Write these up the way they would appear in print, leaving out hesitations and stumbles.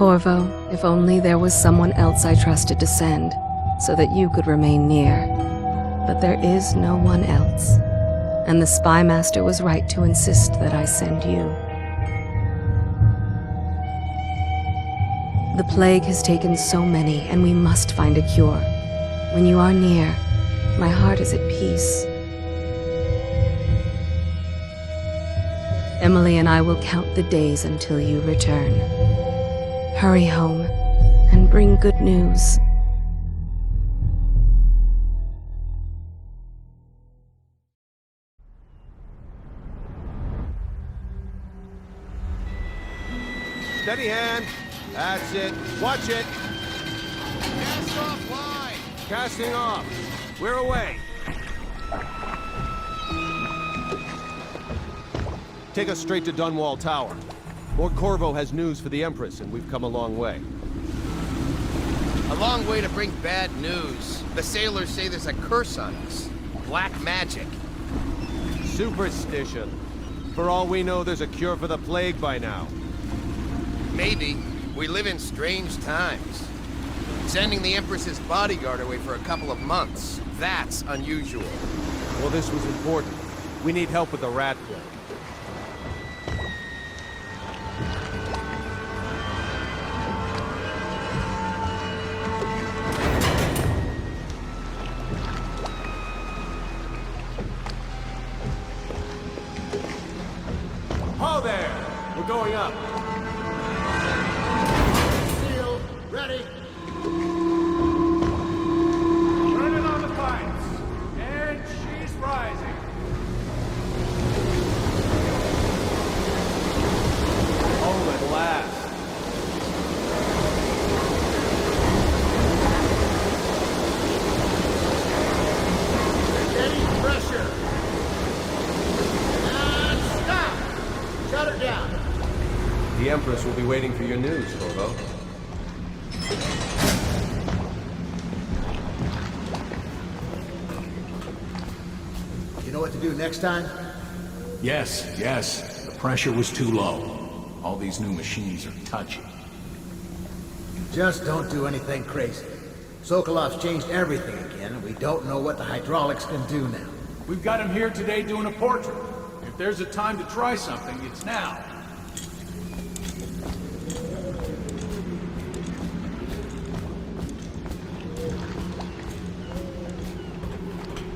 Corvo, if only there was someone else I trusted to send, so that you could remain near. But there is no one else, and the Spy Master was right to insist that I send you. The plague has taken so many, and we must find a cure. When you are near, my heart is at peace. Emily and I will count the days until you return. Hurry home, and bring good news. Steady hand. That's it. Watch it. Cast off line. Casting off. We're away. Take us straight to Dunwall Tower. Lord Corvo has news for the Empress, and we've come a long way. A long way to bring bad news. The sailors say there's a curse on us. Black magic. Superstition. For all we know, there's a cure for the plague by now. Maybe. We live in strange times. Sending the Empress's bodyguard away for a couple of months. That's unusual. Well, this was important. We need help with the rat plague. Ho there! We're going up. Sealed. Ready. Turning on the pipes. And she's rising. Oh, at last. Steady pressure. And stop. Shut her down. The Empress will be waiting for your news, Corvo. You know what to do next time? Yes, yes. The pressure was too low. All these new machines are touchy. Just don't do anything crazy. Sokolov's changed everything again, and we don't know what the hydraulics can do now. We've got him here today doing a portrait. If there's a time to try something, it's now.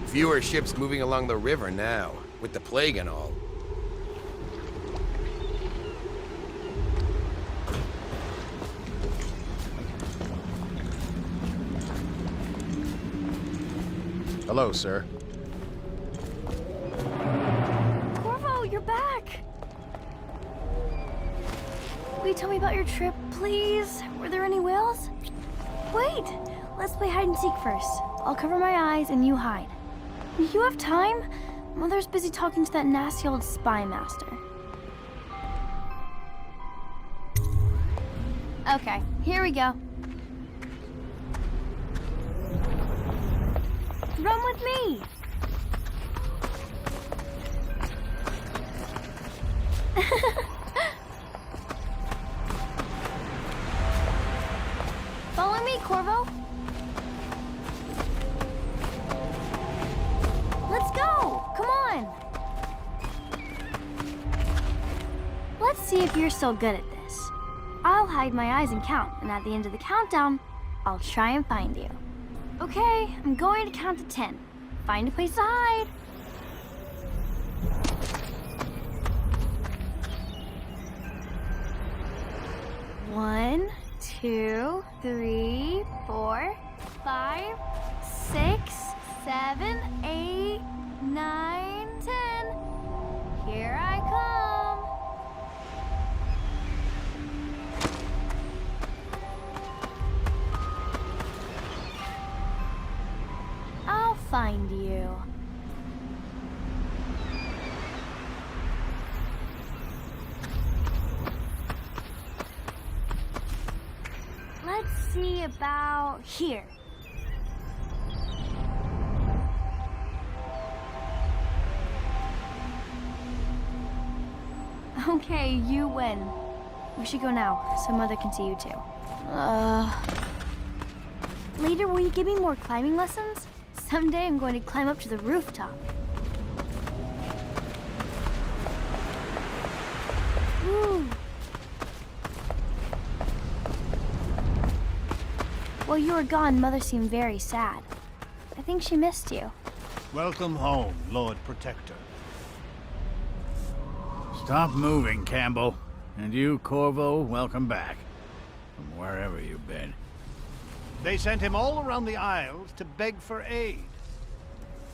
Fewer ships moving along the river now, with the plague and all. Hello, sir. Corvo, you're back! Will you tell me about your trip, please? Were there any whales? Wait! Let's play hide and seek first. I'll cover my eyes and you hide. You have time? Mother's busy talking to that nasty old spy master. Okay, here we go. Run with me! Follow me, Corvo. Let's go! Come on! Let's see if you're still good at this. I'll hide my eyes and count, and at the end of the countdown, I'll try and find you. Okay, I'm going to count to 10. Find a place to hide. 1, 2, 3, 4, 5, 6, 7, 8, 9, 10. Here I come. I'll find you. Let's see about here. Okay, you win. We should go now, so Mother can see you too. Later, will you give me more climbing lessons? Someday I'm going to climb up to the rooftop. Ooh. While you were gone, Mother seemed very sad. I think she missed you. Welcome home, Lord Protector. Stop moving, Campbell. And you, Corvo, welcome back. From wherever you've been. They sent him all around the Isles to beg for aid.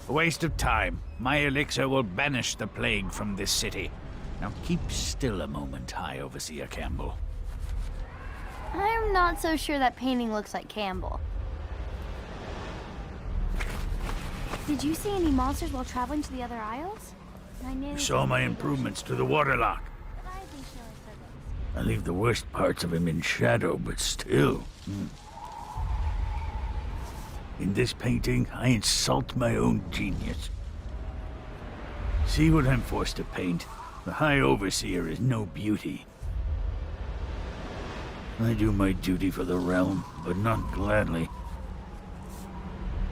A waste of time. My elixir will banish the plague from this city. Now keep still a moment, High Overseer Campbell. I'm not so sure that painting looks like Campbell. Did you see any monsters while traveling to the other isles? You saw my improvements to the waterlock. I leave the worst parts of him in shadow, but still. In this painting, I insult my own genius. See what I'm forced to paint? The High Overseer is no beauty. I do my duty for the realm, but not gladly.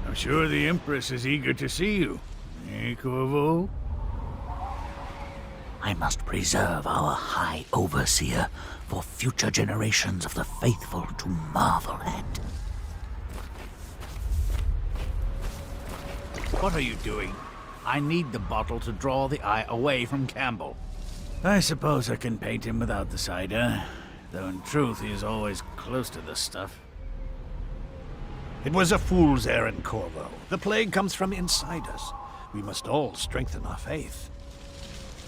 I'm sure the Empress is eager to see you. Eh, Corvo? I must preserve our High Overseer for future generations of the faithful to marvel at. What are you doing? I need the bottle to draw the eye away from Campbell. I suppose I can paint him without the cider, though in truth he is always close to the stuff. It was a fool's errand, Corvo. The plague comes from inside us. We must all strengthen our faith.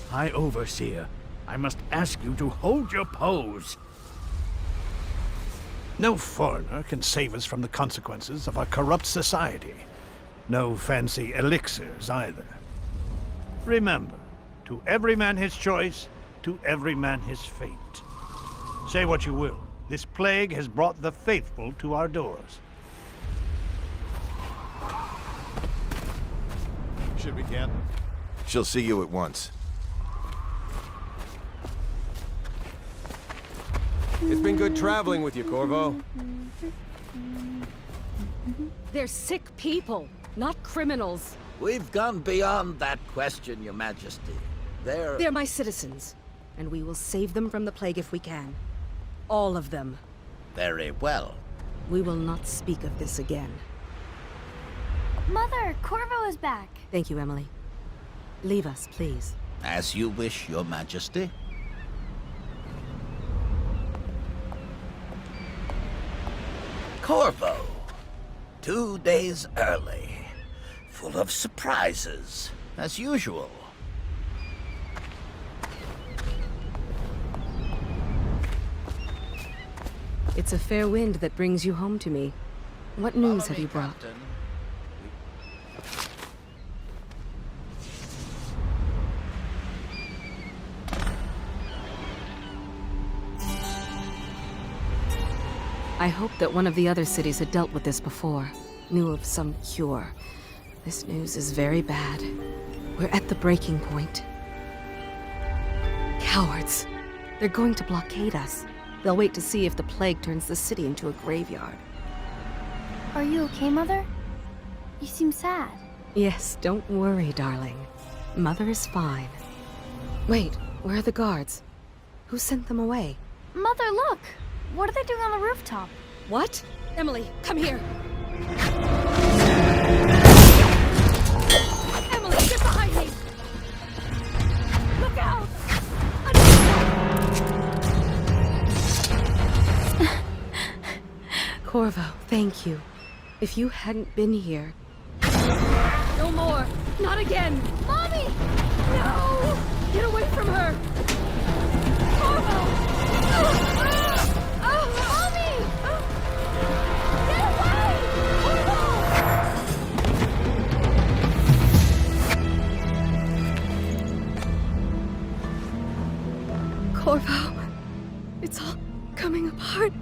High Overseer, I must ask you to hold your pose. No foreigner can save us from the consequences of our corrupt society. No fancy elixirs either. Remember, to every man his choice, to every man his fate. Say what you will, this plague has brought the faithful to our doors. Should we camp? She'll see you at once. It's been good traveling with you, Corvo. They're sick people, not criminals. We've gone beyond that question, Your Majesty. They're my citizens, and we will save them from the plague if we can. All of them. Very well. We will not speak of this again. Mother, Corvo is back. Thank you, Emily. Leave us, please. As you wish, Your Majesty. Corvo. 2 days early. Full of surprises, as usual. It's a fair wind that brings you home to me. What news have you brought? Captain. I hoped that one of the other cities had dealt with this before, knew of some cure. This news is very bad. We're at the breaking point. Cowards. They're going to blockade us. They'll wait to see if the plague turns the city into a graveyard. Are you okay, Mother? You seem sad. Yes, don't worry, darling. Mother is fine. Wait, where are the guards? Who sent them away? Mother, look! What are they doing on the rooftop? What? Emily, come here! Emily, get behind me! Look out! Corvo, thank you. If you hadn't been here... No more! Not again! Mommy! No! Get away from her! Corvo! Mommy! Get away! Corvo, it's all coming apart.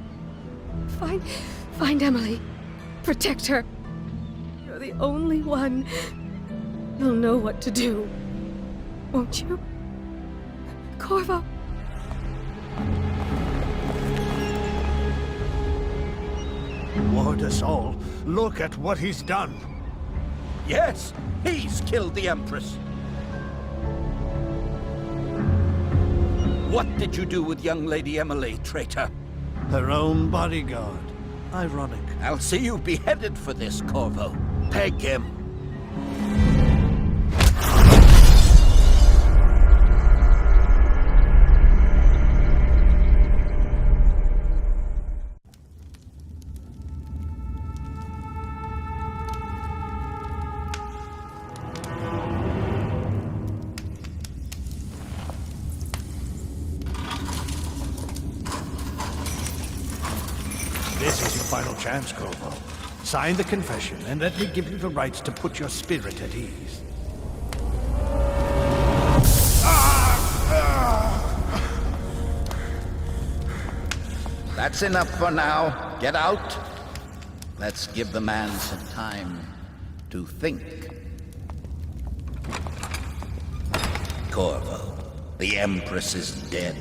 Find Emily. Protect her. You're the only one. You'll know what to do. Won't you? Corvo. Ward us all. Look at what he's done. Yes, he's killed the Empress. What did you do with young Lady Emily, traitor? Her own bodyguard. Ironic. I'll see you beheaded for this, Corvo. Peg him. This is your final chance, Corvo. Sign the confession, and let me give you the rights to put your spirit at ease. That's enough for now. Get out. Let's give the man some time to think. Corvo, the Empress is dead.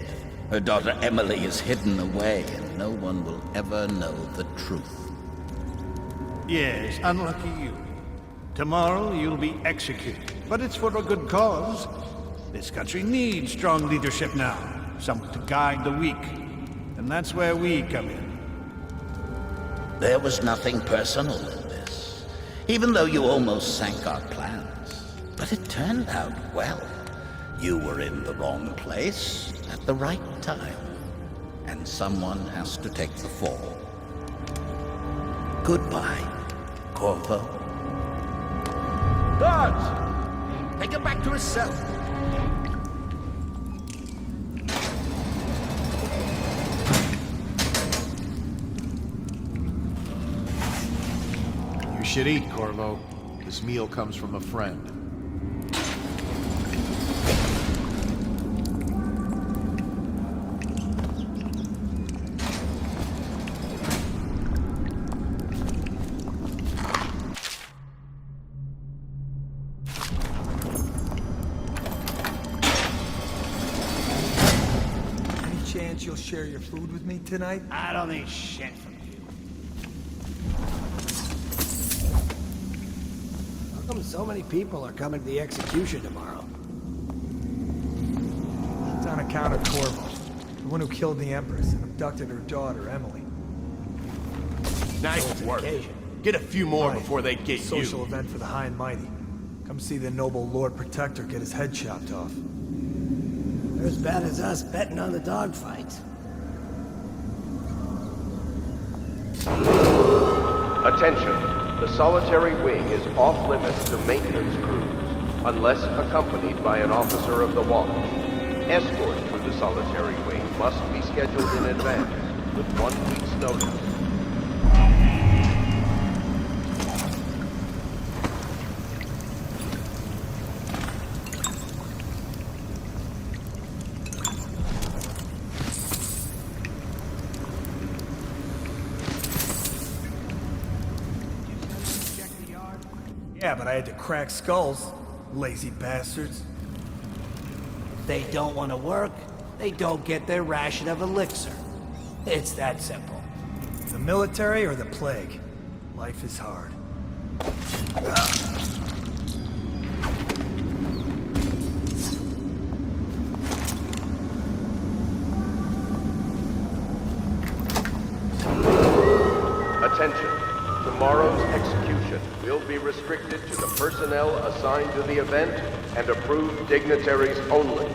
Her daughter Emily is hidden away, and no one will ever know the truth. Yes, unlucky you. Tomorrow you'll be executed, but it's for a good cause. This country needs strong leadership now, someone to guide the weak. And that's where we come in. There was nothing personal in this, even though you almost sank our plans. But it turned out well. You were in the wrong place at the right time, and someone has to take the fall. Goodbye, Corvo. Guards! Take him back to his cell. You should eat, Corvo. This meal comes from a friend. Chance you'll share your food with me tonight? I don't need shit from you. How come so many people are coming to the execution tomorrow? It's on account of Corvo, the one who killed the Empress and abducted her daughter, Emily. Nice work. Get a few more before they get you. Social event for the high and mighty. Come see the noble Lord Protector get his head chopped off. They're as bad as us betting on the dogfight. Attention. The solitary wing is off limits to maintenance crews, unless accompanied by an officer of the watch. Escort through the solitary wing must be scheduled in advance, with 1 week's notice. Yeah, but I had to crack skulls. Lazy bastards. If they don't want to work, they don't get their ration of elixir. It's that simple. The military or the plague? Life is hard. Attention. Tomorrow's execution will be restricted to the personnel assigned to the event and approved dignitaries only.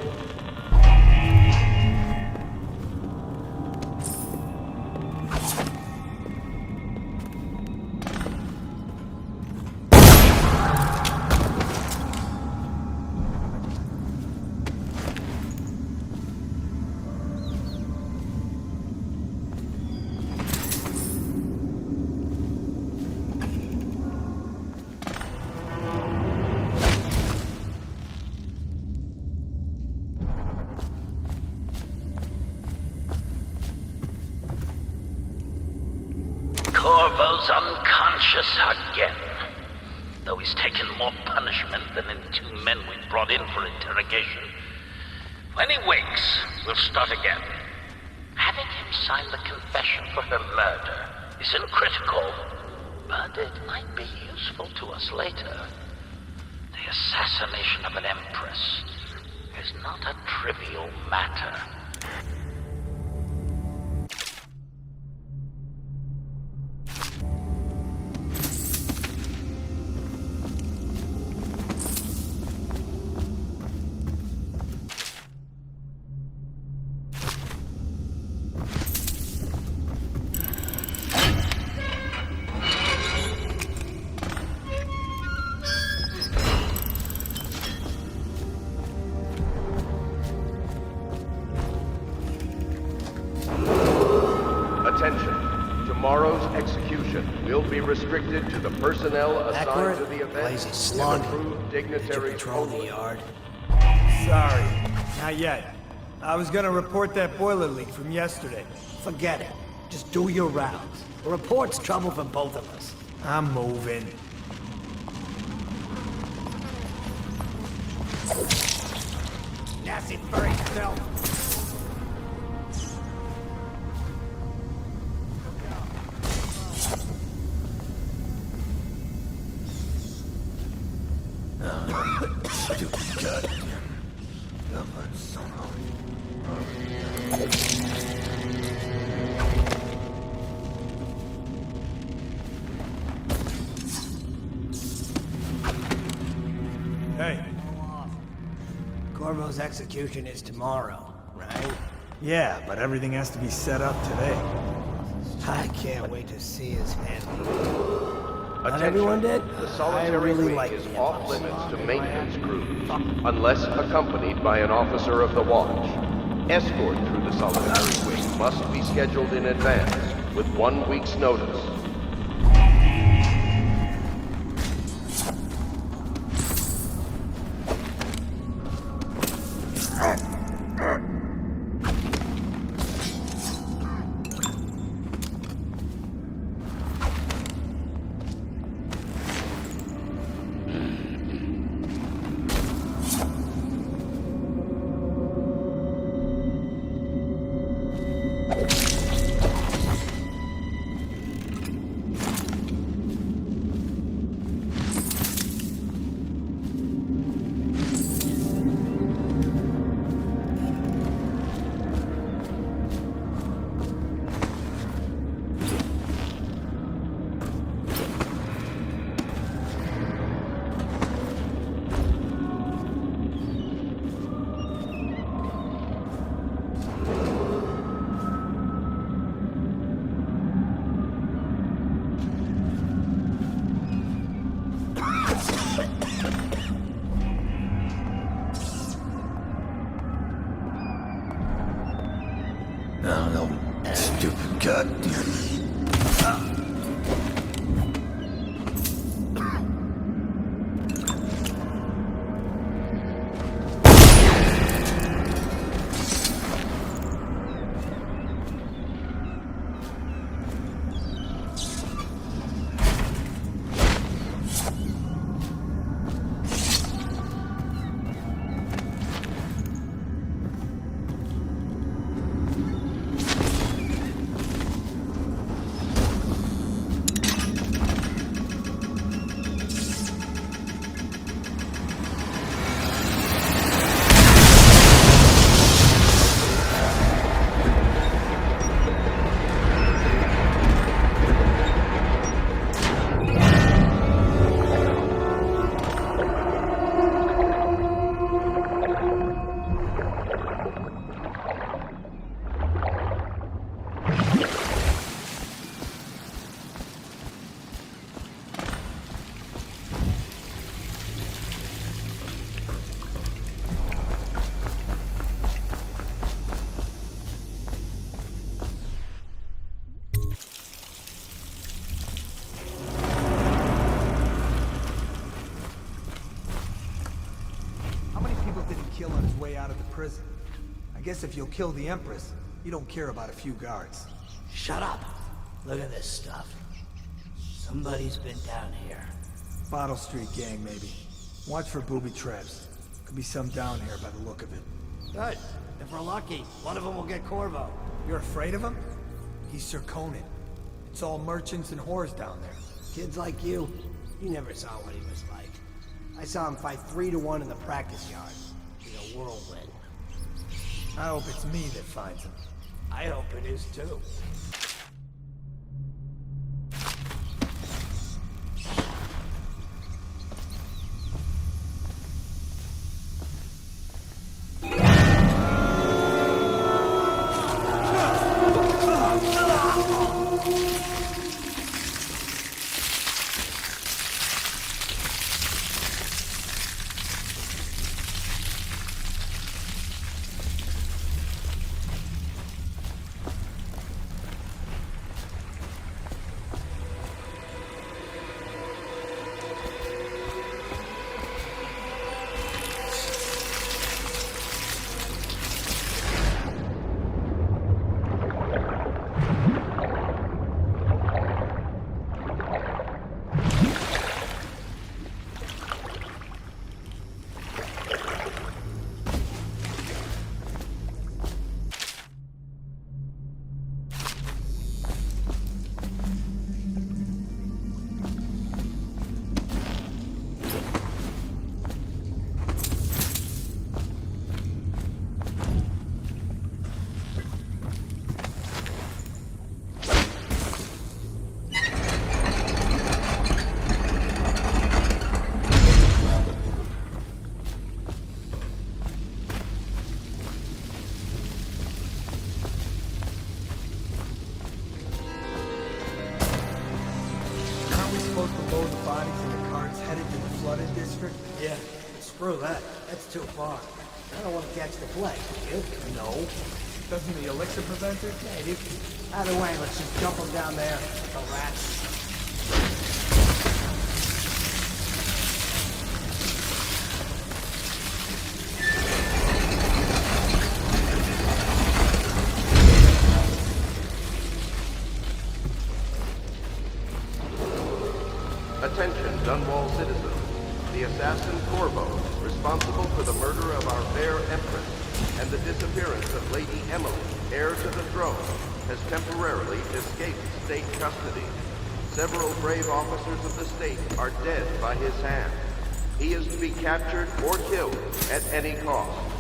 Corvo's unconscious again. Though he's taken more punishment than in 2 men we brought in for interrogation. When he wakes, we'll start again. Having him sign the confession for her murder isn't critical, but it might be useful to us later. The assassination of an empress is not a trivial matter. Attention. Tomorrow's execution will be restricted to the personnel assigned to the event Lazy slug. and approved dignitaries Patrol the only. yard. Sorry, not yet. I was gonna report that boiler leak from yesterday. Forget it. Just do your rounds. A report's trouble for both of us. I'm moving. Nasty furry filth. Stupid god. Hey. Corvo's execution is tomorrow, right? Yeah, but everything has to be set up today. I can't wait to see his hand. Not Attention. everyone did? The I solitary really wing like is the off Empress. limits to maintenance crews, unless accompanied by an officer of the watch. Escort through the solitary wing must be scheduled in advance, with 1 week's notice. Stupid god. Kill on his way out of the prison. I guess if you'll kill the Empress, you don't care about a few guards. Shut up. Look at this stuff. Somebody's been down here. Bottle Street gang, maybe. Watch for booby traps. Could be some down here by the look of it. Good. If we're lucky, one of them will get Corvo. You're afraid of him? He's Sir Conan. It's all merchants and whores down there. Kids like you never saw what he was like. I saw him fight 3 to 1 in the practice yard. In a whirlwind. I hope it's me that finds him. I hope it is too. Yeah, screw that. That's too far. I don't want to catch the plague, do you? No. Doesn't the elixir prevent it? Maybe. Either way, let's just dump them down there. The rats. Attention, Dunwall citizens. The assassin Corvo, responsible for the murder of our fair Empress and the disappearance of Lady Emily, heir to the throne, has temporarily escaped state custody. Several brave officers of the state are dead by his hand. He is to be captured or killed at any cost.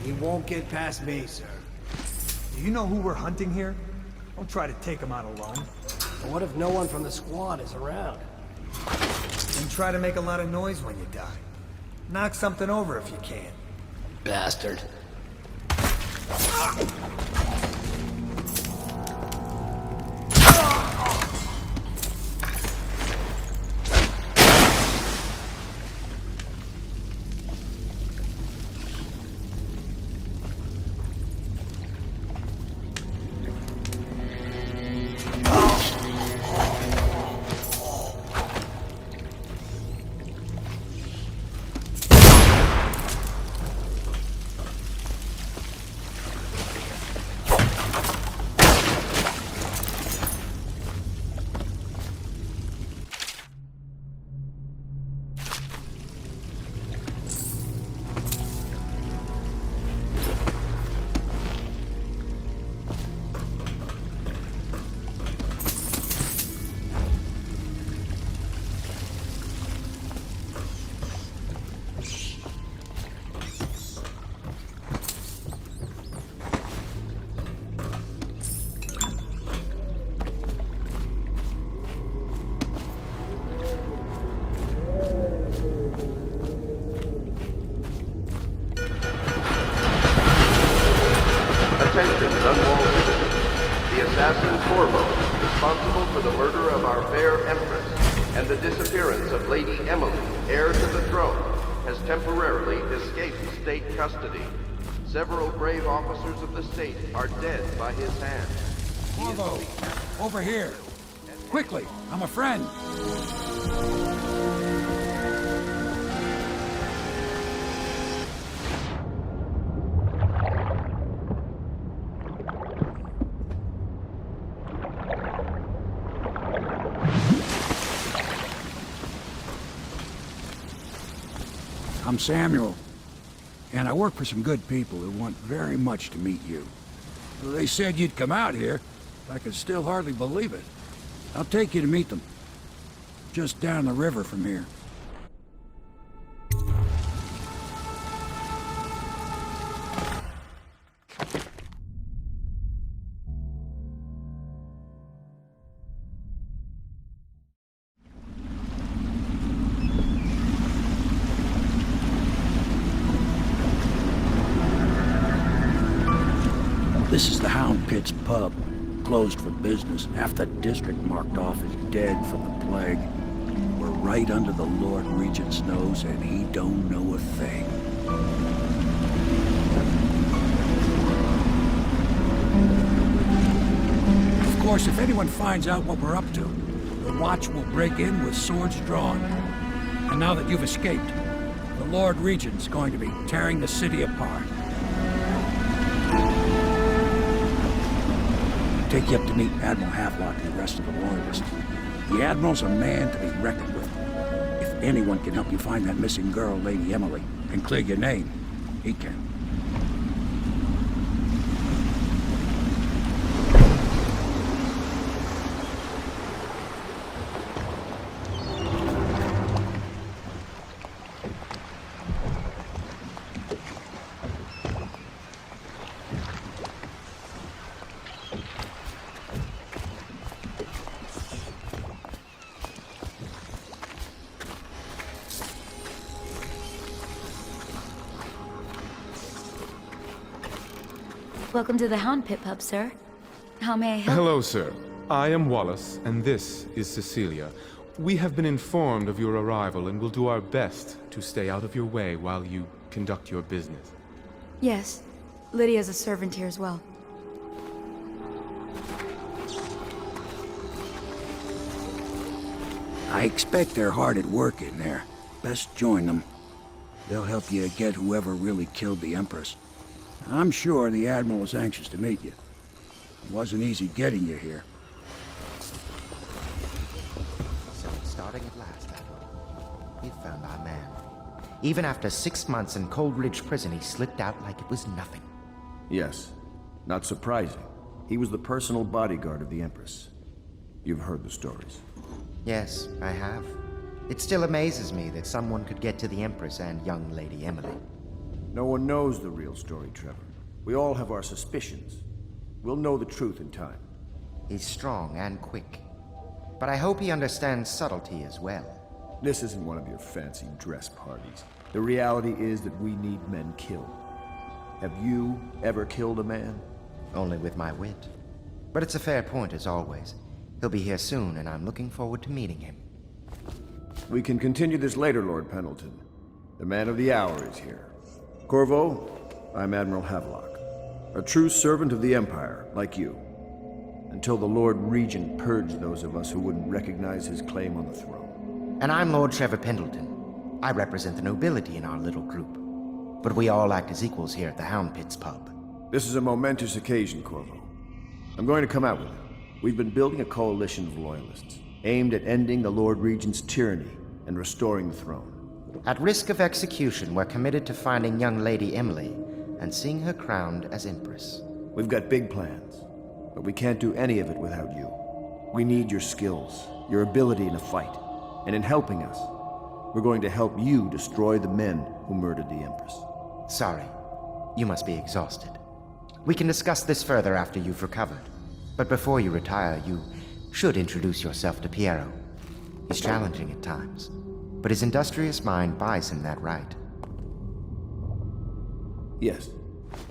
He won't get past me, sir. Do you know who we're hunting here? Don't try to take him out alone. But what if no one from the squad is around? Then try to make a lot of noise when you die. Knock something over if you can. Bastard. assassin Corvo, responsible for the murder of our fair Empress and the disappearance of Lady Emily, heir to the throne, has temporarily escaped state custody. Several brave officers of the state are dead by his hand. Corvo, over here. Quickly, I'm a friend. I'm Samuel, and I work for some good people who want very much to meet you. They said you'd come out here. I can still hardly believe it. I'll take you to meet them. Just down the river from here. This is the Hound Pit's pub. Closed for business. Half the district marked off as dead from the plague. We're right under the Lord Regent's nose, and he don't know a thing. Of course, if anyone finds out what we're up to, the Watch will break in with swords drawn. And now that you've escaped, the Lord Regent's going to be tearing the city apart. Take you up to meet Admiral Havelock and the rest of the Loyalists. The Admiral's a man to be reckoned with. If anyone can help you find that missing girl, Lady Emily, and clear your name, he can. Welcome to the Hound Pit Pub, sir. How may I help? Hello, sir. I am Wallace, and this is Cecilia. We have been informed of your arrival and will do our best to stay out of your way while you conduct your business. Yes. Lydia's a servant here as well. I expect they're hard at work in there. Best join them. They'll help you get whoever really killed the Empress. I'm sure the Admiral was anxious to meet you. It wasn't easy getting you here. So it's starting at last, Admiral. We found our man. Even after 6 months in Cold Ridge Prison, he slipped out like it was nothing. Yes. Not surprising. He was the personal bodyguard of the Empress. You've heard the stories. Yes, I have. It still amazes me that someone could get to the Empress and young Lady Emily. No one knows the real story, Trevor. We all have our suspicions. We'll know the truth in time. He's strong and quick. But I hope he understands subtlety as well. This isn't one of your fancy dress parties. The reality is that we need men killed. Have you ever killed a man? Only with my wit. But it's a fair point as always. He'll be here soon, and I'm looking forward to meeting him. We can continue this later, Lord Pendleton. The man of the hour is here. Corvo, I'm Admiral Havelock. A true servant of the Empire, like you. Until the Lord Regent purged those of us who wouldn't recognize his claim on the throne. And I'm Lord Trevor Pendleton. I represent the nobility in our little group. But we all act as equals here at the Hound Pit's pub. This is a momentous occasion, Corvo. I'm going to come out with it. We've been building a coalition of loyalists, aimed at ending the Lord Regent's tyranny and restoring the throne. At risk of execution, we're committed to finding young Lady Emily and seeing her crowned as Empress. We've got big plans, but we can't do any of it without you. We need your skills, your ability in a fight, and in helping us, we're going to help you destroy the men who murdered the Empress. Sorry, you must be exhausted. We can discuss this further after you've recovered. But before you retire, you should introduce yourself to Piero. He's challenging at times, but his industrious mind buys him that right. Yes,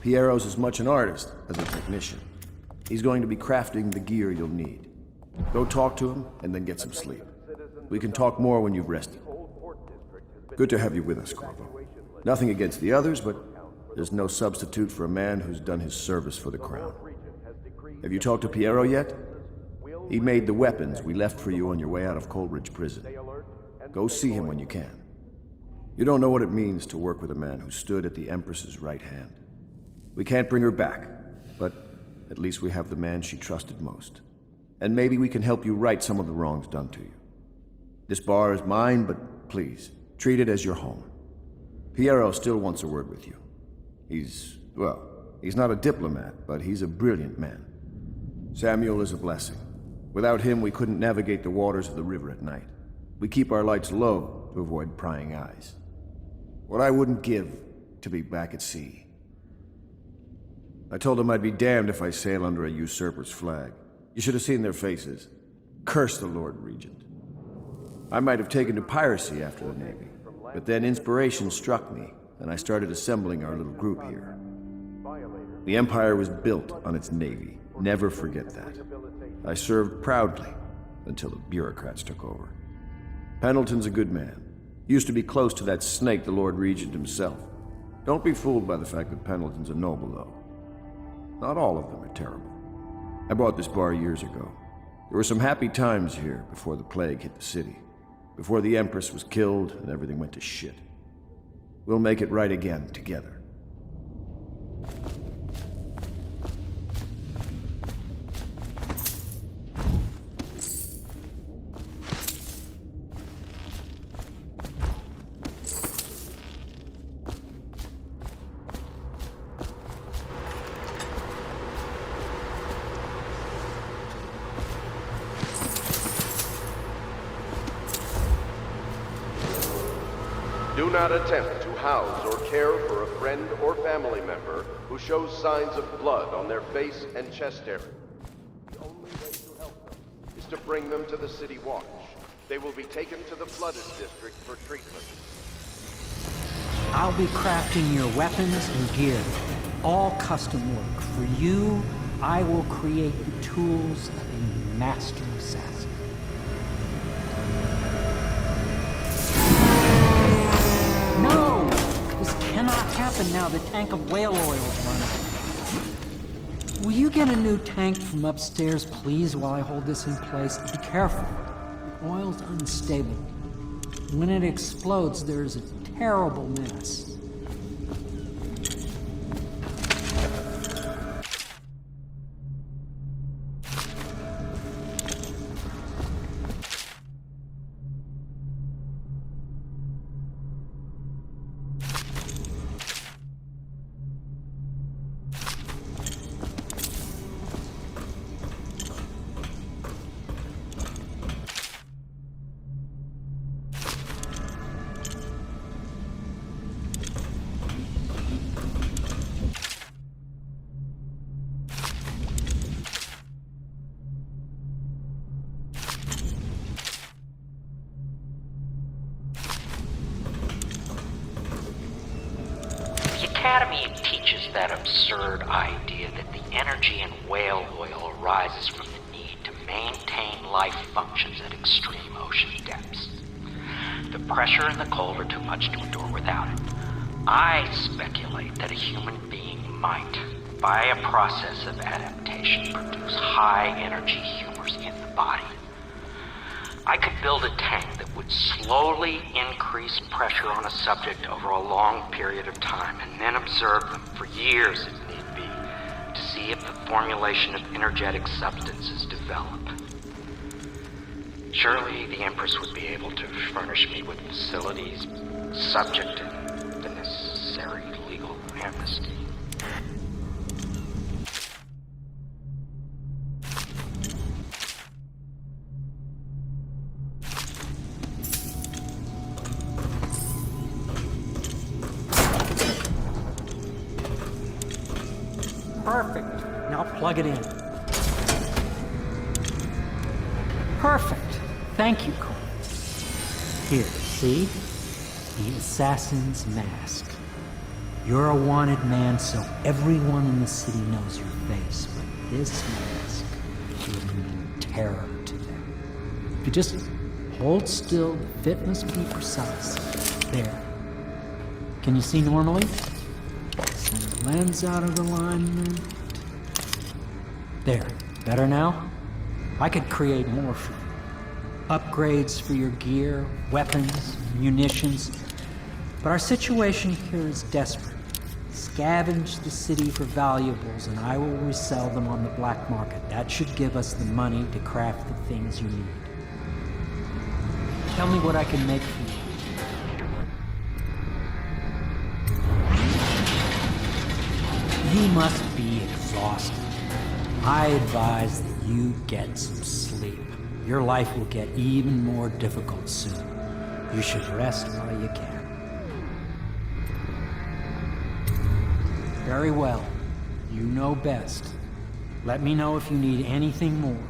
Piero's as much an artist as a technician. He's going to be crafting the gear you'll need. Go talk to him, and then get some sleep. We can talk more when you've rested. Good to have you with us, Corvo. Nothing against the others, but there's no substitute for a man who's done his service for the crown. Have you talked to Piero yet? He made the weapons we left for you on your way out of Coleridge Prison. Go see him when you can. You don't know what it means to work with a man who stood at the Empress's right hand. We can't bring her back, but at least we have the man she trusted most. And maybe we can help you right some of the wrongs done to you. This bar is mine, but please, treat it as your home. Piero still wants a word with you. He's not a diplomat, but he's a brilliant man. Samuel is a blessing. Without him, we couldn't navigate the waters of the river at night. We keep our lights low to avoid prying eyes. What I wouldn't give to be back at sea. I told them I'd be damned if I sail under a usurper's flag. You should have seen their faces. Curse the Lord Regent. I might have taken to piracy after the Navy, but then inspiration struck me, and I started assembling our little group here. The Empire was built on its Navy. Never forget that. I served proudly until the bureaucrats took over. Pendleton's a good man. Used to be close to that snake, the Lord Regent himself. Don't be fooled by the fact that Pendleton's a noble, though. Not all of them are terrible. I bought this bar years ago. There were some happy times here before the plague hit the city. Before the Empress was killed and everything went to shit. We'll make it right again, together. Do not attempt to house or care for a friend or family member who shows signs of blood on their face and chest area. The only way to help them is to bring them to the City Watch. They will be taken to the Flooded District for treatment. I'll be crafting your weapons and gear. All custom work. For you, I will create the tools of a master assassin. No! This cannot happen now. The tank of whale oil is running. Will you get a new tank from upstairs, please, while I hold this in place? Be careful. The oil's unstable. When it explodes, there's a terrible mess. Academy teaches that absurd idea that the energy in whale oil arises from the need to maintain life functions at extreme ocean depths. The pressure and the cold are too much to endure without it. I speculate that a human being might, by a process of adaptation, produce high-energy humors in the body. I could build a tank that would slowly increase pressure on a subject over a long period of time and then observe them for years if need be to see if the formulation of energetic substances develop. Surely the Empress would be able to furnish me with facilities subject to the necessary legal amnesty. Perfect. Now plug it in. Perfect. Thank you, Corvo. Here, see? The assassin's mask. You're a wanted man, so everyone in the city knows your face, but this mask will mean terror to them. If you just hold still, the fit must be precise. There. Can you see normally? Send the lens out of alignment. There. Better now? I could create more for you. Upgrades for your gear, weapons, munitions. But our situation here is desperate. Scavenge the city for valuables and I will resell them on the black market. That should give us the money to craft the things you need. Tell me what I can make for you. You must be exhausted. I advise that you get some sleep. Your life will get even more difficult soon. You should rest while you can. Very well. You know best. Let me know if you need anything more.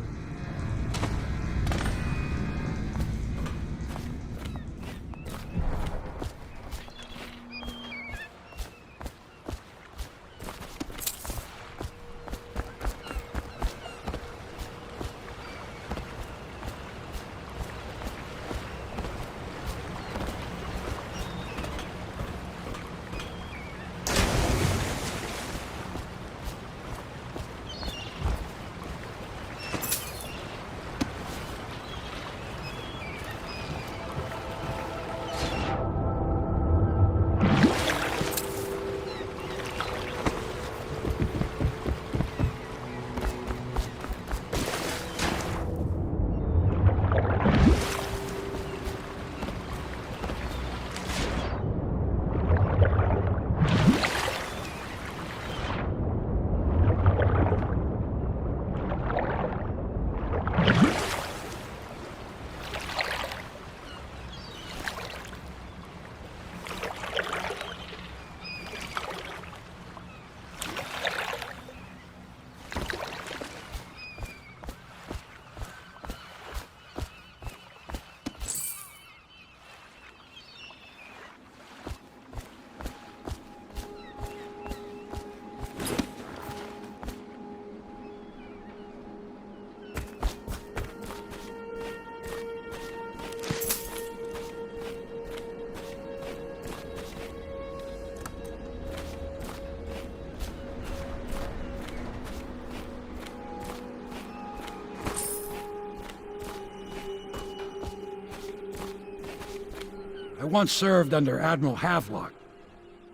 I once served under Admiral Havelock.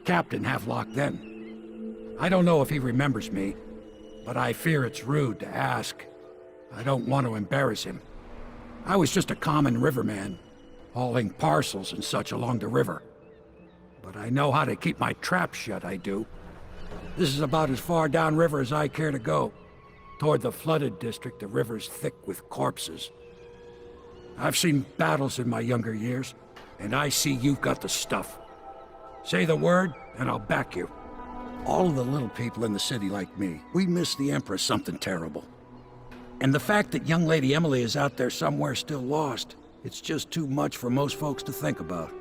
Captain Havelock then. I don't know if he remembers me, but I fear it's rude to ask. I don't want to embarrass him. I was just a common riverman, hauling parcels and such along the river. But I know how to keep my trap shut, I do. This is about as far downriver as I care to go. Toward the flooded district, the river's thick with corpses. I've seen battles in my younger years, and I see you've got the stuff. Say the word, and I'll back you. All of the little people in the city like me, we miss the Empress something terrible. And the fact that young Lady Emily is out there somewhere still lost, it's just too much for most folks to think about.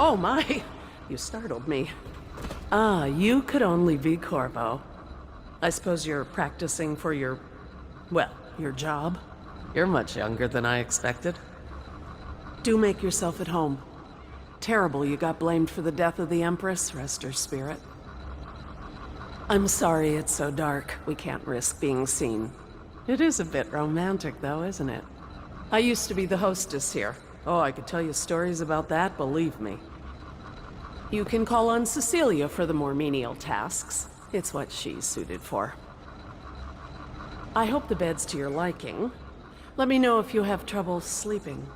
Oh my! You startled me. Ah, you could only be Corvo. I suppose you're practicing for your... well, your job? You're much younger than I expected. Do make yourself at home. Terrible you got blamed for the death of the Empress, rest her spirit. I'm sorry it's so dark, we can't risk being seen. It is a bit romantic though, isn't it? I used to be the hostess here. Oh, I could tell you stories about that, believe me. You can call on Cecilia for the more menial tasks. It's what she's suited for. I hope the bed's to your liking. Let me know if you have trouble sleeping.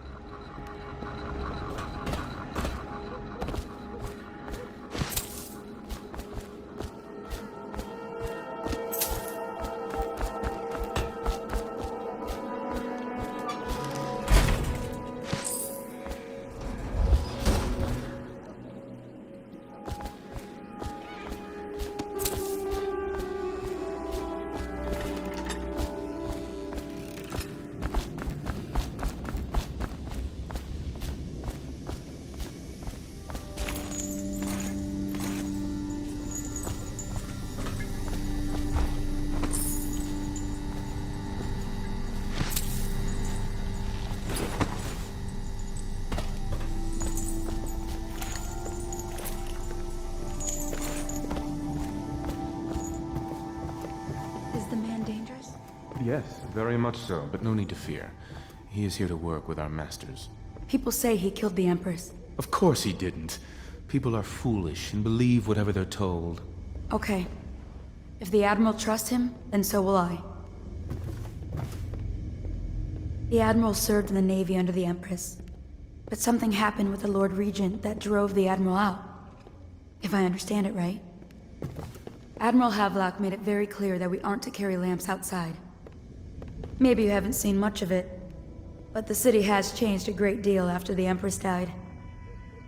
Yes, very much so, but no need to fear. He is here to work with our masters. People say he killed the Empress. Of course he didn't. People are foolish and believe whatever they're told. Okay. If the Admiral trusts him, then so will I. The Admiral served in the Navy under the Empress. But something happened with the Lord Regent that drove the Admiral out. If I understand it right. Admiral Havelock made it very clear that we aren't to carry lamps outside. Maybe you haven't seen much of it, but the city has changed a great deal after the Empress died.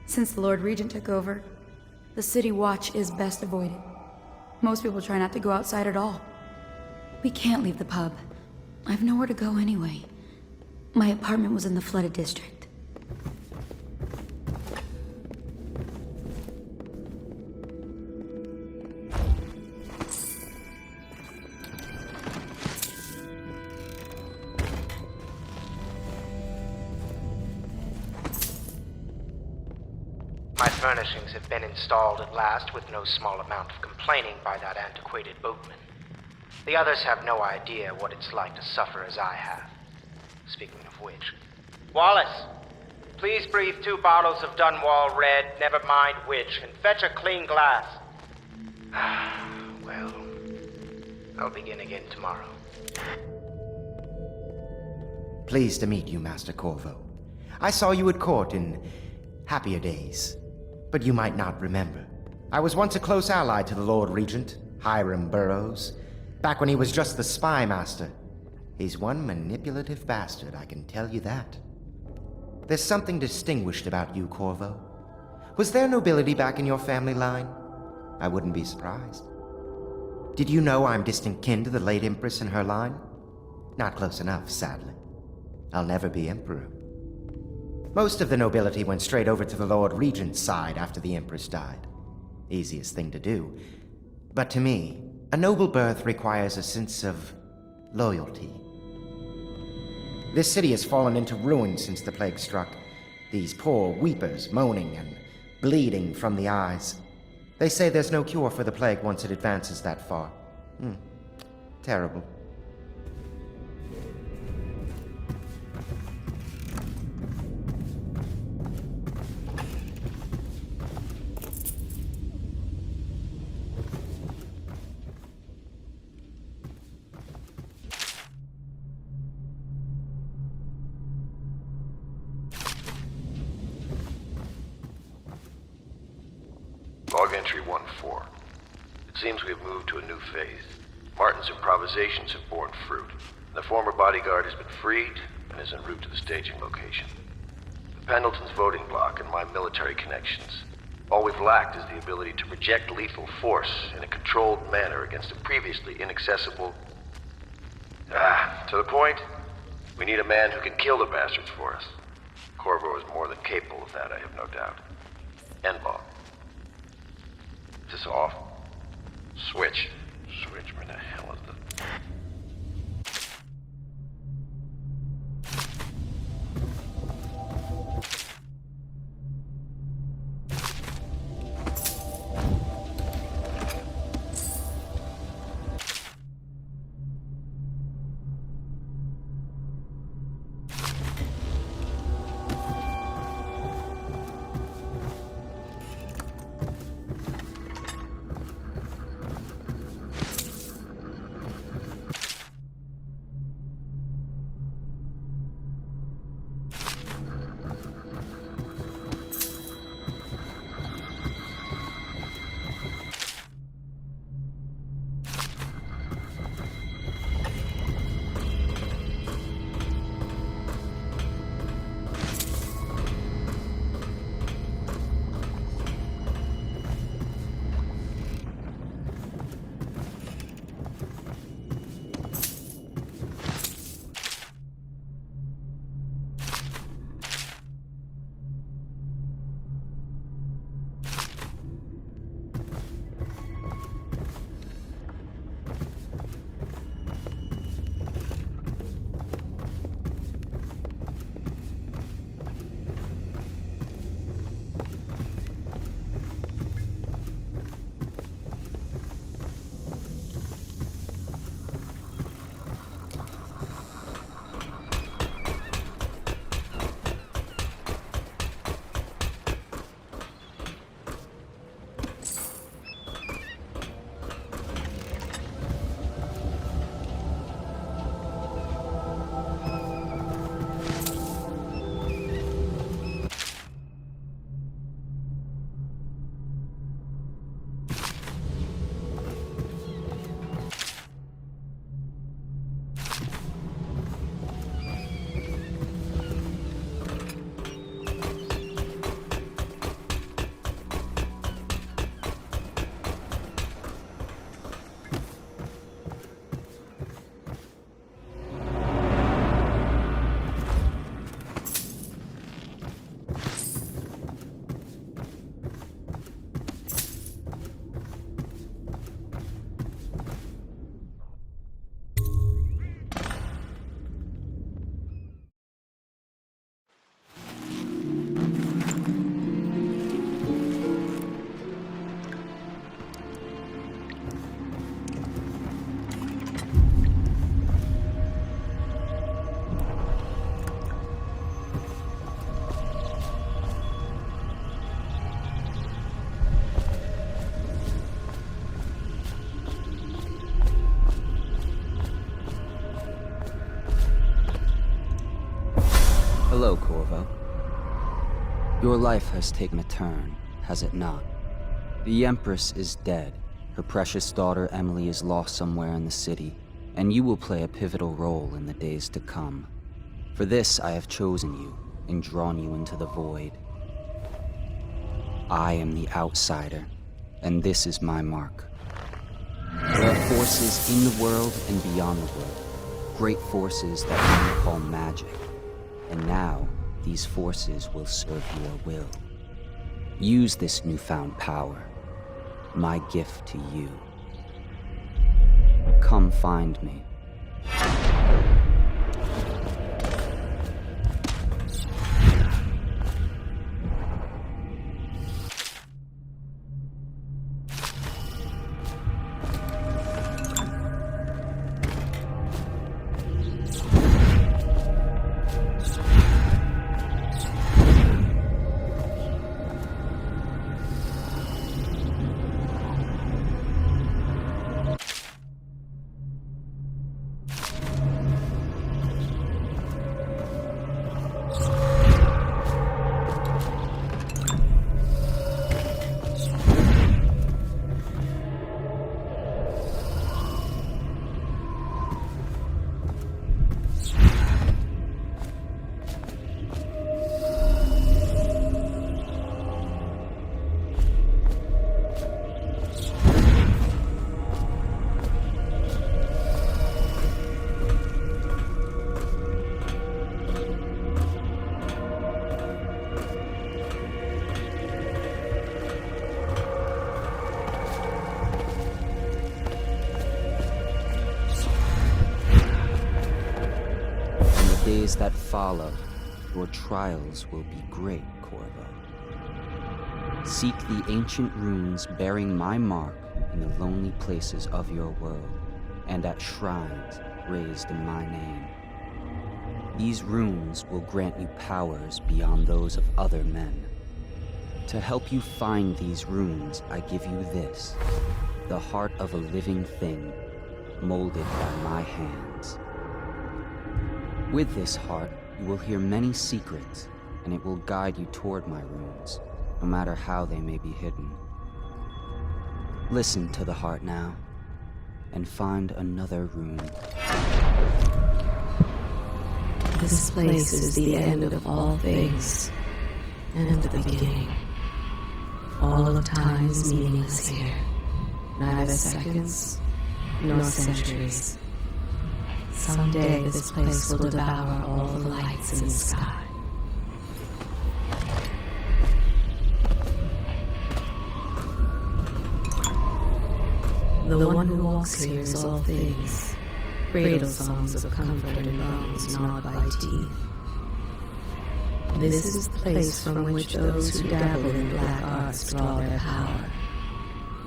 Since the Lord Regent took over, the city watch is best avoided. Most people try not to go outside at all. We can't leave the pub. I've nowhere to go anyway. My apartment was in the flooded district. My furnishings have been installed at last with no small amount of complaining by that antiquated boatman. The others have no idea what it's like to suffer as I have. Speaking of which... Wallace! Please breathe 2 bottles of Dunwall Red, never mind which, and fetch a clean glass. Well, I'll begin again tomorrow. Pleased to meet you, Master Corvo. I saw you at court in happier days. But you might not remember. I was once a close ally to the Lord Regent, Hiram Burroughs, back when he was just the spy master. He's one manipulative bastard, I can tell you that. There's something distinguished about you, Corvo. Was there nobility back in your family line? I wouldn't be surprised. Did you know I'm distant kin to the late Empress and her line? Not close enough, sadly. I'll never be Emperor. Most of the nobility went straight over to the Lord Regent's side after the Empress died. Easiest thing to do. But to me, a noble birth requires a sense of loyalty. This city has fallen into ruin since the plague struck. These poor weepers moaning and bleeding from the eyes. They say there's no cure for the plague once it advances that far. Terrible. Log entry 1-4. It seems we have moved to a new phase. Martin's improvisations have borne fruit. The former bodyguard has been freed and is en route to the staging location. The Pendleton's voting block and my military connections. All we've lacked is the ability to project lethal force in a controlled manner against a previously inaccessible... to the point, we need a man who can kill the bastards for us. Corvo is more than capable of that, I have no doubt. N-bomb. Is this off? Switch. Switch, where the hell is the... Hello, Corvo. Your life has taken a turn, has it not? The Empress is dead. Her precious daughter Emily is lost somewhere in the city, and you will play a pivotal role in the days to come. For this, I have chosen you and drawn you into the void. I am the outsider, and this is my mark. There are forces in the world and beyond the world, great forces that men call magic. And now, these forces will serve your will. Use this newfound power, my gift to you. Come find me. Days that follow, your trials will be great, Corvo. Seek the ancient runes bearing my mark in the lonely places of your world, and at shrines raised in my name. These runes will grant you powers beyond those of other men. To help you find these runes, I give you this, the heart of a living thing, molded by my hands. With this heart, you will hear many secrets, and it will guide you toward my runes, no matter how they may be hidden. Listen to the heart now, and find another rune. This place is the end of all things, and the beginning. All of time is meaningless here, neither seconds nor centuries. Someday this place will devour all the lights in the sky. The one who walks here is all things, cradle songs of comfort and bones gnawed by teeth. This is the place from which those who dabble in black arts draw their power,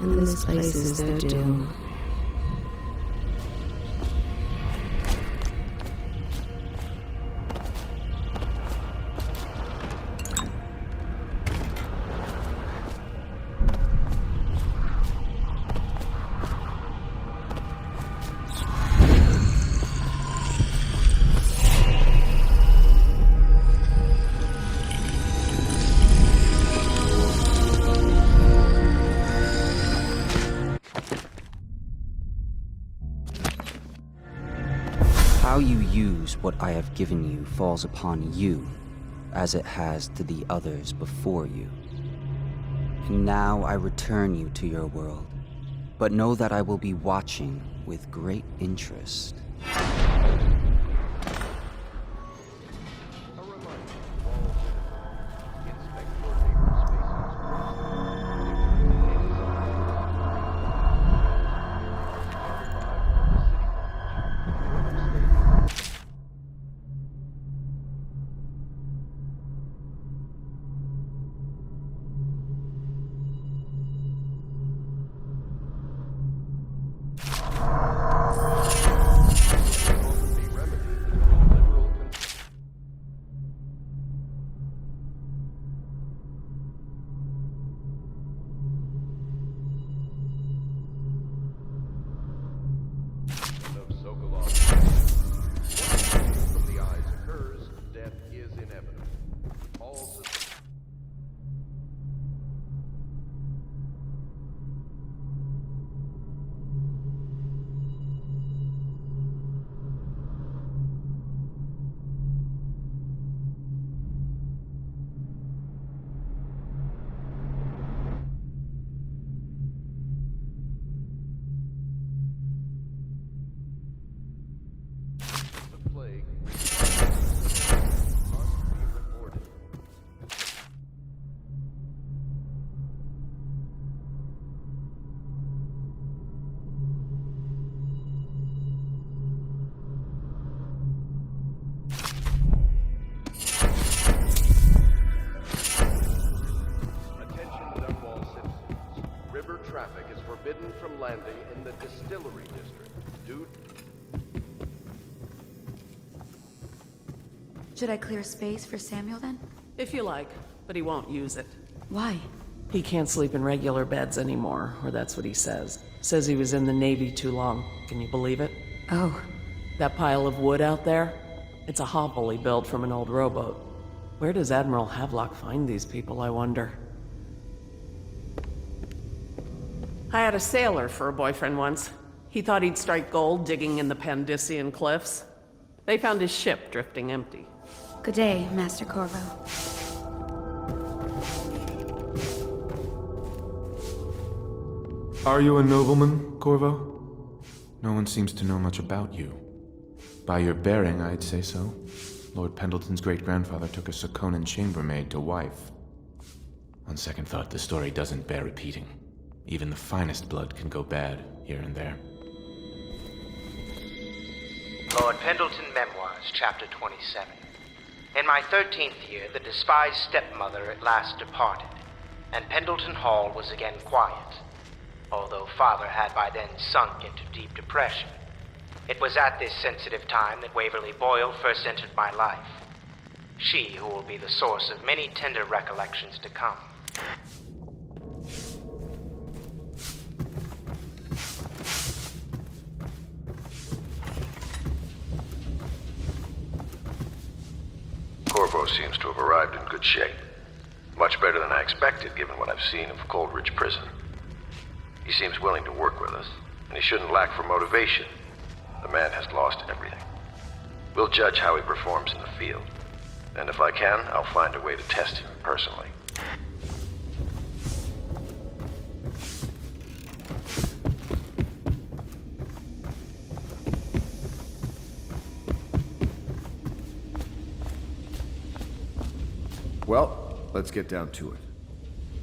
and this place is their doom. How you use what I have given you falls upon you, as it has to the others before you. And now I return you to your world, but know that I will be watching with great interest. Should I clear space for Samuel then? If you like, but he won't use it. Why? He can't sleep in regular beds anymore, or that's what he says. Says he was in the Navy too long. Can you believe it? Oh. That pile of wood out there? It's a hovel he built from an old rowboat. Where does Admiral Havelock find these people, I wonder? I had a sailor for a boyfriend once. He thought he'd strike gold digging in the Pandician cliffs. They found his ship drifting empty. Good day, Master Corvo. Are you a nobleman, Corvo? No one seems to know much about you. By your bearing, I'd say so. Lord Pendleton's great-grandfather took a Sakonan chambermaid to wife. On second thought, the story doesn't bear repeating. Even the finest blood can go bad here and there. Lord Pendleton Memoirs, Chapter 27. In my 13th year, the despised stepmother at last departed, and Pendleton Hall was again quiet, although Father had by then sunk into deep depression. It was at this sensitive time that Waverly Boyle first entered my life. She who will be the source of many tender recollections to come. Corvo seems to have arrived in good shape. Much better than I expected, given what I've seen of Coleridge Prison. He seems willing to work with us, and he shouldn't lack for motivation. The man has lost everything. We'll judge how he performs in the field. And if I can, I'll find a way to test him personally. Well, let's get down to it.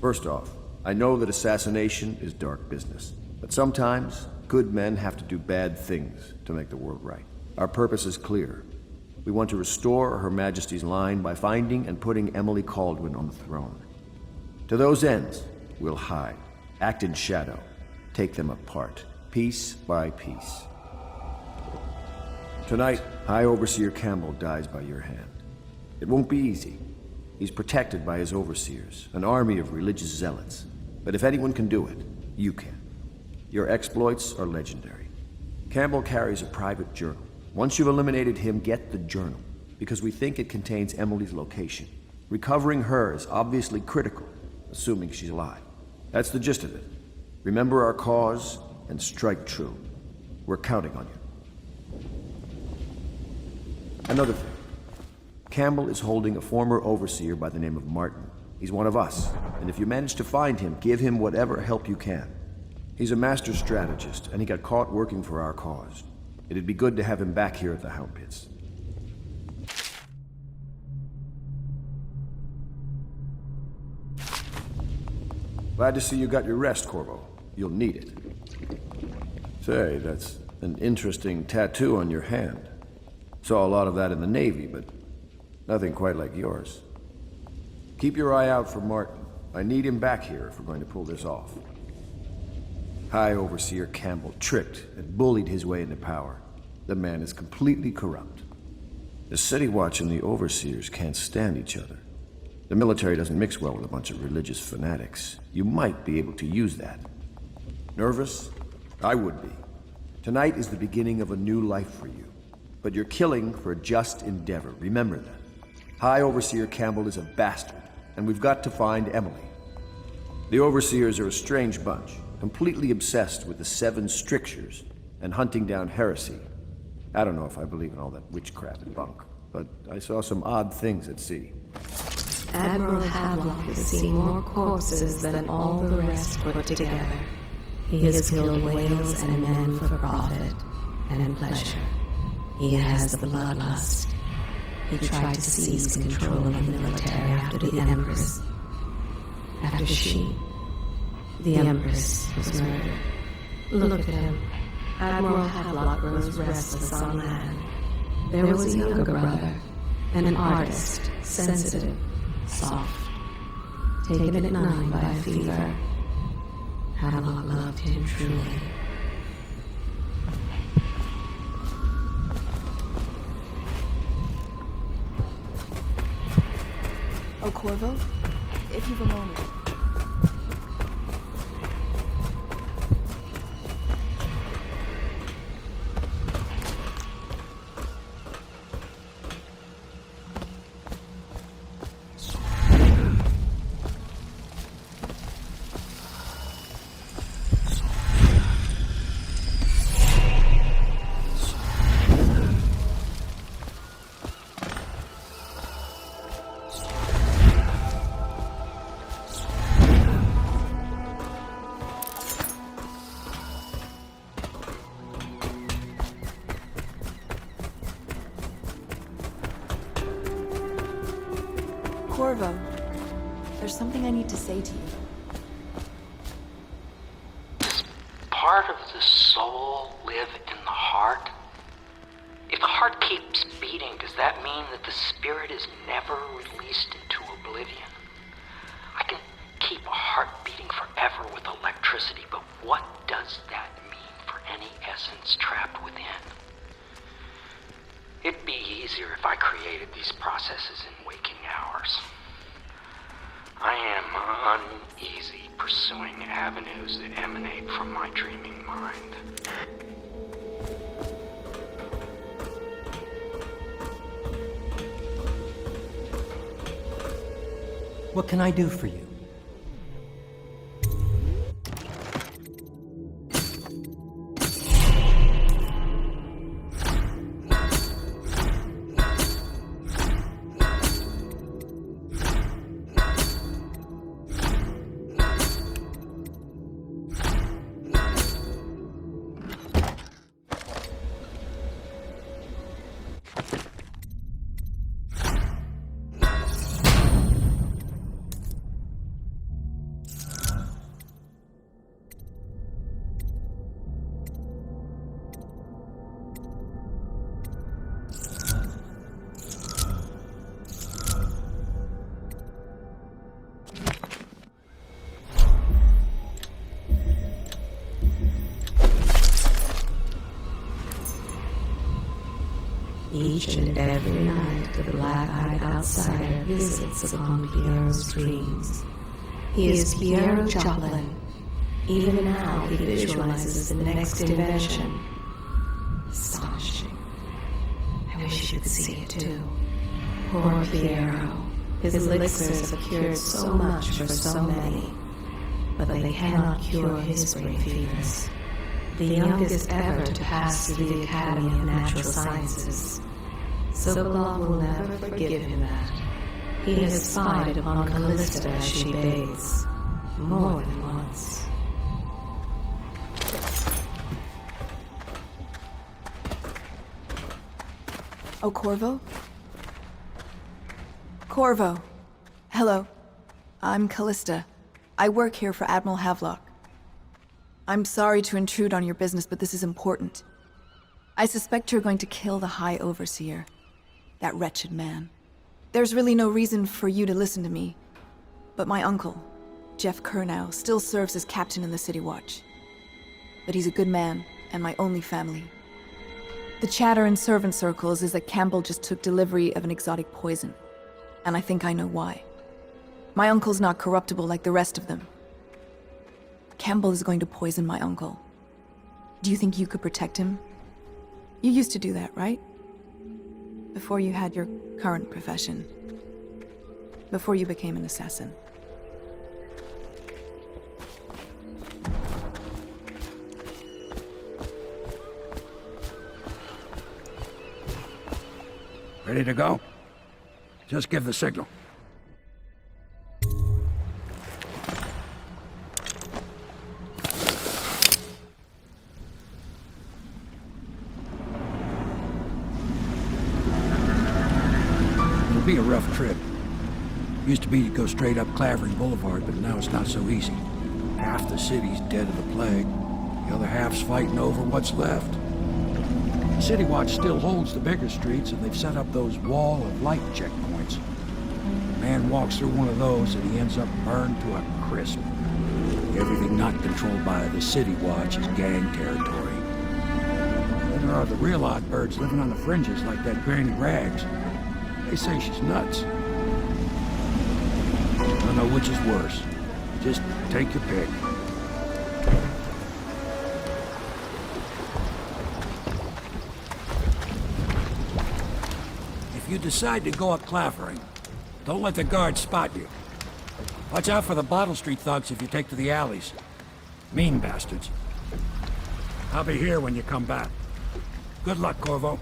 First off, I know that assassination is dark business, but sometimes good men have to do bad things to make the world right. Our purpose is clear. We want to restore Her Majesty's line by finding and putting Emily Kaldwin on the throne. To those ends, we'll hide, act in shadow, take them apart, piece by piece. Tonight, High Overseer Campbell dies by your hand. It won't be easy. He's protected by his overseers, an army of religious zealots. But if anyone can do it, you can. Your exploits are legendary. Campbell carries a private journal. Once you've eliminated him, get the journal, because we think it contains Emily's location. Recovering her is obviously critical, assuming she's alive. That's the gist of it. Remember our cause and strike true. We're counting on you. Another thing. Campbell is holding a former overseer by the name of Martin. He's one of us, and if you manage to find him, give him whatever help you can. He's a master strategist, and he got caught working for our cause. It'd be good to have him back here at the Hound Pits. Glad to see you got your rest, Corvo. You'll need it. Say, that's an interesting tattoo on your hand. Saw a lot of that in the Navy, but nothing quite like yours. Keep your eye out for Martin. I need him back here if we're going to pull this off. High Overseer Campbell tricked and bullied his way into power. The man is completely corrupt. The City Watch and the Overseers can't stand each other. The military doesn't mix well with a bunch of religious fanatics. You might be able to use that. Nervous? I would be. Tonight is the beginning of a new life for you. But you're killing for a just endeavor. Remember that. High Overseer Campbell is a bastard, and we've got to find Emily. The Overseers are a strange bunch, completely obsessed with the 7 strictures and hunting down heresy. I don't know if I believe in all that witchcraft and bunk, but I saw some odd things at sea. Admiral Havelock has seen more corpses than all the rest put together. He has killed whales and men for profit and pleasure. He has the bloodlust. He tried to seize control of the military after the Empress. After she, the Empress, was murdered. Look at him. Admiral Havelock grows restless on land. There was a younger brother, an artist, sensitive, soft, taken at 9 by a fever. Havelock loved him truly. Oh, Corvo? If you've a moment. Corvo, there's something I need to say to you. Does part of the soul live in the heart? If the heart keeps beating, does that mean that the spirit is never released into oblivion? I can keep a heart beating forever with electricity, but what does that mean for any essence trapped within? It'd be easier if I created these processes in waking hours. I am uneasy pursuing avenues that emanate from my dreaming mind. What can I do for you? Each and every night, the black-eyed outsider visits upon Piero's dreams. He is Piero Joplin. Even now, he visualizes the next invention. Astonishing. I wish you could see it too. Poor Piero. His elixirs have cured so much for so many, but they cannot cure his brain fevers. The youngest ever to pass through the Academy of Natural Sciences. Sokolov will never forgive him that. He has spied upon Callista as she bathes, more than once. Oh, Corvo? Corvo. Hello. I'm Callista. I work here for Admiral Havelock. I'm sorry to intrude on your business, but this is important. I suspect you're going to kill the High Overseer. That wretched man. There's really no reason for you to listen to me. But my uncle, Jeff Kernow, still serves as captain in the City Watch. But he's a good man, and my only family. The chatter in servant circles is that Campbell just took delivery of an exotic poison. And I think I know why. My uncle's not corruptible like the rest of them. Campbell is going to poison my uncle. Do you think you could protect him? You used to do that, right? Before you had your current profession. Before you became an assassin. Ready to go? Just give the signal. It'll be a rough trip. Used to be to go straight up Clavering Boulevard, but now it's not so easy. Half the city's dead of the plague. The other half's fighting over what's left. The City Watch still holds the bigger streets, and they've set up those wall of light checkpoints. A man walks through one of those, and he ends up burned to a crisp. Everything not controlled by the City Watch is gang territory. Then there are the real odd birds living on the fringes like that Granny Rags. They say she's nuts. don't know which is worse. Just take your pick. If you decide to go up Clavering, don't let the guards spot you. Watch out for the Bottle Street thugs if you take to the alleys. Mean bastards. I'll be here when you come back. Good luck, Corvo.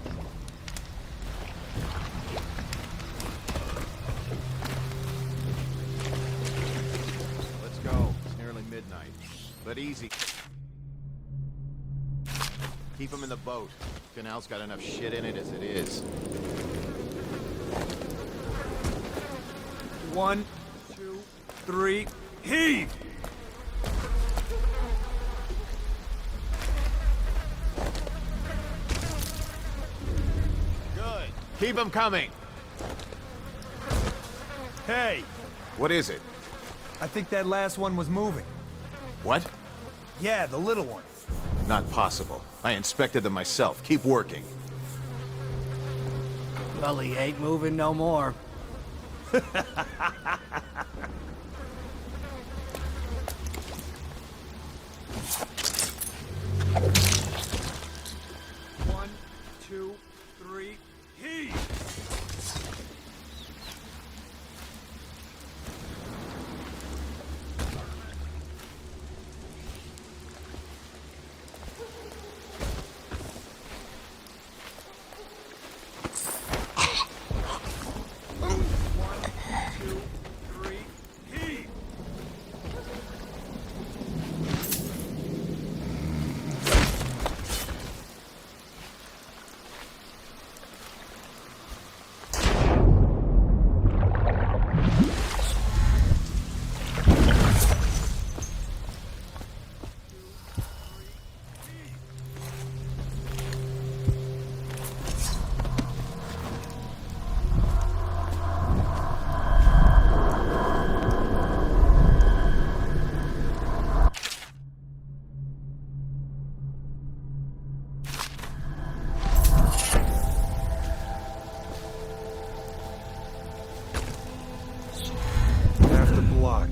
Let's go. It's nearly midnight. But easy. Keep them in the boat. Canal's got enough shit in it as it is. 1, 2, 3, heave! Good. Keep them coming. Hey! What is it? I think that last one was moving. What? Yeah, the little one. Not possible. I inspected them myself. Keep working. Well, he ain't moving no more. One, two, three, heave!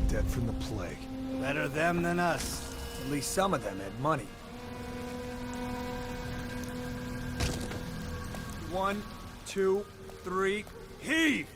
Dead from the plague. Better them than us. At least some of them had money. 1, 2, 3, heave!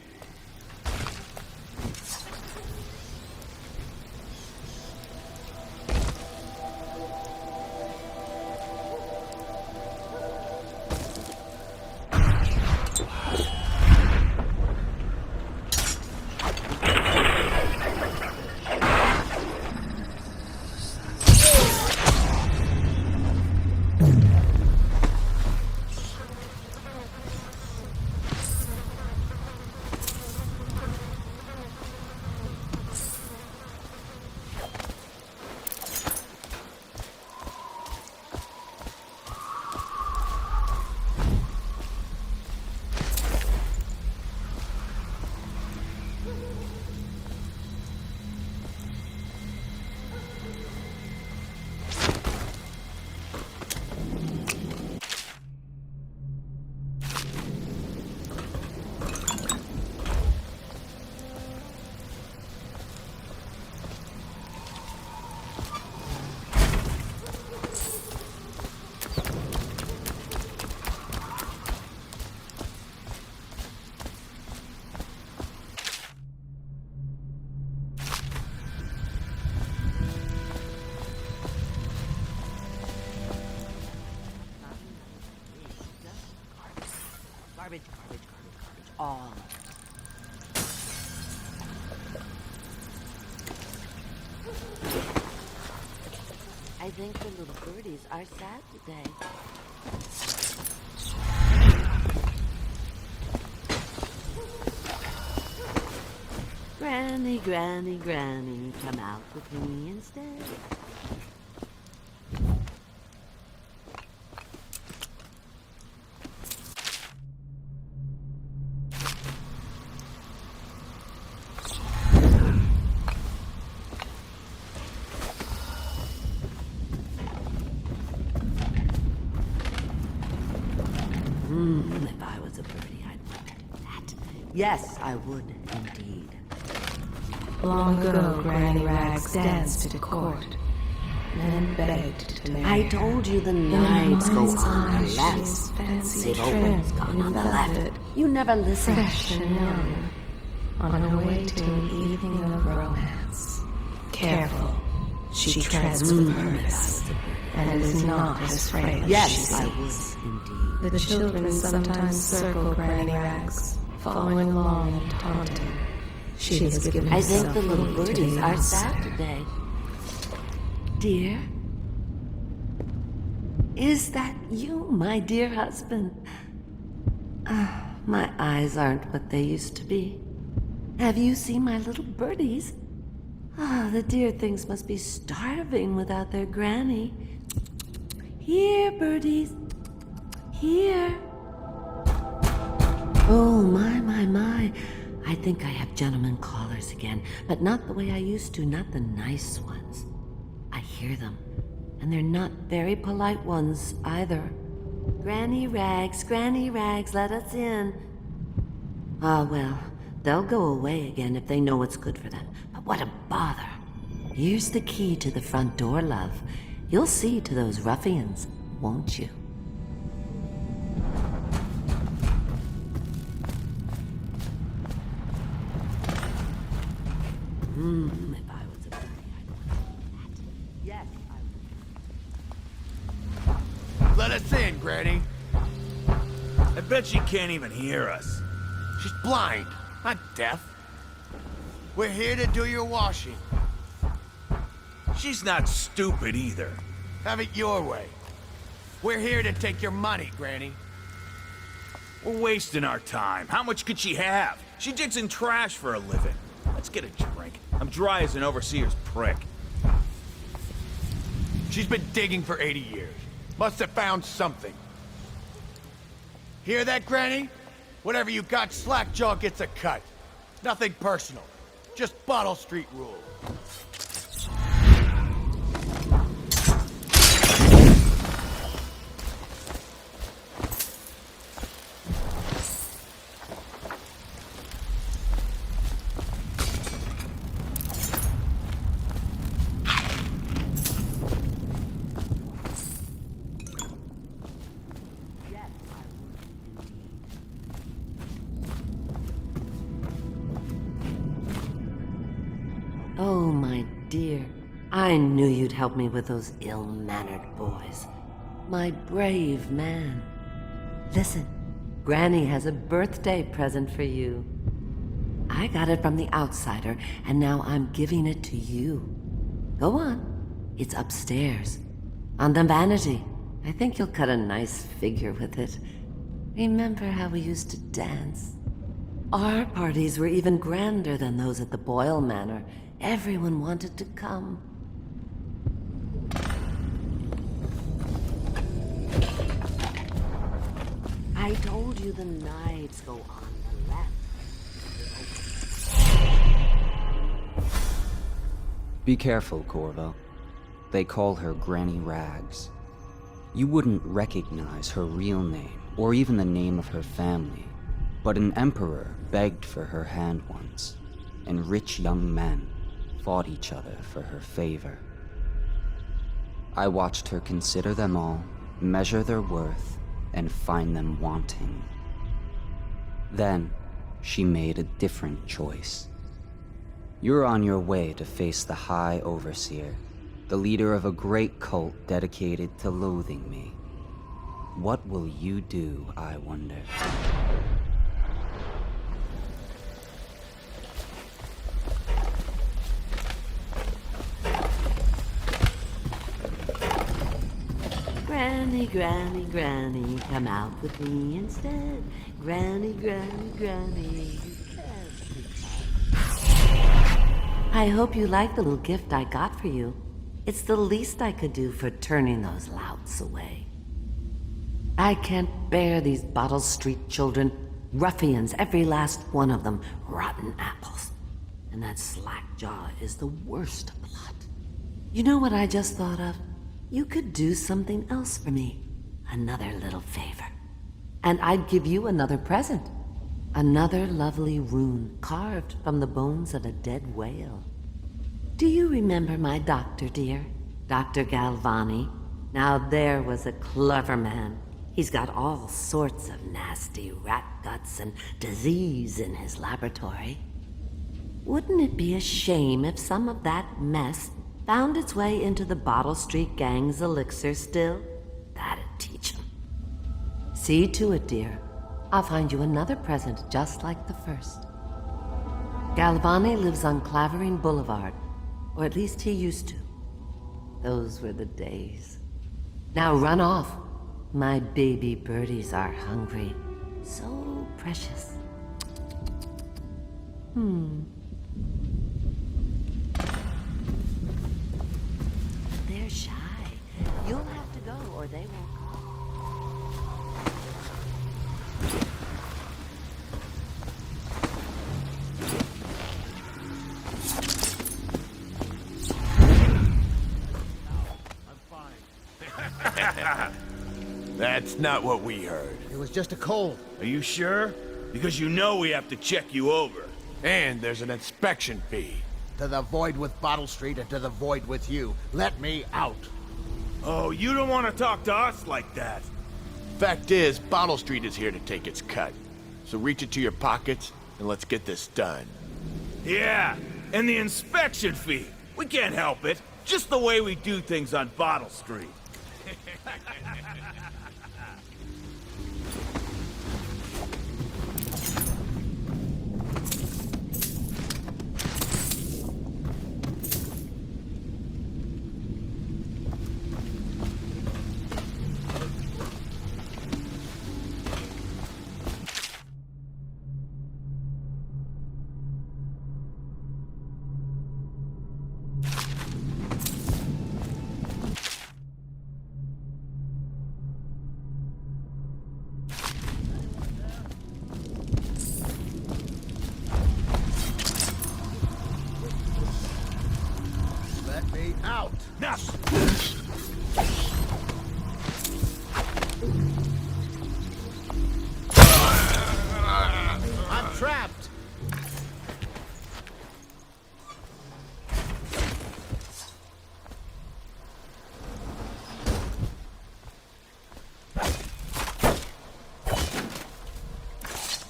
Garbage, all of it. I think the little birdies are sad today. Granny, Granny, Granny, come out with me instead. If I was a birdie, I'd want that. Yes, I would indeed. Long ago, Granny Rags danced at court, then begged to marry. I told you the nights go on the left. Fancy They've always gone on the left. You never listen. Fresh and young, on her way to an evening of romance. Careful, she treads with purpose, and is not as frail as she seems. The children sometimes circle Granny Rags, following along and taunting. She has given I think the herself little over to birdies the are monster. sad today. Dear? Is that you, my dear husband? My eyes aren't what they used to be. Have you seen my little birdies? The dear things must be starving without their granny. Here, birdies. Here. Oh, my. I think I have gentlemen callers again, but not the way I used to, not the nice ones. I hear them, and they're not very polite ones either. Granny Rags, let us in. Ah, well, they'll go away again if they know what's good for them. But what a bother. Here's the key to the front door, love. You'll see to those ruffians, won't you? If I was a birdie, I'd want that. Yes, I would. Let us in, Granny. I bet she can't even hear us. She's blind, not deaf. We're here to do your washing. She's not stupid either. Have it your way. We're here to take your money, Granny. We're wasting our time. How much could she have? She digs in trash for a living. Let's get a drink. I'm dry as an overseer's prick. She's been digging for 80 years. Must have found something. Hear that, Granny? Whatever you got, Slackjaw gets a cut. Nothing personal. Just Bottle Street rule. Oh, my dear. I knew you'd help me with those ill-mannered boys. My brave man. Listen, Granny has a birthday present for you. I got it from the outsider, and now I'm giving it to you. Go on. It's upstairs. On the vanity. I think you'll cut a nice figure with it. Remember how we used to dance? Our parties were even grander than those at the Boyle Manor. Everyone wanted to come. I told you the nights go on the left. Be careful, Corvo. They call her Granny Rags. You wouldn't recognize her real name, or even the name of her family, but an emperor begged for her hand once, and rich young men fought each other for her favor. I watched her consider them all, measure their worth, and find them wanting. Then, she made a different choice. You're on your way to face the High Overseer, the leader of a great cult dedicated to loathing me. What will you do, I wonder? Granny, Granny, Granny, come out with me instead. Granny, Granny, Granny, you can't be tired. I hope you like the little gift I got for you. It's the least I could do for turning those louts away. I can't bear these Bottle Street children. Ruffians, every last one of them. Rotten apples. And that Slackjaw is the worst lot. You know what I just thought of? You could do something else for me. Another little favor. And I'd give you another present. Another lovely rune carved from the bones of a dead whale. Do you remember my doctor, dear? Dr. Galvani? Now there was a clever man. He's got all sorts of nasty rat guts and disease in his laboratory. Wouldn't it be a shame if some of that mess found its way into the Bottle Street Gang's elixir still? That'd teach him. See to it, dear. I'll find you another present just like the first. Galvani lives on Clavering Boulevard, or at least he used to. Those were the days. Now run off. My baby birdies are hungry. So precious. They're shy. You'll have to go or they won't. That's not what we heard. It was just a cold. Are you sure? Because you know we have to check you over. And there's an inspection fee. To the void with Bottle Street and to the void with you. Let me out. Oh, you don't want to talk to us like that. Fact is, Bottle Street is here to take its cut. So reach into your pockets and let's get this done. Yeah, and the inspection fee. We can't help it. Just the way we do things on Bottle Street. Out! Now! I'm trapped!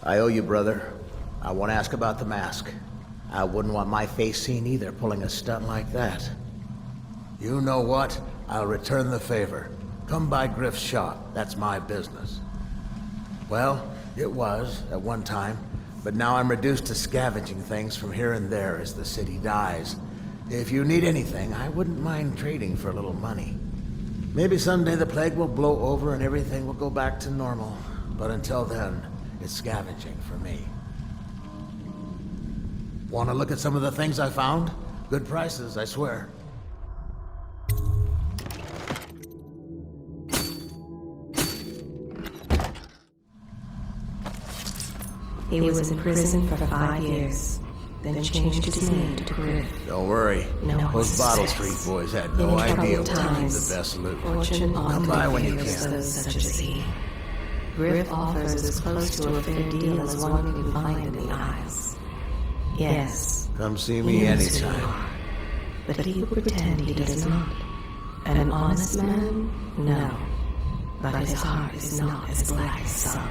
I owe you, brother. I want to ask about the mask. I wouldn't want my face seen either, pulling a stunt like that. You know what? I'll return the favor. Come by Griff's shop. That's my business. Well, it was, at one time, but now I'm reduced to scavenging things from here and there as the city dies. If you need anything, I wouldn't mind trading for a little money. Maybe someday the plague will blow over and everything will go back to normal. But until then, it's scavenging for me. Want to look at some of the things I found? Good prices, I swear. He was in prison for 5 years, then changed his name to Griff. Don't worry. No Those Bottle success. Street boys had no In idea troubled what to keep times, the best loot. Fortune Come by when you favors can. those such as he. Griff offers as close to a fair deal as one can find in the Isles. Yes. Come see he me knows who you anytime. are, but he will pretend he does not. An honest man? No. But his heart is not as black as some.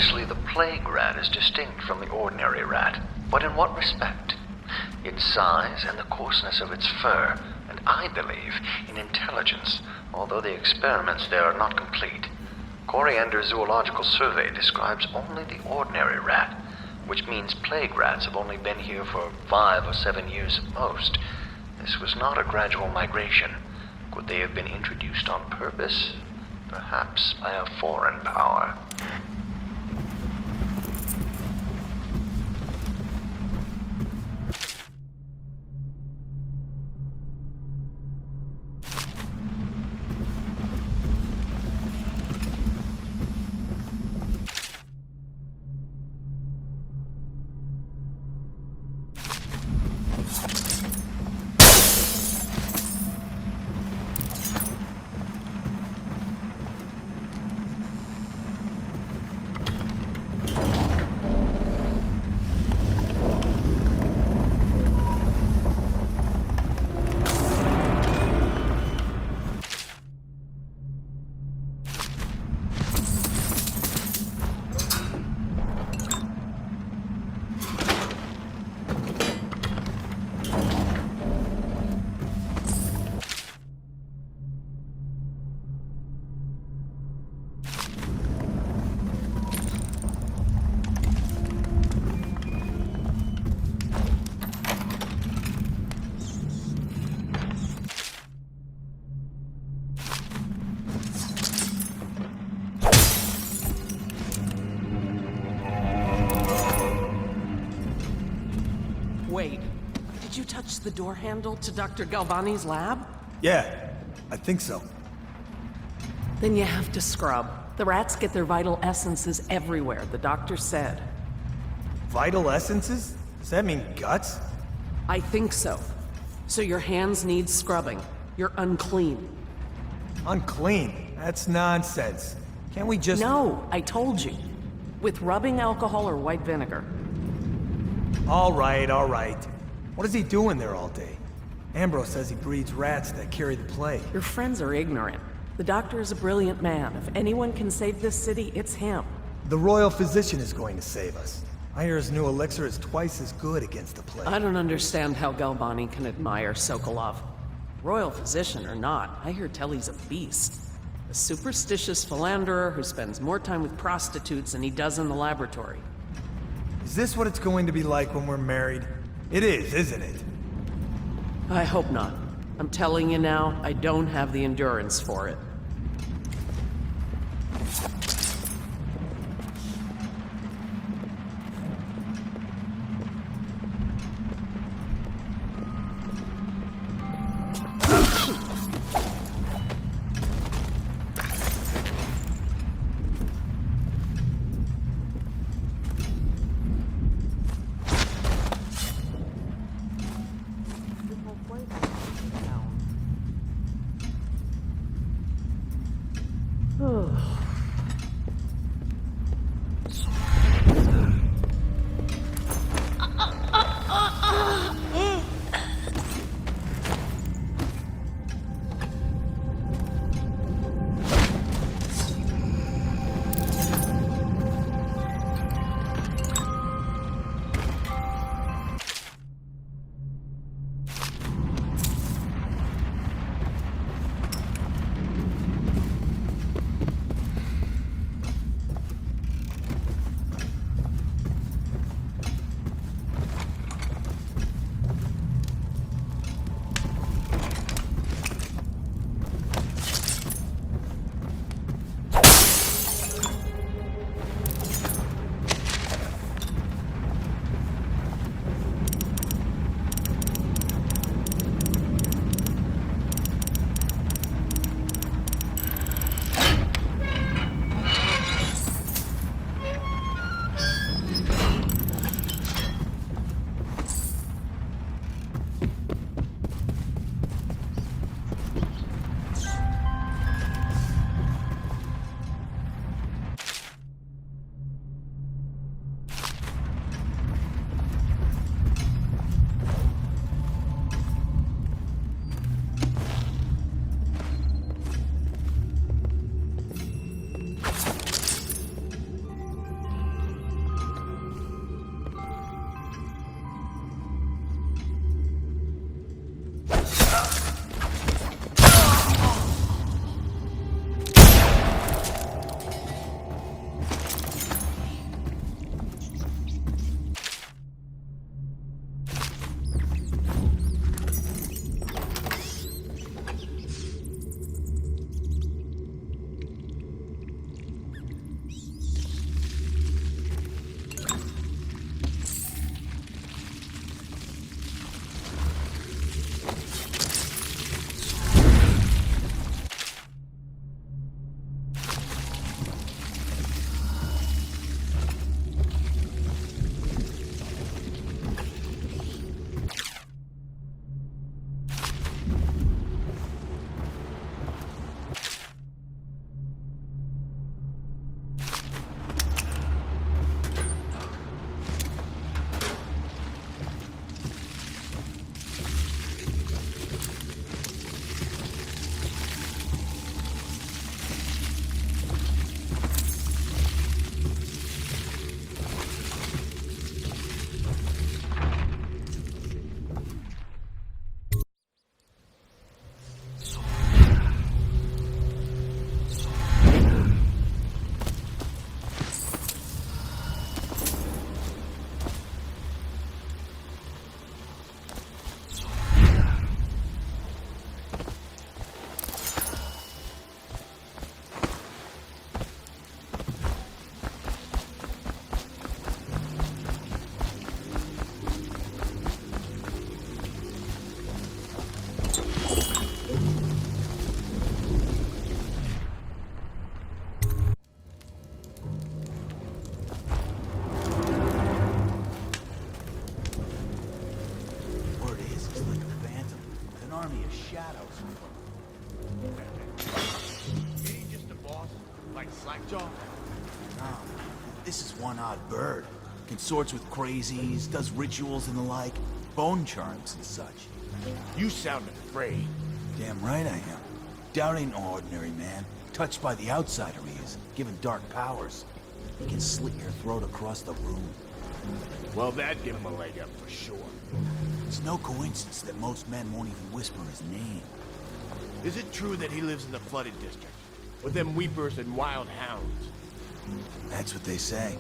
Obviously, the plague rat is distinct from the ordinary rat, but in what respect? Its size and the coarseness of its fur, and I believe in intelligence, although the experiments there are not complete. Coriander's zoological survey describes only the ordinary rat, which means plague rats have only been here for 5 or 7 years at most. This was not a gradual migration. Could they have been introduced on purpose? Perhaps by a foreign power. Wait, did you touch the door handle to Dr. Galvani's lab? Yeah, I think so. Then you have to scrub. The rats get their vital essences everywhere, the doctor said. Vital essences? Does that mean guts? I think so. So your hands need scrubbing. You're unclean. Unclean? That's nonsense. Can't we just... No, I told you. With rubbing alcohol or white vinegar. All right, all right. What is he doing there all day? Ambrose says he breeds rats that carry the plague. Your friends are ignorant. The doctor is a brilliant man. If anyone can save this city, it's him. The royal physician is going to save us. I hear his new elixir is twice as good against the plague. I don't understand how Galvani can admire Sokolov. Royal physician or not, I hear tell he's a beast. A superstitious philanderer who spends more time with prostitutes than he does in the laboratory. Is this what it's going to be like when we're married? It is, isn't it? I hope not. I'm telling you now, I don't have the endurance for it. shadows. Ain't he just a boss? Like Slackjaw? No. This is one odd bird. Consorts with crazies, does rituals and the like. Bone charms and such. You sound afraid. Damn right I am. Doubt ain't no ordinary man. Touched by the outsider he is, given dark powers. He can slit your throat across the room. Well, that'd give him a leg up for sure. It's no coincidence that most men won't even whisper his name. Is it true that he lives in the flooded district? With them weepers and wild hounds? That's what they say.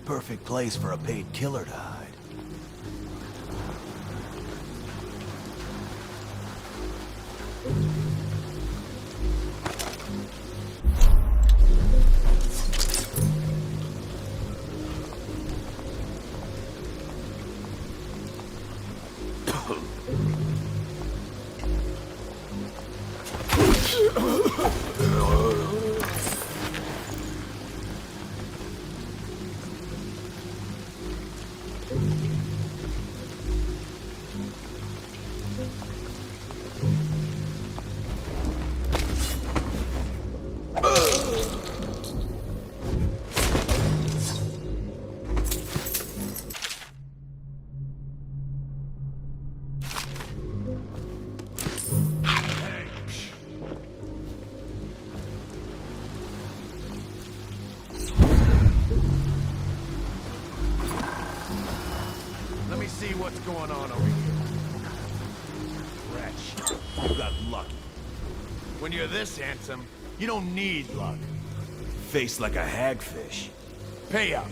Perfect place for a paid killer to hide. See what's going on over here. Wretch, you got lucky. When you're this handsome, you don't need luck. Face like a hagfish. Pay up.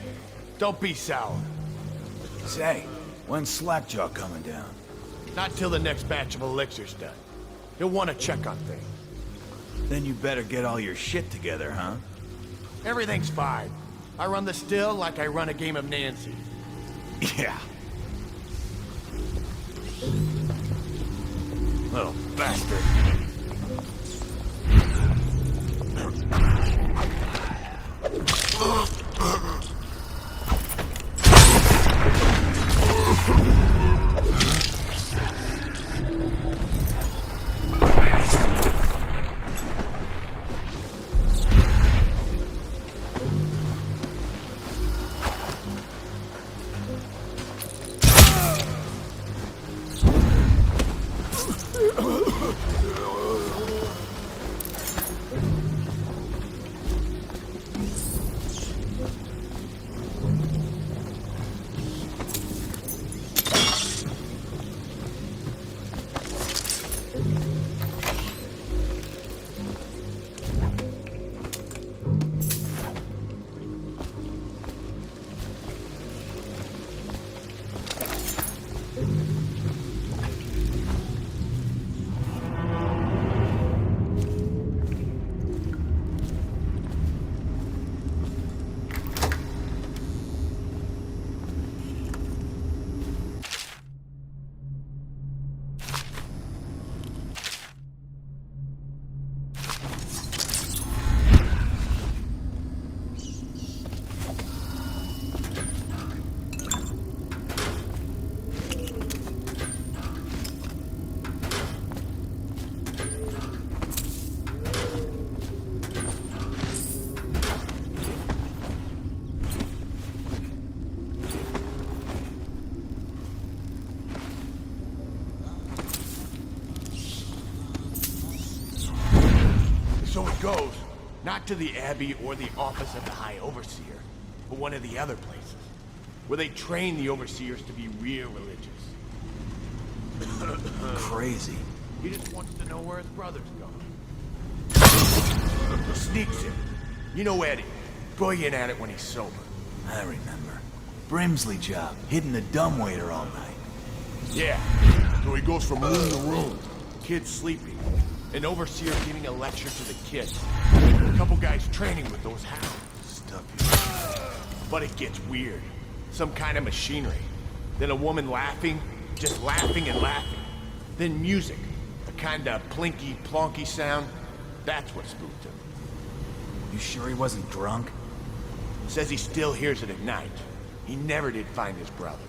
Don't be sour. Say, when's Slackjaw coming down? Not till the next batch of elixirs done. He'll want to check on things. Then you better get all your shit together, huh? Everything's fine. I run the still like I run a game of Nancy. Yeah. Little bastard. So it goes, not to the Abbey or the office of the High Overseer, but one of the other places, where they train the Overseers to be real religious. Crazy. He just wants to know where his brother's gone. Sneaks in. You know Eddie. Brilliant at it when he's sober. I remember. Brimsley job, hitting the dumbwaiter all night. Yeah, so he goes from room to room, kids sleeping, an overseer giving a lecture to the kids, a couple guys training with those hounds. But it gets weird. Some kind of machinery. Then a woman laughing, just laughing and laughing. Then music, a kind of plinky, plonky sound. That's what spooked him. You sure he wasn't drunk? Says he still hears it at night. He never did find his brother.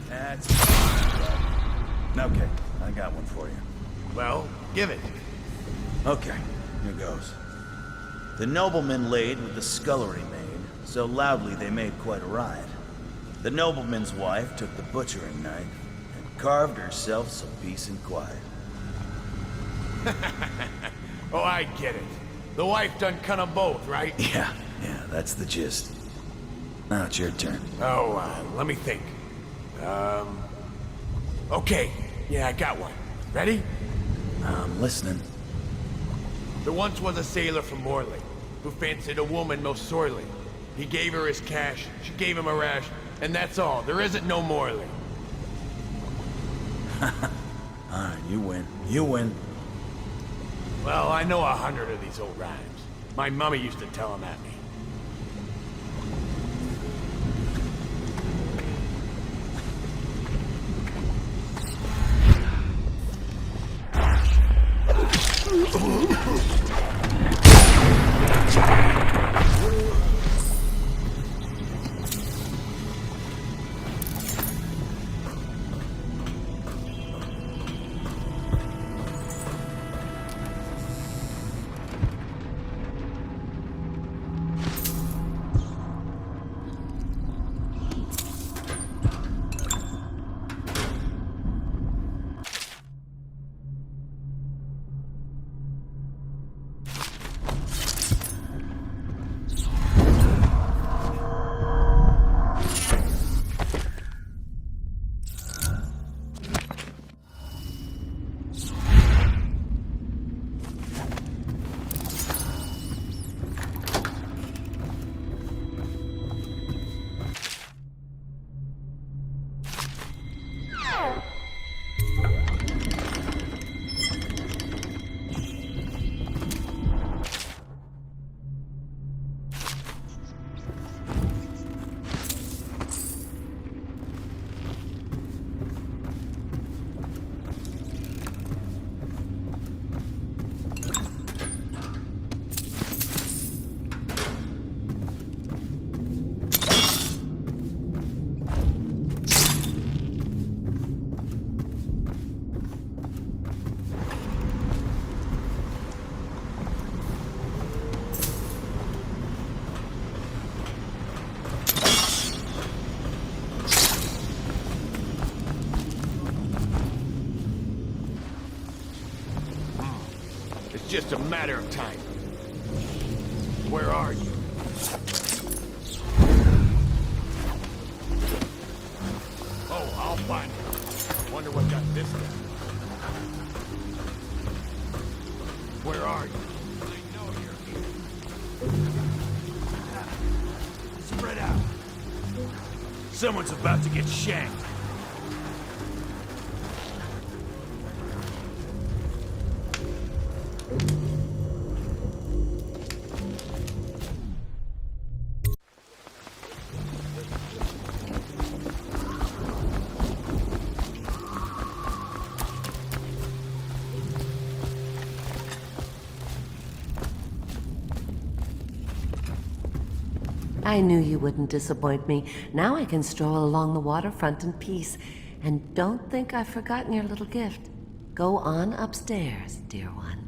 That's... Okay, I got one for you. Well, give it. Okay, here goes. The nobleman laid with the scullery maid, so loudly they made quite a riot. The nobleman's wife took the butchering knife and carved herself some peace and quiet. Oh, I get it. The wife done cut 'em both, right? Yeah, that's the gist. Now it's your turn. Oh, let me think. Okay. Yeah, I got one. Ready? I'm listening. There once was a sailor from Morley who fancied a woman most sorely. He gave her his cash, she gave him a rash, and that's all. There isn't no Morley. Alright, you win. You win. Well, I know 100 of these old rhymes. My mummy used to tell them at me. Just a matter of time. Where are you? Oh, I'll find it. Wonder what got this done. Where are you? I know you're here. Spread out. Someone's about to get shanked. I knew you wouldn't disappoint me. Now I can stroll along the waterfront in peace. And don't think I've forgotten your little gift. Go on upstairs, dear one.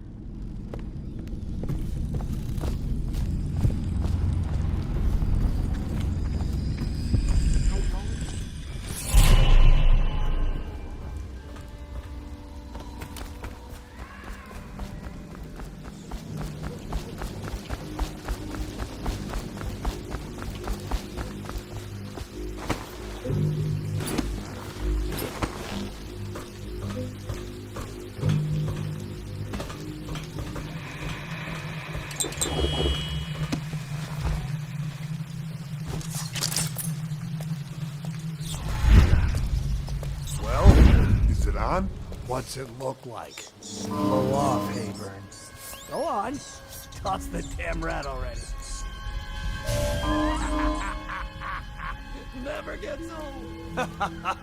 What's it look like? Blow off, Haber. Go on. Toss the damn rat already. Never gets old.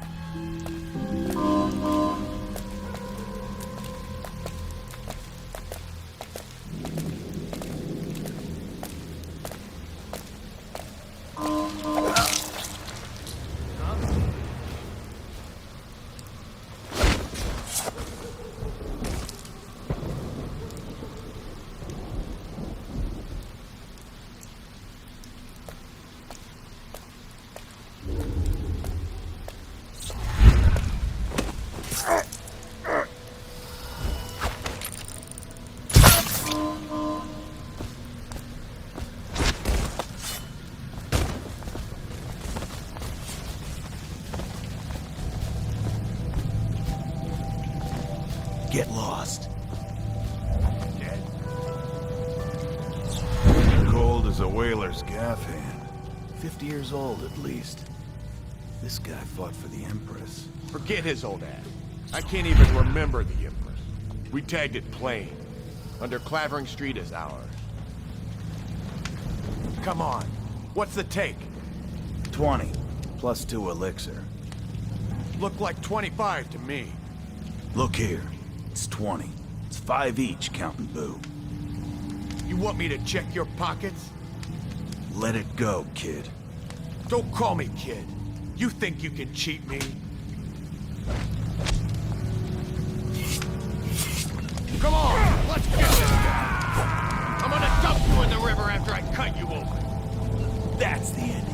was a whaler's gaff hand. 50 years old, at least. This guy fought for the Empress. Forget his old ass. I can't even remember the Empress. We tagged it plain. Under Clavering Street is ours. Come on. What's the take? 20, plus 2 elixir. Looked like 25 to me. Look here. It's 20. It's 5 each, counting boo. You want me to check your pockets? Let it go, kid. Don't call me kid. You think you can cheat me? Come on, let's get this guy. I'm gonna dump you in the river after I cut you open. That's the end of you.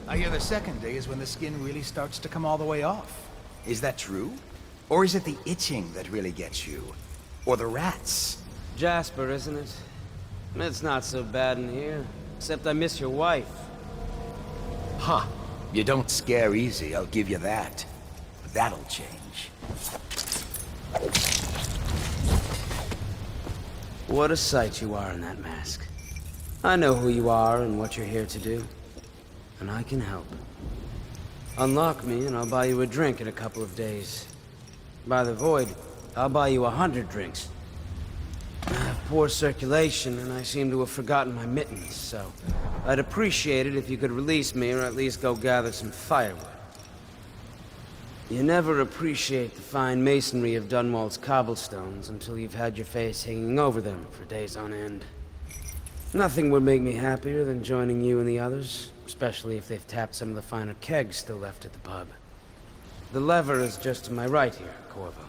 I hear the second day is when the skin really starts to come all the way off. Is that true? Or is it the itching that really gets you? Or the rats? Jasper, isn't it? It's not so bad in here. Except I miss your wife. Huh. You don't scare easy, I'll give you that. But that'll change. What a sight you are in that mask. I know who you are and what you're here to do. And I can help. Unlock me and I'll buy you a drink in a couple of days. By the void, I'll buy you 100 drinks. I have poor circulation and I seem to have forgotten my mittens, so I'd appreciate it if you could release me or at least go gather some firewood. You never appreciate the fine masonry of Dunwall's cobblestones until you've had your face hanging over them for days on end. Nothing would make me happier than joining you and the others, especially if they've tapped some of the finer kegs still left at the pub. The lever is just to my right here, Corvo.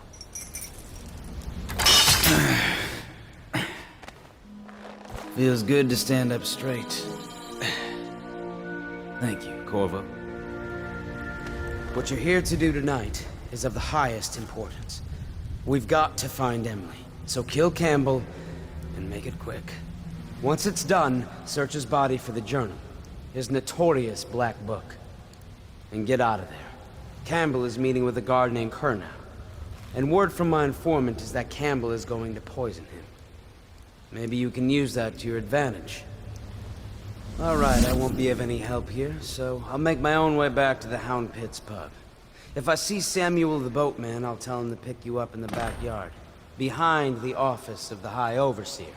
Feels good to stand up straight. Thank you, Corvo. What you're here to do tonight is of the highest importance. We've got to find Emily, so kill Campbell and make it quick. Once it's done, search his body for the journal, his notorious black book, and get out of there. Campbell is meeting with a guard named Kernow, and word from my informant is that Campbell is going to poison him. Maybe you can use that to your advantage. All right, I won't be of any help here, so I'll make my own way back to the Hound Pits pub. If I see Samuel the boatman, I'll tell him to pick you up in the backyard, behind the office of the High Overseer.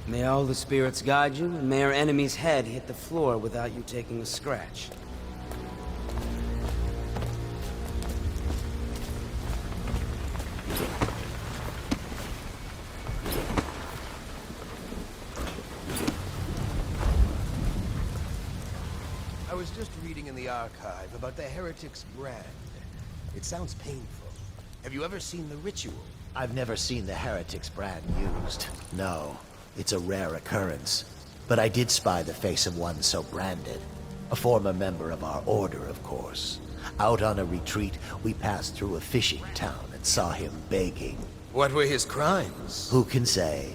May all the spirits guide you, and may our enemy's head hit the floor without you taking a scratch. I was just reading in the archive about the heretic's brand. It sounds painful. Have you ever seen the ritual? I've never seen the heretic's brand used. No, it's a rare occurrence. But I did spy the face of one so branded. A former member of our order, of course. Out on a retreat, we passed through a fishing town and saw him begging. What were his crimes? Who can say?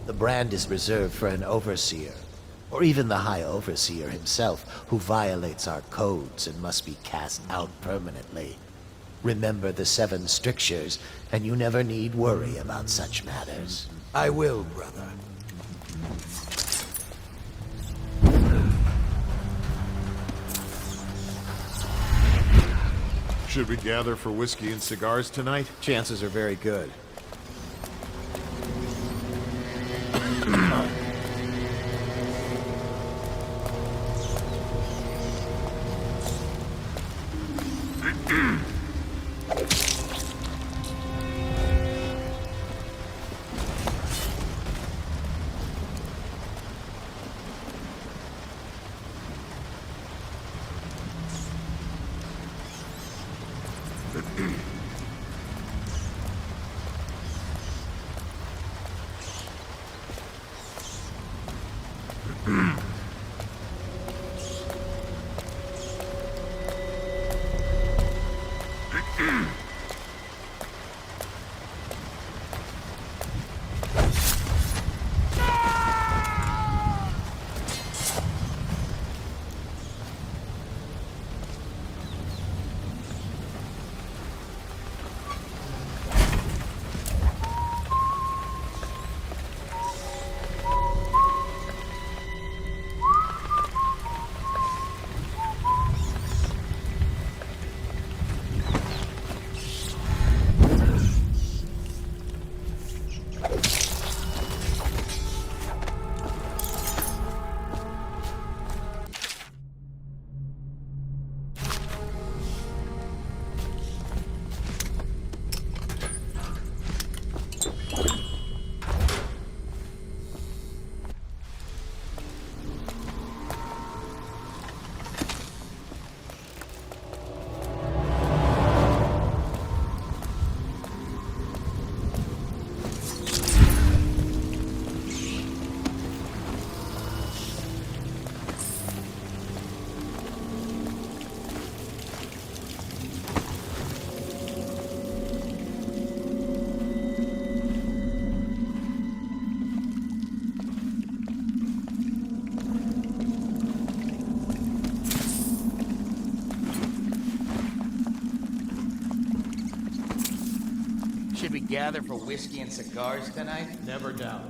The brand is reserved for an overseer, or even the High Overseer himself, who violates our codes and must be cast out permanently. Remember the 7 strictures, and you never need worry about such matters. I will, brother. Should we gather for whiskey and cigars tonight? Chances are very good. Should we gather for whiskey and cigars tonight? Never doubt.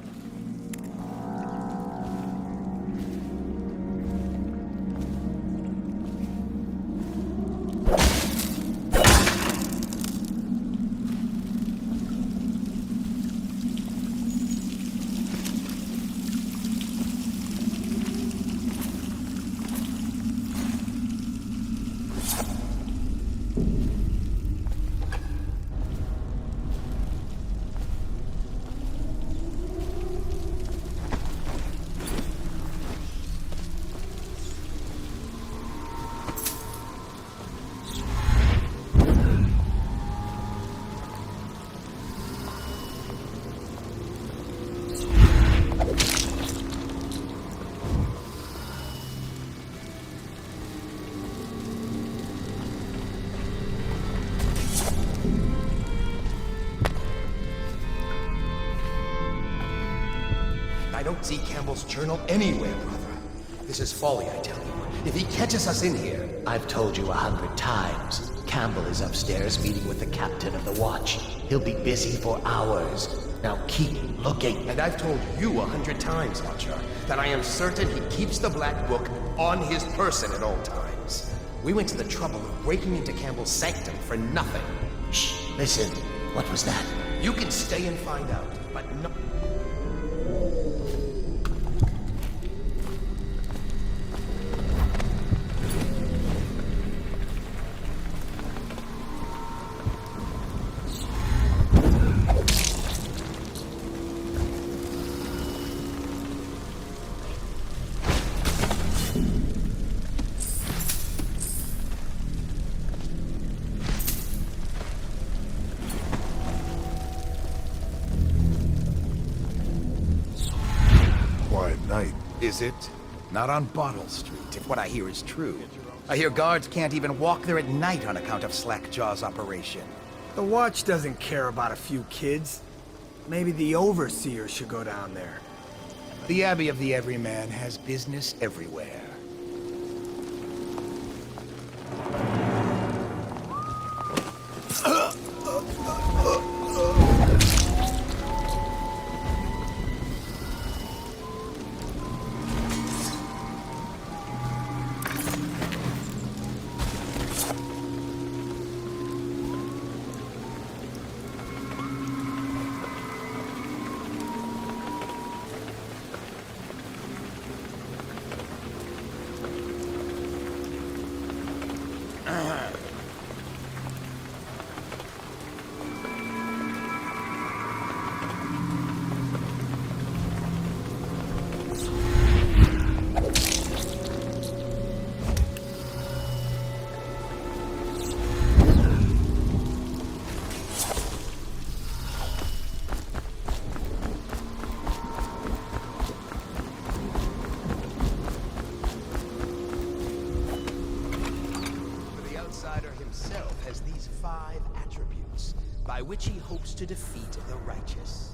I don't see Campbell's journal anywhere, brother. This is folly, I tell you. If he catches us in here... I've told you 100 times. Campbell is upstairs meeting with the captain of the watch. He'll be busy for hours. Now keep looking. And I've told you 100 times, Archer, that I am certain he keeps the Black Book on his person at all times. We went to the trouble of breaking into Campbell's sanctum for nothing. Shh, listen. What was that? You can stay and find out, but no... Is it? Not on Bottle Street, if what I hear is true. I hear guards can't even walk there at night on account of Slackjaw's operation. The Watch doesn't care about a few kids. Maybe the Overseer should go down there. The Abbey of the Everyman has business everywhere. By which he hopes to defeat the righteous.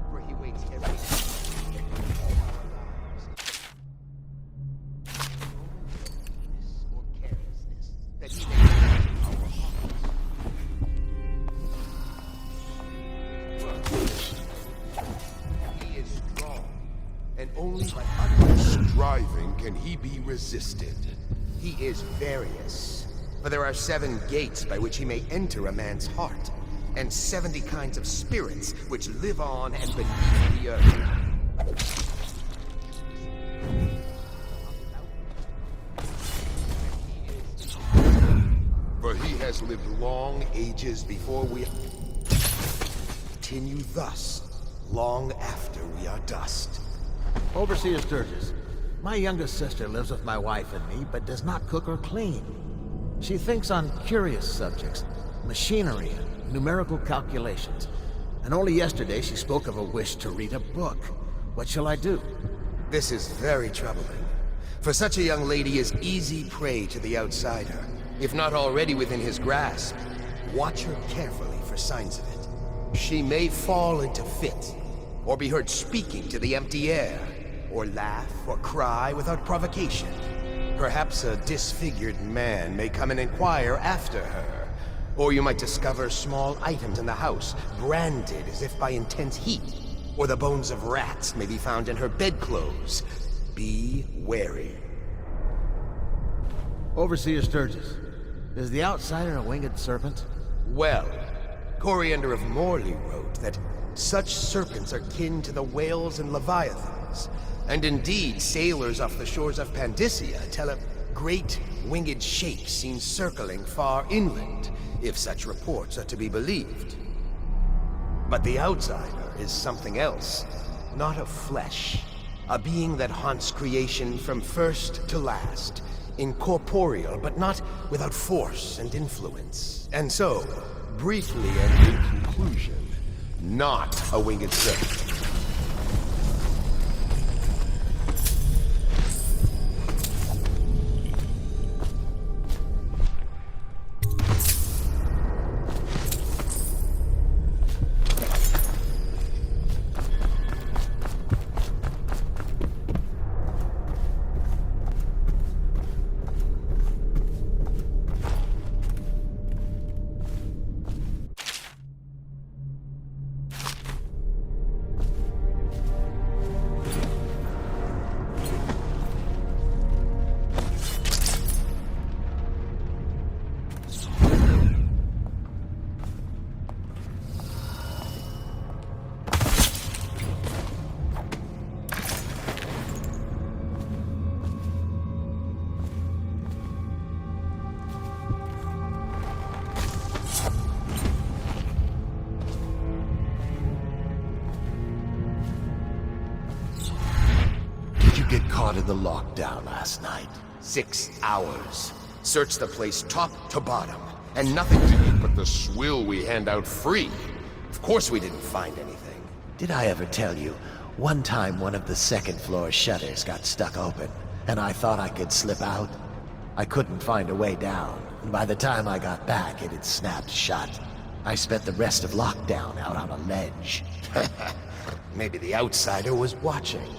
Where he waits every or carelessness that he may our hearts. He is strong, and only by utmost striving can he be resisted. He is various. For there are 7 gates by which he may enter a man's heart, and 70 kinds of spirits which live on and beneath the earth. For he has lived long ages before we continue thus, long after we are dust. Overseer Sturgis, my youngest sister lives with my wife and me, but does not cook or clean. She thinks on curious subjects, machinery, and numerical calculations. And only yesterday she spoke of a wish to read a book. What shall I do? This is very troubling. For such a young lady is easy prey to the outsider. If not already within his grasp, watch her carefully for signs of it. She may fall into fit, or be heard speaking to the empty air, or laugh or cry without provocation. Perhaps a disfigured man may come and inquire after her. Or you might discover small items in the house, branded as if by intense heat. Or the bones of rats may be found in her bedclothes. Be wary. Overseer Sturgis, is the outsider a winged serpent? Well, Coriander of Morley wrote that such serpents are kin to the whales and leviathans. And indeed, sailors off the shores of Pandysia tell of great winged shapes seen circling far inland, if such reports are to be believed. But the outsider is something else, not of flesh. A being that haunts creation from first to last, incorporeal, but not without force and influence. And so, briefly and in conclusion, not a winged serpent. Get caught in the lockdown last night. 6 hours. Searched the place top to bottom, and nothing to eat but the swill we hand out free. Of course we didn't find anything. Did I ever tell you, One time one of the second floor shutters got stuck open, and I thought I could slip out. I couldn't find a way down, and by the time I got back, it had snapped shut. I spent the rest of lockdown out on a ledge. Maybe the outsider was watching.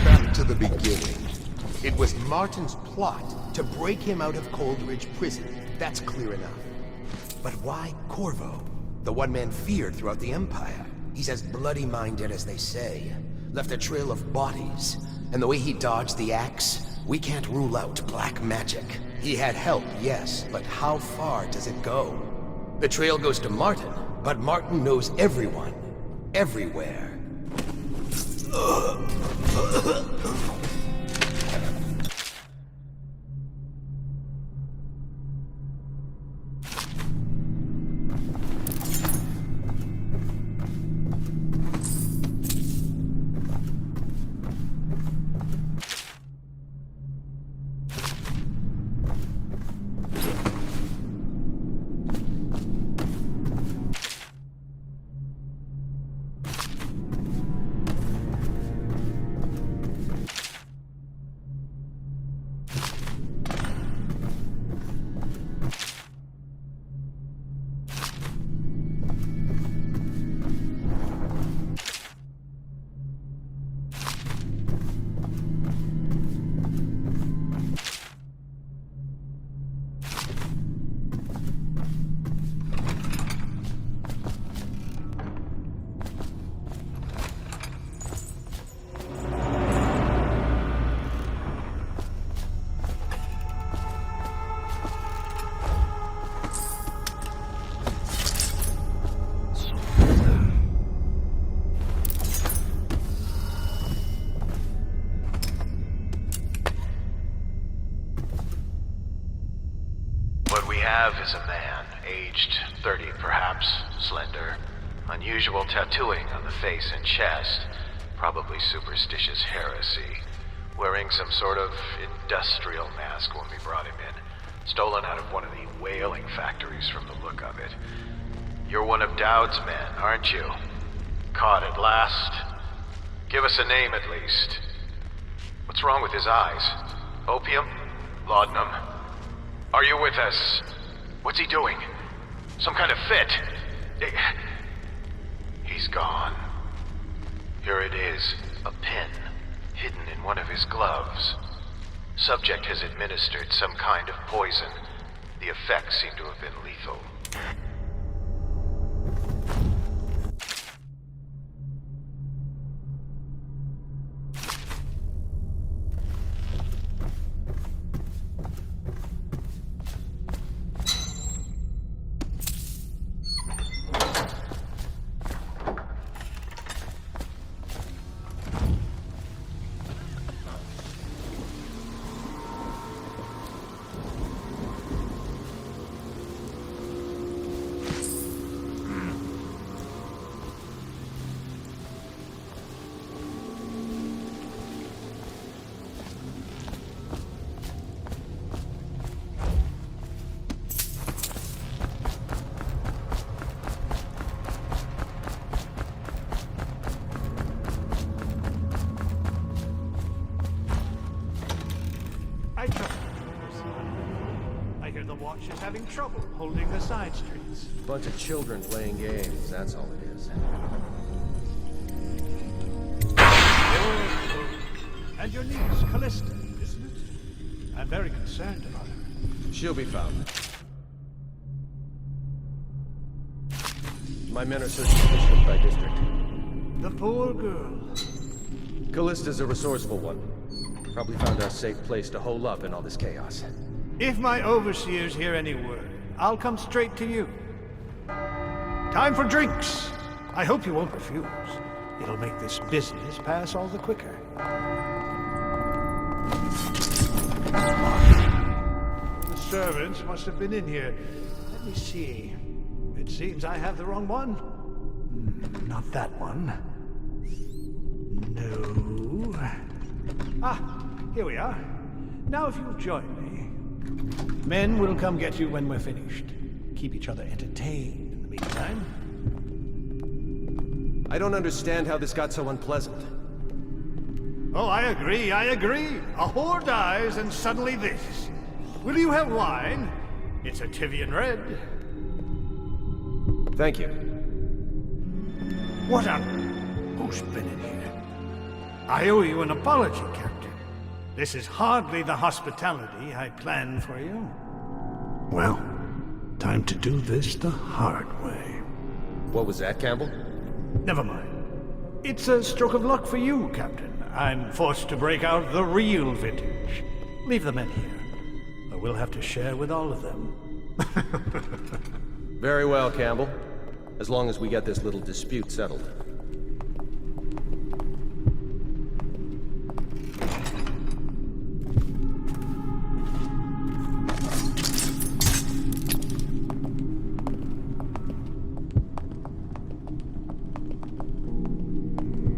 Back to the beginning. It was Martin's plot to break him out of Coldridge Prison. That's clear enough. But why Corvo? The one man feared throughout the Empire. He's as bloody-minded as they say. Left a trail of bodies. And the way he dodged the axe, we can't rule out black magic. He had help, yes, but how far does it go? The trail goes to Martin, but Martin knows everyone. Everywhere. Is a man, aged 30 perhaps, slender, unusual tattooing on the face and chest, probably superstitious heresy, wearing some sort of industrial mask when we brought him in, stolen out of one of the whaling factories from the look of it. You're one of Dowd's men, aren't you? Caught at last? Give us a name at least. What's wrong with his eyes? Opium? Laudanum? Are you with us? What's he doing? Some kind of fit? He's gone. Here it is, a pin, hidden in one of his gloves. Subject has administered some kind of poison. The effects seem to have been lethal. Watch is having trouble holding the side streets. Bunch of children playing games, that's all it is. And your niece, Callista, isn't it? I'm very concerned about her. She'll be found. My men are searching district by district. The poor girl. Callista's a resourceful one. Probably found a safe place to hole up in all this chaos. If my overseers hear any word, I'll come straight to you. Time for drinks! I hope you won't refuse. It'll make this business pass all the quicker. The servants must have been in here. Let me see. It seems I have the wrong one. Not that one. No. Ah, here we are. Now if you'll join me. Men will come get you when we're finished. Keep each other entertained in the meantime. I don't understand how this got so unpleasant. Oh, I agree. A whore dies and suddenly this. Will you have wine? It's a Tivian Red. Thank you. What up? Who's been in here? I owe you an apology, Captain. This is hardly the hospitality I planned for you. Well, time to do this the hard way. What was that, Campbell? Never mind. It's a stroke of luck for you, Captain. I'm forced to break out the real vintage. Leave the men here, or we'll have to share with all of them. Very well, Campbell. As long as we get this little dispute settled.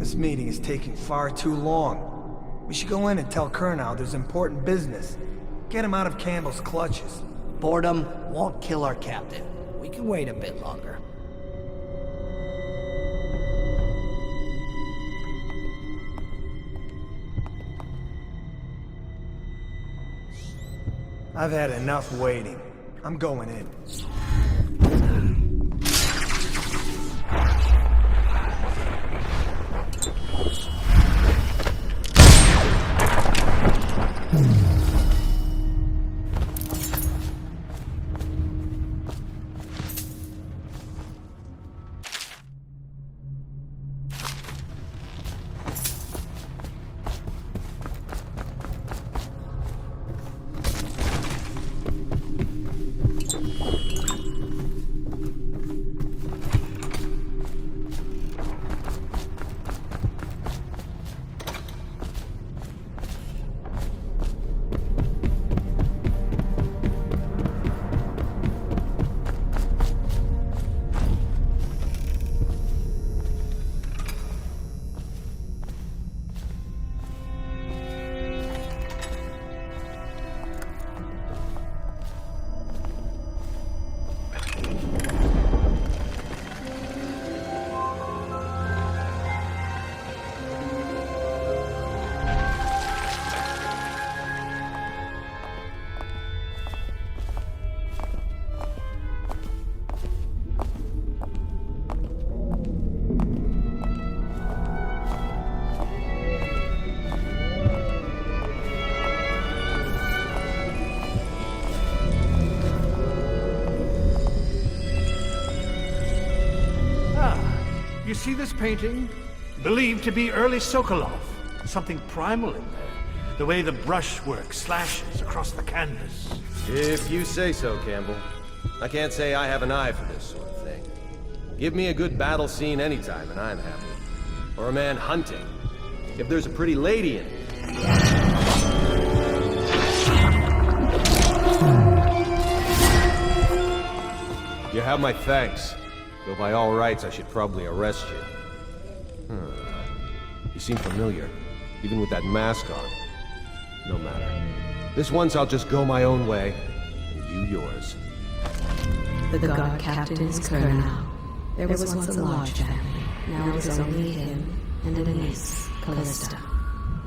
This meeting is taking far too long. We should go in and tell Kernow there's important business. Get him out of Campbell's clutches. Boredom won't kill our captain. We can wait a bit longer. I've had enough waiting. I'm going in. You see this painting? Believed to be early Sokolov. Something primal in there. The way the brushwork slashes across the canvas. If you say so, Campbell. I can't say I have an eye for this sort of thing. Give me a good battle scene anytime and I'm happy. Or a man hunting. If there's a pretty lady in it. You have my thanks. Though by all rights, I should probably arrest you. You seem familiar, even with that mask on. No matter. This once I'll just go my own way, and you yours. The guard captain is Kernow. There was once a large family. Now it is only him and a niece, Callista.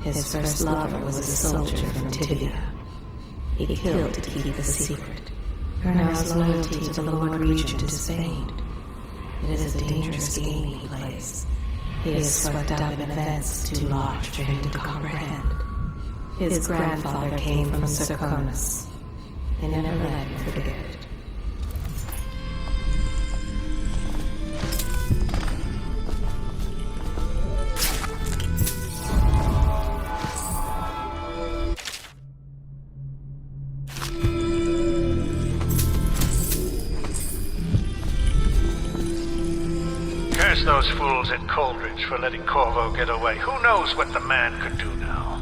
His first lover was a soldier from Tivia. He killed to keep the secret. Kernow's loyalty to the Lord Regent is Spain. It is a dangerous game he plays. He is swept up in events too large for him to comprehend. His grandfather came from Circonus. They never let him forget it. Those fools at Coldridge for letting Corvo get away. Who knows what the man could do now?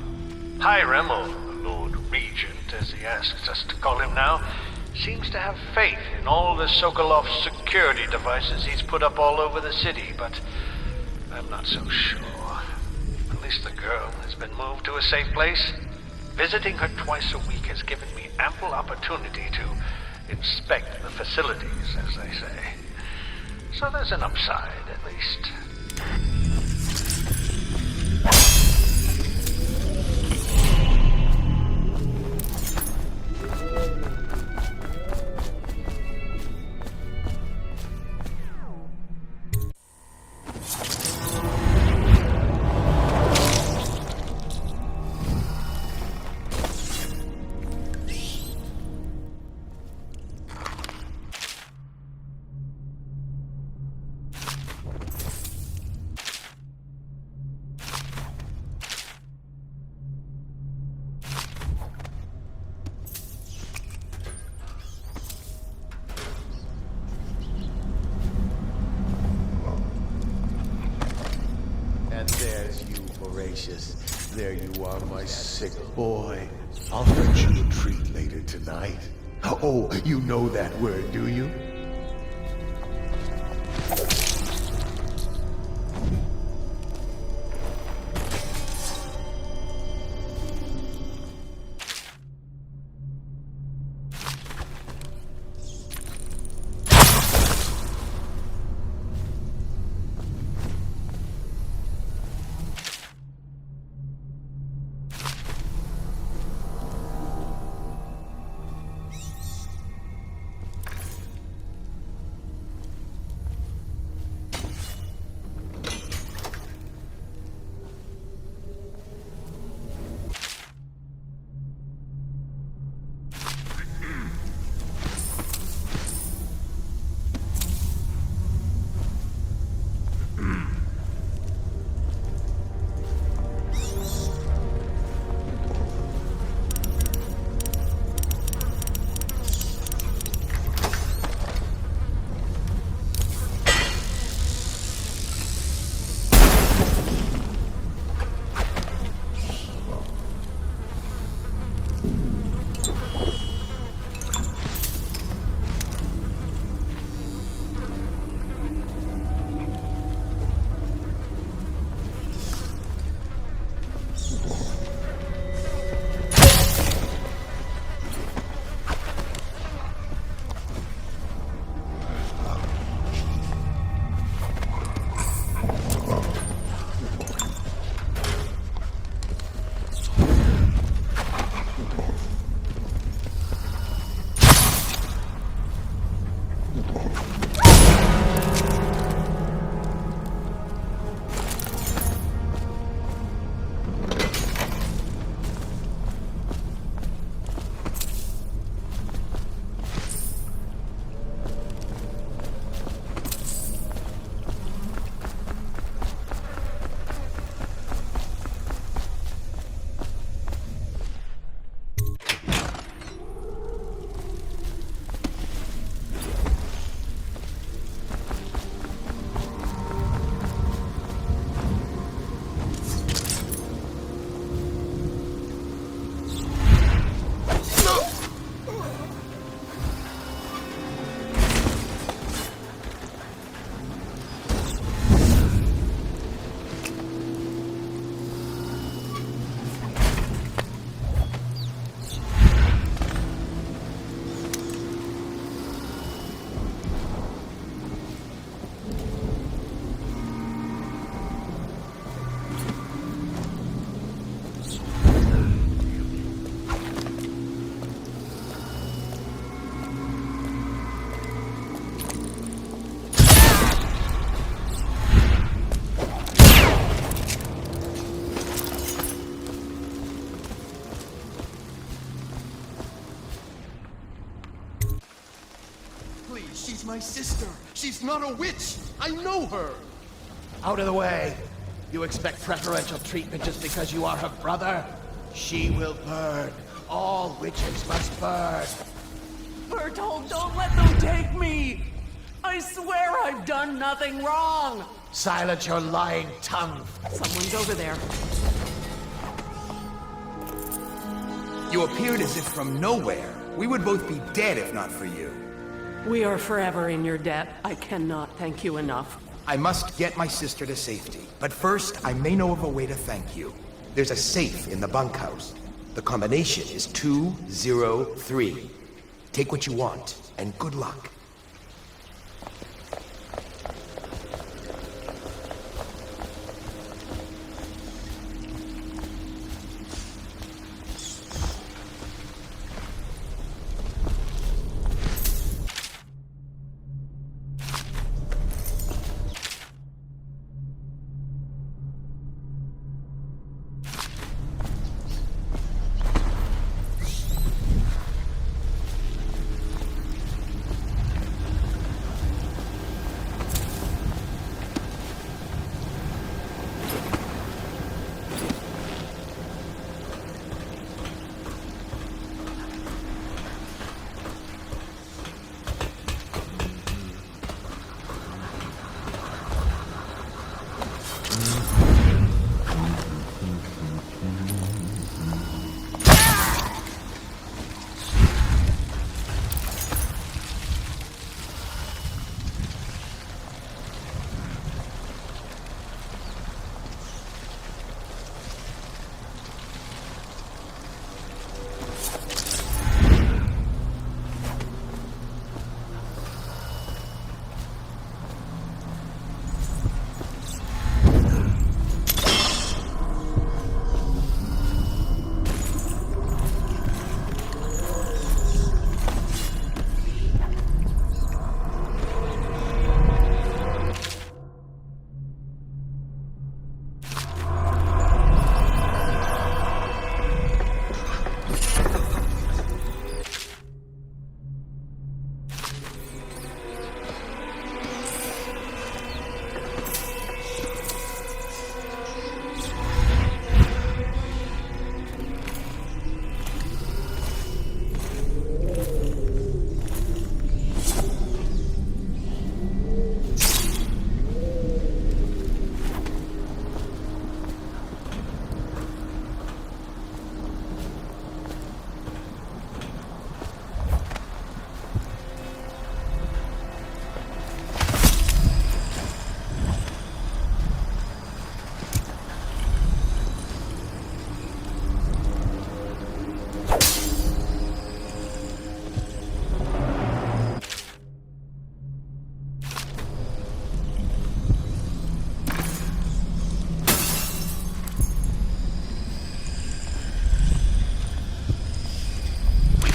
Hiram, or the Lord Regent, as he asks us to call him now, seems to have faith in all the Sokolov security devices he's put up all over the city, but I'm not so sure. least the girl has been moved to a safe place. Visiting her twice a week has given me ample opportunity to inspect the facilities, as they say. So there's an upside, at least. And there's you, Voracious. There you are, my sick boy. I'll fetch you a treat later tonight. Oh, you know that word, do you? She's my sister. She's not a witch. I know her. Out of the way. You expect preferential treatment just because you are her brother? She will burn. All witches must burn. Bertold, don't let them take me! I swear I've done nothing wrong! Silence your lying tongue. Someone's over there. You appeared as if from nowhere. We would both be dead if not for you. We are forever in your debt. I cannot thank you enough. I must get my sister to safety, but first I may know of a way to thank you. There's a safe in the bunkhouse. The combination is 203. Take what you want, and good luck.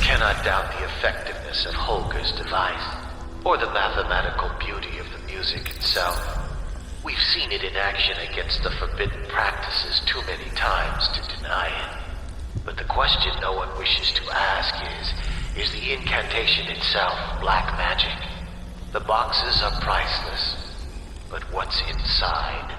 Cannot doubt the effectiveness of Holger's device, or the mathematical beauty of the music itself. We've seen it in action against the forbidden practices too many times to deny it. But the question no one wishes to ask is the incantation itself black magic? The boxes are priceless, but what's inside?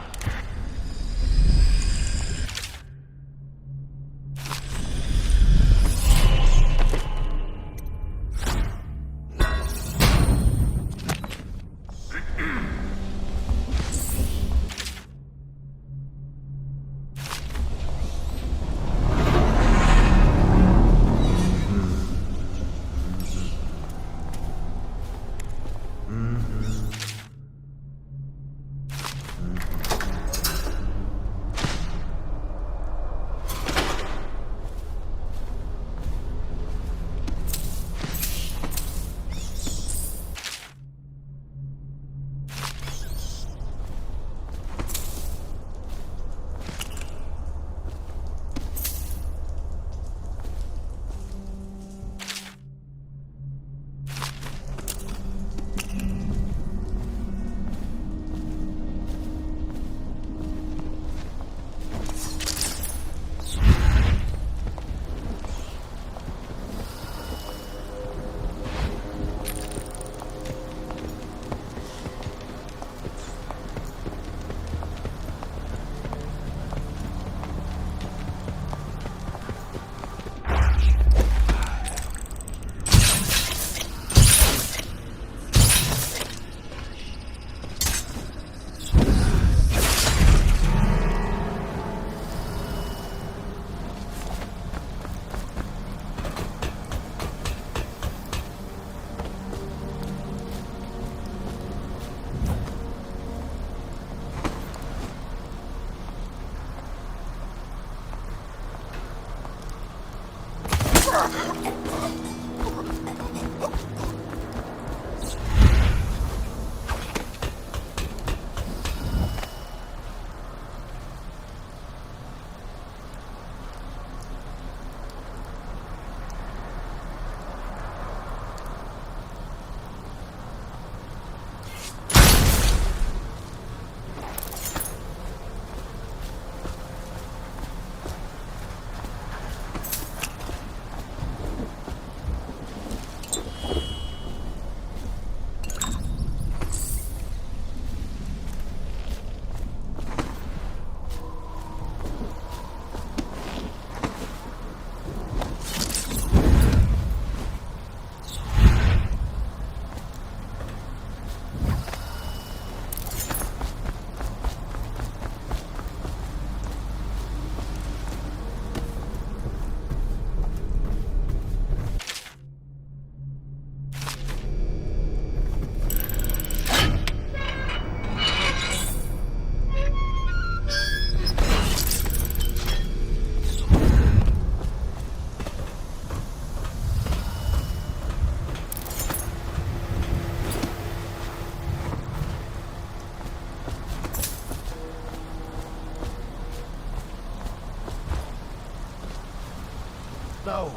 No,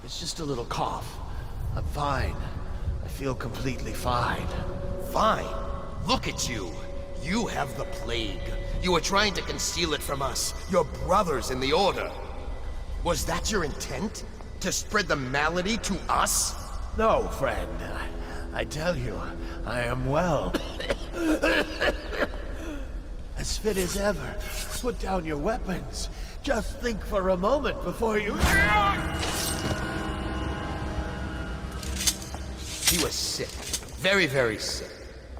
it's just a little cough. I'm fine. I feel completely fine. Fine? Look at you. You have the plague. You were trying to conceal it from us, your brothers in the Order. Was that your intent? To spread the malady to us? No, friend. I tell you, I am well. As fit as ever. Put down your weapons. Just think for a moment before you... He was sick. Very, very sick.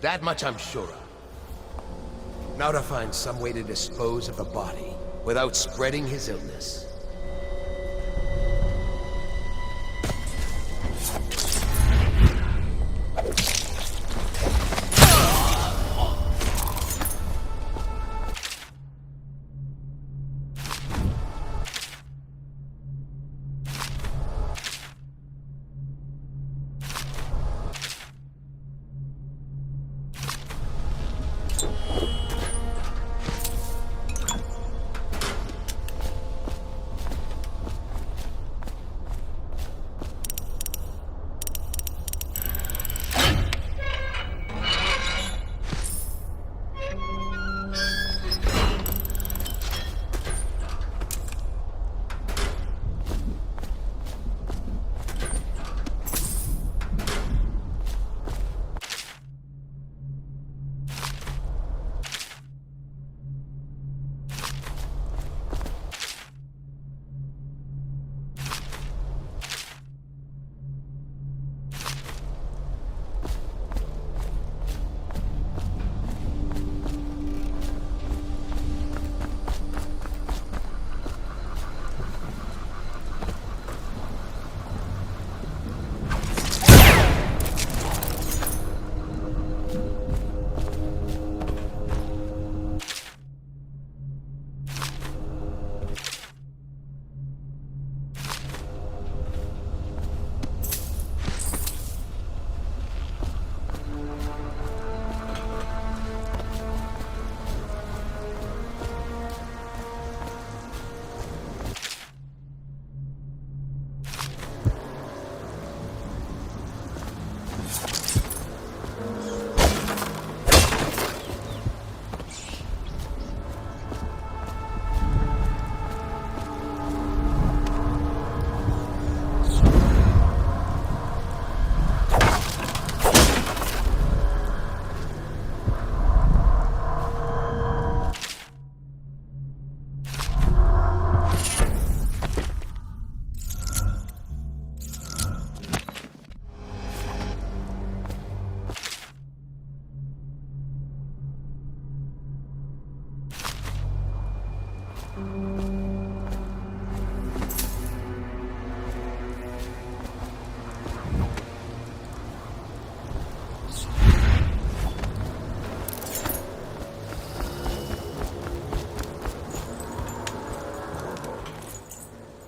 That much I'm sure of. Now to find some way to dispose of the body without spreading his illness.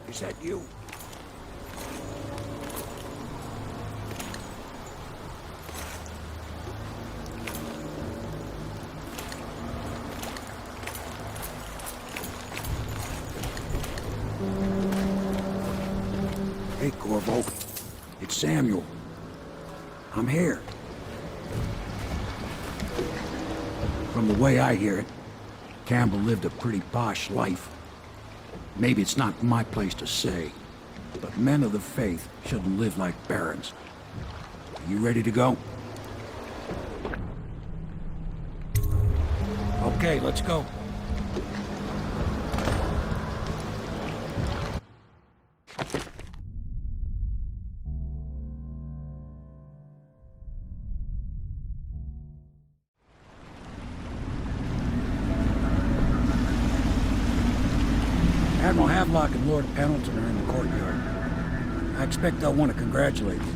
Is that you? Hey, Corvo. It's Samuel. I'm here. From the way I hear it, Campbell lived a pretty posh life. Maybe it's not my place to say, but men of the faith shouldn't live like barons. Are you ready to go? Okay, let's go. Admiral Havelock and Lord Pendleton are in the courtyard. I expect they'll want to congratulate you.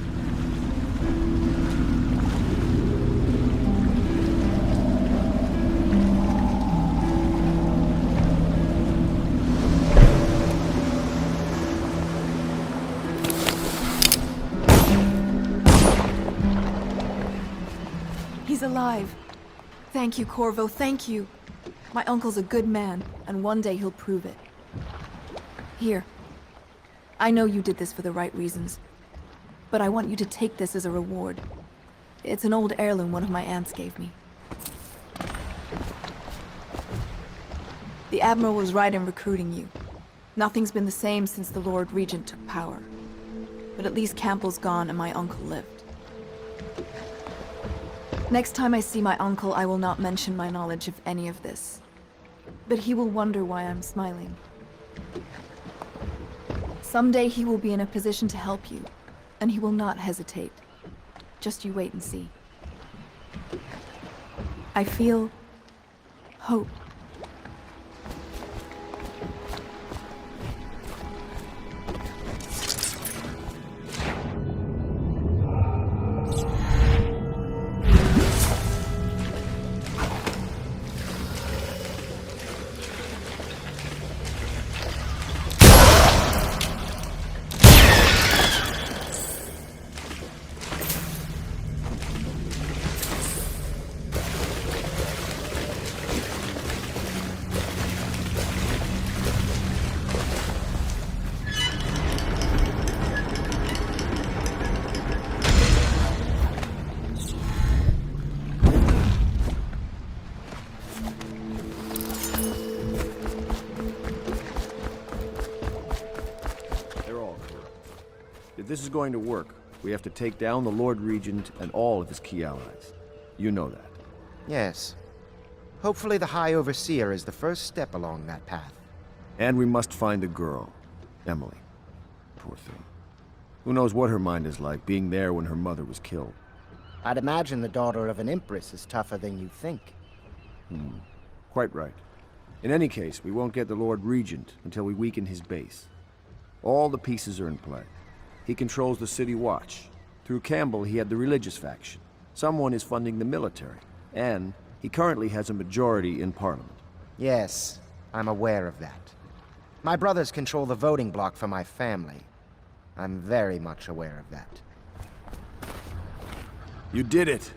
He's alive. Thank you, Corvo, thank you. My uncle's a good man, and one day he'll prove it. Here. I know you did this for the right reasons, but I want you to take this as a reward. It's an old heirloom one of my aunts gave me. The Admiral was right in recruiting you. Nothing's been the same since the Lord Regent took power. But at least Campbell's gone and my uncle lived. Next time I see my uncle, I will not mention my knowledge of any of this. But he will wonder why I'm smiling. Someday he will be in a position to help you, and he will not hesitate. Just you wait and see. I feel hope. If this is going to work, we have to take down the Lord Regent and all of his key allies. You know that. Yes. Hopefully the High Overseer is the first step along that path. And we must find the girl, Emily. Poor thing. Who knows what her mind is like, being there when her mother was killed. I'd imagine the daughter of an Empress is tougher than you think. Quite right. In any case, we won't get the Lord Regent until we weaken his base. All the pieces are in play. He controls the City Watch. Through Campbell, he had the religious faction. Someone is funding the military. And he currently has a majority in Parliament. Yes, I'm aware of that. My brothers control the voting bloc for my family. I'm very much aware of that. You did it!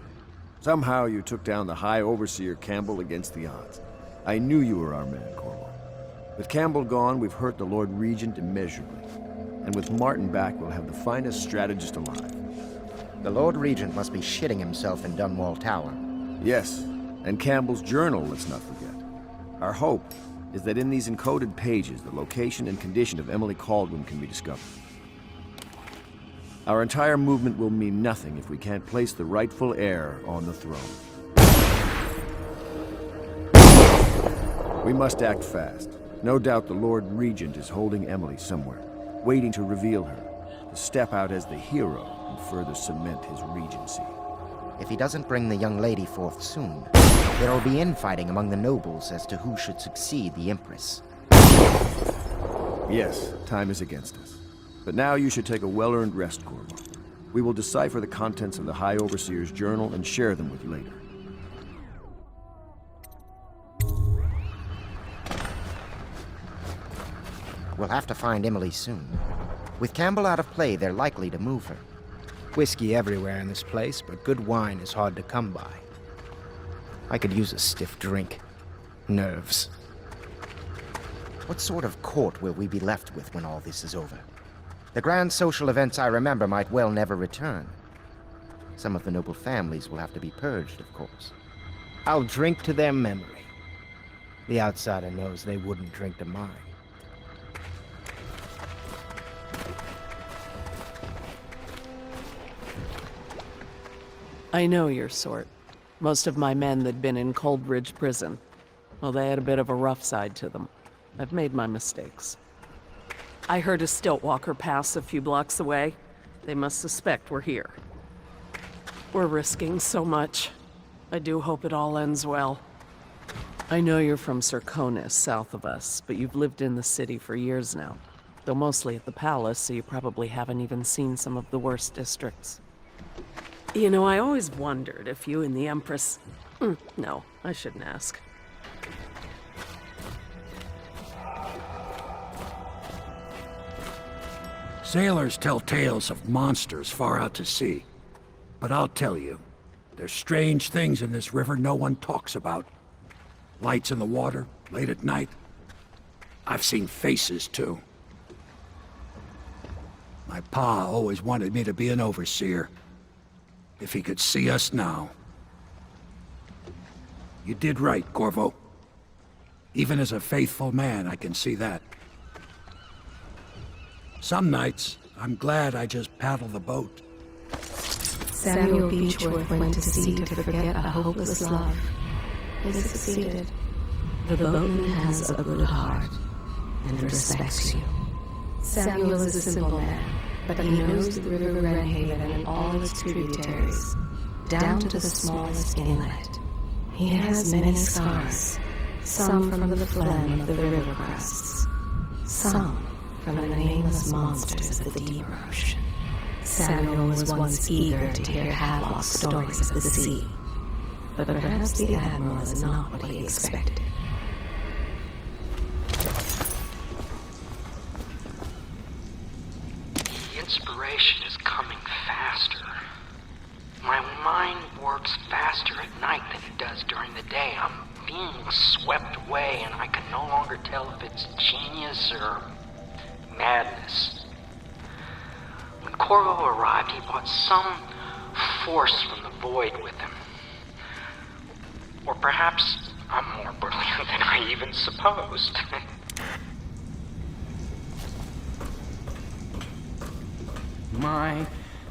Somehow you took down the High Overseer Campbell against the odds. I knew you were our man, Corvo. With Campbell gone, we've hurt the Lord Regent immeasurably. And with Martin back, we'll have the finest strategist alive. The Lord Regent must be shitting himself in Dunwall Tower. Yes, and Campbell's journal, let's not forget. Our hope is that in these encoded pages, the location and condition of Emily Kaldwin can be discovered. Our entire movement will mean nothing if we can't place the rightful heir on the throne. We must act fast. No doubt the Lord Regent is holding Emily somewhere, waiting to reveal her, to step out as the hero and further cement his regency. If he doesn't bring the young lady forth soon, there will be infighting among the nobles as to who should succeed the Empress. Yes, time is against us. But now you should take a well-earned rest, Corvo. We will decipher the contents of the High Overseer's journal and share them with you later. We'll have to find Emily soon. With Campbell out of play, they're likely to move her. Whiskey everywhere in this place, but good wine is hard to come by. I could use a stiff drink. Nerves. What sort of court will we be left with when all this is over? The grand social events I remember might well never return. Some of the noble families will have to be purged, of course. I'll drink to their memory. The outsider knows they wouldn't drink to mine. I know your sort. Most of my men that'd been in Coldridge Prison. Well, they had a bit of a rough side to them. I've made my mistakes. I heard a stilt walker pass a few blocks away. They must suspect we're here. We're risking so much. I do hope it all ends well. I know you're from Serconis, south of us, but you've lived in the city for years now. Though mostly at the palace, so you probably haven't even seen some of the worst districts. You know, I always wondered if you and the Empress... No, I shouldn't ask. Sailors tell tales of monsters far out to sea. But I'll tell you, there's strange things in this river no one talks about. Lights in the water, late at night. I've seen faces, too. My pa always wanted me to be an overseer. If he could see us now. You did right, Corvo. Even as a faithful man, I can see that. Some nights, I'm glad I just paddle the boat. Samuel Beechworth went to sea to forget a hopeless love. He succeeded. The boatman has a good heart and respects you. Samuel is a simple man, but he knows the river Renhaven and all its tributaries, down to the smallest inlet. He has many scars, some from the phlegm of the river crests, some from the nameless monsters of the deep ocean. Samuel was once eager to hear Havelock's stories of the sea, but perhaps the Admiral is not what he expected. The inspiration is coming faster. My mind works faster at night than it does during the day. I'm being swept away, and I can no longer tell if it's genius or madness. When Corvo arrived, he brought some force from the void with him. Or perhaps I'm more brilliant than I even supposed.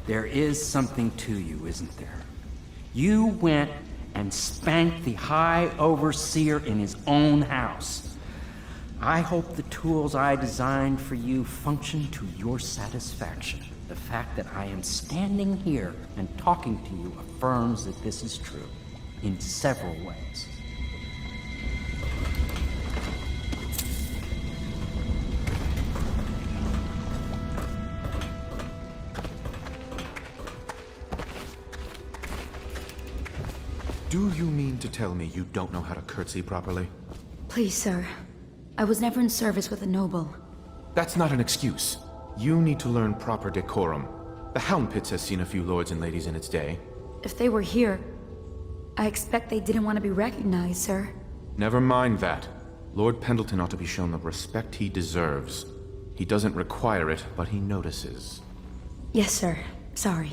There is something to you, isn't there? You went and spanked the High Overseer in his own house. I hope the tools I designed for you function to your satisfaction. The fact that I am standing here and talking to you affirms that this is true, in several ways. Do you mean to tell me you don't know how to curtsy properly? Please, sir. I was never in service with a noble. That's not an excuse. You need to learn proper decorum. The Hound Pits has seen a few lords and ladies in its day. If they were here, I expect they didn't want to be recognized, sir. Never mind that. Lord Pendleton ought to be shown the respect he deserves. He doesn't require it, but he notices. Yes, sir. Sorry.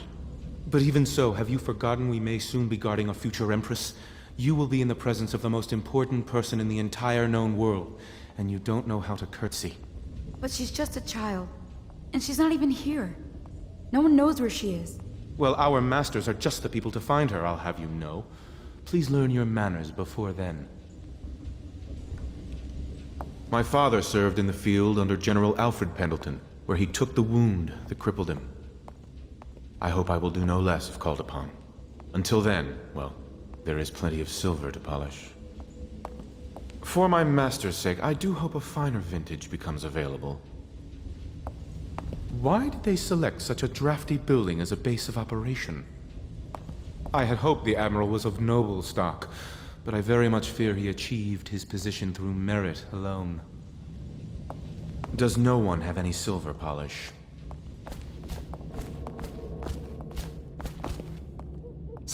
But even so, have you forgotten we may soon be guarding a future Empress? You will be in the presence of the most important person in the entire known world, and you don't know how to curtsy. But she's just a child, and she's not even here. No one knows where she is. Well, our masters are just the people to find her, I'll have you know. Please learn your manners before then. My father served in the field under General Alfred Pendleton, where he took the wound that crippled him. I hope I will do no less if called upon. Until then, well, there is plenty of silver to polish. For my master's sake, I do hope a finer vintage becomes available. Why did they select such a drafty building as a base of operation? I had hoped the Admiral was of noble stock, but I very much fear he achieved his position through merit alone. Does no one have any silver polish?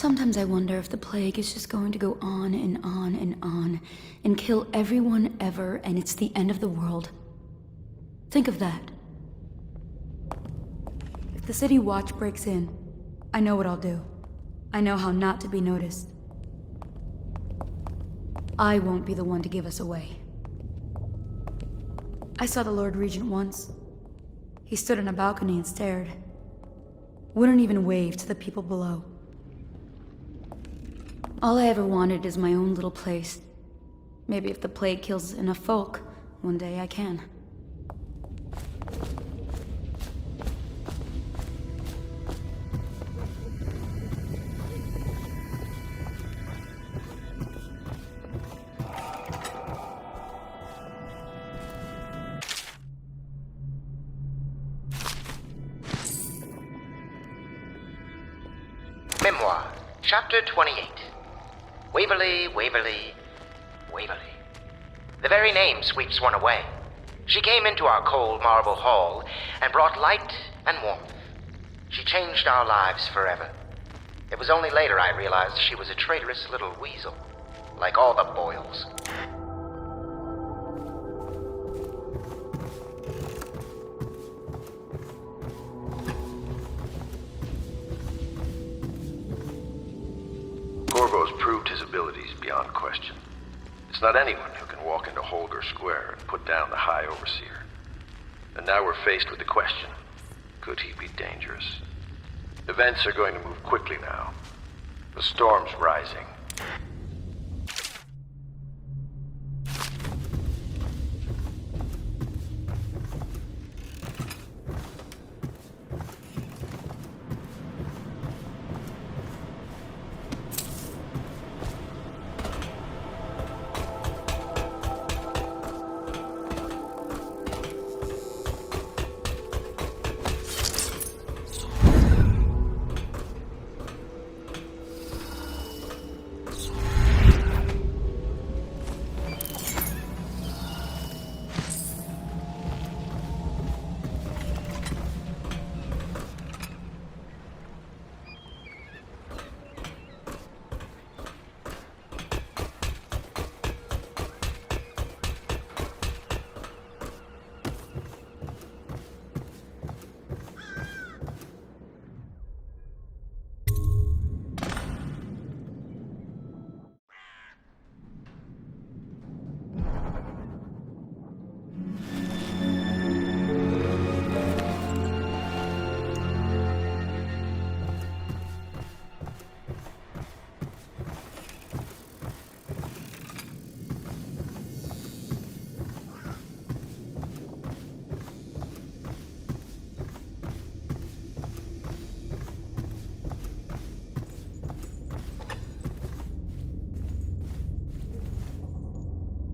Sometimes I wonder if the plague is just going to go on and on and on, and kill everyone ever, and it's the end of the world. Think of that. If the city watch breaks in, I know what I'll do. I know how not to be noticed. I won't be the one to give us away. I saw the Lord Regent once. He stood on a balcony and stared. Wouldn't even wave to the people below. All I ever wanted is my own little place. Maybe if the plague kills enough folk, one day I can. Memoir, Chapter 28. Waverly, Waverly, Waverly. The very name sweeps one away. She came into our cold marble hall and brought light and warmth. She changed our lives forever. It was only later I realized she was a traitorous little weasel, like all the Boyles. Corvo's proved his abilities beyond question. It's not anyone who can walk into Holger Square and put down the High Overseer. And now we're faced with the question, could he be dangerous? Events are going to move quickly now. The storm's rising.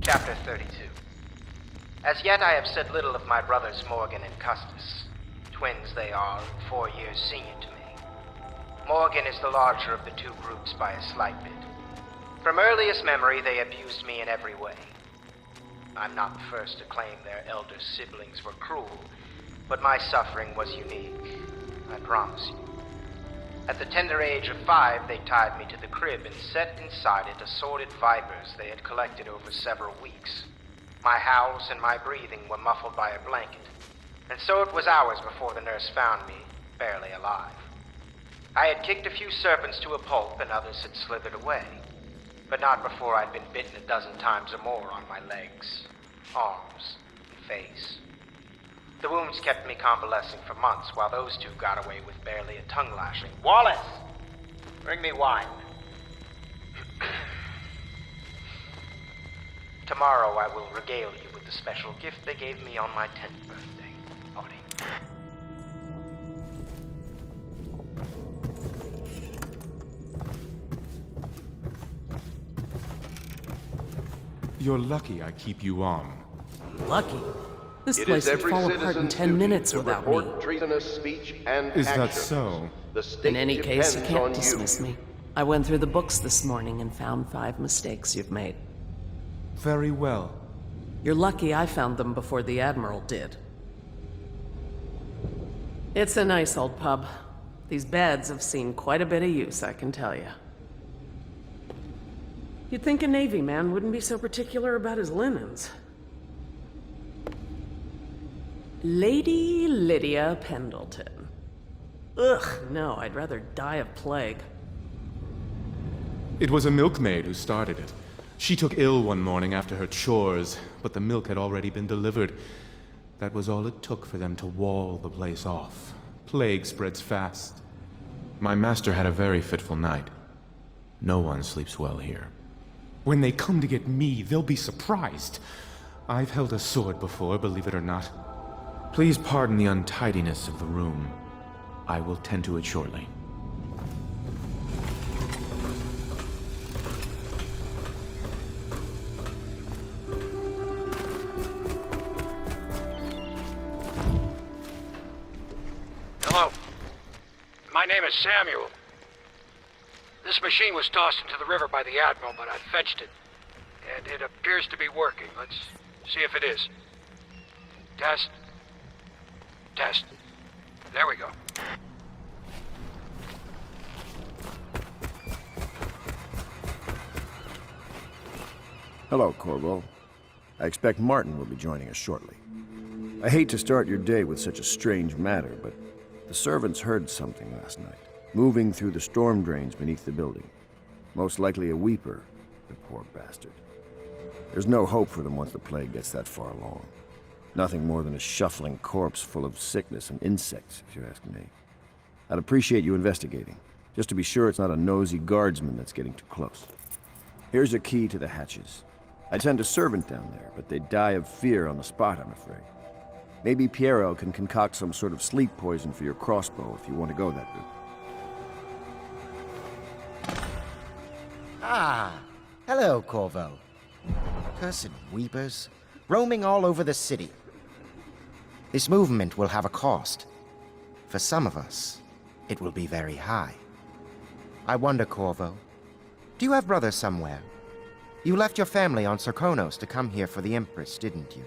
Chapter 32. As yet I have said little of my brothers Morgan and Custis. Twins they are, and 4 years senior to me. Morgan is the larger of the two groups by a slight bit. From earliest memory they abused me in every way. I'm not the first to claim their elder siblings were cruel, but my suffering was unique, I promise you. At the tender age of 5, they tied me to the crib and set inside it assorted vipers they had collected over several weeks. My howls and my breathing were muffled by a blanket, and so it was hours before the nurse found me, barely alive. I had kicked a few serpents to a pulp and others had slithered away, but not before I'd been bitten a dozen times or more on my legs, arms, and face. The wounds kept me convalescing for months, while those two got away with barely a tongue lashing. Wallace! Bring me wine. Tomorrow I will regale you with the special gift they gave me on my 10th birthday party. You're lucky I keep you on. Lucky? This place would fall apart in 10 minutes without me. Treasonous speech and Is action. that so? In any case, you can't dismiss me. I went through the books this morning and found 5 mistakes you've made. Very well. You're lucky I found them before the Admiral did. It's a nice old pub. These beds have seen quite a bit of use, I can tell you. You'd think a Navy man wouldn't be so particular about his linens. Lady Lydia Pendleton. Ugh, no, I'd rather die of plague. It was a milkmaid who started it. She took ill one morning after her chores, but the milk had already been delivered. That was all it took for them to wall the place off. Plague spreads fast. My master had a very fitful night. No one sleeps well here. When they come to get me, they'll be surprised. I've held a sword before, believe it or not. Please pardon the untidiness of the room. I will tend to it shortly. Hello. My name is Samuel. This machine was tossed into the river by the Admiral, but I fetched it. And it appears to be working. Let's see if it is. Test. Test. There we go. Hello, Corvo. I expect Martin will be joining us shortly. I hate to start your day with such a strange matter, but the servants heard something last night, moving through the storm drains beneath the building. Most likely a weeper, the poor bastard. There's no hope for them once the plague gets that far along. Nothing more than a shuffling corpse full of sickness and insects, if you ask me. I'd appreciate you investigating, just to be sure it's not a nosy guardsman that's getting too close. Here's a key to the hatches. I'd send a servant down there, but they'd die of fear on the spot, I'm afraid. Maybe Piero can concoct some sort of sleep poison for your crossbow if you want to go that route. Ah, hello, Corvo. Cursed weepers, roaming all over the city. This movement will have a cost. For some of us, it will be very high. I wonder, Corvo, do you have brothers somewhere? You left your family on Sarkonos to come here for the Empress, didn't you?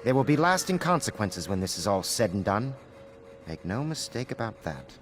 There will be lasting consequences when this is all said and done. Make no mistake about that.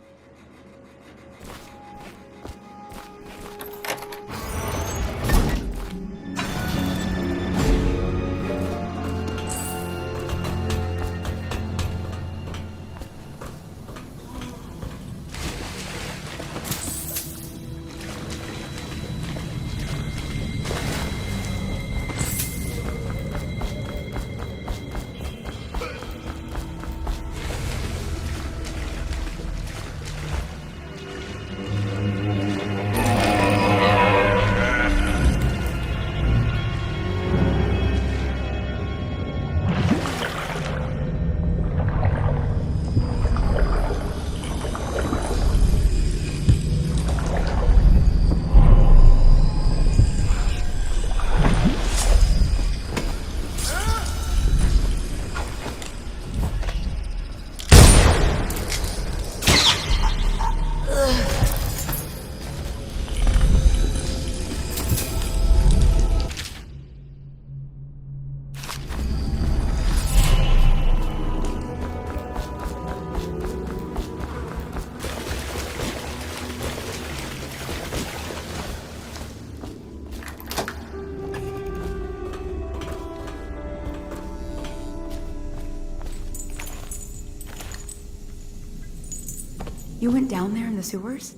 You went down there in the sewers?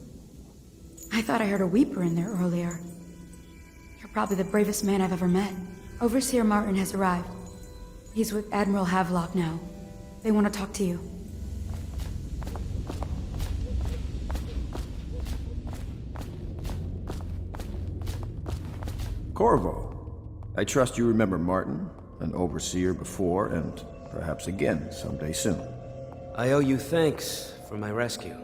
I thought I heard a weeper in there earlier. You're probably the bravest man I've ever met. Overseer Martin has arrived. He's with Admiral Havelock now. They want to talk to you. Corvo, I trust you remember Martin, an overseer before, and perhaps again someday soon. I owe you thanks for my rescue.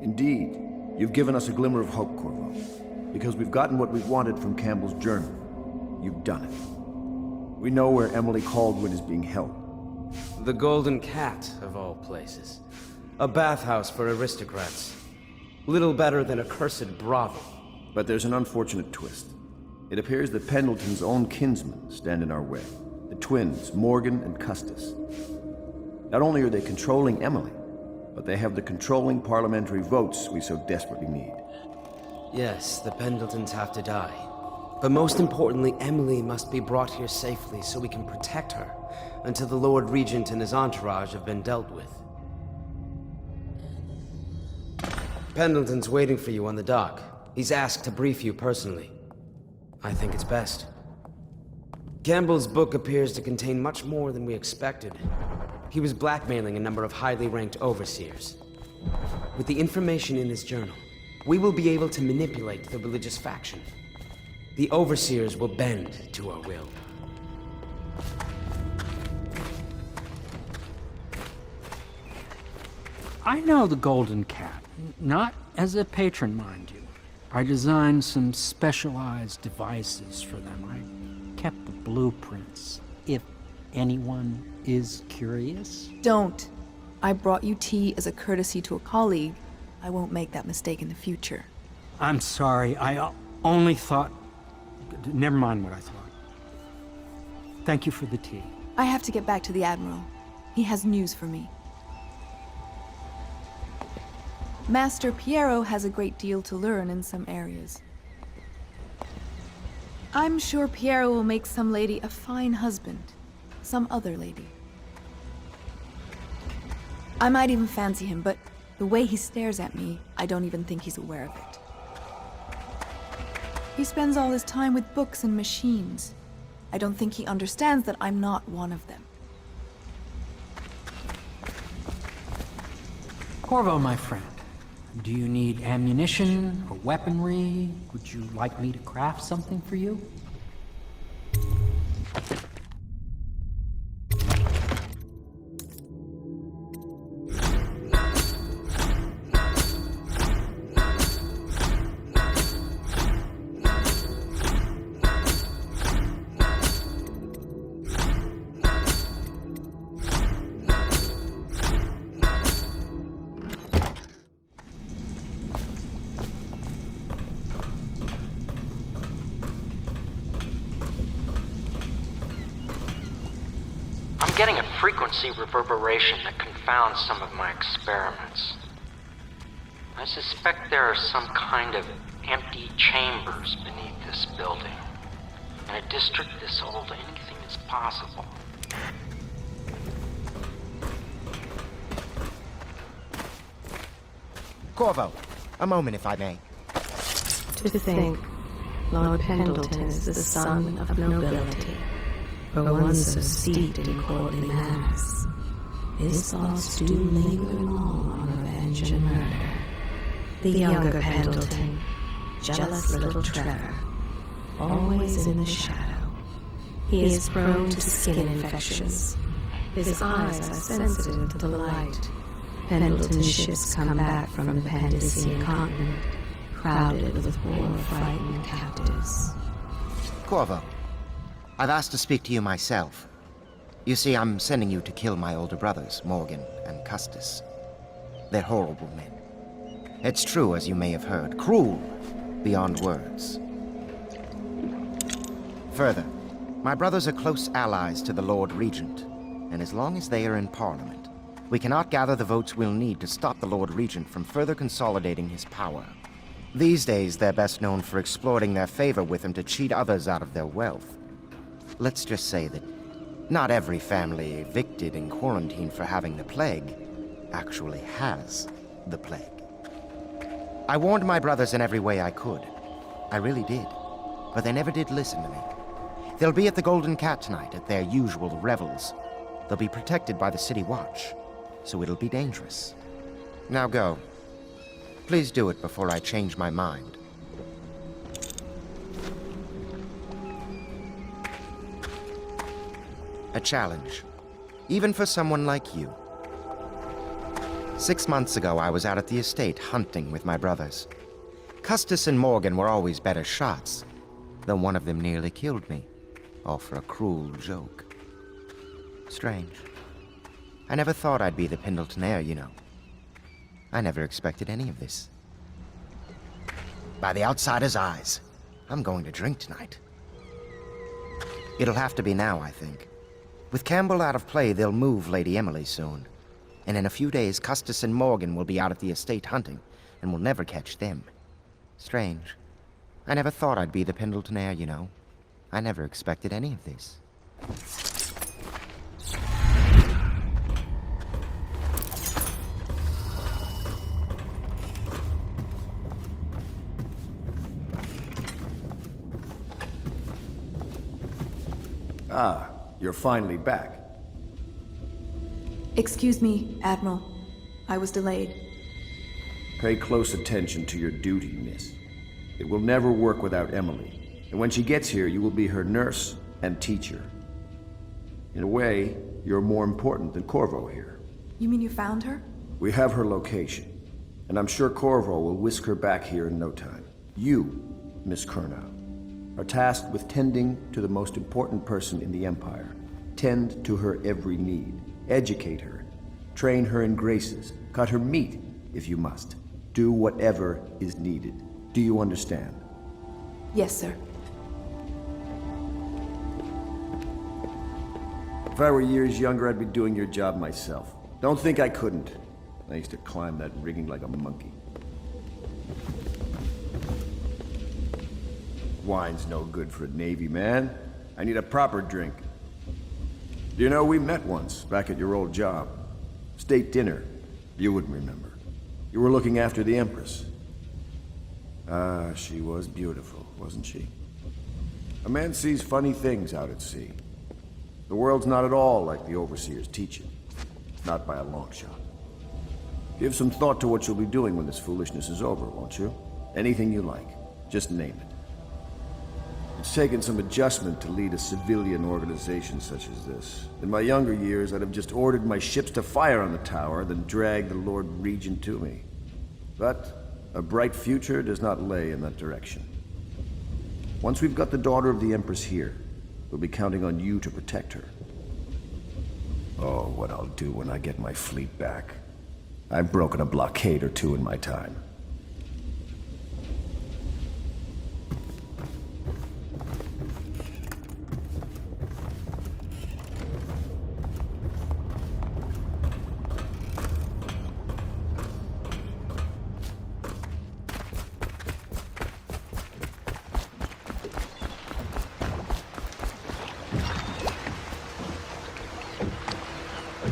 Indeed. You've given us a glimmer of hope, Corvo. Because we've gotten what we've wanted from Campbell's journal. You've done it. We know where Emily Caldwin is being held. The Golden Cat, of all places. A bathhouse for aristocrats. Little better than a cursed brothel. But there's an unfortunate twist. It appears that Pendleton's own kinsmen stand in our way. The twins, Morgan and Custis. Not only are they controlling Emily, but they have the controlling parliamentary votes we so desperately need. Yes, the Pendletons have to die. But most importantly, Emily must be brought here safely so we can protect her until the Lord Regent and his entourage have been dealt with. Pendleton's waiting for you on the dock. He's asked to brief you personally. I think it's best. Campbell's book appears to contain much more than we expected. He was blackmailing a number of highly ranked overseers. With the information in this journal, we will be able to manipulate the religious faction. The overseers will bend to our will. I know the Golden Cat. Not as a patron, mind you. I designed some specialized devices for them. I kept the blueprints, if anyone is curious. Don't. I brought you tea as a courtesy to a colleague. I won't make that mistake in the future. I'm sorry, I only thought... Never mind what I thought. Thank you for the tea. I have to get back to the Admiral. He has news for me. Master Piero has a great deal to learn in some areas. I'm sure Piero will make some lady a fine husband. Some other lady. I might even fancy him, but the way he stares at me, I don't even think he's aware of it. He spends all his time with books and machines. I don't think he understands that I'm not one of them. Corvo, my friend. Do you need ammunition or weaponry? Would you like me to craft something for you? I'm getting a frequency reverberation that confounds some of my experiments. I suspect there are some kind of empty chambers beneath this building. In a district this old, anything is possible. Corvo, a moment if I may. To think, Lord Pendleton is the son of nobility. For one so steeped in courtly manners, his thoughts do linger long on revenge and murder. The younger Pendleton, jealous little Trevor, always in the shadow. He is prone to skin infections. His eyes are sensitive to the light. Pendleton's ships come back from the Pandician continent, crowded with war-frightened captives. Corvo, I've asked to speak to you myself. You see, I'm sending you to kill my older brothers, Morgan and Custis. They're horrible men. It's true, as you may have heard, cruel beyond words. Further, my brothers are close allies to the Lord Regent, and as long as they are in Parliament, we cannot gather the votes we'll need to stop the Lord Regent from further consolidating his power. These days, they're best known for exploiting their favor with him to cheat others out of their wealth. Let's just say that not every family evicted and quarantined for having the plague actually has the plague. I warned my brothers in every way I could. I really did. But they never did listen to me. They'll be at the Golden Cat tonight at their usual revels. They'll be protected by the City Watch, so it'll be dangerous. Now go. Please do it before I change my mind. A challenge, even for someone like you. 6 months ago, I was out at the estate hunting with my brothers. Custis and Morgan were always better shots, though one of them nearly killed me, all for a cruel joke. Strange. I never thought I'd be the Pendleton heir, you know. I never expected any of this. By the outsider's eyes, I'm going to drink tonight. It'll have to be now, I think. With Campbell out of play, they'll move Lady Emily soon. And in a few days, Custis and Morgan will be out at the estate hunting, and we'll never catch them. Strange. I never thought I'd be the Pendleton heir, you know. I never expected any of this. Ah, you're finally back. Excuse me, Admiral. I was delayed. Pay close attention to your duty, miss. It will never work without Emily. And when she gets here, you will be her nurse and teacher. In a way, you're more important than Corvo here. You mean you found her? We have her location, and I'm sure Corvo will whisk her back here in no time. You, Miss Kurnow, are tasked with tending to the most important person in the Empire. Tend to her every need. Educate her. Train her in graces. Cut her meat, if you must. Do whatever is needed. Do you understand? Yes, sir. If I were years younger, I'd be doing your job myself. Don't think I couldn't. I used to climb that rigging like a monkey. Wine's no good for a Navy man. I need a proper drink. You know, we met once, back at your old job. State dinner. You wouldn't remember. You were looking after the Empress. Ah, she was beautiful, wasn't she? A man sees funny things out at sea. The world's not at all like the Overseers teach it. Not by a long shot. Give some thought to what you'll be doing when this foolishness is over, won't you? Anything you like. Just name it. It's taken some adjustment to lead a civilian organization such as this. In my younger years, I'd have just ordered my ships to fire on the tower, then dragged the Lord Regent to me. But a bright future does not lay in that direction. Once we've got the daughter of the Empress here, we'll be counting on you to protect her. Oh, what I'll do when I get my fleet back. I've broken a blockade or two in my time.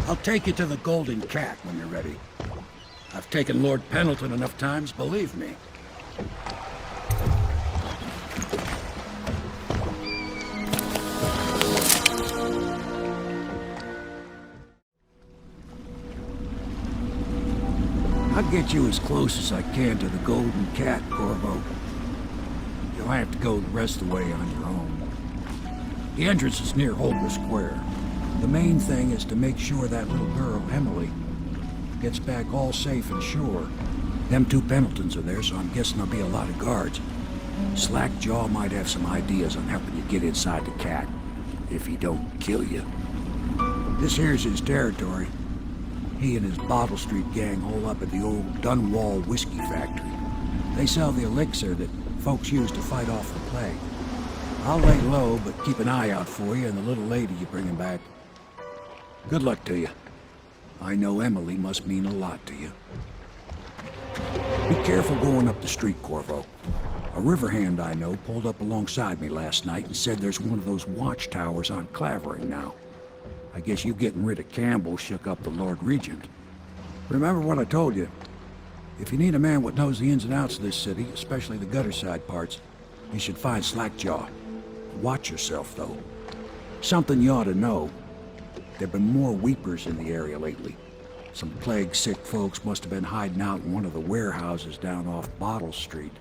I'll take you to the Golden Cat when you're ready. I've taken Lord Pendleton enough times, believe me. I'll get you as close as I can to the Golden Cat, Corvo. You'll have to go the rest of the way on your own. The entrance is near Holger Square. The main thing is to make sure that little girl, Emily, gets back all safe and sure. Them two Pendletons are there, so I'm guessing there'll be a lot of guards. Slackjaw might have some ideas on helping you get inside the cat, if he don't kill you. This here's his territory. He and his Bottle Street gang hole up at the old Dunwall whiskey factory. They sell the elixir that folks use to fight off the plague. I'll lay low, but keep an eye out for you and the little lady you bring him back. Good luck to you. I know Emily must mean a lot to you. Be careful going up the street, Corvo. A river hand I know pulled up alongside me last night and said there's one of those watchtowers on Clavering now. I guess you getting rid of Campbell shook up the Lord Regent. Remember what I told you. If you need a man what knows the ins and outs of this city, especially the gutter side parts, you should find Slackjaw. Watch yourself, though. Something you ought to know. There've been more weepers in the area lately. Some plague-sick folks must have been hiding out in one of the warehouses down off Bottle Street.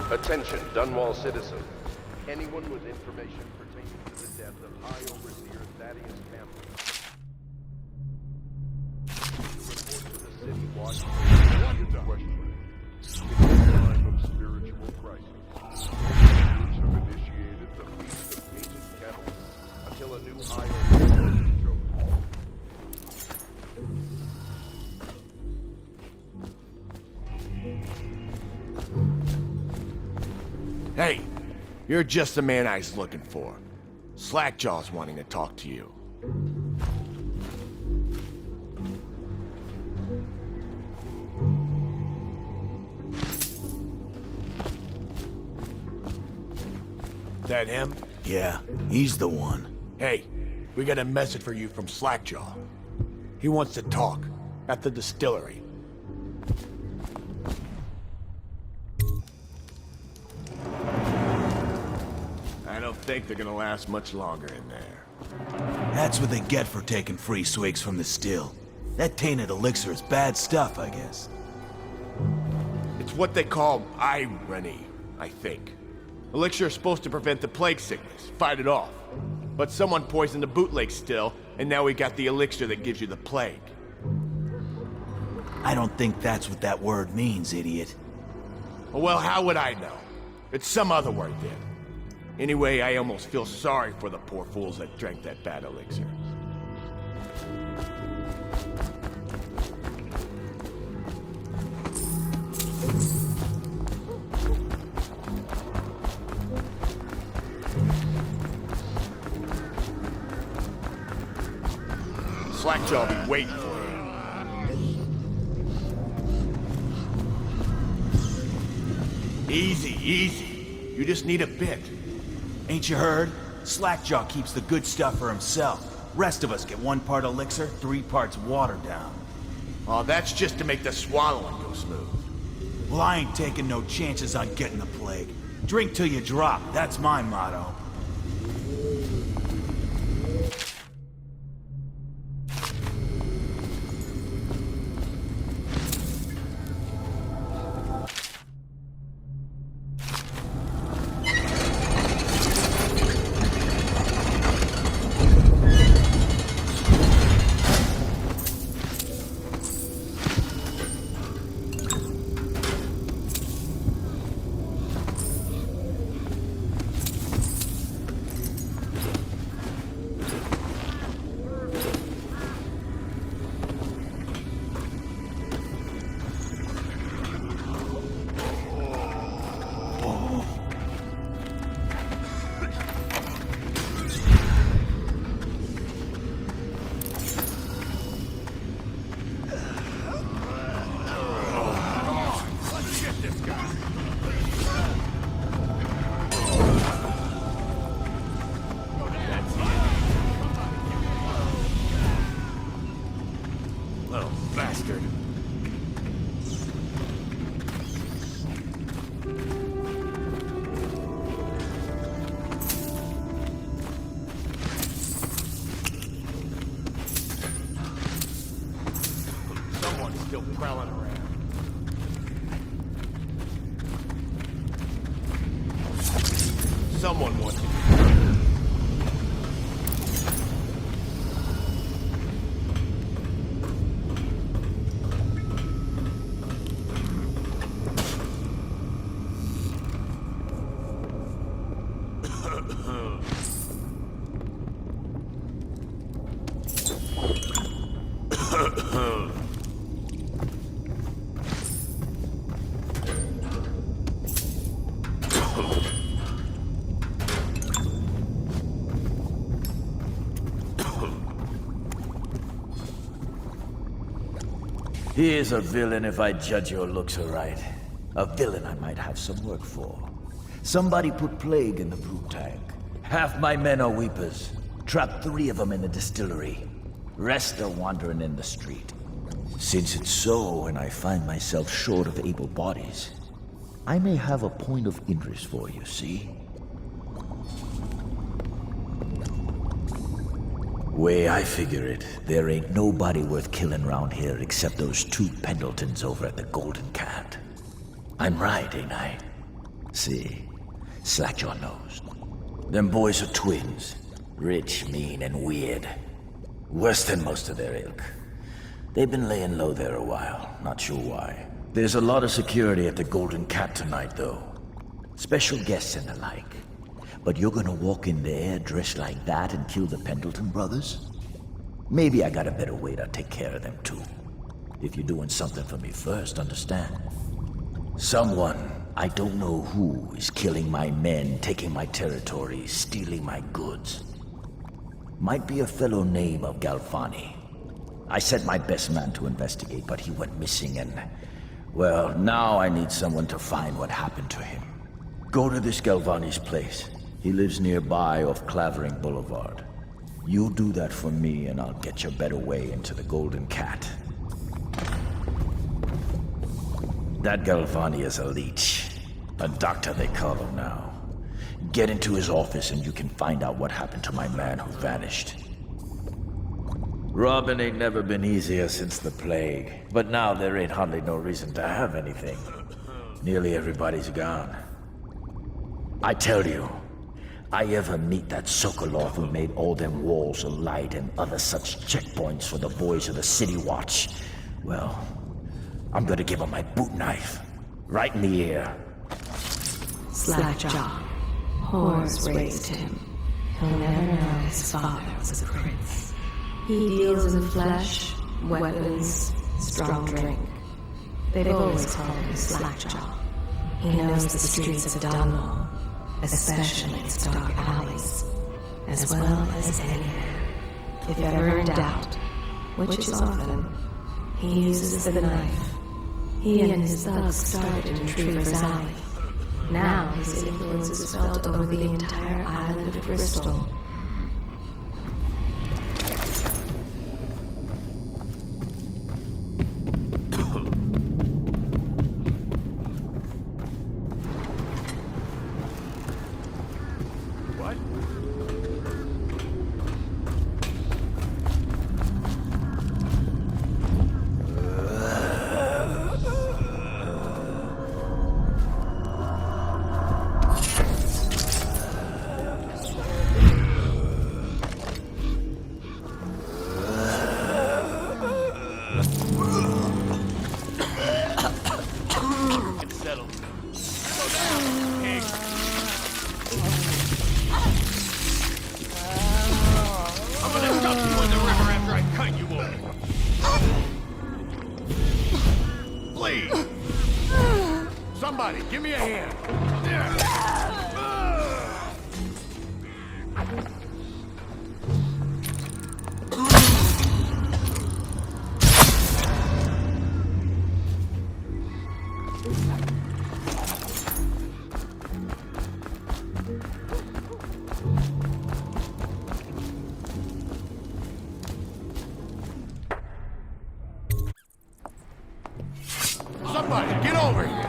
Attention, Dunwall citizens. Anyone with information pertaining to the death of High Overseer Thaddeus Campbell. Report to the city watch. In a time of spiritual crisis, leaders have initiated the Feast of Painted Kettles until a new High Overseer is chosen. Hey, you're just the man I was looking for. Slackjaw's wanting to talk to you. That him? Yeah, he's the one. Hey, we got a message for you from Slackjaw. He wants to talk at the distillery. I don't think they're gonna last much longer in there. That's what they get for taking free swigs from the still. That tainted elixir is bad stuff, I guess. It's what they call irony, I think. Elixir is supposed to prevent the plague sickness, fight it off. But someone poisoned the bootleg still, and now we got the elixir that gives you the plague. I don't think that's what that word means, idiot. Well, how would I know? It's some other word then. Anyway, I almost feel sorry for the poor fools that drank that bad elixir. Slackjaw'll be waiting for you. Easy, easy. You just need a bit. Ain't you heard? Slackjaw keeps the good stuff for himself. Rest of us get 1 part elixir, 3 parts watered down. Oh, that's just to make the swallowing go smooth. Well, I ain't taking no chances on getting the plague. Drink till you drop, that's my motto. Still prowling around. Someone wants to. He is a villain if I judge your looks aright. A villain I might have some work for. Somebody put plague in the brew tank. Half my men are weepers. Trapped 3 of them in the distillery. Rest are wandering in the street. Since it's so, and I find myself short of able bodies, I may have a point of interest for you, see? Way I figure it, there ain't nobody worth killing round here except those 2 Pendletons over at the Golden Cat. I'm right, ain't I? See, Slackjaw knows. Them boys are twins. Rich, mean, and weird. Worse than most of their ilk. They've been laying low there a while, not sure why. There's a lot of security at the Golden Cat tonight, though. Special guests and the like. But you're gonna walk in there dressed like that and kill the Pendleton brothers? Maybe I got a better way to take care of them, too. If you're doing something for me first, understand? Someone, I don't know who, is killing my men, taking my territory, stealing my goods. Might be a fellow named of Galvani. I sent my best man to investigate, but he went missing and... well, now I need someone to find what happened to him. Go to this Galvani's place. He lives nearby off Clavering Boulevard. You do that for me and I'll get you a better way into the Golden Cat. That Galvani is a leech. A doctor, they call him now. Get into his office and you can find out what happened to my man who vanished. Robbing ain't never been easier since the plague, but now there ain't hardly no reason to have anything. Nearly everybody's gone. I tell you, I ever meet that Sokolov who made all them walls of light and other such checkpoints for the boys of the City Watch, well, I'm gonna give him my boot knife, right in the ear. Slackjaw. Whores raised him. He'll never know his father was a prince. He deals in flesh, weapons, strong drink. They've always called him Slackjaw. He knows the streets of Dunwall, especially its dark alleys, as well as anywhere. If ever in doubt, which is often, he uses the knife. He and his thugs started in Retriever's Alley. Now his influence is felt over the entire island of Bristol. Somebody, give me a hand. Somebody, get over here.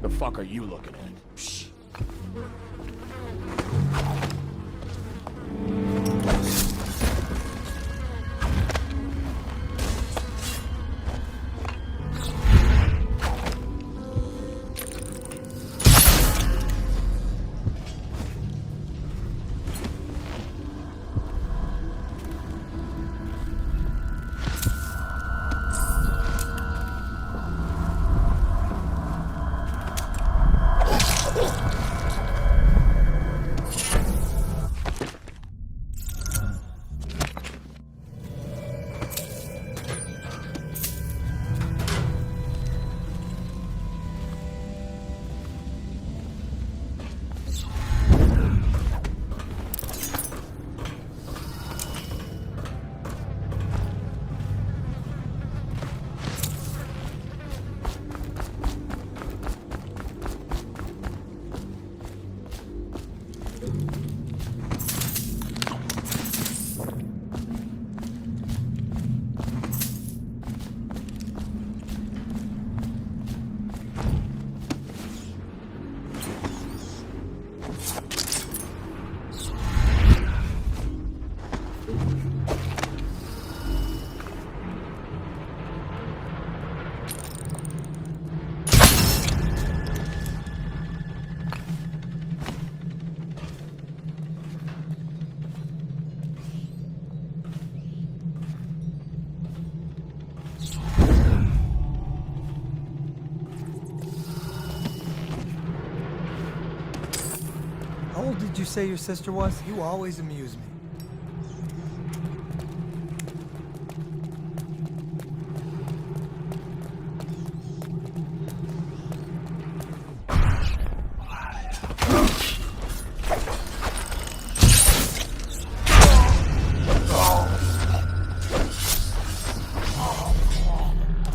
The fuck are you looking at? Psst. did you say your sister was? You always amuse me.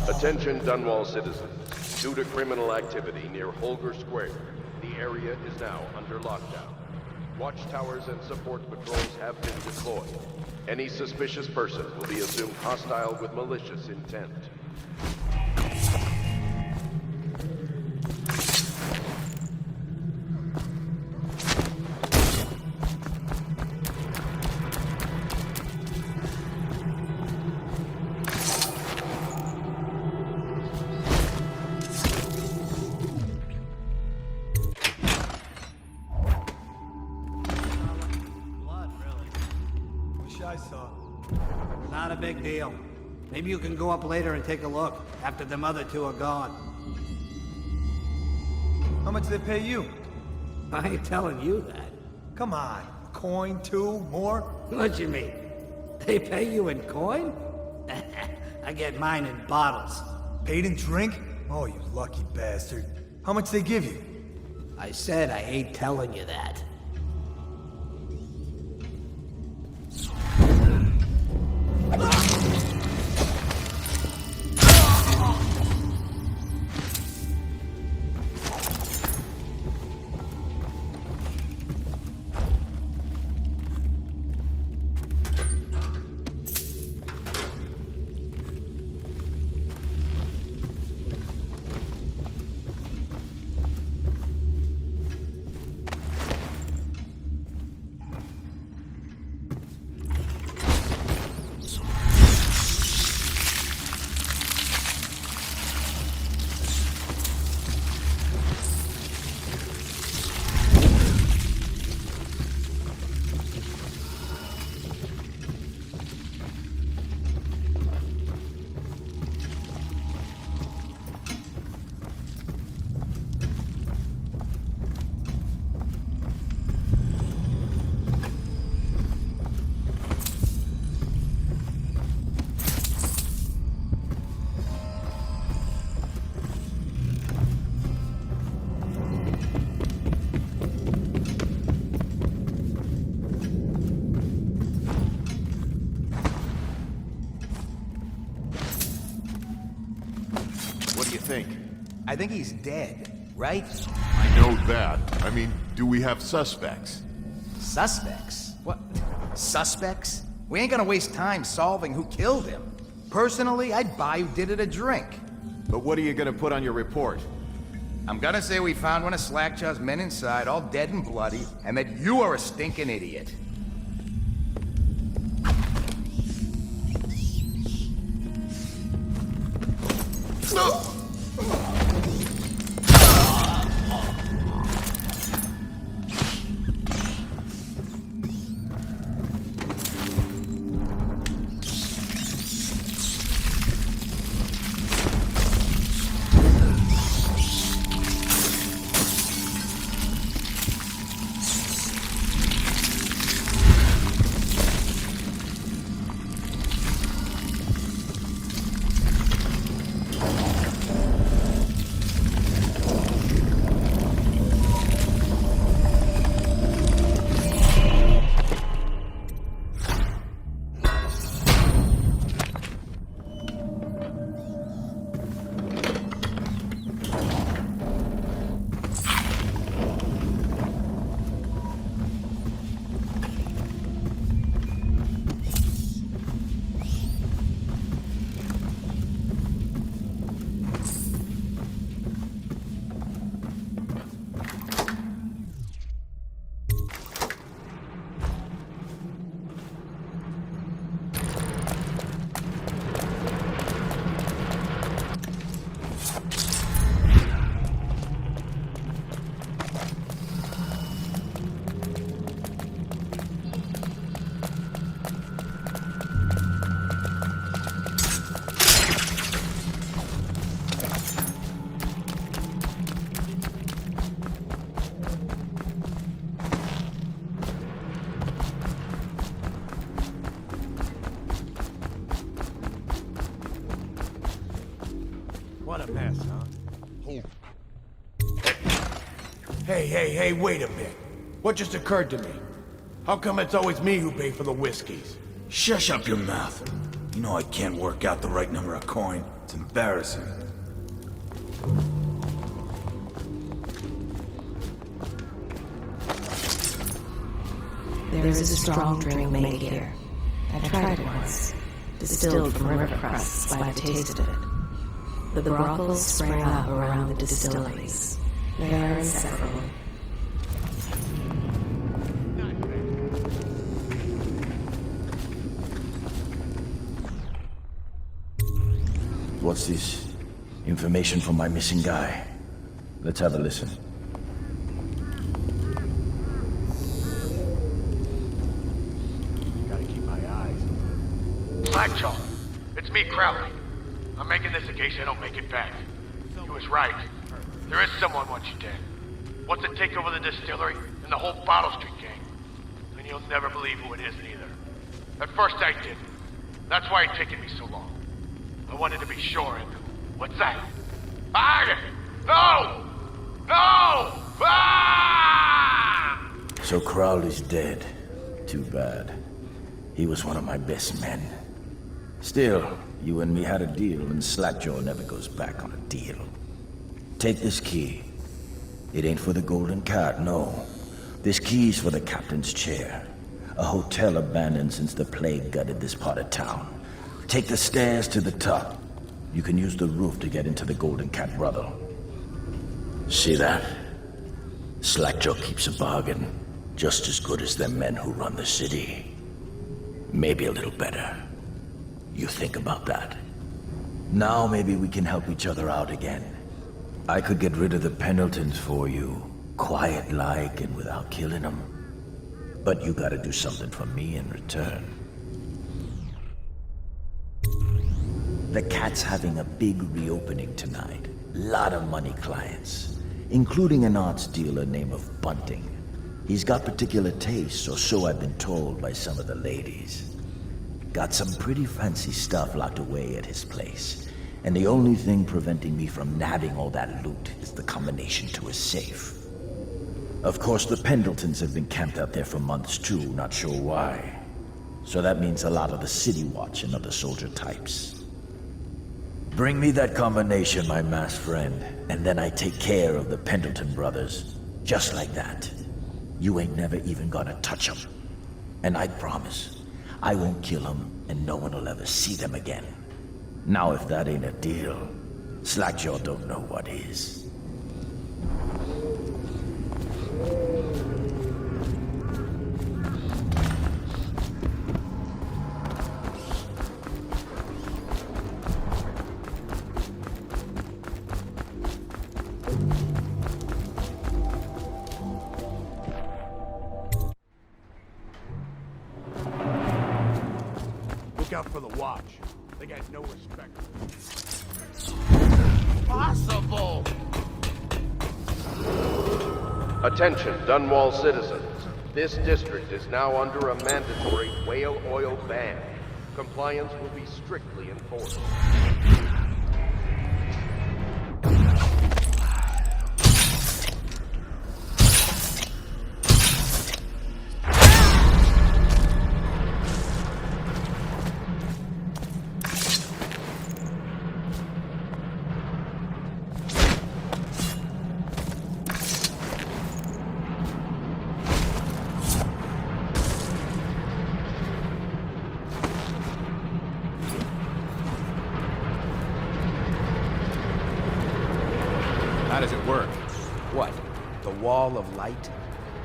Attention Dunwall citizens. Due to criminal activity near Holger Square, the area is now under lockdown. Watchtowers and support patrols have been deployed. Any suspicious person will be assumed hostile with malicious intent. Not a big deal. Maybe you can go up later and take a look, after them other two are gone. How much they pay you? I ain't telling you that. Come on. Coin, two, more? What you mean? They pay you in coin? I get mine in bottles. Paid in drink? Oh, you lucky bastard. How much they give you? I said I ain't telling you that. I think he's dead, right? I know that. I mean, do we have suspects? Suspects? What? Suspects? We ain't gonna waste time solving who killed him. Personally, I'd buy who did it a drink. But what are you gonna put on your report? I'm gonna say we found one of Slackjaw's men inside, all dead and bloody, and that you are a stinking idiot. What a mess, huh? Hey, wait a minute. What just occurred to me? How come it's always me who pay for the whiskeys? Shush up your mouth. You know I can't work out the right number of coin. It's embarrassing. There is a strong drink made here. I tried it once, distilled from river crusts by the taste of it. The brothels sprang up around the distilleries. They are inseparable. What's this? Information from my missing guy. Let's have a listen. Gotta keep my eyes. Slackjaw, it's me, Crowley. I'm making this in case I don't make it back. He was right. There is someone wants you dead. Wants to take over the distillery and the whole Bottle Street gang. And you'll never believe who it is neither. At first I didn't. That's why it's taken me so long. I wanted to be sure and... What's that? Hide! No! No! Ah! So Crowley's dead. Too bad. He was one of my best men. Still, you and me had a deal, and Slackjaw never goes back on a deal. Take this key. It ain't for the Golden Cat, no. This key's for the captain's chair. A hotel abandoned since the plague gutted this part of town. Take the stairs to the top. You can use the roof to get into the Golden Cat brothel. See that? Slackjaw keeps a bargain. Just as good as the men who run the city. Maybe a little better. You think about that. Now maybe we can help each other out again. I could get rid of the Pendletons for you. Quiet-like and without killing them. But you gotta do something for me in return. The Cat's having a big reopening tonight. Lot of money clients, including an arts dealer named of Bunting. He's got particular tastes, or so I've been told by some of the ladies. Got some pretty fancy stuff locked away at his place, and the only thing preventing me from nabbing all that loot is the combination to his safe. Of course, the Pendletons have been camped out there for months too, not sure why. So that means a lot of the City Watch and other soldier types. Bring me that combination, my masked friend, and then I take care of the Pendleton brothers. Just like that. You ain't never even gonna touch them. And I promise, I won't kill them, and no one will ever see them again. Now if that ain't a deal, Slackjaw don't know what is. Look out for the watch. They got no respect. Possible! Attention, Dunwall citizens. This district is now under a mandatory whale oil ban. Compliance will be strictly enforced. How does it work? What? The Wall of Light?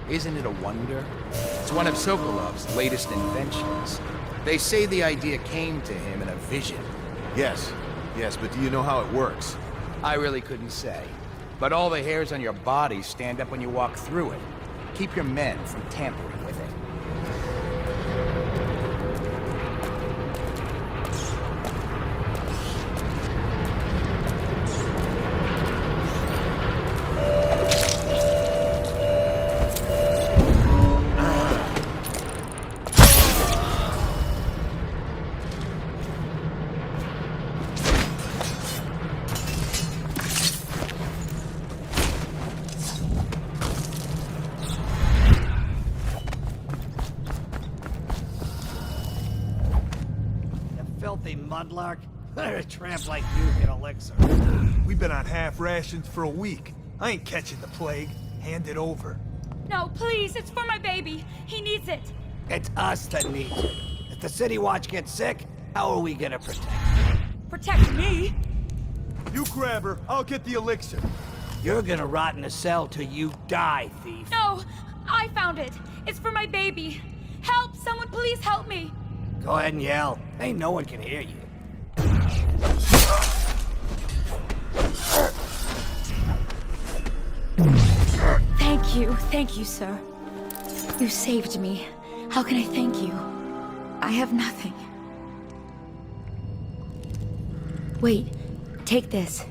Isn't it a wonder? It's one of Sokolov's latest inventions. They say the idea came to him in a vision. Yes, but do you know how it works? I really couldn't say. But all the hairs on your body stand up when you walk through it. Keep your men from tampering with it. mudlark? Let a tramp like you get elixir. We've been on half rations for a week. I ain't catching the plague. Hand it over. No, please, it's for my baby. He needs it. It's us that needs it. If the City Watch gets sick, how are we gonna protect it? Protect me? You grab her, I'll get the elixir. You're gonna rot in a cell till you die, thief. No, I found it. It's for my baby. Help! Someone please help me! Go ahead and yell. Ain't no one can hear you. Thank you, sir. You saved me. How can I thank you? I have nothing. Wait, take this.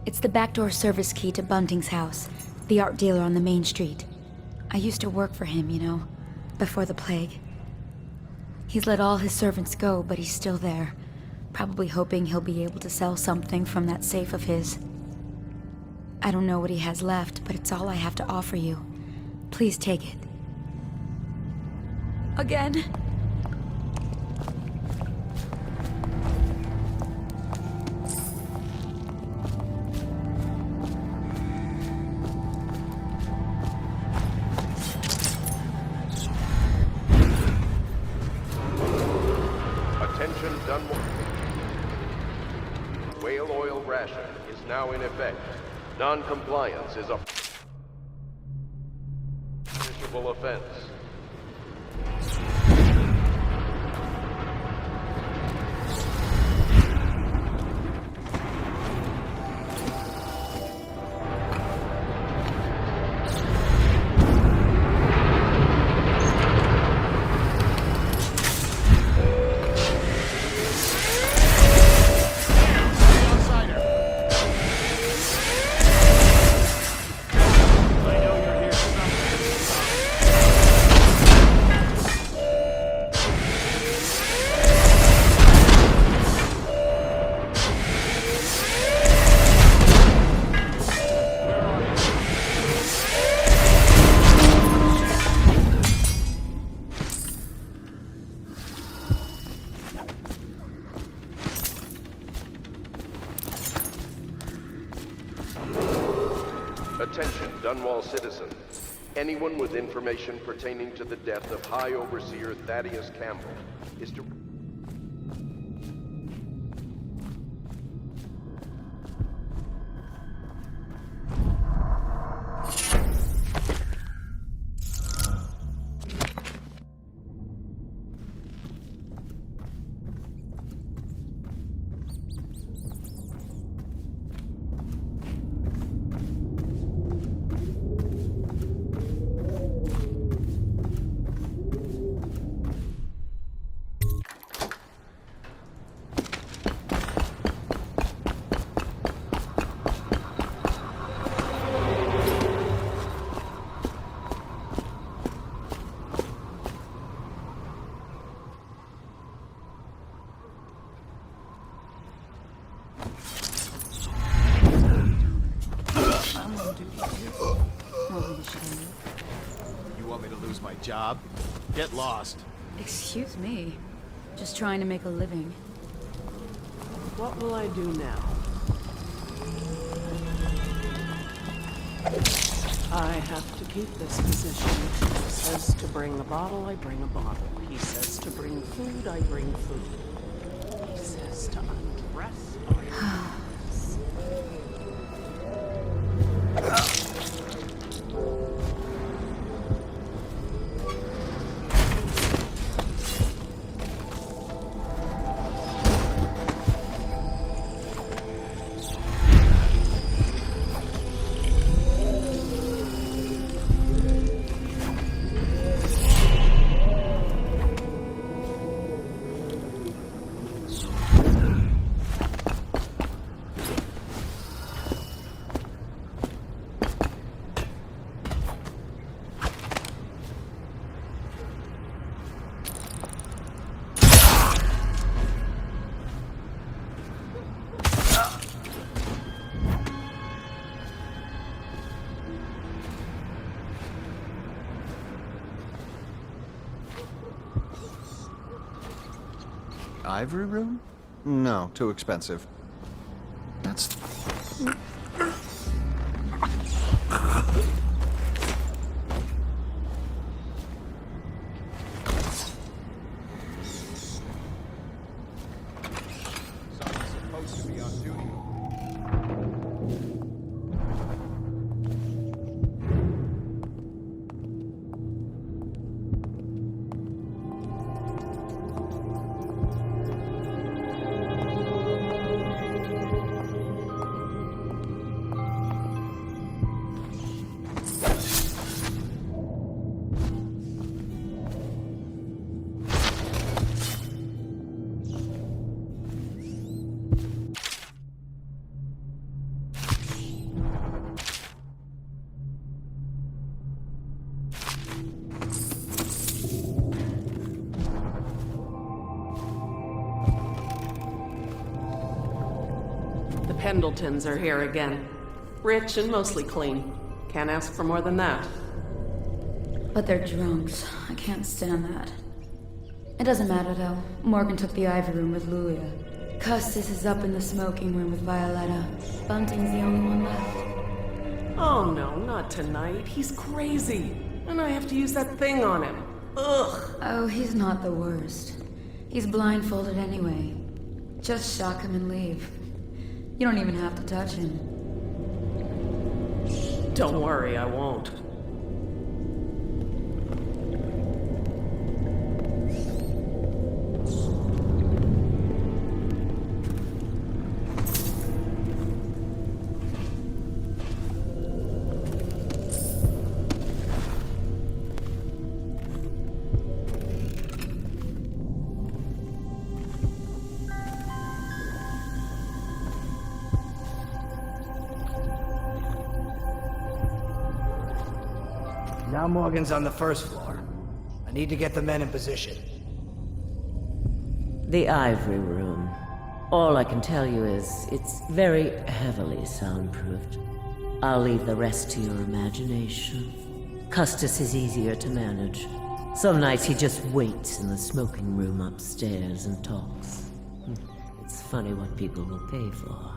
It's the backdoor service key to Bunting's house, the art dealer on the main street. I used to work for him, you know, before the plague. He's let all his servants go, but he's still there, probably hoping he'll be able to sell something from that safe of his. I don't know what he has left, but it's all I have to offer you. Please take it. Again? Attention, Dunwall. Whale oil ration is now in effect. Non-compliance is a punishable offense. Attention, Dunwall citizens. Anyone with information pertaining to the death of High Overseer Thaddeus Campbell is to... You want me to lose my job? Get lost. Excuse me. Just trying to make a living. What will I do now? I have to keep this position. He says to bring a bottle, I bring a bottle. He says to bring food, I bring food. He says to undress, I undress. Ivory room? No, too expensive. That's... Supposed to be on duty. Pendletons are here again. Rich and mostly clean. Can't ask for more than that. But they're drunks. I can't stand that. It doesn't matter though. Morgan took the Ivy room with Lulia. Custis is up in the smoking room with Violetta. Bunting's the only one left. Oh no, not tonight. He's crazy. And I have to use that thing on him. Ugh. Oh, he's not the worst. He's blindfolded anyway. Just shock him and leave. You don't even have to touch him. Don't worry, I won't. Now Morgan's on the first floor. I need to get the men in position. The Ivory Room. All I can tell you is it's very heavily soundproofed. I'll leave the rest to your imagination. Custis is easier to manage. Some nights he just waits in the smoking room upstairs and talks. It's funny what people will pay for.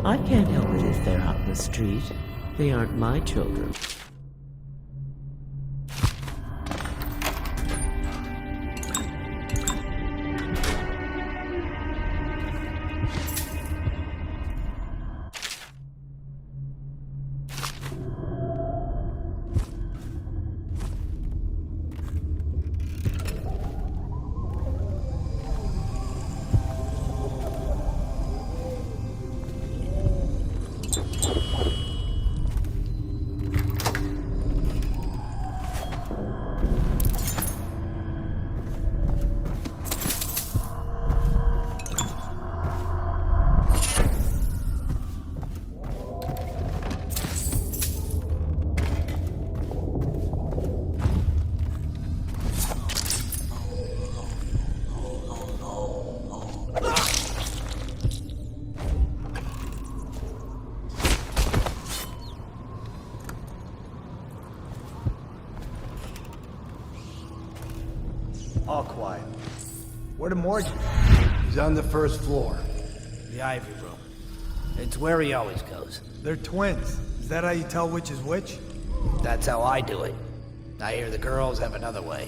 I can't help it if they're out in the street. They aren't my children. All quiet. Where did Morgan? He's on the first floor. The Ivy room. It's where he always goes. They're twins. Is that how you tell which is which? That's how I do it. I hear the girls have another way.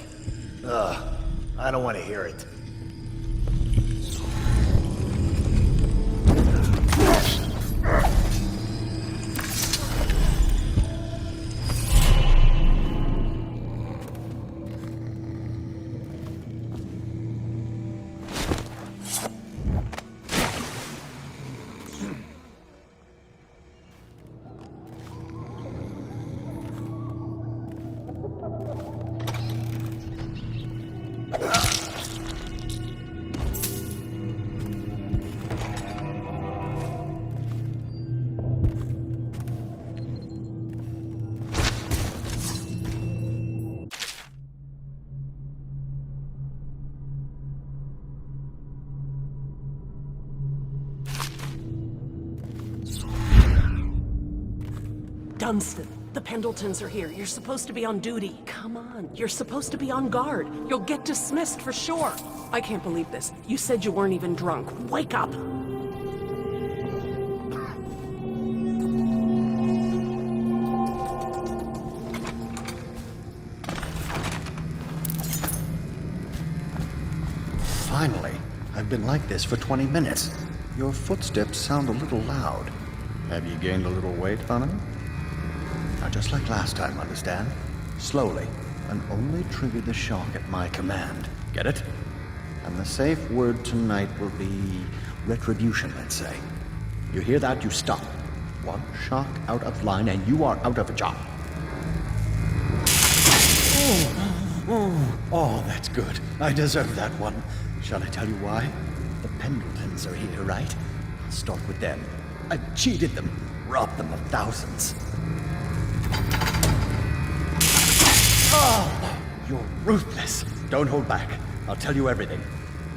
Ugh. I don't want to hear it. Dunstan, the Pendletons are here. You're supposed to be on duty. Come on, you're supposed to be on guard. You'll get dismissed for sure. I can't believe this. You said you weren't even drunk. Wake up! Finally. I've been like this for 20 minutes. Your footsteps sound a little loud. Have you gained a little weight, honey? Now, just like last time, understand? Slowly, and only trigger the shock at my command. Get it? And the safe word tonight will be retribution, let's say. You hear that, you stop. One shock out of line, and you are out of a job. Oh, that's good. I deserve that one. Shall I tell you why? The Pendletons are here, right? I'll start with them. I've cheated them, robbed them of thousands. Oh, you're ruthless. Don't hold back. I'll tell you everything.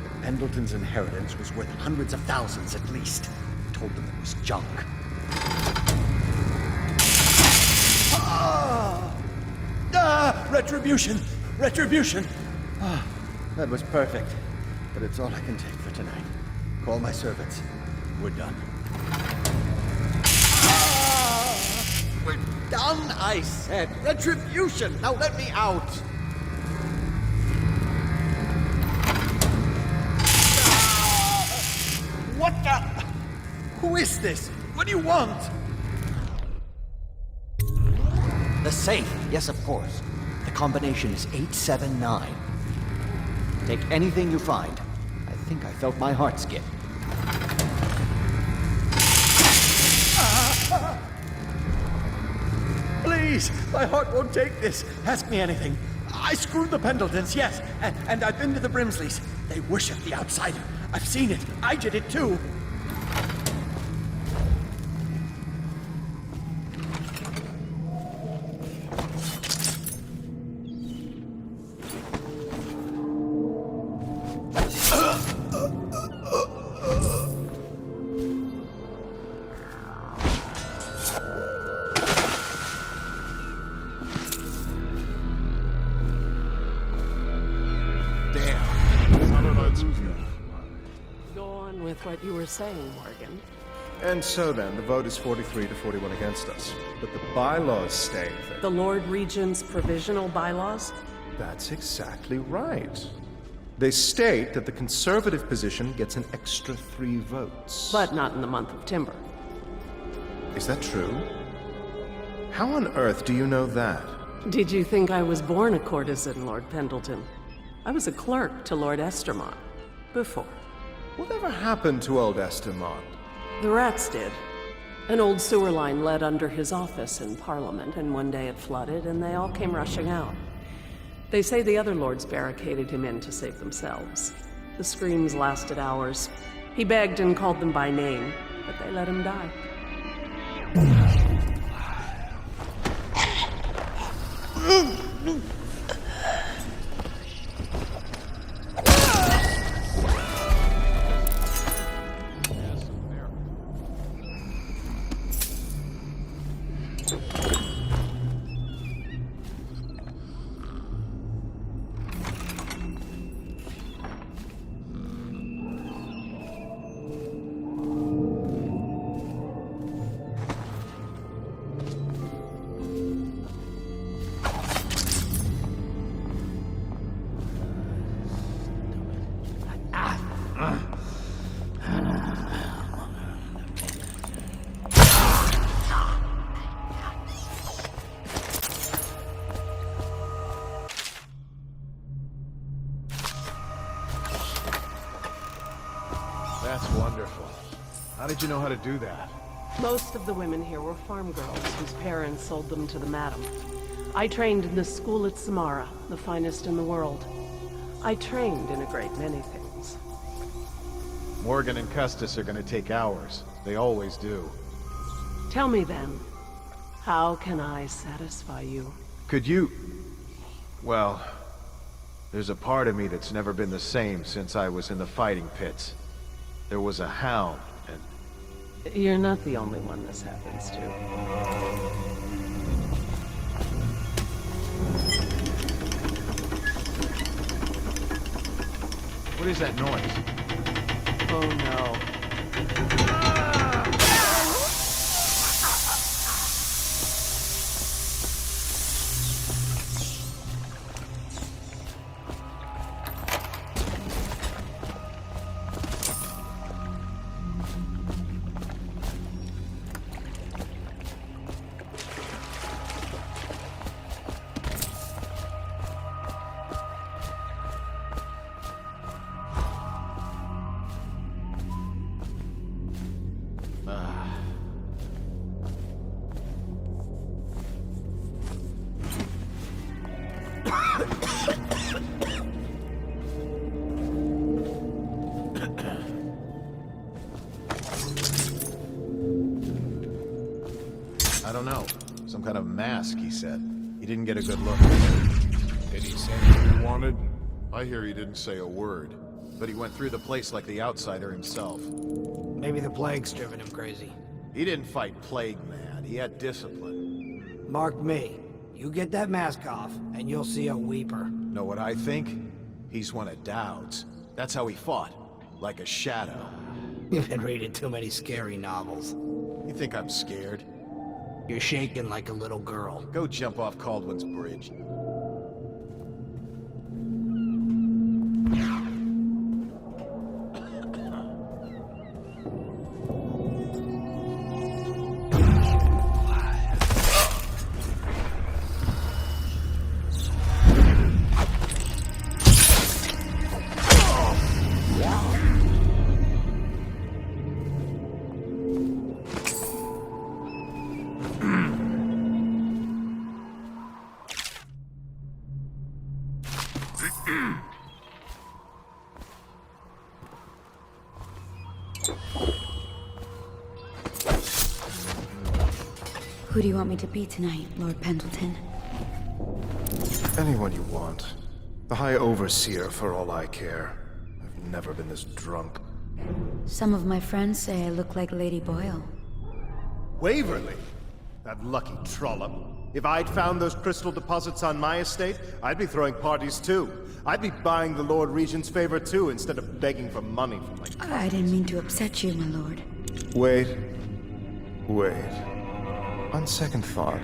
The Pendletons' inheritance was worth hundreds of thousands at least. I told them it was junk. Retribution! Retribution! That was perfect. But it's all I can take for tonight. Call my servants. We're done. We're done, I said. Retribution! Now let me out! What the? Who is this? What do you want? The safe. Yes, of course. The combination is 879. Take anything you find. I think I felt my heart skip. Please, my heart won't take this. Ask me anything. I screwed the Pendletons, yes, and I've been to the Brimsleys. They worship the outsider. I've seen it. I did it too. What you were saying, Morgan. And so then, the vote is 43 to 41 against us. But the bylaws state that... The Lord Regent's provisional bylaws? That's exactly right. They state that the conservative position gets an extra 3 votes. But not in the month of Timber. Is that true? How on earth do you know that? Did you think I was born a courtesan, Lord Pendleton? I was a clerk to Lord Estermont. Before. Whatever happened to old Estermont? The rats did. An old sewer line led under his office in Parliament, and one day it flooded, and they all came rushing out. They say the other lords barricaded him in to save themselves. The screams lasted hours. He begged and called them by name, but they let him die. That's wonderful. How did you know how to do that? Most of the women here were farm girls whose parents sold them to the madam. I trained in the school at Samara, the finest in the world. I trained in a great many things. Morgan and Custis are gonna take hours. They always do. Tell me then, how can I satisfy you? Could you... Well, there's a part of me that's never been the same since I was in the fighting pits. There was a hound, and... You're not the only one this happens to. What is that noise? Oh no. I don't know. Some kind of mask, he said. He didn't get a good look. Did he say what he wanted? I hear he didn't say a word. But he went through the place like the outsider himself. Maybe the plague's driven him crazy. He didn't fight plague, man. He had discipline. Mark me. You get that mask off, and you'll see a weeper. Know what I think? He's one of Dowd's. That's how he fought. Like a shadow. You've been reading too many scary novels. You think I'm scared? You're shaking like a little girl. Go jump off Caldwell's bridge. Who do you want me to be tonight, Lord Pendleton? Anyone you want. The High Overseer, for all I care. I've never been this drunk. Some of my friends say I look like Lady Boyle. Waverly? That lucky trollop. If I'd found those crystal deposits on my estate, I'd be throwing parties too. I'd be buying the Lord Regent's favor too, instead of begging for money from my cousins. I didn't mean to upset you, my lord. Wait. On second thought,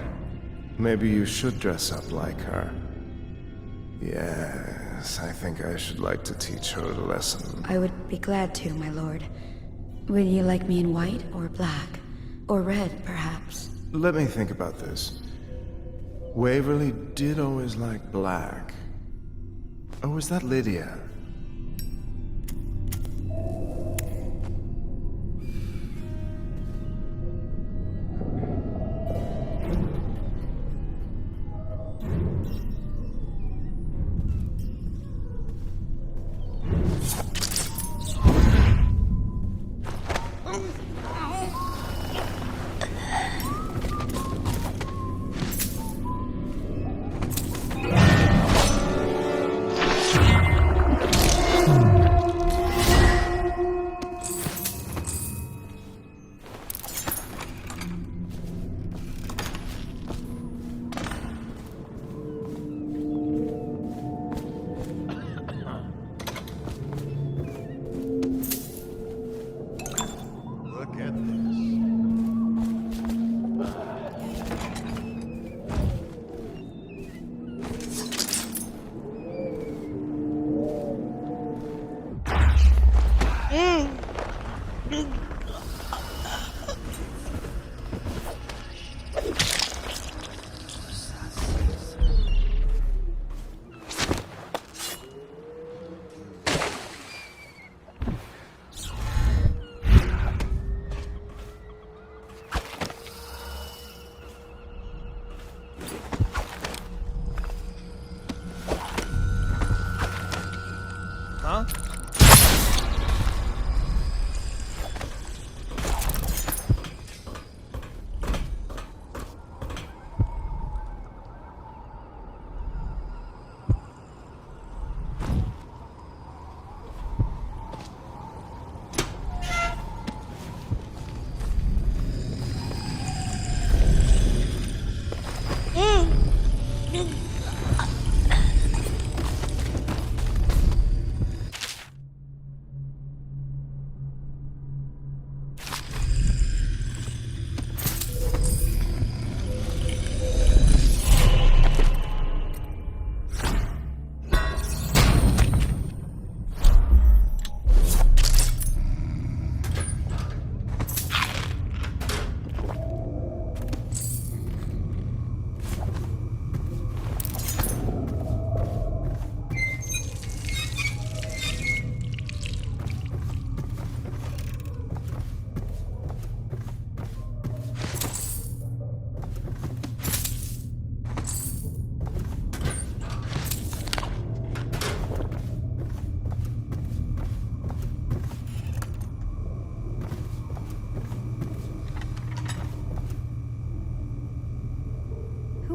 maybe you should dress up like her. Yes, I think I should like to teach her a lesson. I would be glad to, my lord. Would you like me in white or black? Or red, perhaps? Let me think about this. Waverly did always like black. Or was that Lydia?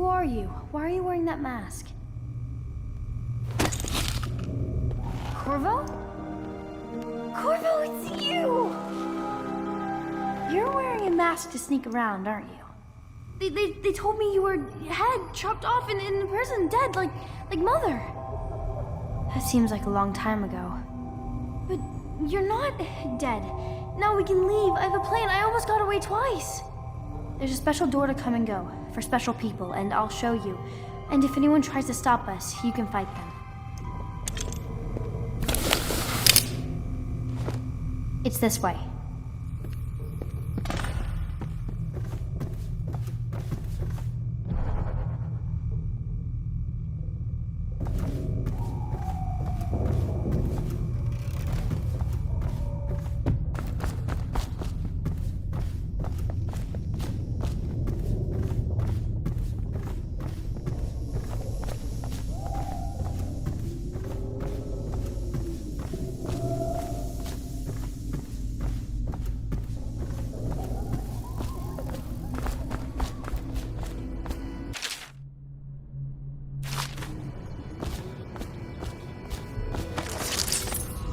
Who are you? Why are you wearing that mask? Corvo? Corvo, it's you! You're wearing a mask to sneak around, aren't you? They told me you were head chopped off and in prison, dead, like Mother. That seems like a long time ago. But you're not dead. Now we can leave. I have a plan. I almost got away twice. There's a special door to come and go for special people, and I'll show you. And if anyone tries to stop us, you can fight them. It's this way.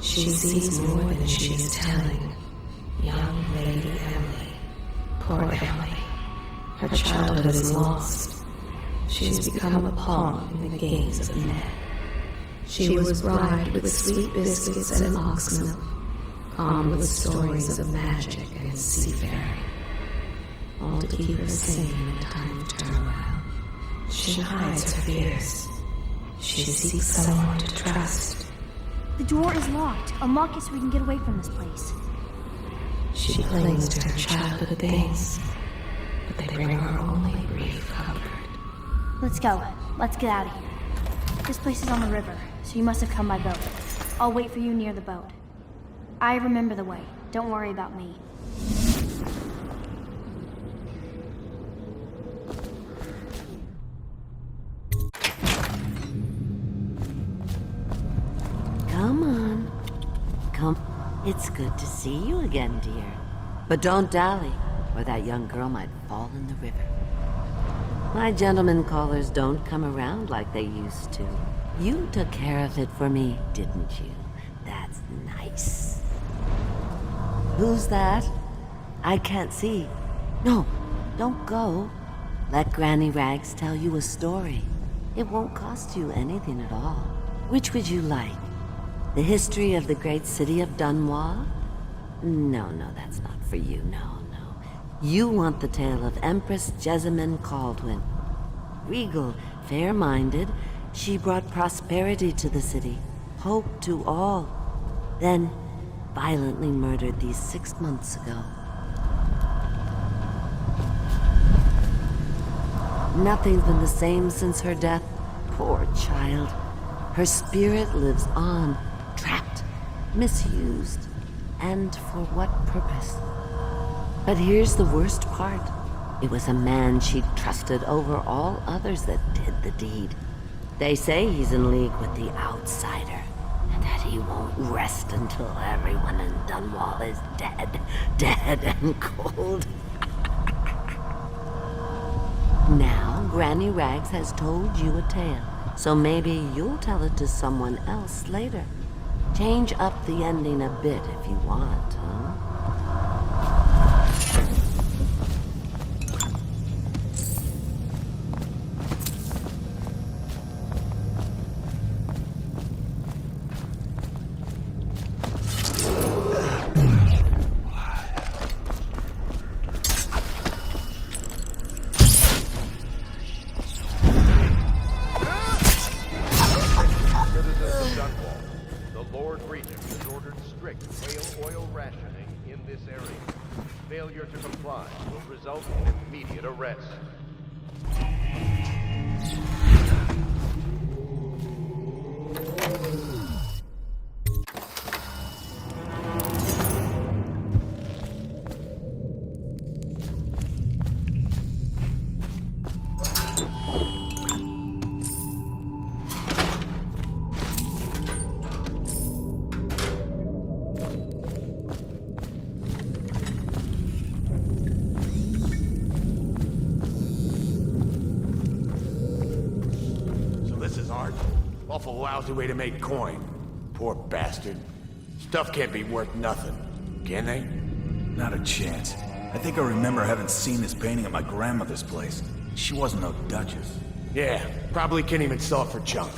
She sees more than she is telling. Young Lady Emily. Poor Emily. Her childhood is lost. She has become a pawn in the games of men. She was bribed with sweet biscuits and ox milk, calmed with stories of magic and seafaring, all to keep her sane in a time of turmoil. She hides her fears. She seeks someone to trust. The door is locked. Unlock it so we can get away from this place. She clings to her childhood things, but they bring her only brief comfort. Let's go. Let's get out of here. This place is on the river, so you must have come by boat. I'll wait for you near the boat. I remember the way. Don't worry about me. Come on. Come. It's good to see you again, dear. But don't dally, or that young girl might fall in the river. My gentlemen callers don't come around like they used to. You took care of it for me, didn't you? That's nice. Who's that? I can't see. No, don't go. Let Granny Rags tell you a story. It won't cost you anything at all. Which would you like? The history of the great city of Dunwall? No, that's not for you, no. You want the tale of Empress Jessamine Caldwin. Regal, fair-minded, she brought prosperity to the city, hope to all. Then, violently murdered these 6 months ago. Nothing's been the same since her death. Poor child. Her spirit lives on, trapped, misused, and for what purpose? But here's the worst part. It was a man she'd trusted over all others that did the deed. They say he's in league with the outsider, and that he won't rest until everyone in Dunwall is dead and cold. Now, Granny Rags has told you a tale, so maybe you'll tell it to someone else later. Change up the ending a bit if you want, huh? Awful lousy way to make coin. Poor bastard. Stuff can't be worth nothing, can they? Not a chance. I think I remember having seen this painting at my grandmother's place. She wasn't no duchess. Yeah, probably can't even sell it for junk.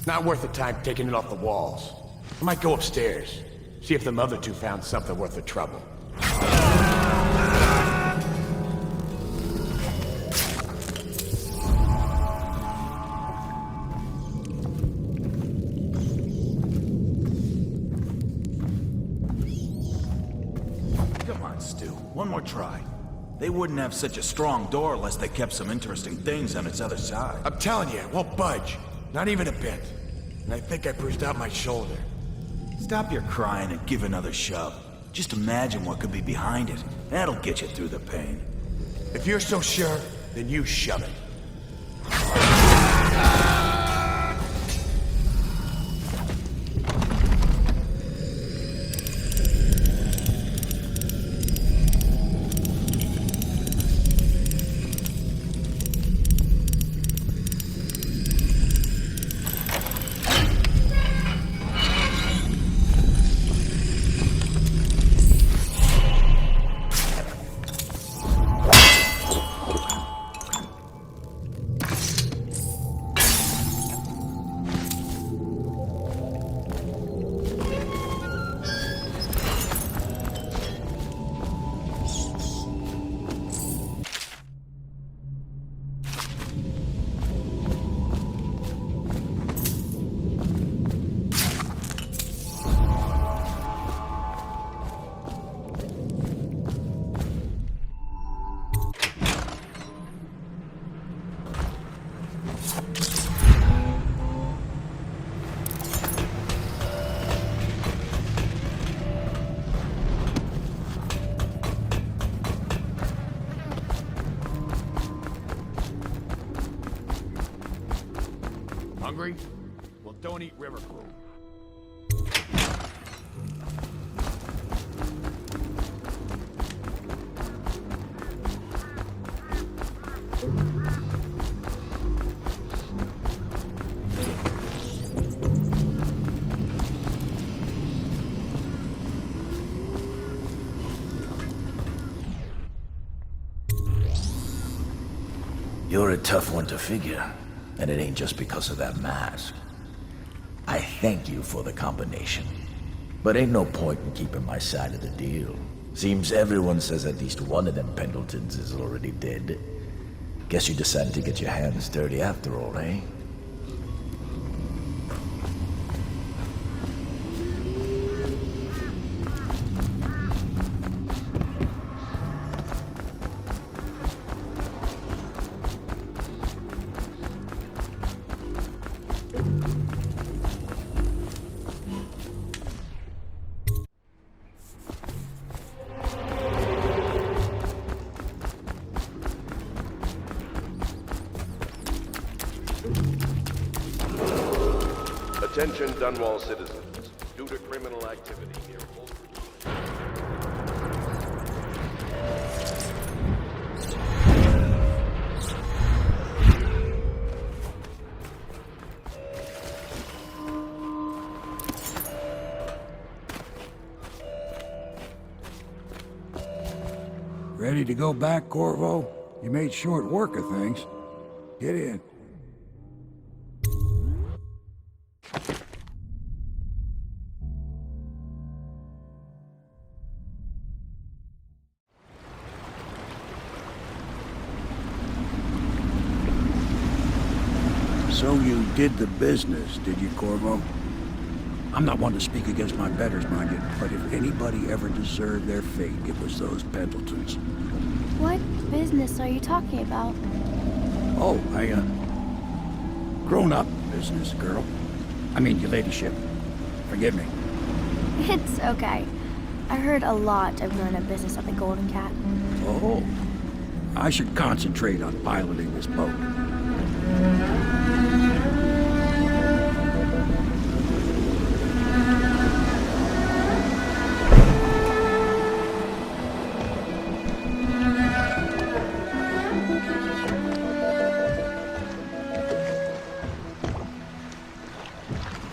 Not worth the time taking it off the walls. I might go upstairs, see if them other two found something worth the trouble. Come on, Stu. One more try. They wouldn't have such a strong door unless they kept some interesting things on its other side. I'm telling you, it won't budge. Not even a bit. And I think I bruised out my shoulder. Stop your crying and give another shove. Just imagine what could be behind it. That'll get you through the pain. If you're so sure, then you shove it. Hungry? Well, don't eat river food. You're a tough one to figure, and it ain't just because of that mask. I thank you for the combination, but ain't no point in keeping my side of the deal. Seems everyone says at least one of them Pendletons is already dead. Guess you decided to get your hands dirty after all, eh? Attention Dunwall citizens. Due to criminal activity near Ready to go back, Corvo? You made short work of things. Get in. So you did the business, did you, Corvo? I'm not one to speak against my betters, mind you, but if anybody ever deserved their fate, it was those Pendletons. What business are you talking about? Oh, grown-up business, girl. I mean, your ladyship. Forgive me. It's okay. I heard a lot of grown-up business at the Golden Cat. Oh. I should concentrate on piloting this boat.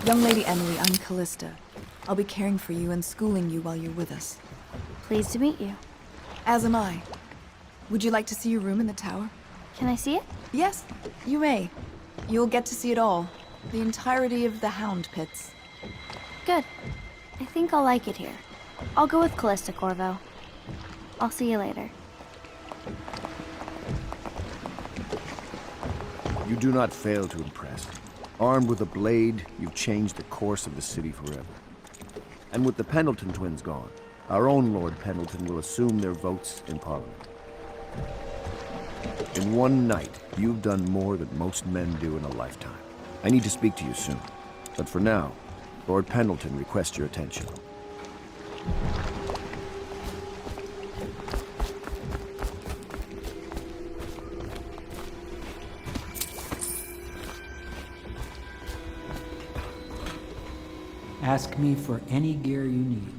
Young Lady Emily, I'm Callista. I'll be caring for you and schooling you while you're with us. Pleased to meet you. As am I. Would you like to see your room in the tower? Can I see it? Yes, you may. You'll get to see it all. The entirety of the Hound Pits. Good. I think I'll like it here. I'll go with Callista, Corvo. I'll see you later. You do not fail to impress. Armed with a blade, you've changed the course of the city forever. And with the Pendleton twins gone, our own Lord Pendleton will assume their votes in Parliament. In one night, you've done more than most men do in a lifetime. I need to speak to you soon. But for now, Lord Pendleton requests your attention. Ask me for any gear you need.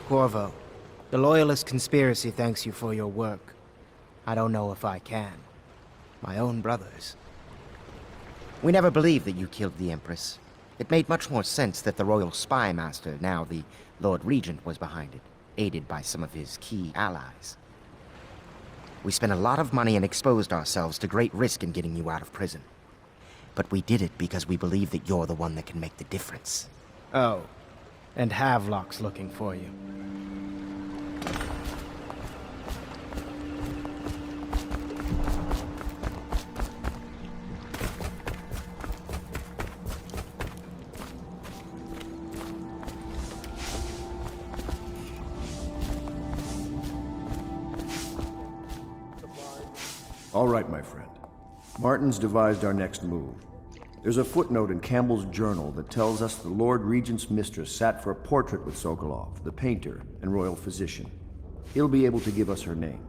Corvo, the Loyalist conspiracy thanks you for your work. I don't know if I can. My own brothers. We never believed that you killed the Empress. It made much more sense that the Royal Spy Master, now the Lord Regent, was behind it, aided by some of his key allies. We spent a lot of money and exposed ourselves to great risk in getting you out of prison. But we did it because we believe that you're the one that can make the difference. Oh, and Havelock's looking for you. All right, my friend. Martin's devised our next move. There's a footnote in Campbell's journal that tells us the Lord Regent's mistress sat for a portrait with Sokolov, the painter and royal physician. He'll be able to give us her name.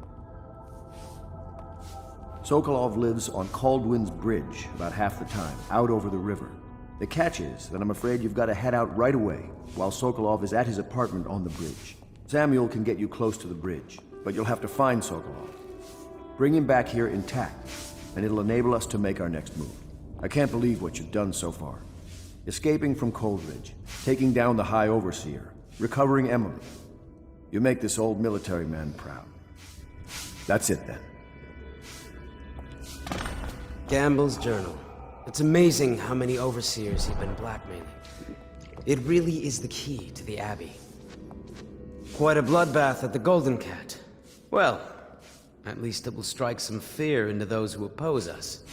Sokolov lives on Caldwin's Bridge about half the time, out over the river. The catch is that I'm afraid you've got to head out right away, while Sokolov is at his apartment on the bridge. Samuel can get you close to the bridge, but you'll have to find Sokolov. Bring him back here intact, and it'll enable us to make our next move. I can't believe what you've done so far. Escaping from Coldridge, taking down the High Overseer, recovering Emily. You make this old military man proud. That's it then. Gamble's journal. It's amazing how many overseers he'd been blackmailing. It really is the key to the Abbey. Quite a bloodbath at the Golden Cat. Well, at least it will strike some fear into those who oppose us.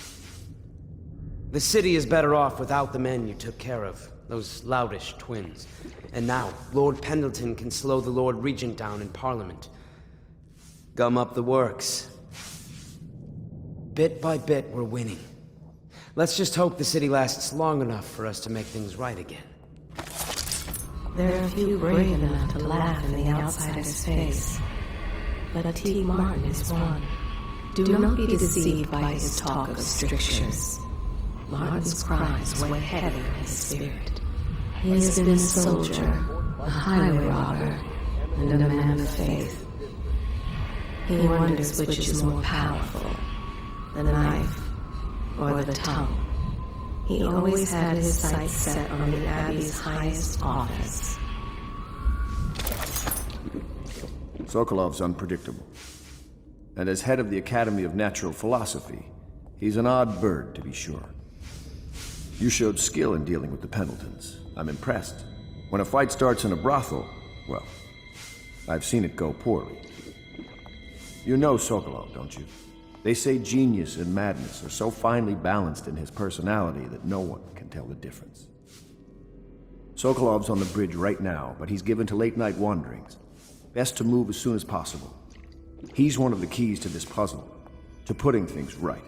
The city is better off without the men you took care of, those loutish twins. And now, Lord Pendleton can slow the Lord Regent down in Parliament. Gum up the works. Bit by bit, we're winning. Let's just hope the city lasts long enough for us to make things right again. There are few brave enough to laugh in the outsider's face. But T. Martin is one. Do not be deceived by his talk of strictures. Martin's crimes weigh heavy on his spirit. He has been a soldier, a highway robber, and a man of faith. He wonders which is more powerful, the knife or the tongue. He always had his sights set on the Abbey's highest office. Sokolov's unpredictable. And as head of the Academy of Natural Philosophy, he's an odd bird, to be sure. You showed skill in dealing with the Pendletons. I'm impressed. When a fight starts in a brothel, well, I've seen it go poorly. You know Sokolov, don't you? They say genius and madness are so finely balanced in his personality that no one can tell the difference. Sokolov's on the bridge right now, but he's given to late-night wanderings. Best to move as soon as possible. He's one of the keys to this puzzle. to putting things right.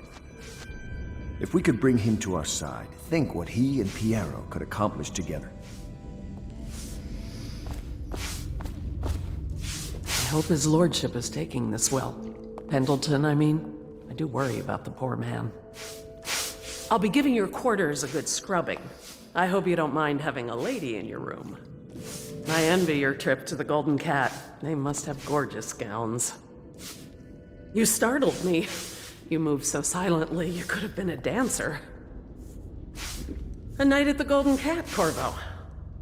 If we could bring him to our side, think what he and Piero could accomplish together. I hope his lordship is taking this well. Pendleton, I mean. I do worry about the poor man. I'll be giving your quarters a good scrubbing. I hope you don't mind having a lady in your room. I envy your trip to the Golden Cat. They must have gorgeous gowns. You startled me. You moved so silently, you could have been a dancer. A night at the Golden Cat, Corvo.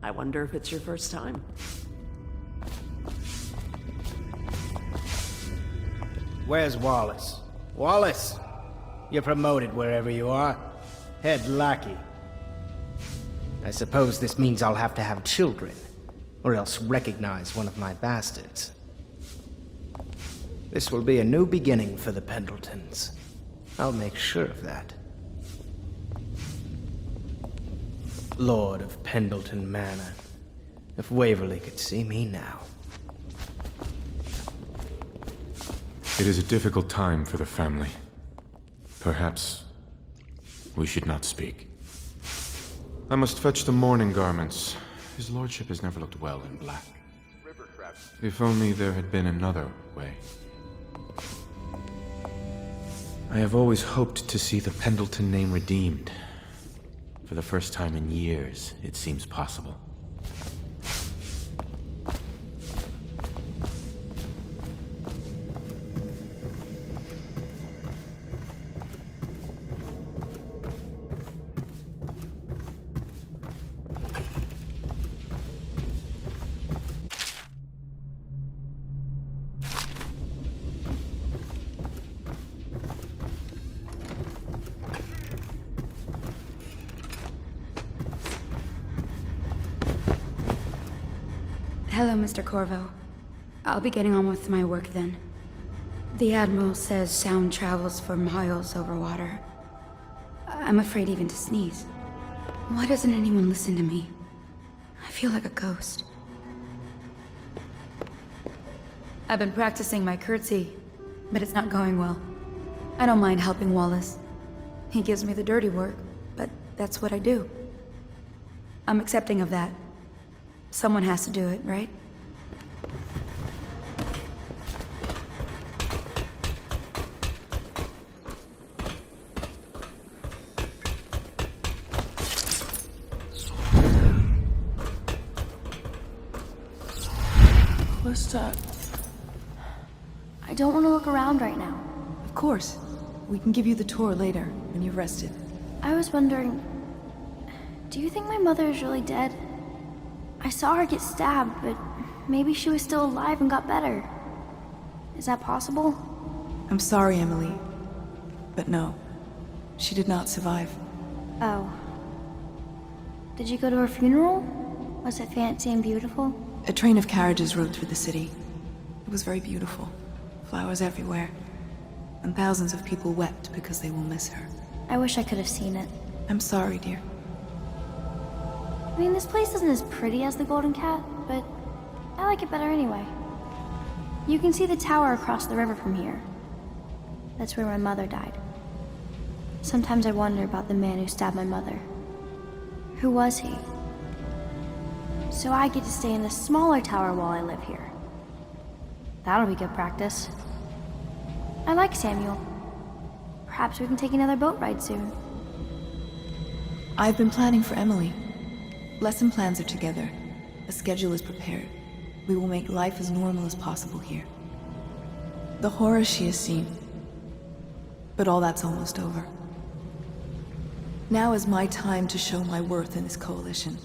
I wonder if it's your first time. Where's Wallace? Wallace! You're promoted wherever you are. Head lackey. I suppose this means I'll have to have children, or else recognize one of my bastards. This will be a new beginning for the Pendletons. I'll make sure of that. Lord of Pendleton Manor. If Waverly could see me now. It is a difficult time for the family. Perhaps we should not speak. I must fetch the mourning garments. His lordship has never looked well in black. If only there had been another way. I have always hoped to see the Pendleton name redeemed. For the first time in years, it seems possible. Hello, Mr. Corvo. I'll be getting on with my work then. The Admiral says sound travels for miles over water. I'm afraid even to sneeze. Why doesn't anyone listen to me? I feel like a ghost. I've been practicing my curtsy, but it's not going well. I don't mind helping Wallace. He gives me the dirty work, but that's what I do. I'm accepting of that. Someone has to do it, right? What's that? I don't want to look around right now. Of course. We can give you the tour later, when you've rested. I was wondering, do you think my mother is really dead? I saw her get stabbed, but maybe she was still alive and got better. Is that possible? I'm sorry, Emily. But no. She did not survive. Oh. Did you go to her funeral? Was it fancy and beautiful? A train of carriages rode through the city. It was very beautiful. Flowers everywhere. And thousands of people wept because they will miss her. I wish I could have seen it. I'm sorry, dear. I mean, this place isn't as pretty as the Golden Cat, but I like it better anyway. You can see the tower across the river from here. That's where my mother died. Sometimes I wonder about the man who stabbed my mother. Who was he? So I get to stay in the smaller tower while I live here. That'll be good practice. I like Samuel. Perhaps we can take another boat ride soon. I've been planning for Emily. Lesson plans are together. A schedule is prepared. We will make life as normal as possible here. The horror she has seen. But all that's almost over. Now is my time to show my worth in this coalition.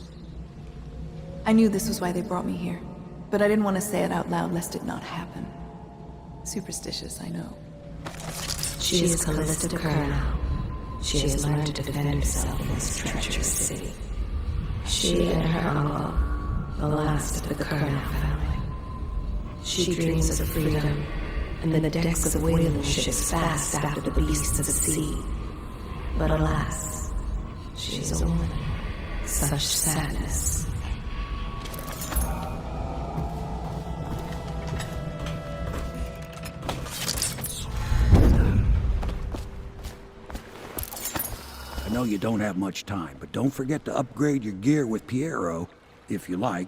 I knew this was why they brought me here, but I didn't want to say it out loud lest it not happen. Superstitious, I know. She is Callista Curnow. She has learned to defend herself in this treacherous city. She and her uncle, the last of the Curnow family. She dreams of freedom, and the decks of whaling ships fast after the beasts of the sea. But alas, she is a woman. Such sadness. know you don't have much time, but don't forget to upgrade your gear with Piero, if you like.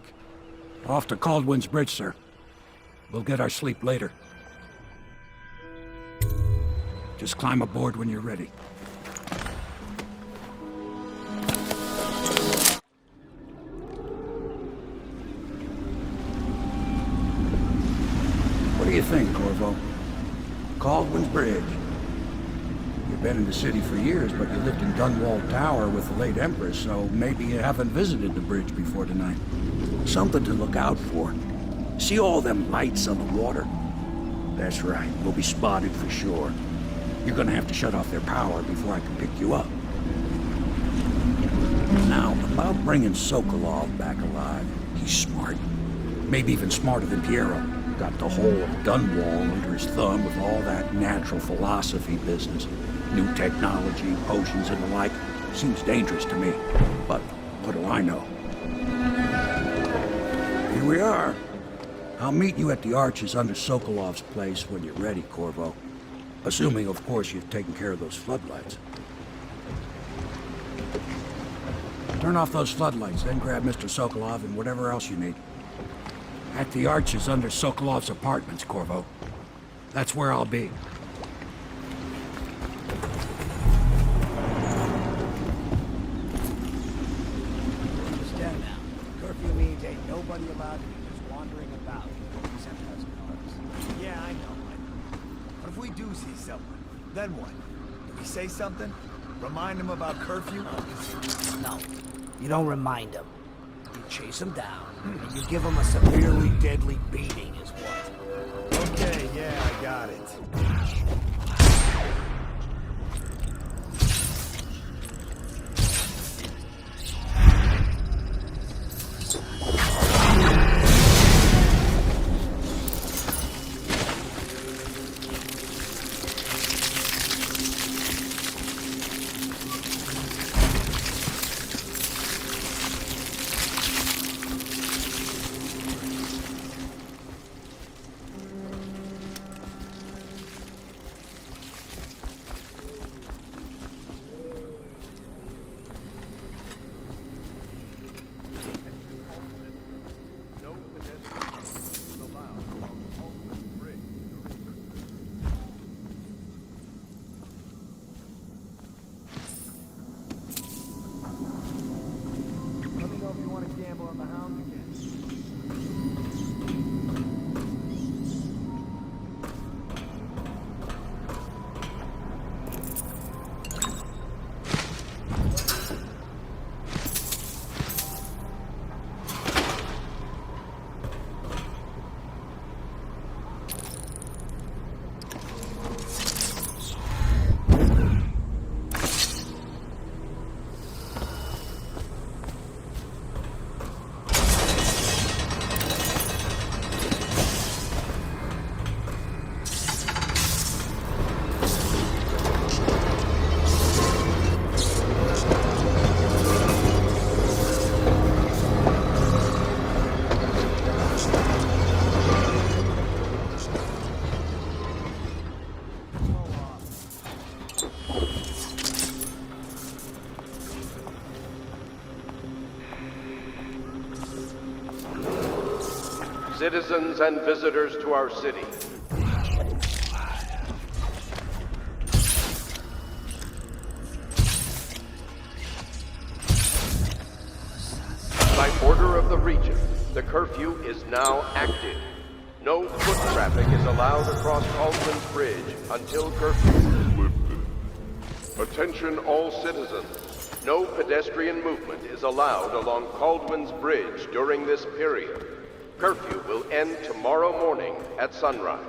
Off to Caldwin's Bridge, sir. We'll get our sleep later. Just climb aboard when you're ready. What do you think, Corvo? Caldwin's Bridge. You've been in the city for years, but you lived in Dunwall Tower with the late Empress, so maybe you haven't visited the bridge before tonight. Something to look out for. See all them lights on the water? That's right, we'll be spotted for sure. You're gonna have to shut off their power before I can pick you up. Now, about bringing Sokolov back alive. He's smart. Maybe even smarter than Piero. Got the whole of Dunwall under his thumb with all that natural philosophy business. New technology, potions and the like. Seems dangerous to me. But what do I know? Here we are. I'll meet you at the arches under Sokolov's place when you're ready, Corvo. Assuming, of course, you've taken care of those floodlights. Turn off those floodlights, then grab Mr. Sokolov and whatever else you need. At the arches under Sokolov's apartments, Corvo. That's where I'll be. Stand now. Curfew means ain't nobody allowed to be just wandering about, except us cars. Yeah, I know. But if we do see someone, then what? Do we say something? Remind them about curfew? No. You don't remind them. You chase them down, and you give them a severely deadly beating is what. Okay, yeah, I got it. Citizens and visitors to our city. By order of the Regent, the curfew is now active. No foot traffic is allowed across Caldwin's Bridge until curfew is lifted. Attention all citizens. No pedestrian movement is allowed along Caldwin's Bridge during this period. Curfew will end tomorrow morning at sunrise.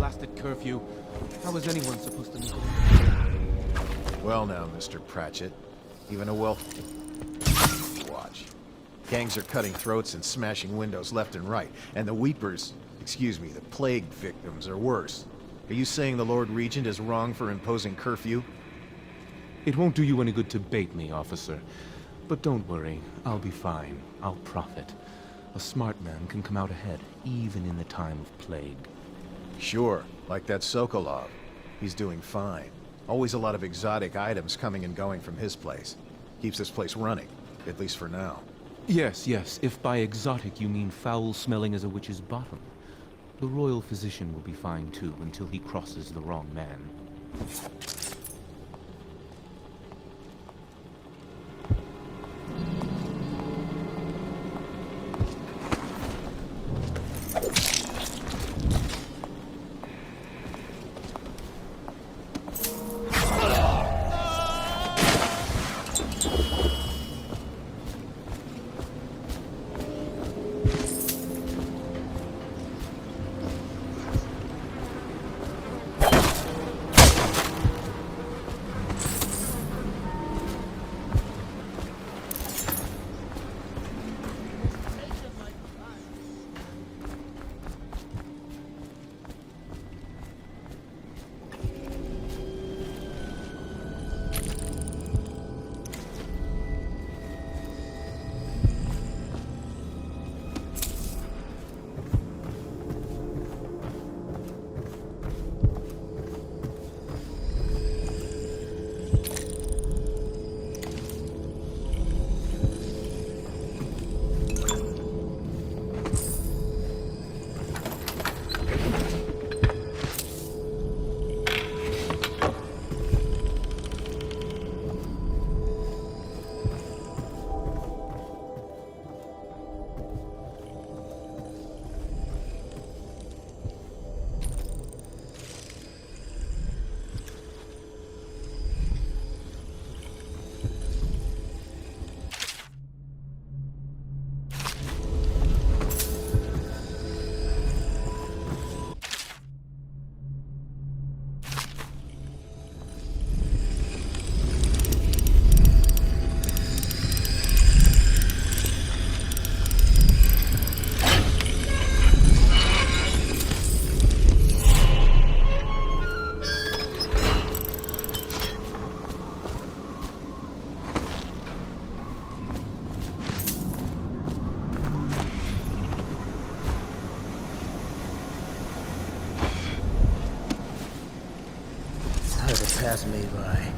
blasted curfew. How is anyone supposed to make it? Well now, Mr. Pratchett. Even a Watch. Gangs are cutting throats and smashing windows left and right. And the Weepers, excuse me, the plague victims are worse. Are you saying the Lord Regent is wrong for imposing curfew? It won't do you any good to bait me, officer. But don't worry, I'll be fine. I'll profit. A smart man can come out ahead, even in the time of plague. Sure, like that Sokolov. He's doing fine. Always a lot of exotic items coming and going from his place. Keeps this place running, at least for now. Yes, yes, if by exotic you mean foul-smelling as a witch's bottom. The royal physician will be fine too, until he crosses the wrong man. Pass me by.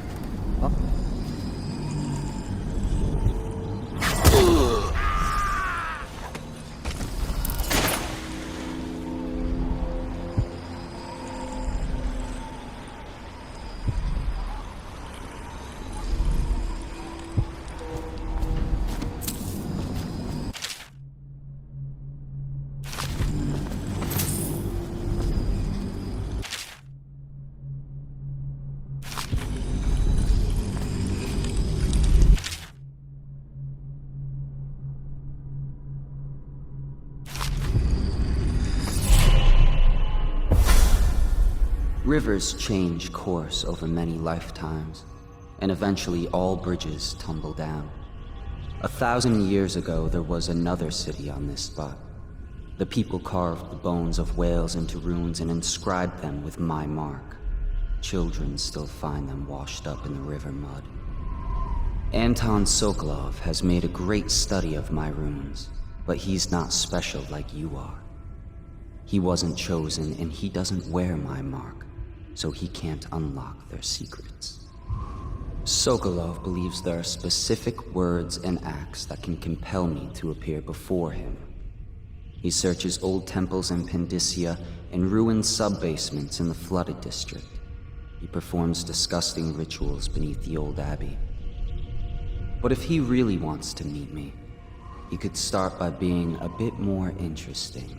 Rivers change course over many lifetimes, and eventually all bridges tumble down. 1,000 years ago, there was another city on this spot. The people carved the bones of whales into runes and inscribed them with my mark. Children still find them washed up in the river mud. Anton Sokolov has made a great study of my runes, but he's not special like you are. He wasn't chosen, and he doesn't wear my mark, so he can't unlock their secrets. Sokolov believes there are specific words and acts that can compel me to appear before him. He searches old temples in Pendicia and ruined sub-basements in the flooded district. He performs disgusting rituals beneath the old abbey. But if he really wants to meet me, he could start by being a bit more interesting.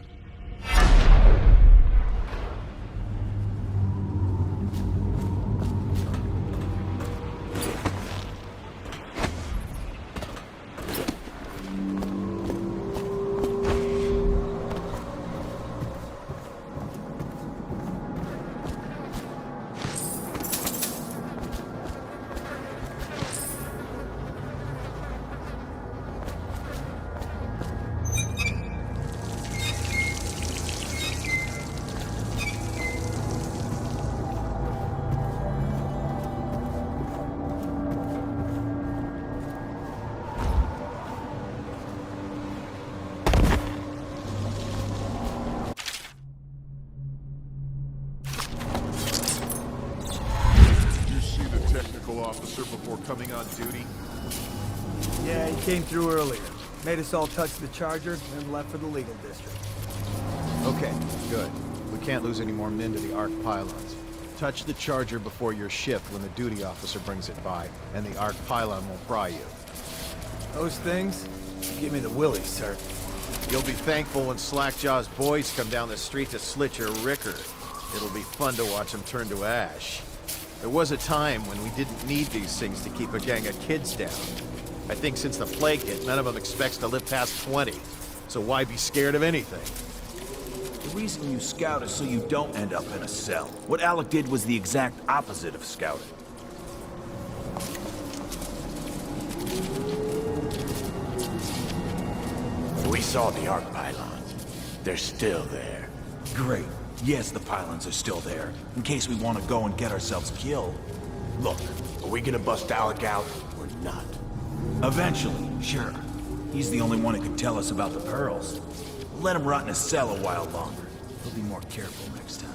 coming on duty? Yeah, he came through earlier. Made us all touch the charger, and left for the legal district. Okay, good. We can't lose any more men to the Arc pylons. Touch the charger before your shift when the duty officer brings it by, and the Arc pylon will fry you. Those things? Give me the willies, sir. You'll be thankful when Slackjaw's boys come down the street to slit your ricker. It'll be fun to watch them turn to ash. There was a time when we didn't need these things to keep a gang of kids down. I think since the plague hit, none of them expects to live past 20. So why be scared of anything? The reason you scout is so you don't end up in a cell. What Alec did was the exact opposite of scouting. We saw the arc pylons. They're still there. Great. Yes, the pylons are still there, in case we want to go and get ourselves killed. Look, are we gonna bust Alec out or not? Eventually, sure. He's the only one who can tell us about the pearls. We'll let him rot in a cell a while longer. We'll be more careful next time.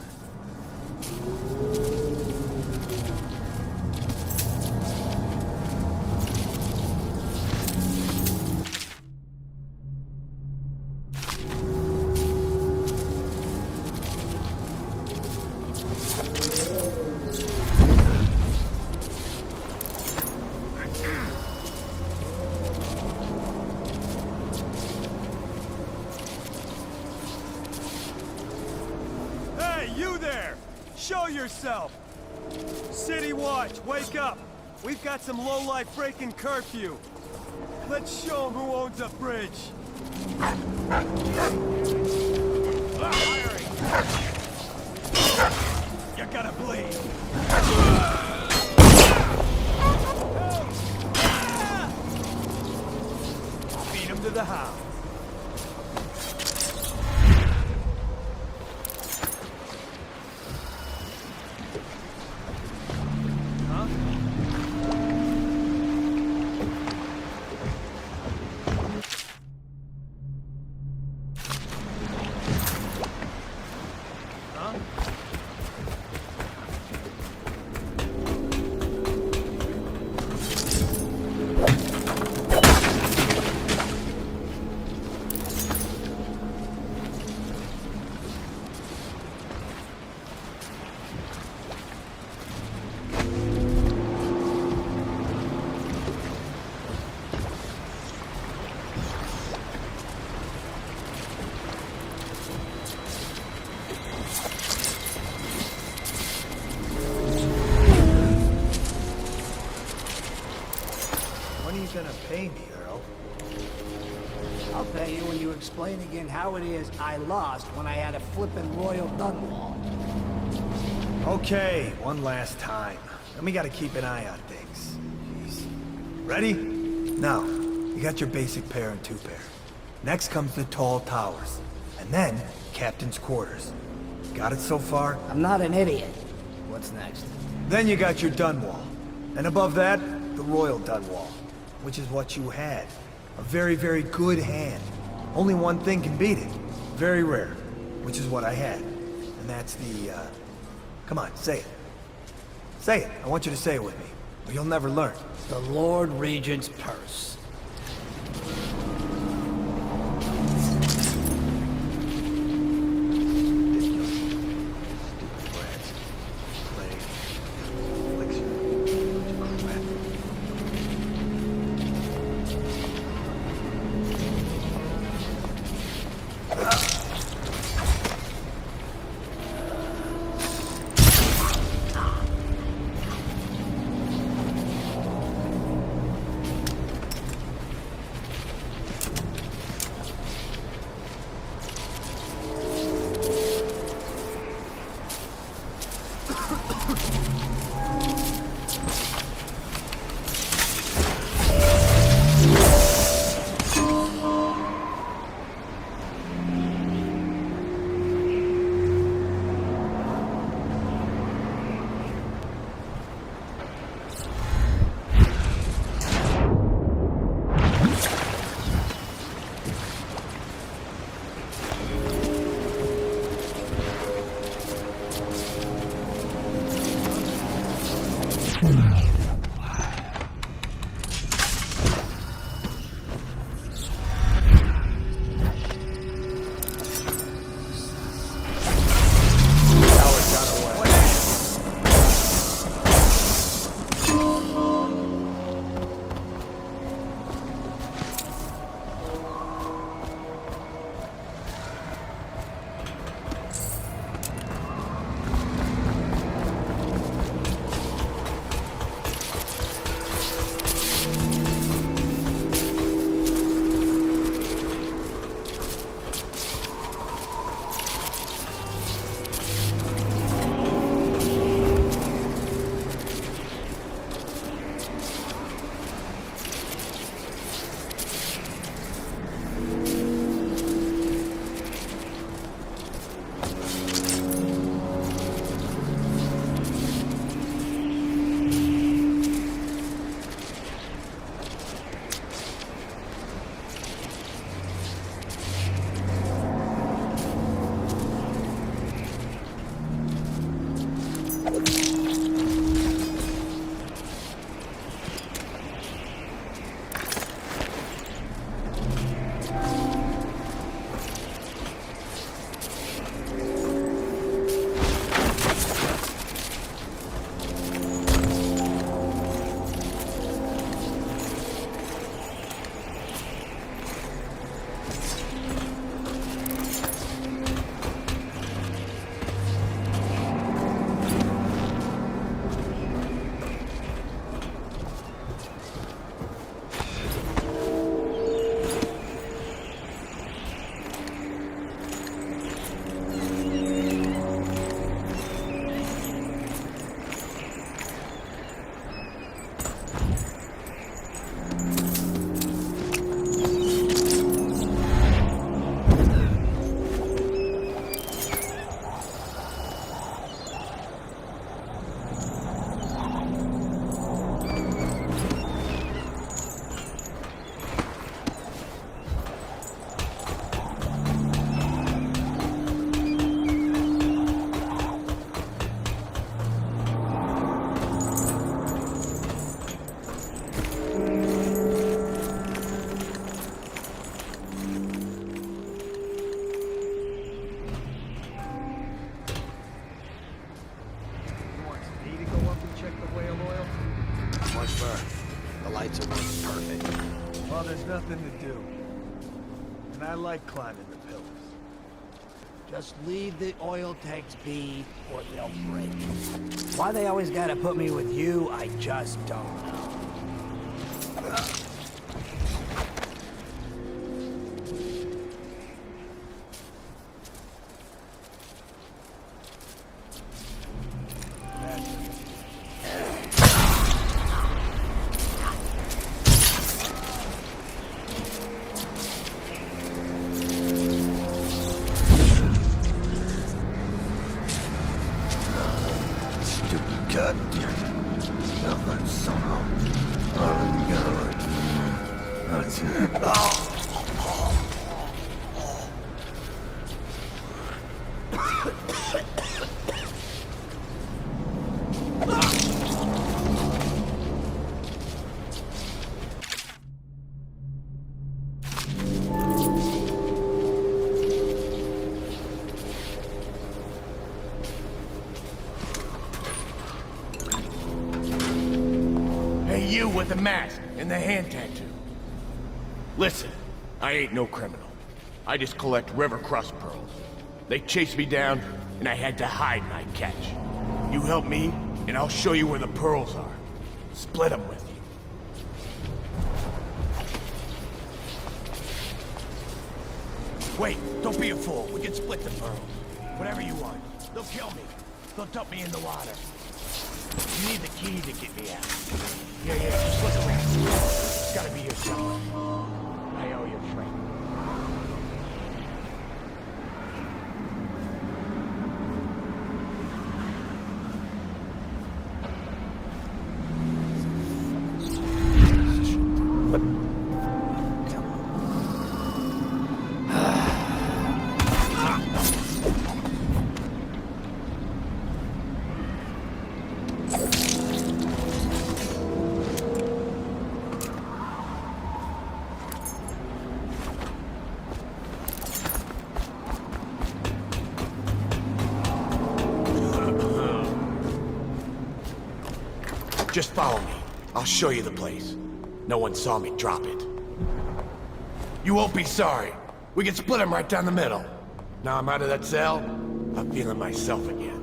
Yourself. City Watch, wake up. We've got some lowlife breaking curfew. Let's show them who owns a bridge. You gotta bleed. Feed him to the house. Pay me, Earl. I'll pay you when you explain again how it is I lost when I had a flippin' Royal Dunwall. Okay, one last time. And we gotta keep an eye on things. Jeez. Ready? Now, you got your basic pair and two pair. Next comes the tall towers. And then, captain's quarters. Got it so far? I'm not an idiot. What's next? Then you got your Dunwall. And above that, the Royal Dunwall. Which is what you had. A very, very good hand. Only one thing can beat it. Very rare. Which is what I had. And that's the, Come on, say it. Say it. I want you to say it with me. Or you'll never learn. The Lord Regent's purse. The lights are working perfect. Well, there's nothing to do. And I like climbing the pillars. Just leave the oil tanks be, or they'll break. Why they always gotta put me with you, I just don't know. You with the mask and the hand tattoo. Listen, I ain't no criminal. I just collect river crust pearls. They chased me down, and I had to hide my catch. You help me, and I'll show you where the pearls are. Split them with you. Wait, don't be a fool. We can split the pearls. Whatever you want. They'll kill me. They'll dump me in the water. You need the key to get me out. Yeah, just look around. It's gotta be here somewhere. I owe you a friend. Just follow me. I'll show you the place. No one saw me drop it. You won't be sorry. We can split them right down the middle. Now I'm out of that cell, I'm feeling myself again.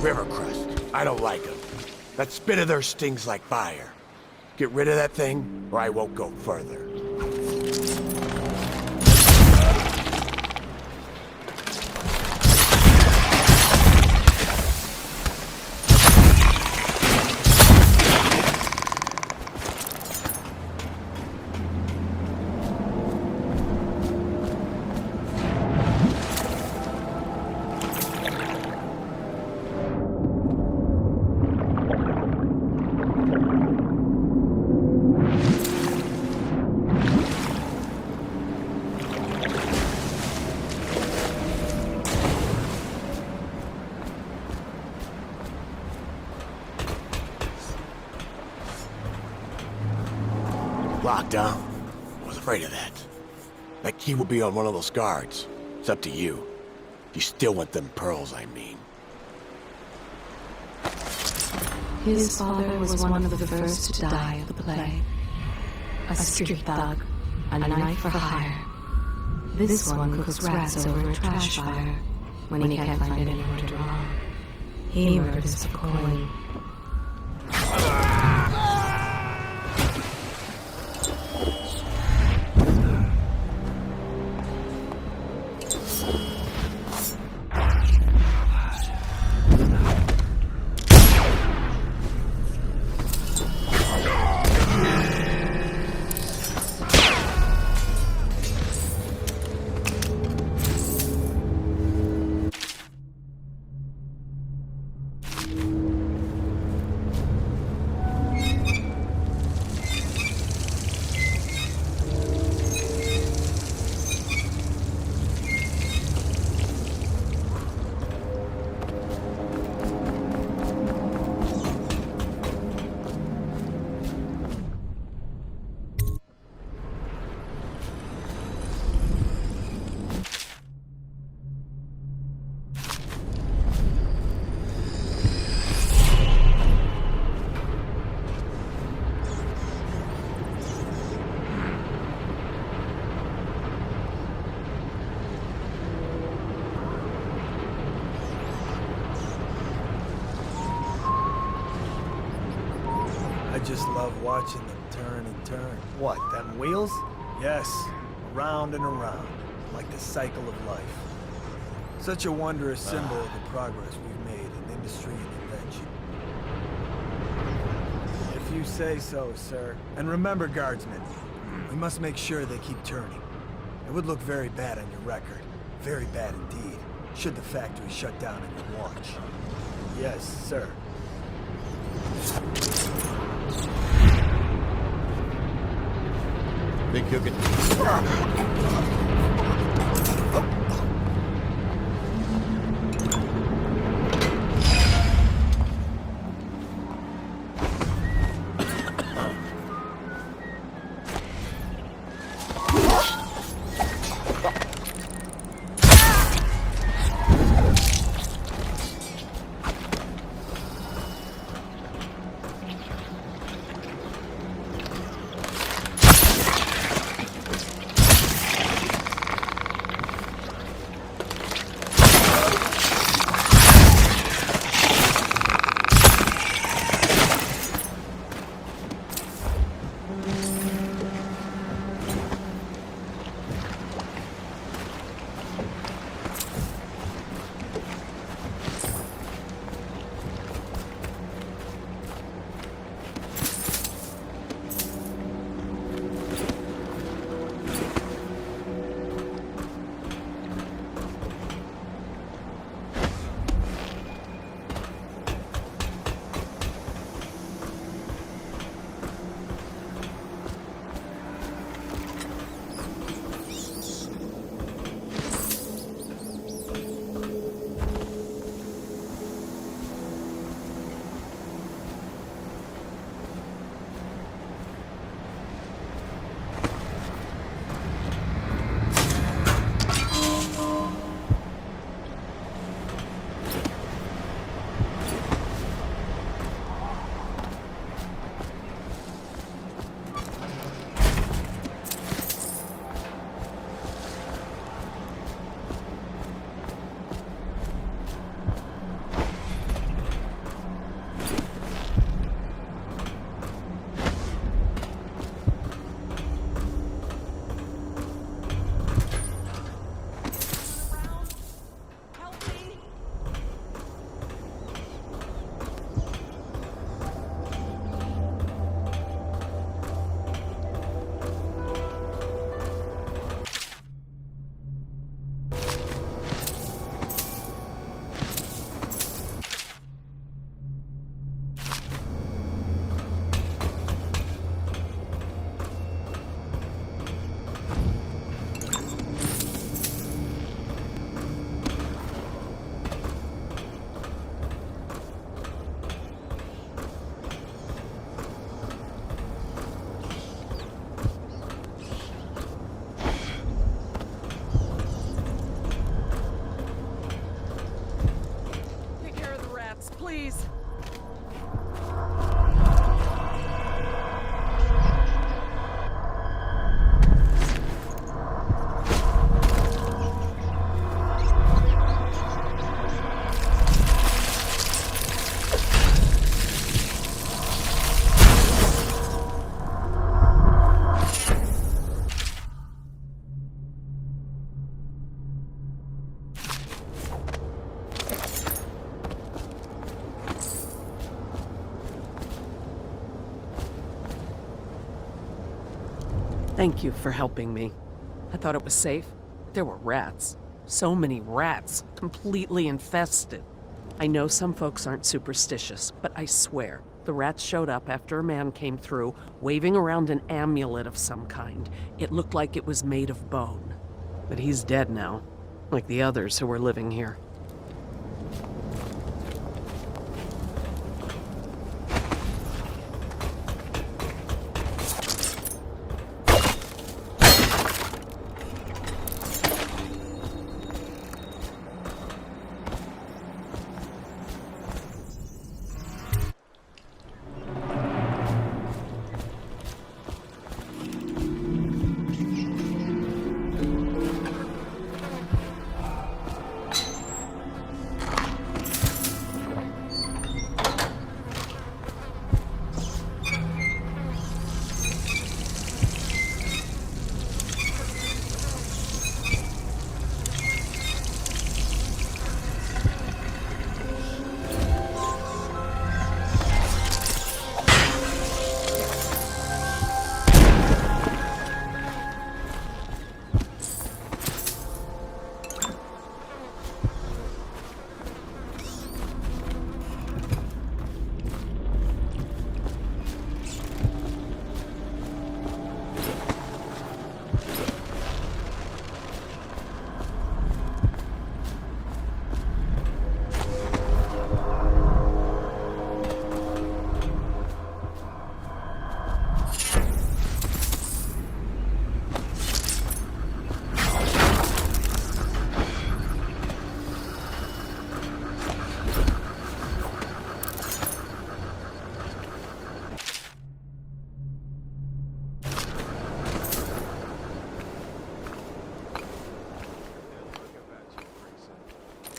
River crust. I don't like them. That spit of theirs stings like fire. Get rid of that thing, or I won't go further. Locked down? I was afraid of that. That key will be on one of those guards. It's up to you. If you still want them pearls, I mean. His father was one of the first to die of the plague. A street thug, a knife for hire. This one cooks rats over a trash fire when he can't find anyone to draw. He murders for coin. just love watching them turn and turn. What, them wheels? Yes, around and around, like the cycle of life. Such a wondrous symbol of the progress we've made in industry and invention. If you say so, sir. And remember, guardsmen, we must make sure they keep turning. It would look very bad on your record. Very bad indeed, should the factory shut down on your watch. Yes, sir. Think you can... Please. Thank you for helping me. I thought it was safe. There were rats. So many rats, completely infested. I know some folks aren't superstitious, but I swear, the rats showed up after a man came through, waving around an amulet of some kind. It looked like it was made of bone. But he's dead now, like the others who were living here.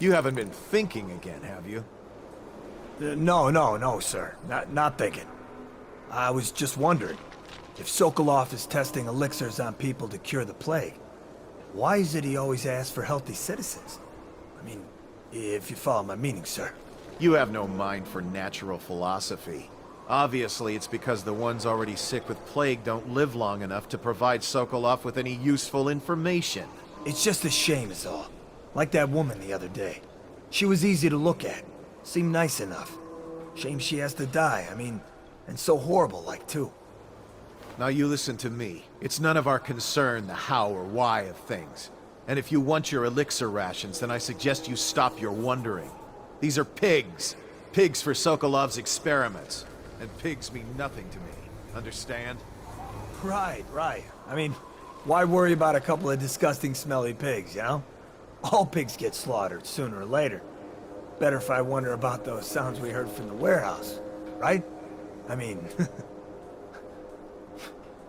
You haven't been thinking again, have you? No, sir. Not thinking. I was just wondering, if Sokolov is testing elixirs on people to cure the plague, why is it he always asks for healthy citizens? I mean, if you follow my meaning, sir. You have no mind for natural philosophy. Obviously, it's because the ones already sick with plague don't live long enough to provide Sokolov with any useful information. It's just a shame is all. Like that woman the other day. She was easy to look at. Seemed nice enough. Shame she has to die, I mean, and so horrible like too. Now you listen to me. It's none of our concern the how or why of things. And if you want your elixir rations, then I suggest you stop your wondering. These are pigs. Pigs for Sokolov's experiments. And pigs mean nothing to me. Understand? Right. I mean, why worry about a couple of disgusting smelly pigs, you know? All pigs get slaughtered sooner or later. Better if I wonder about those sounds we heard from the warehouse, right? I mean,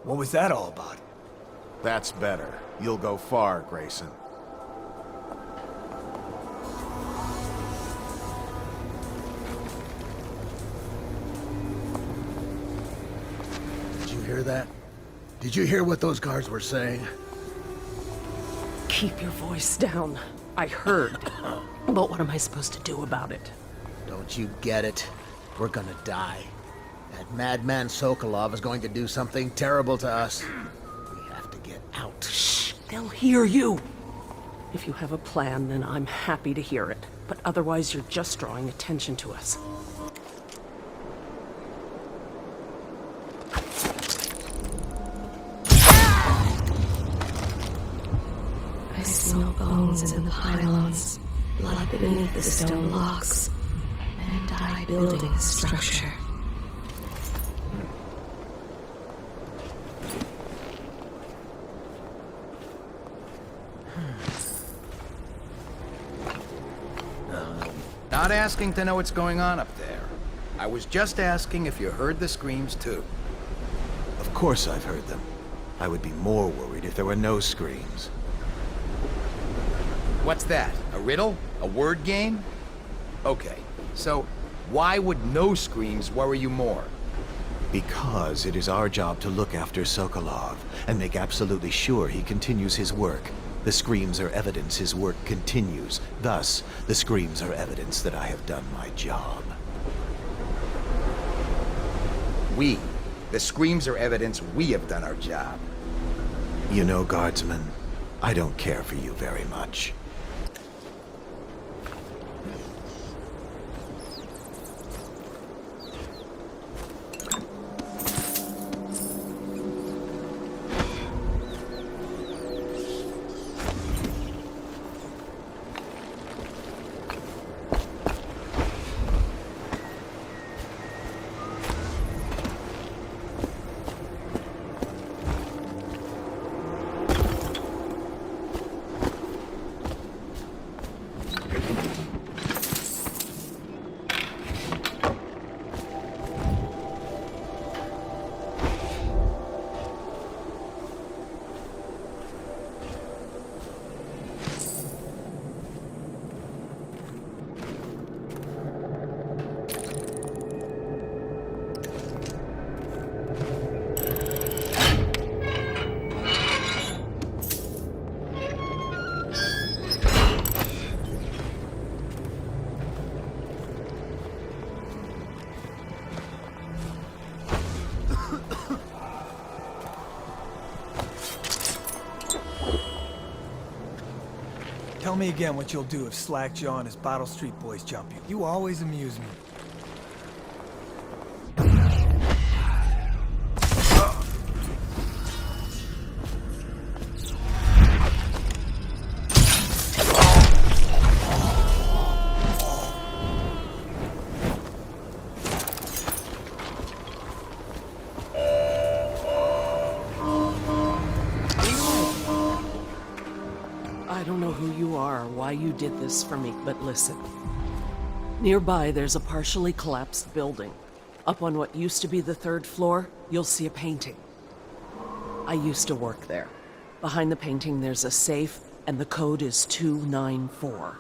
what was that all about? That's better. You'll go far, Grayson. Did you hear that? Did you hear what those guards were saying? Keep your voice down. I heard. But what am I supposed to do about it? Don't you get it? We're gonna die. That madman Sokolov is going to do something terrible to us. We have to get out. Shh! They'll hear you! If you have a plan, then I'm happy to hear it. But otherwise, you're just drawing attention to us. I smell bones in the pylons, blood beneath the stone locks, and I building the structure. Not asking to know what's going on up there. I was just asking if you heard the screams too. Of course I've heard them. I would be more worried if there were no screams. What's that? A riddle? A word game? Okay, so why would no screams worry you more? Because it is our job to look after Sokolov and make absolutely sure he continues his work. The screams are evidence his work continues. Thus, the screams are evidence that I have done my job. The screams are evidence we have done our job. You know, Guardsman, I don't care for you very much. Tell me again what you'll do if Slackjaw and his Bottle Street boys jump you. You always amuse me. I don't know who you are or why you did this for me, but listen. Nearby, there's a partially collapsed building. Up on what used to be the 3rd floor, you'll see a painting. I used to work there. Behind the painting, there's a safe, and the code is 294.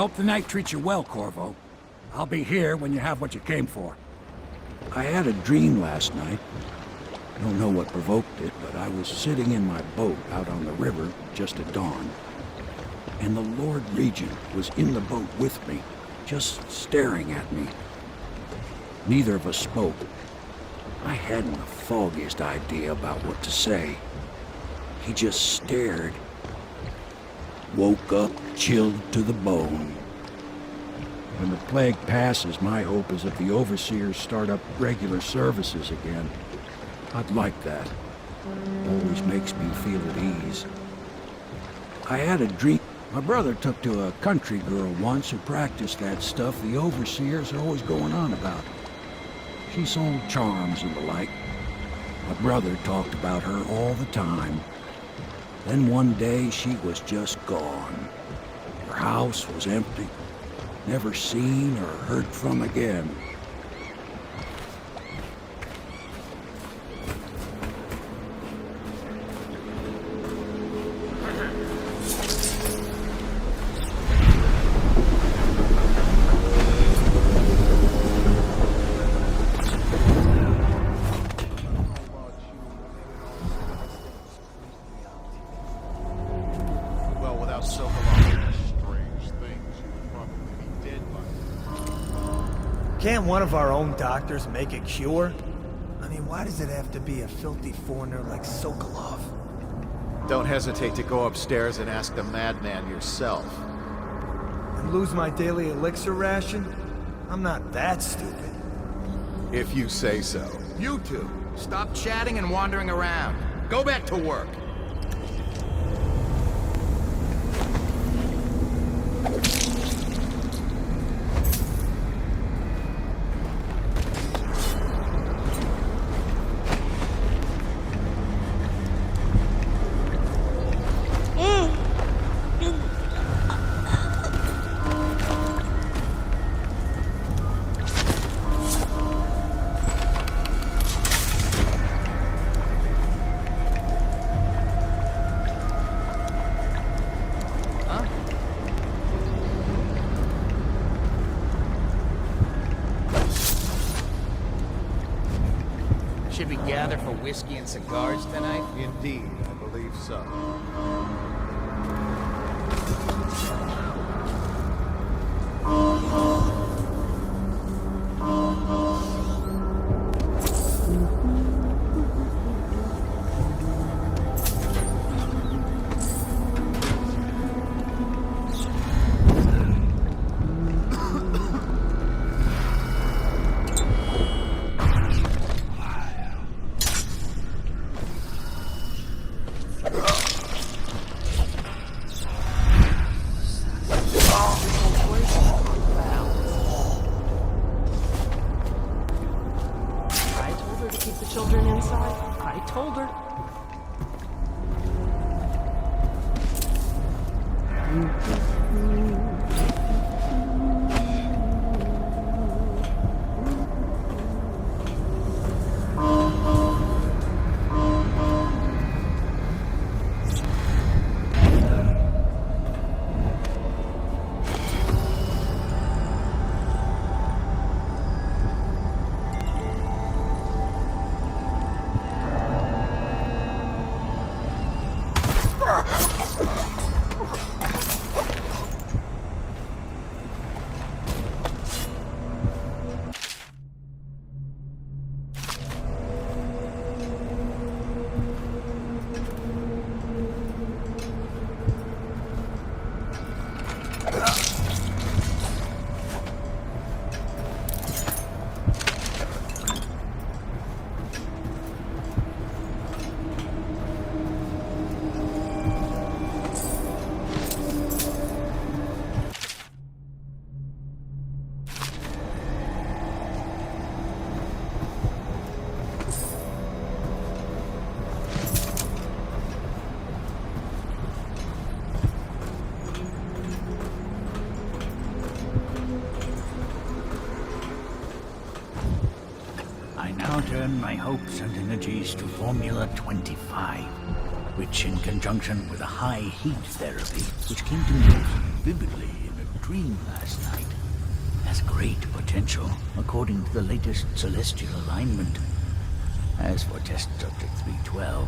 hope the night treats you well, Corvo. I'll be here when you have what you came for. I had a dream last night. Don't know what provoked it, but I was sitting in my boat out on the river just at dawn. And the Lord Regent was in the boat with me, just staring at me. Neither of us spoke. I hadn't the foggiest idea about what to say. He just stared. Woke up, chilled to the bone. When the plague passes, my hope is that the overseers start up regular services again. I'd like that. Always makes me feel at ease. I had a dream. My brother took to a country girl once who practiced that stuff the overseers are always going on about. She sold charms and the like. My brother talked about her all the time. Then one day she was just gone. Her house was empty. Never seen or heard from again. Well, without Sokolov, strange things, you would probably be dead by now. Can't one of our own doctors make a cure? I mean, why does it have to be a filthy foreigner like Sokolov? Don't hesitate to go upstairs and ask the madman yourself. And lose my daily elixir ration? I'm not that stupid. If you say so. You two, stop chatting and wandering around. Go back to work. Should we gather for whiskey and cigars tonight? Indeed, I believe so. Turn my hopes and energies to Formula 25, which in conjunction with a high heat therapy, which came to me vividly in a scream last night has great potential, according to the latest celestial alignment. As for Test Subject 312,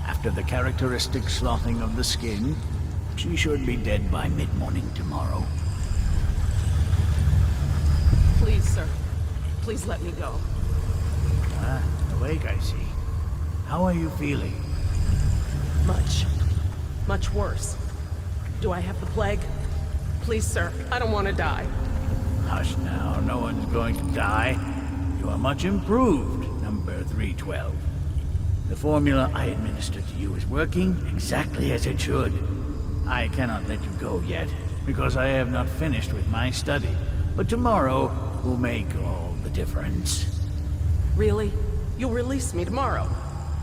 after the characteristic sloughing of the skin, she should be dead by mid-morning tomorrow. Please, sir. Please let me go. Ah, awake, I see. How are you feeling? Much worse. Do I have the plague? Please, sir. I don't want to die. Hush now, no one's going to die. You are much improved, number 312. The formula I administered to you is working exactly as it should. I cannot let you go yet, because I have not finished with my study. But tomorrow will make all the difference. Really? You'll release me tomorrow?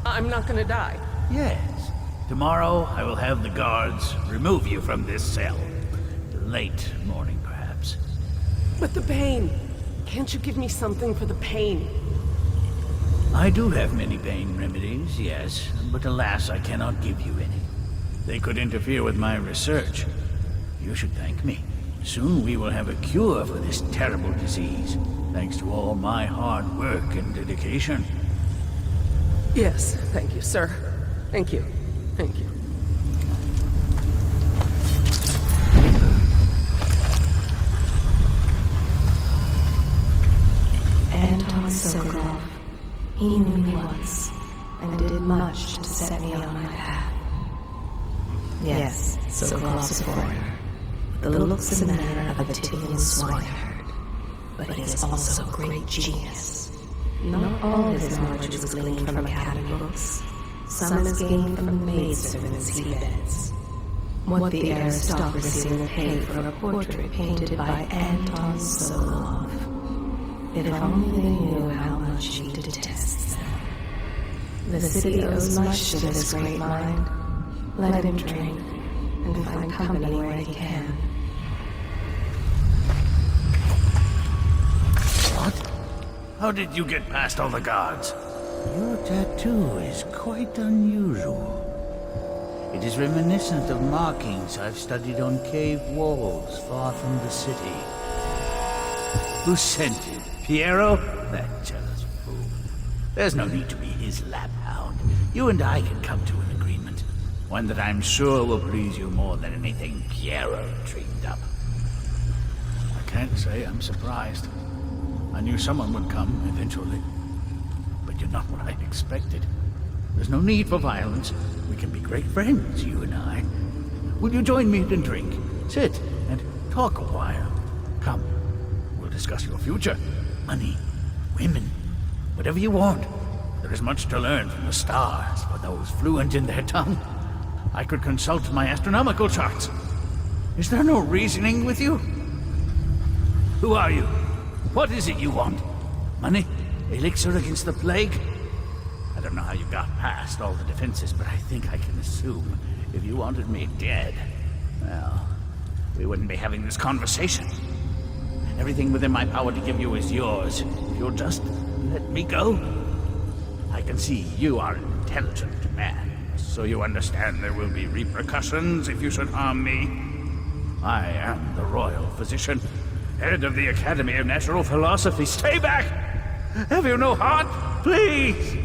I'm not gonna die. Yes. Tomorrow I will have the guards remove you from this cell. Late morning, perhaps. But the pain! Can't you give me something for the pain? I do have many pain remedies, yes, but alas, I cannot give you any. They could interfere with my research. You should thank me. Soon we will have a cure for this terrible disease, thanks to all my hard work and dedication. Yes, thank you, sir. Thank you. Thank you. Anton Sokolov. He knew me once, and did much to set me on my path. Yes, Sokolov's a foreigner, with the looks and manner of a Tivian swineherd, but he is also a great genius. Not all his knowledge was gleaned from academy books. Some is gained from the maidservants he beds. What the aristocracy will pay for a portrait painted by Anton Sokolov. If only they knew how much he detests them. The city owes much to this great mind. Let him drink, and find company where he can. What? How did you get past all the guards? Your tattoo is quite unusual. It is reminiscent of markings I've studied on cave walls far from the city. Who sent it? Piero? That jealous fool. There's no need to be his laphound. You and I can come to an agreement. One that I'm sure will please you more than anything Piero dreamed up. I can't say I'm surprised. I knew someone would come eventually. But you're not what I expected. There's no need for violence. We can be great friends, you and I. Will you join me and drink? Sit and talk a while. Come, we'll discuss your future. Money, women, whatever you want. There is much to learn from the stars for those fluent in their tongue. I could consult my astronomical charts. Is there no reasoning with you? Who are you? What is it you want? Money? Elixir against the plague? I don't know how you got past all the defenses, but I think I can assume if you wanted me dead, well, we wouldn't be having this conversation. Everything within my power to give you is yours. If you'll just let me go. I can see you are an intelligent man, so you understand there will be repercussions if you should harm me. I am the royal physician, head of the Academy of Natural Philosophy. Stay back! Have you no heart? Please!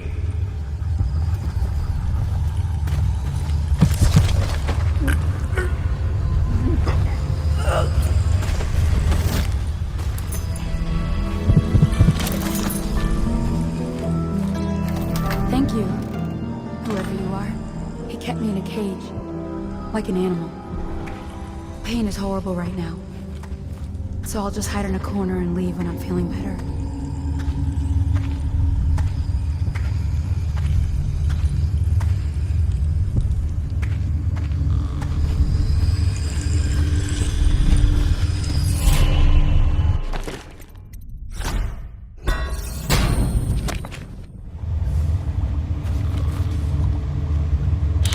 Thank you, whoever you are. He kept me in a cage, like an animal. Pain is horrible right now, so I'll just hide in a corner and leave when I'm feeling better.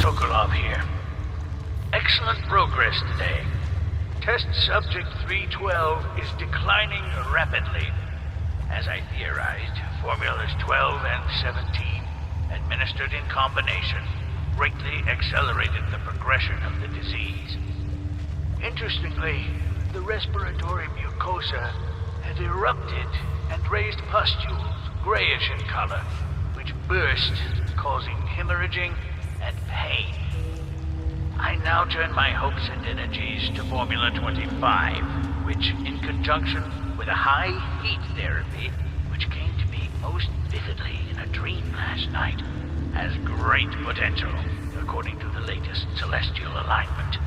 Sokolov here. Excellent progress today. Test subject 312 is declining rapidly. As I theorized, formulas 12 and 17, administered in combination, greatly accelerated the progression of the disease. Interestingly, The respiratory mucosa had erupted and raised pustules, grayish in color, which burst, causing hemorrhaging and pain. I now turn my hopes and energies to Formula 25, which, in conjunction with a high heat therapy, which came to me most vividly in a dream last night, has great potential, according to the latest celestial alignment.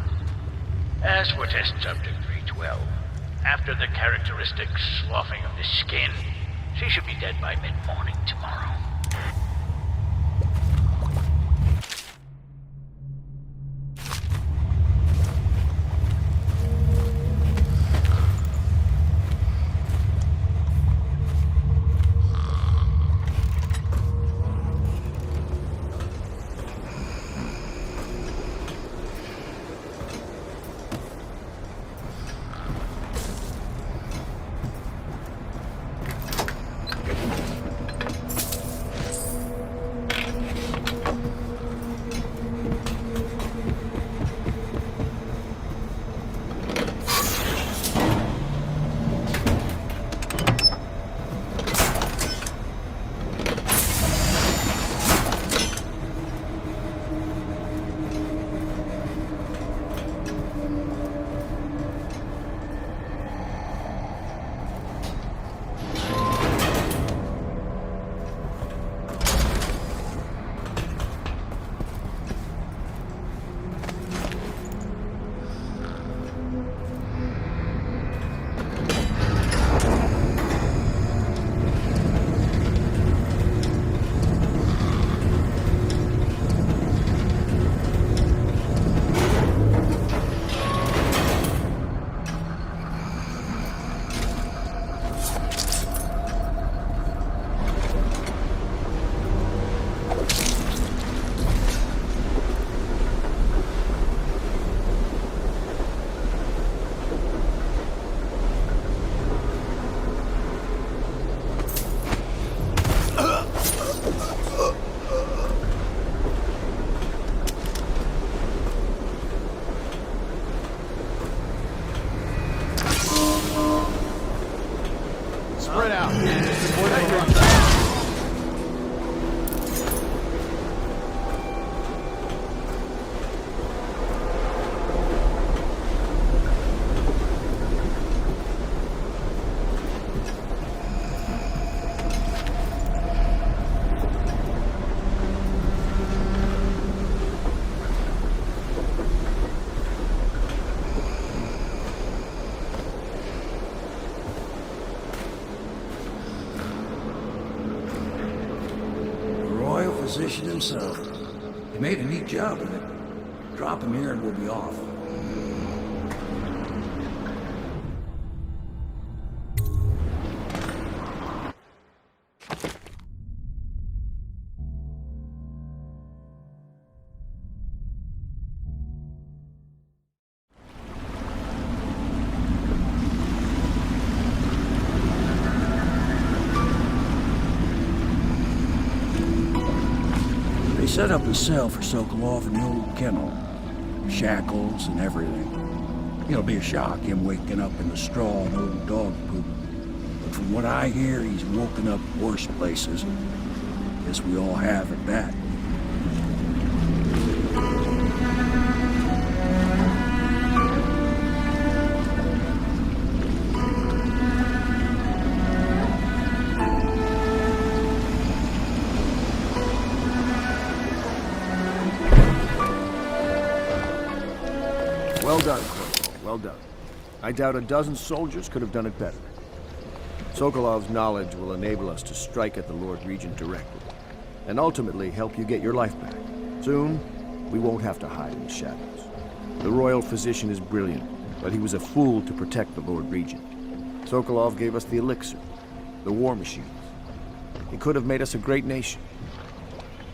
As for test subject 312, after the characteristic sloughing of the skin, she should be dead by mid-morning tomorrow. Spread out. Physician himself. He made a neat job of it. Drop him here and we'll be off. Set up a cell for Sokolov in the old kennel. Shackles and everything. It'll be a shock, him waking up in the straw and old dog poop. But from what I hear, he's woken up worse places. Guess we all have at that. Well done, Corvo. Well done. I doubt a dozen soldiers could have done it better. Sokolov's knowledge will enable us to strike at the Lord Regent directly, and ultimately help you get your life back. Soon, we won't have to hide in the shadows. The royal physician is brilliant, but he was a fool to protect the Lord Regent. Sokolov gave us the elixir, the war machines. He could have made us a great nation.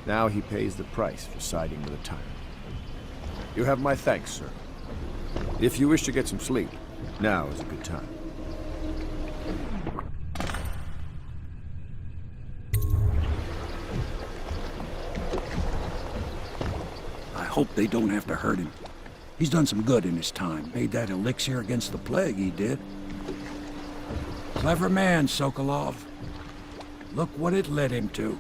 Now he pays the price for siding with a tyrant. You have my thanks, sir. If you wish to get some sleep, now is a good time. I hope they don't have to hurt him. He's done some good in his time. Made that elixir against the plague, he did. Clever man, Sokolov. Look what it led him to.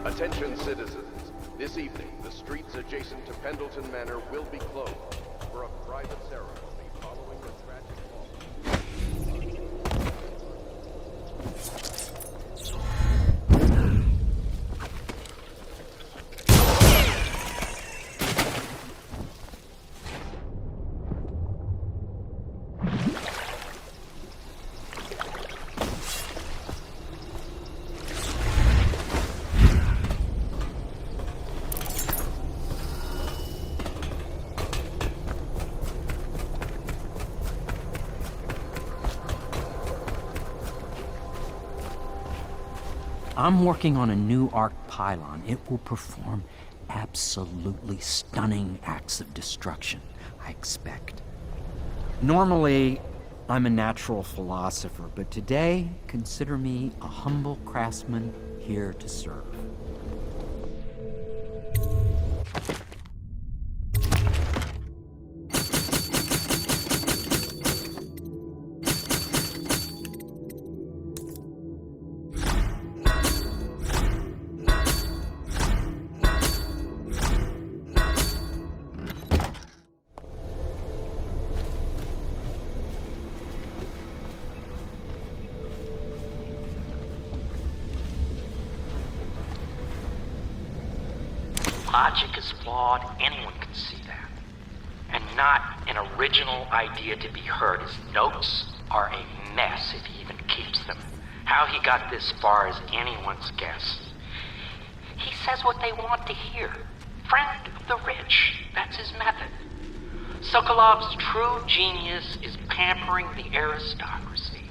Attention citizens. This evening, the streets adjacent to Pendleton Manor will be closed for a private ceremony following the tragic fall. I'm working on a new arc pylon. It will perform absolutely stunning acts of destruction, I expect. Normally, I'm a natural philosopher, but today, consider me a humble craftsman here to serve. Logic is flawed, anyone can see that. And not an original idea to be heard. His notes are a mess if he even keeps them. How he got this far is anyone's guess. He says what they want to hear. Friend of the rich, that's his method. Sokolov's true genius is pampering the aristocracy.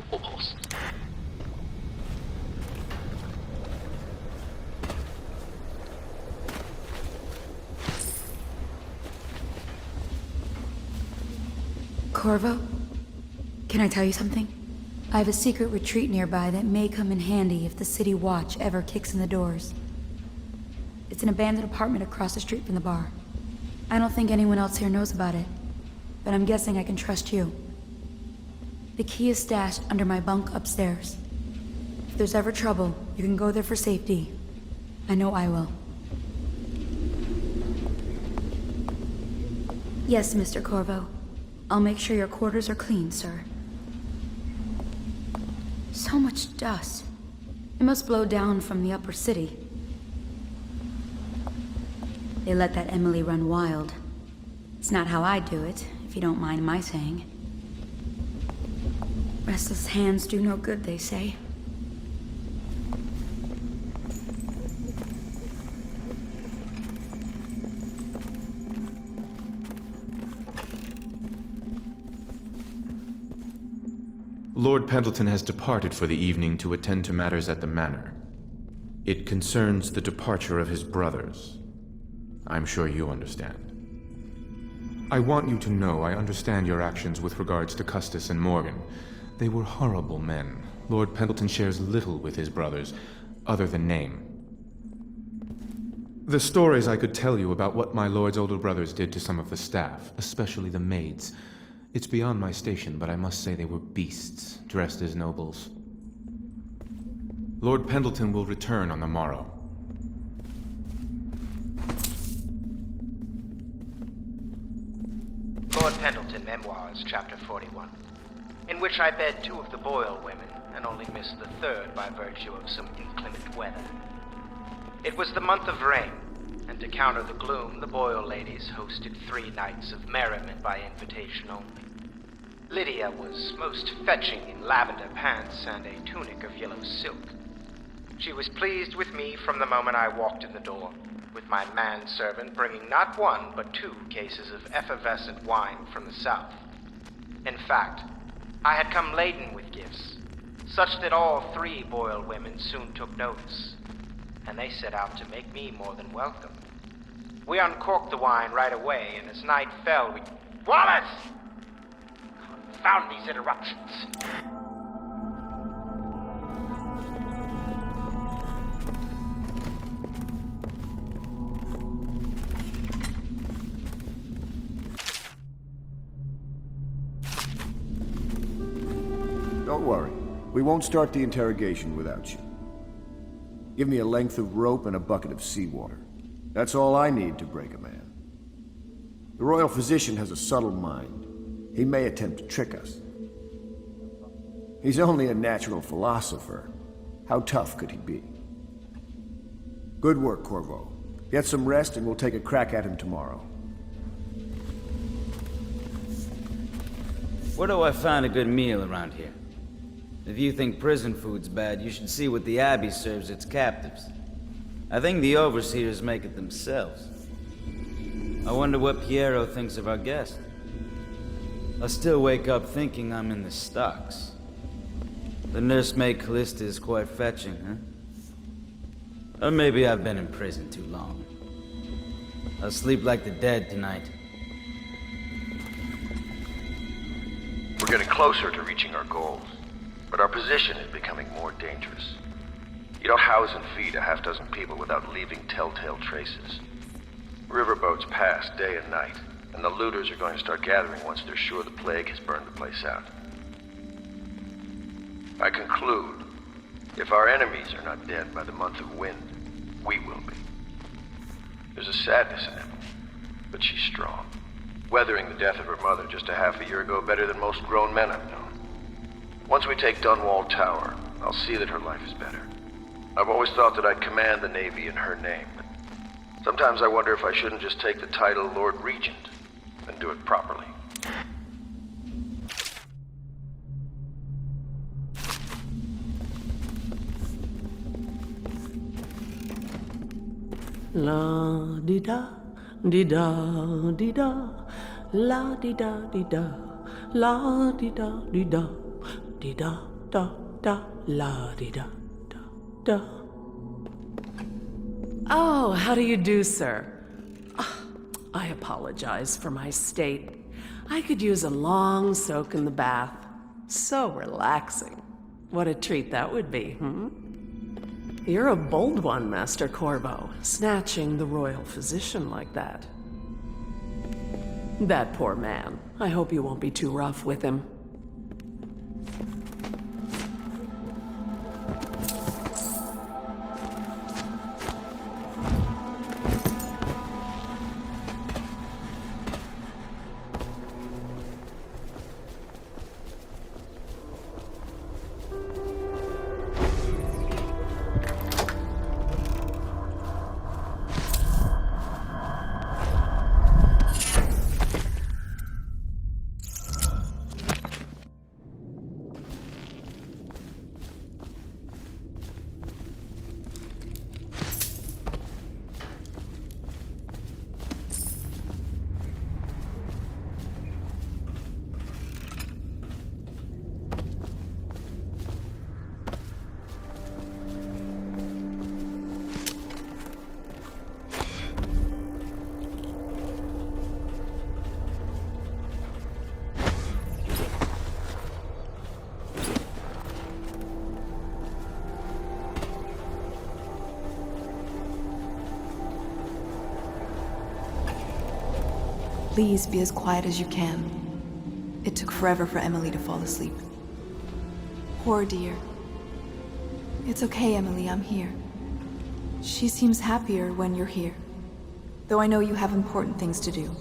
Fools. Corvo, can I tell you something? I have a secret retreat nearby that may come in handy if the city watch ever kicks in the doors. It's an abandoned apartment across the street from the bar. I don't think anyone else here knows about it, but I'm guessing I can trust you. The key is stashed under my bunk upstairs. If there's ever trouble, you can go there for safety. I know I will. Yes, Mr. Corvo. I'll make sure your quarters are clean, sir. So much dust. It must blow down from the upper city. They let that Emily run wild. It's not how I do it, if you don't mind my saying. Restless hands do no good, they say. Lord Pendleton has departed for the evening to attend to matters at the manor. It concerns the departure of his brothers. I'm sure you understand. I want you to know I understand your actions with regards to Custis and Morgan. They were horrible men. Lord Pendleton shares little with his brothers, other than name. The stories I could tell you about what my lord's older brothers did to some of the staff, especially the maids. It's beyond my station, but I must say they were beasts, dressed as nobles. Lord Pendleton will return on the morrow. Lord Pendleton Memoirs, Chapter 41, in which I bed 2 of the Boyle women, and only missed the 3rd by virtue of some inclement weather. It was the month of rain, and to counter the gloom, the Boyle ladies hosted 3 nights of merriment by invitation only. Lydia was most fetching in lavender pants and a tunic of yellow silk. She was pleased with me from the moment I walked in the door, with my manservant bringing not 1 but 2 cases of effervescent wine from the south. In fact, I had come laden with gifts, such that all 3 Boyle women soon took notice, and they set out to make me more than welcome. We uncorked the wine right away, and as night fell, we... Wallace! Confound these interruptions! Don't worry. We won't start the interrogation without you. Give me a length of rope and a bucket of seawater. That's all I need to break a man. The royal physician has a subtle mind. He may attempt to trick us. He's only a natural philosopher. How tough could he be? Good work, Corvo. Get some rest and we'll take a crack at him tomorrow. Where do I find a good meal around here? If you think prison food's bad, you should see what the Abbey serves its captives. I think the overseers make it themselves. I wonder what Piero thinks of our guest. I still wake up thinking I'm in the stocks. The nursemaid Callista is quite fetching, huh? Or maybe I've been in prison too long. I'll sleep like the dead tonight. We're getting closer to reaching our goals, but our position is becoming more dangerous. You don't house and feed a half-dozen people without leaving telltale traces. Riverboats pass day and night, and the looters are going to start gathering once they're sure the plague has burned the place out. I conclude, if our enemies are not dead by the month of wind, we will be. There's a sadness in Emily, but she's strong. Weathering the death of her mother just a half a year ago better than most grown men I've known. Once we take Dunwall Tower, I'll see that her life is better. I've always thought that I'd command the Navy in her name, but sometimes I wonder if I shouldn't just take the title Lord Regent and do it properly. La di da, di da, di da, la di da, la di da, di da, da, da, la di da, da. Oh, how do you do, sir? I apologize for my state. I could use a long soak in the bath. So relaxing. What a treat that would be, You're a bold one, Master Corvo, snatching the royal physician like that. That poor man. I hope you won't be too rough with him. Please be as quiet as you can. It took forever for Emily to fall asleep. Poor dear. It's okay, Emily, I'm here. She seems happier when you're here. Though I know you have important things to do.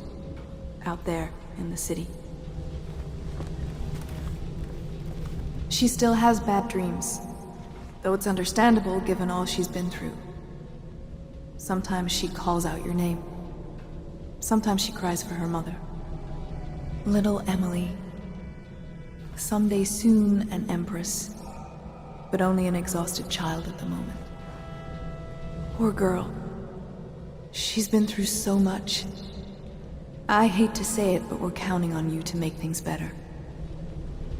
Out there, in the city. She still has bad dreams. Though it's understandable given all she's been through. Sometimes she calls out your name. Sometimes she cries for her mother. Little Emily. Someday soon an empress, but only an exhausted child at the moment. Poor girl. She's been through so much. I hate to say it, but we're counting on you to make things better.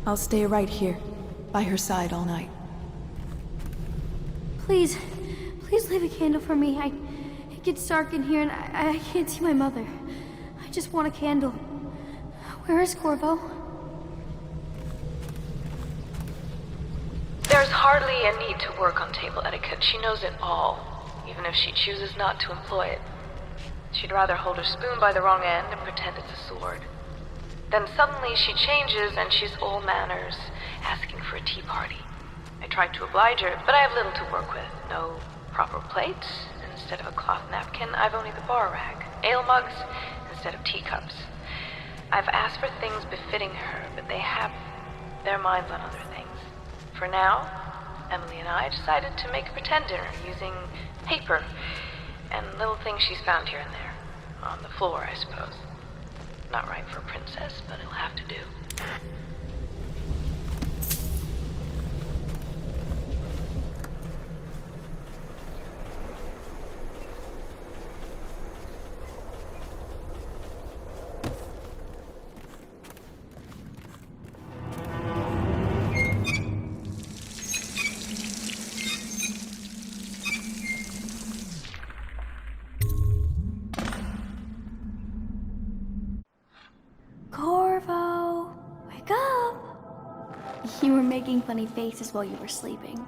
I'll stay right here, by her side all night. Please leave a candle for me. It gets dark in here and I can't see my mother. I just want a candle. Where is Corvo? There's hardly a need to work on table etiquette. She knows it all, even if she chooses not to employ it. She'd rather hold her spoon by the wrong end and pretend it's a sword. Then suddenly she changes and she's all manners, asking for a tea party. I tried to oblige her, but I have little to work with. No proper plates. Instead of a cloth napkin, I've only the bar rag. Ale mugs instead of teacups. I've asked for things befitting her, but they have their minds on other things. For now, Emily and I decided to make a pretend dinner using paper and little things she's found here and there. On the floor, I suppose. Not right for a princess, but it'll have to do. Corvo, wake up! You were making funny faces while you were sleeping.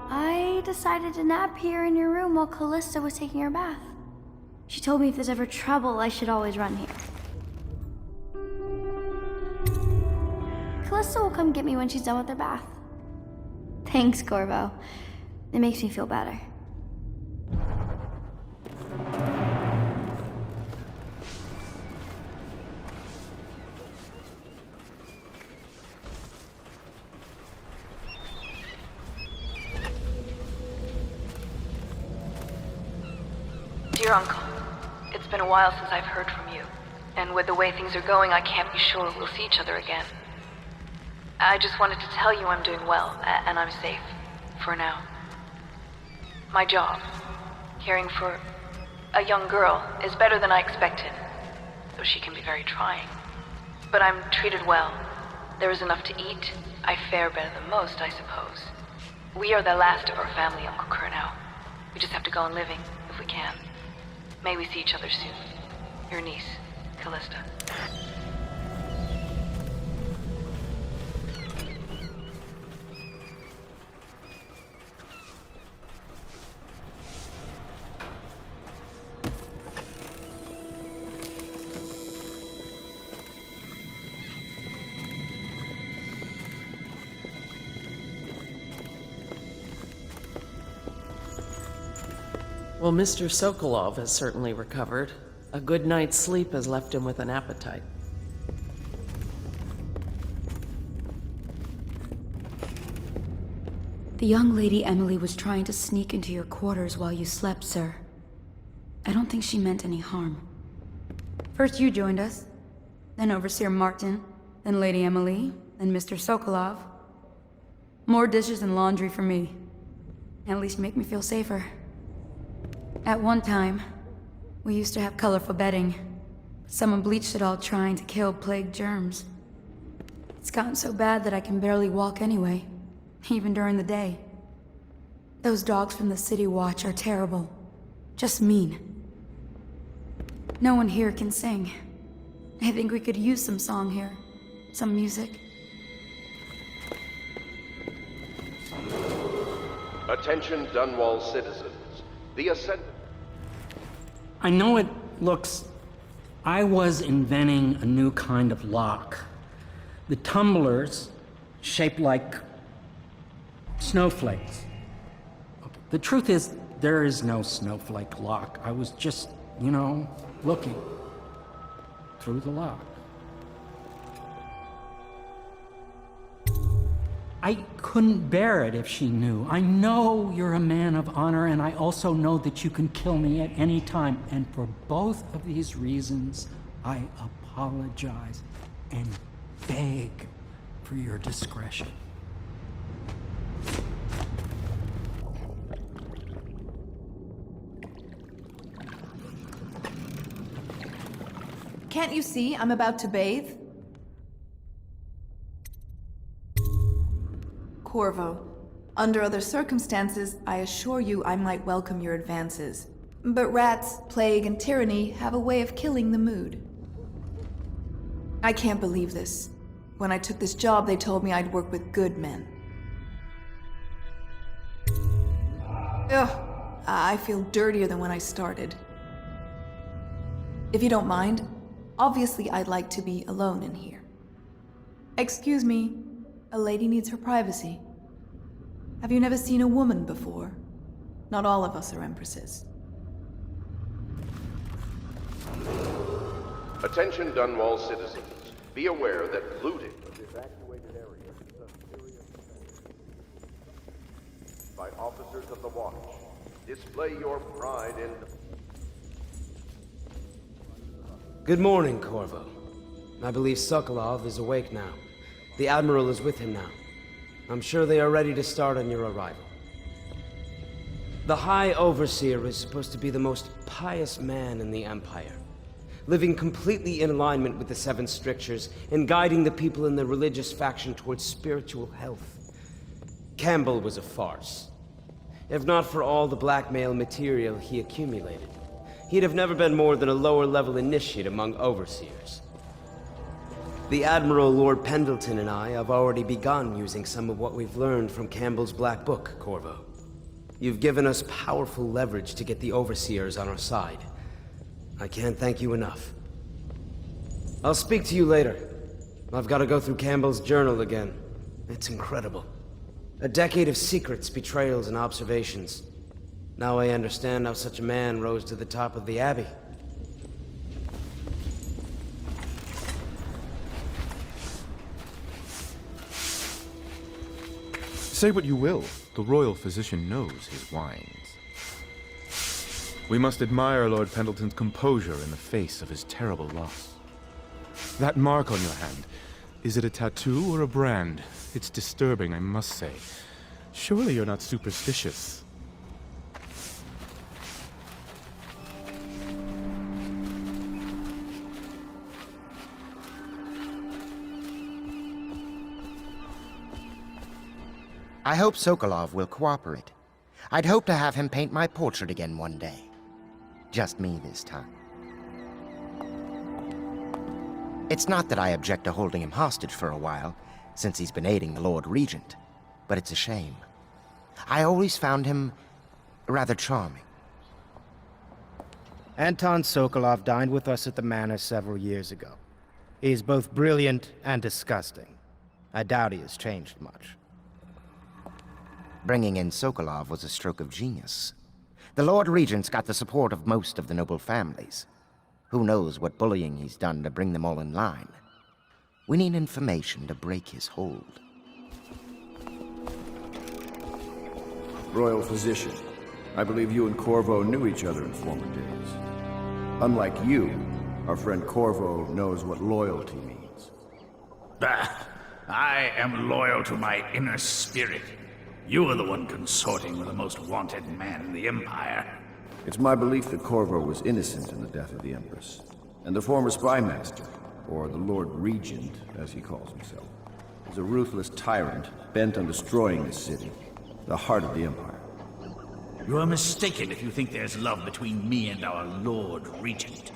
I decided to nap here in your room while Callista was taking her bath. She told me if there's ever trouble, I should always run here. Callista will come get me when she's done with her bath. Thanks, Corvo. It makes me feel better. Dear Uncle, it's been a while since I've heard from you, and with the way things are going, I can't be sure we'll see each other again. I just wanted to tell you I'm doing well, and I'm safe, for now. My job, caring for a young girl, is better than I expected, though she can be very trying. But I'm treated well. There is enough to eat. I fare better than most, I suppose. We are the last of our family, Uncle Kurnow. We just have to go on living, if we can. May we see each other soon. Your niece, Callista. Well, Mr. Sokolov has certainly recovered. A good night's sleep has left him with an appetite. The young lady Emily was trying to sneak into your quarters while you slept, sir. I don't think she meant any harm. First you joined us, then Overseer Martin, then Lady Emily, then Mr. Sokolov. More dishes and laundry for me. At least make me feel safer. At one time, we used to have colorful bedding. Someone bleached it all trying to kill plague germs. It's gotten so bad that I can barely walk anyway, even during the day. Those dogs from the City Watch are terrible. Just mean. No one here can sing. I think we could use some song here. Some music. Attention Dunwall citizens. The Ascendant. I know it looks... I was inventing a new kind of lock. The tumblers, shaped like snowflakes. The truth is, there is no snowflake lock. I was just, you know, looking through the lock. I couldn't bear it if she knew. I know you're a man of honor, and I also know that you can kill me at any time. And for both of these reasons, I apologize and beg for your discretion. Can't you see I'm about to bathe? Corvo, under other circumstances, I assure you I might welcome your advances. But rats, plague, and tyranny have a way of killing the mood. I can't believe this. When I took this job, they told me I'd work with good men. Ugh, I feel dirtier than when I started. If you don't mind, Obviously, I'd like to be alone in here. Excuse me, a lady needs her privacy. Have you never seen a woman before? Not all of us are empresses. Attention Dunwall citizens. Be aware that looting of the evacuated area is a serious offense by officers of the Watch. Display your pride in... Good morning, Corvo. I believe Sokolov is awake now. The Admiral is with him now. I'm sure they are ready to start on your arrival. The High Overseer is supposed to be the most pious man in the Empire, living completely in alignment with the Seven Strictures and guiding the people in the religious faction towards spiritual health. Campbell was a farce. If not for all the blackmail material he accumulated, he'd have never been more than a lower-level initiate among Overseers. The Admiral, Lord Pendleton, and I have already begun using some of what we've learned from Campbell's Black Book, Corvo. You've given us powerful leverage to get the Overseers on our side. I can't thank you enough. I'll speak to you later. I've got to go through Campbell's journal again. It's incredible. A decade of secrets, betrayals, and observations. Now I understand how such a man rose to the top of the Abbey. Say what you will, the royal physician knows his wines. We must admire Lord Pendleton's composure in the face of his terrible loss. That mark on your hand, is it a tattoo or a brand? It's disturbing, I must say. Surely you're not superstitious. I hope Sokolov will cooperate. I'd hope to have him paint my portrait again one day. Just me this time. It's not that I object to holding him hostage for a while, since he's been aiding the Lord Regent, but it's a shame. I always found him rather charming. Anton Sokolov dined with us at the manor several years ago. He is both brilliant and disgusting. I doubt he has changed much. Bringing in Sokolov was a stroke of genius. The Lord Regent's got the support of most of the noble families. Who knows what bullying he's done to bring them all in line. We need information to break his hold. Royal Physician, I believe you and Corvo knew each other in former days. Unlike you, our friend Corvo knows what loyalty means. Bah! I am loyal to my inner spirit. You are the one consorting with the most wanted man in the Empire. It's my belief that Corvo was innocent in the death of the Empress, and the former spy master, or the Lord Regent, as he calls himself, is a ruthless tyrant bent on destroying this city, the heart of the Empire. You are mistaken if you think there's love between me and our Lord Regent.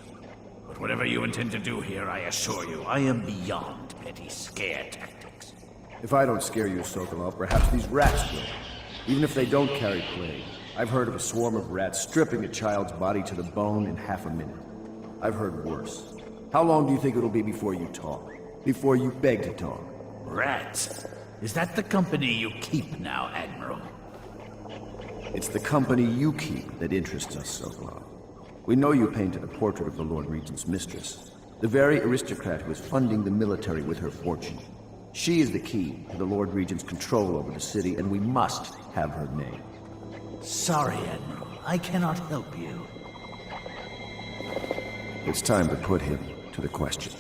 But whatever you intend to do here, I assure you, I am beyond petty scare tactics. If I don't scare you, Sokolov, perhaps these rats will. Even if they don't carry plague. I've heard of a swarm of rats stripping a child's body to the bone in half a minute. I've heard worse. How long do you think it'll be before you talk? Before you beg to talk? Rats? Is that the company you keep now, Admiral? It's the company you keep that interests us, Sokolov. We know you painted a portrait of the Lord Regent's mistress, the very aristocrat who is funding the military with her fortune. She is the key to the Lord Regent's control over the city, and we must have her name. Sorry, Admiral. I cannot help you. It's time to put him to the question.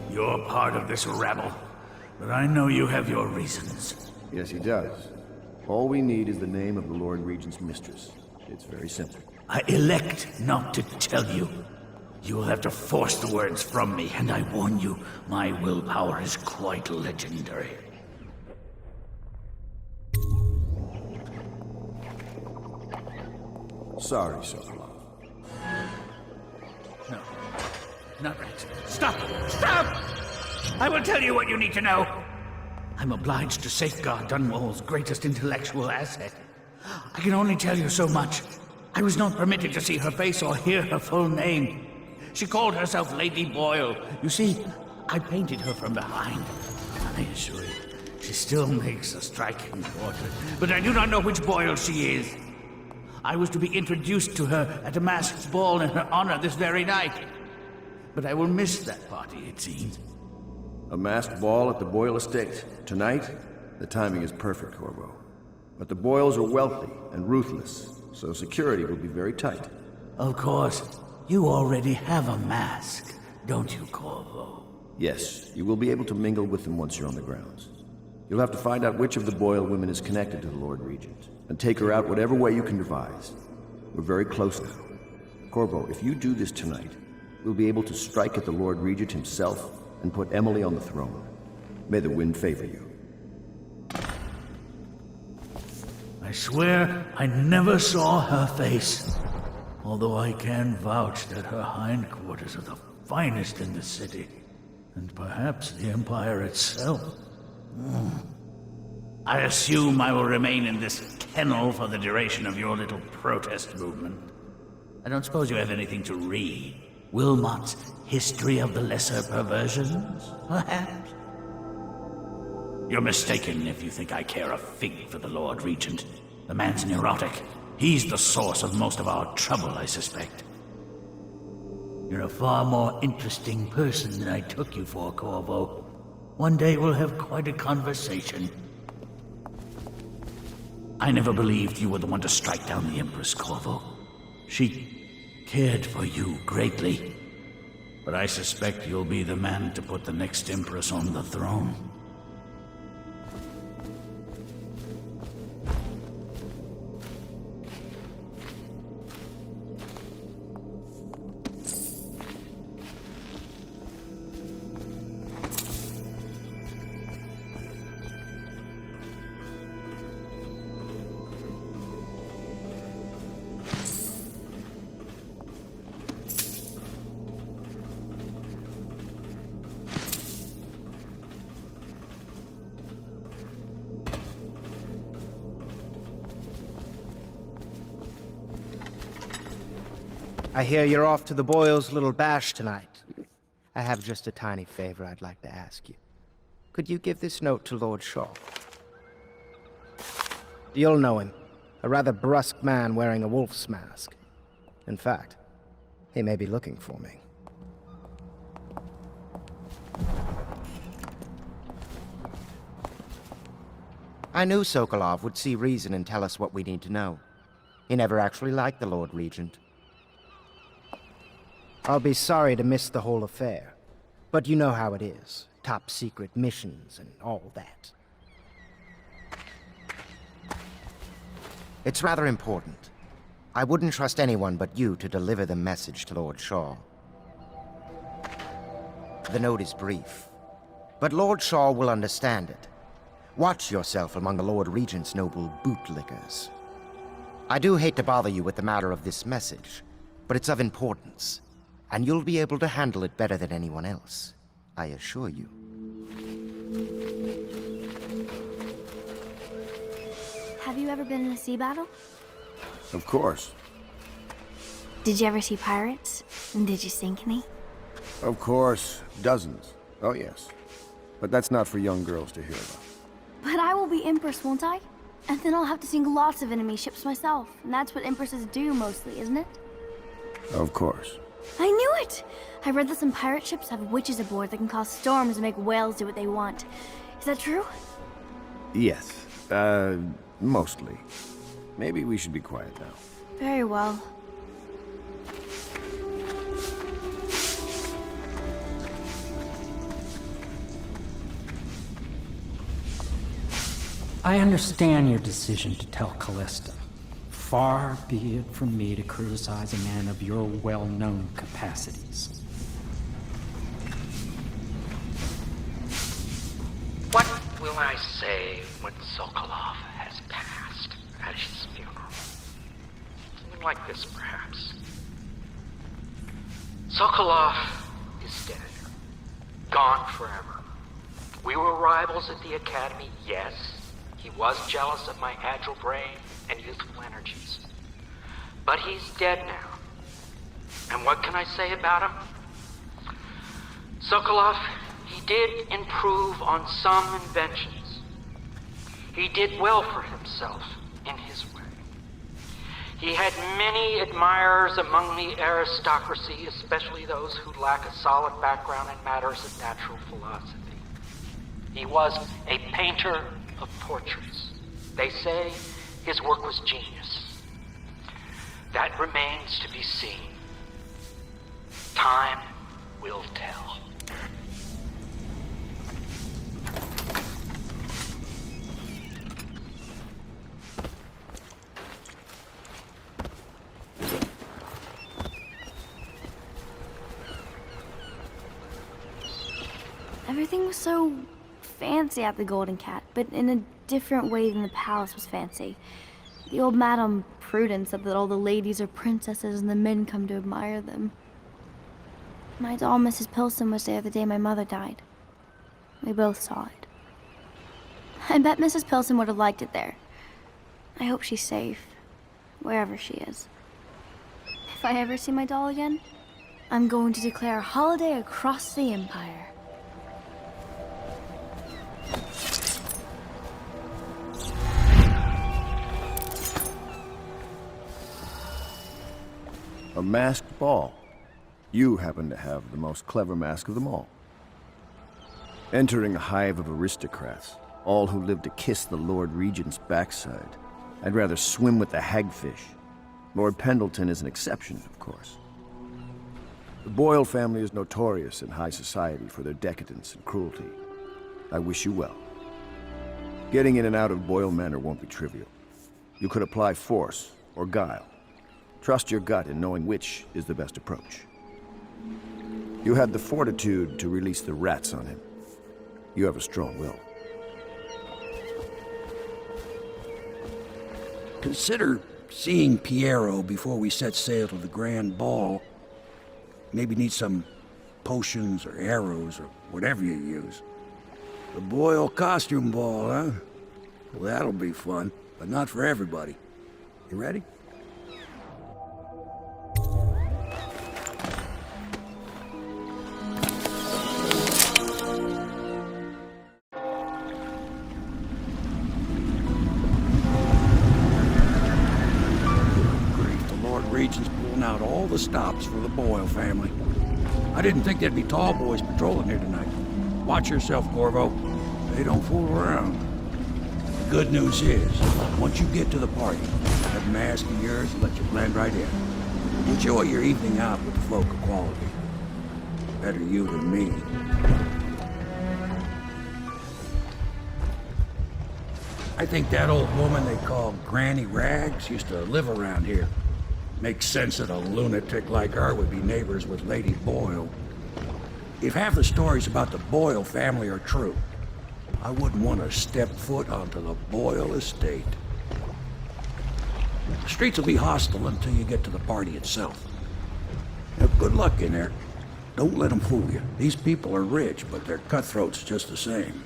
You're part of this rabble, but I know you have your reasons. Yes, he does. All we need is the name of the Lord Regent's mistress. It's very simple. I elect not to tell you. You will have to force the words from me, and I warn you, my willpower is quite legendary. Sorry, Sokolov. No. Not right. Stop! Stop! I will tell you what you need to know. I'm obliged to safeguard Dunwall's greatest intellectual asset. I can only tell you so much. I was not permitted to see her face or hear her full name. She called herself Lady Boyle. You see, I painted her from behind. I assure you, she still makes a striking portrait, but I do not know which Boyle she is. I was to be introduced to her at a masked ball in her honor this very night. But I will miss that party, it seems. A masked ball at the Boyle estate. Tonight? The timing is perfect, Corvo. But the Boyles are wealthy and ruthless, so security will be very tight. Of course. You already have a mask, don't you, Corvo? Yes, you will be able to mingle with them once you're on the grounds. You'll have to find out which of the Boyle women is connected to the Lord Regent, and take her out whatever way you can devise. We're very close now. Corvo, if you do this tonight, we'll be able to strike at the Lord Regent himself and put Emily on the throne. May the wind favor you. I swear I never saw her face. Although I can vouch that her hindquarters are the finest in the city, and perhaps the Empire itself. I assume I will remain in this kennel for the duration of your little protest movement. I don't suppose you have anything to read? Wilmot's History of the Lesser Perversions, perhaps? You're mistaken if you think I care a fig for the Lord Regent. The man's neurotic. He's the source of most of our trouble, I suspect. You're a far more interesting person than I took you for, Corvo. One day we'll have quite a conversation. I never believed you were the one to strike down the Empress, Corvo. She cared for you greatly. But I suspect you'll be the man to put the next Empress on the throne. I hear you're off to the Boyles' little bash tonight. I have just a tiny favor I'd like to ask you. Could you give this note to Lord Shaw? You'll know him. A rather brusque man wearing a wolf's mask. In fact, he may be looking for me. I knew Sokolov would see reason and tell us what we need to know. He never actually liked the Lord Regent. I'll be sorry to miss the whole affair, but you know how it is. Top secret missions and all that. It's rather important. I wouldn't trust anyone but you to deliver the message to Lord Shaw. The note is brief, but Lord Shaw will understand it. Watch yourself among the Lord Regent's noble bootlickers. I do hate to bother you with the matter of this message, but it's of importance. And you'll be able to handle it better than anyone else, I assure you. Have you ever been in a sea battle? Of course. Did you ever see pirates? And did you sink any? Of course. Dozens. Oh, yes. But that's not for young girls to hear about. But I will be Empress, won't I? And then I'll have to sink lots of enemy ships myself. And that's what Empresses do mostly, isn't it? Of course. I knew it! I read that some pirate ships have witches aboard that can cause storms and make whales do what they want. Is that true? Yes. Mostly. Maybe we should be quiet now. Very well. I understand your decision to tell Callista. Far be it from me to criticize a man of your well-known capacities. What will I say when Sokolov has passed at his funeral? Something like this, perhaps. Sokolov is dead. Gone forever. We were rivals at the Academy, yes. He was jealous of my agile brain and youthful energies. But he's dead now. And what can I say about him? Sokolov, he did improve on some inventions. He did well for himself in his way. He had many admirers among the aristocracy, especially those who lack a solid background in matters of natural philosophy. He was a painter of portraits. They say his work was genius. That remains to be seen. Time will tell. Everything was so fancy at the Golden Cat, but in a different way than the palace was fancy. The old Madame Prudence said that all the ladies are princesses and the men come to admire them. My doll, Mrs. Pilson, was there the day my mother died. We both saw it. I bet Mrs. Pilson would have liked it there. I hope she's safe, wherever she is. If I ever see my doll again, I'm going to declare a holiday across the Empire. A masked ball. You happen to have the most clever mask of them all. Entering a hive of aristocrats, all who live to kiss the Lord Regent's backside. I'd rather swim with the hagfish. Lord Pendleton is an exception, of course. The Boyle family is notorious in high society for their decadence and cruelty. I wish you well. Getting in and out of Boyle Manor won't be trivial. You could apply force or guile. Trust your gut in knowing which is the best approach. You had the fortitude to release the rats on him. You have a strong will. Consider seeing Piero before we set sail to the grand ball. Maybe need some potions or arrows or whatever you use. The Boyle costume ball, huh? Well, that'll be fun, but not for everybody. You ready? Regent's pulling out all the stops for the Boyle family. I didn't think there'd be tall boys patrolling here tonight. Watch yourself, Corvo. They don't fool around. The good news is, once you get to the party, that mask of yours will let you blend right in. Enjoy your evening out with the folk of quality. Better you than me. I think that old woman they call Granny Rags used to live around here. Makes sense that a lunatic like her would be neighbors with Lady Boyle. If half the stories about the Boyle family are true, I wouldn't want to step foot onto the Boyle estate. The streets will be hostile until you get to the party itself. Now, good luck in there. Don't let them fool you. These people are rich, but they're cutthroats just the same.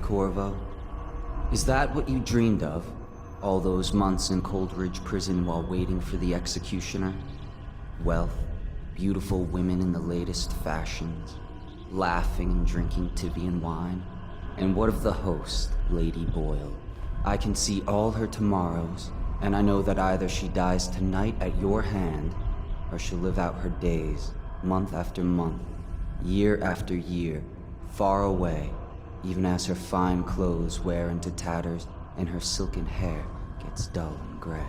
Corvo. Is that what you dreamed of? All those months in Coldridge Prison while waiting for the executioner? Wealth, beautiful women in the latest fashions, laughing and drinking Tibian wine? And what of the host, Lady Boyle? I can see all her tomorrows, and I know that either she dies tonight at your hand, or she'll live out her days, month after month, year after year, far away, even as her fine clothes wear into tatters and her silken hair gets dull and gray.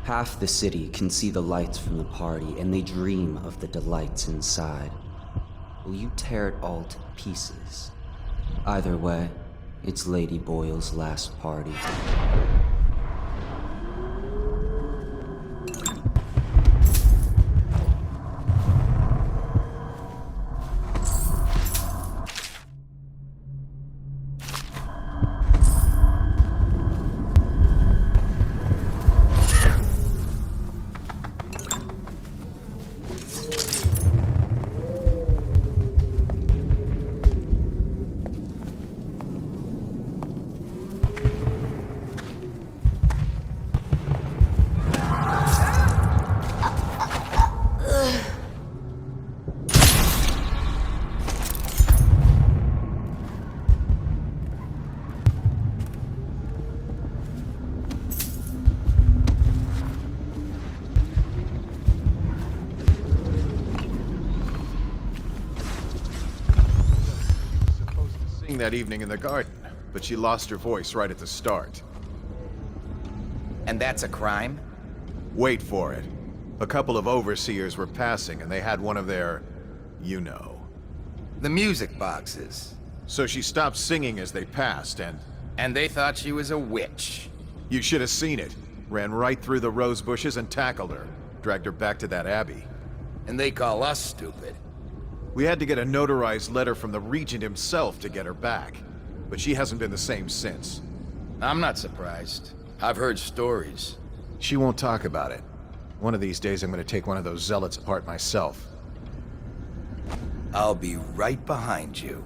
Half the city can see the lights from the party, and they dream of the delights inside. Will you tear it all to pieces? Either way, it's Lady Boyle's last party. That evening in the garden, but she lost her voice right at the start. And that's a crime? Wait for it. A couple of overseers were passing and they had one of their, you know. The music boxes. So she stopped singing as they passed and... And they thought she was a witch. You should have seen it. Ran right through the rose bushes and tackled her. Dragged her back to that abbey. And they call us stupid. We had to get a notarized letter from the Regent himself to get her back. But she hasn't been the same since. I'm not surprised. I've heard stories. She won't talk about it. One of these days I'm going to take one of those zealots apart myself. I'll be right behind you.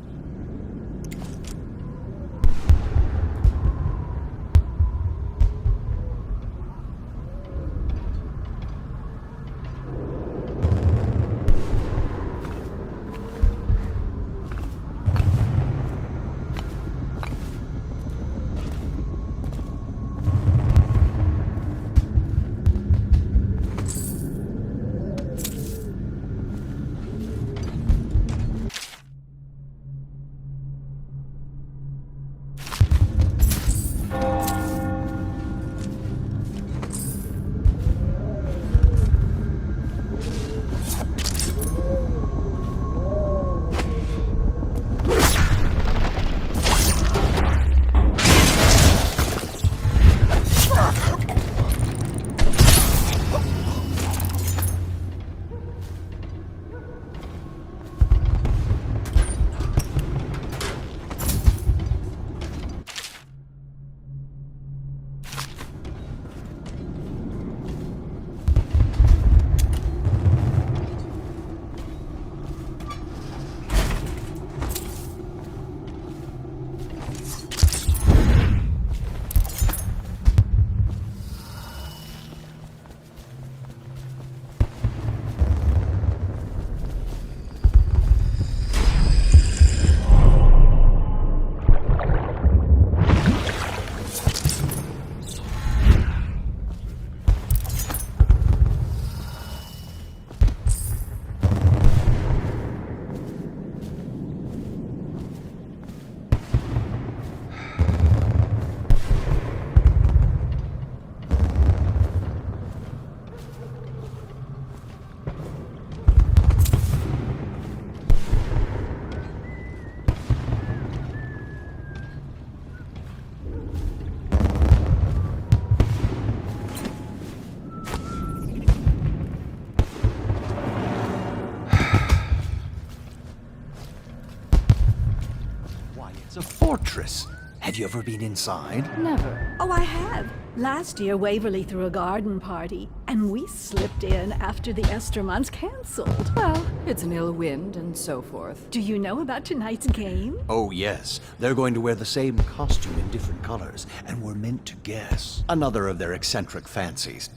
It's a fortress. Have you ever been inside? Never. Oh, I have. Last year, Waverly threw a garden party, and And we slipped in after the Esther months cancelled. Well, it's an ill wind and so forth. Do you know about tonight's game? Oh, yes. They're going to wear the same costume in different colors, and we're meant to guess. Another of their eccentric fancies.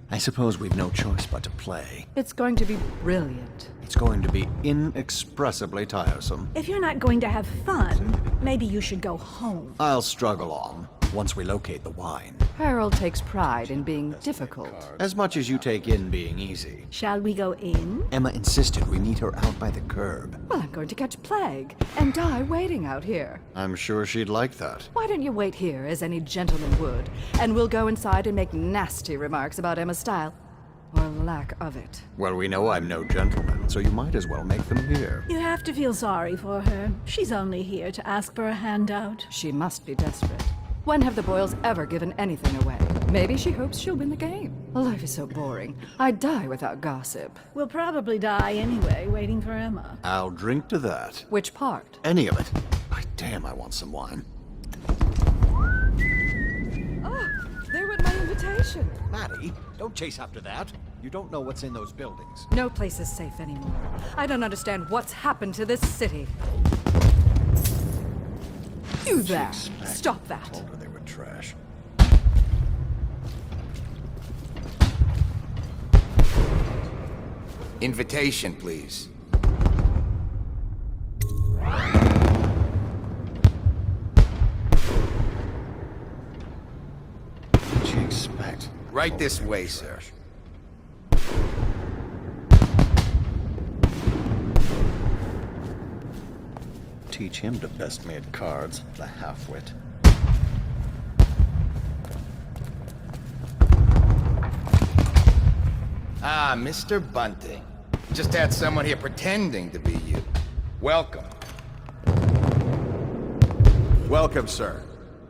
I suppose we've no choice but to play. It's going to be brilliant. It's going to be inexpressibly tiresome. If you're not going to have fun, maybe you should go home. I'll struggle on, once we locate the wine. Harold takes pride in being difficult. As much as you take in being easy. Shall we go in? Emma insisted we meet her out by the curb. Well, I'm going to catch plague and die waiting out here. I'm sure she'd like that. Why don't you wait here, as any gentleman would, and we'll go inside and make nasty remarks about Emma's style. Or lack of it. Well, we know I'm no gentleman, so you might as well make them here. You have to feel sorry for her. She's only here to ask for a handout. She must be desperate. When have the Boyles ever given anything away? Maybe she hopes she'll win the game. Life is so boring. I'd die without gossip. We'll probably die anyway, waiting for Emma. I'll drink to that. Which part? Any of it. By damn, I want some wine. Oh, there went my invitation. Maddie, don't chase after that. You don't know what's in those buildings. No place is safe anymore. I don't understand what's happened to this city. You there! Stop that! Told her they were trash. Invitation, please. What'd you expect? Right this way, sir. Teach him to best-made cards, the half-wit. Ah, Mr. Bunting. Just had someone here pretending to be you. Welcome. Welcome, sir.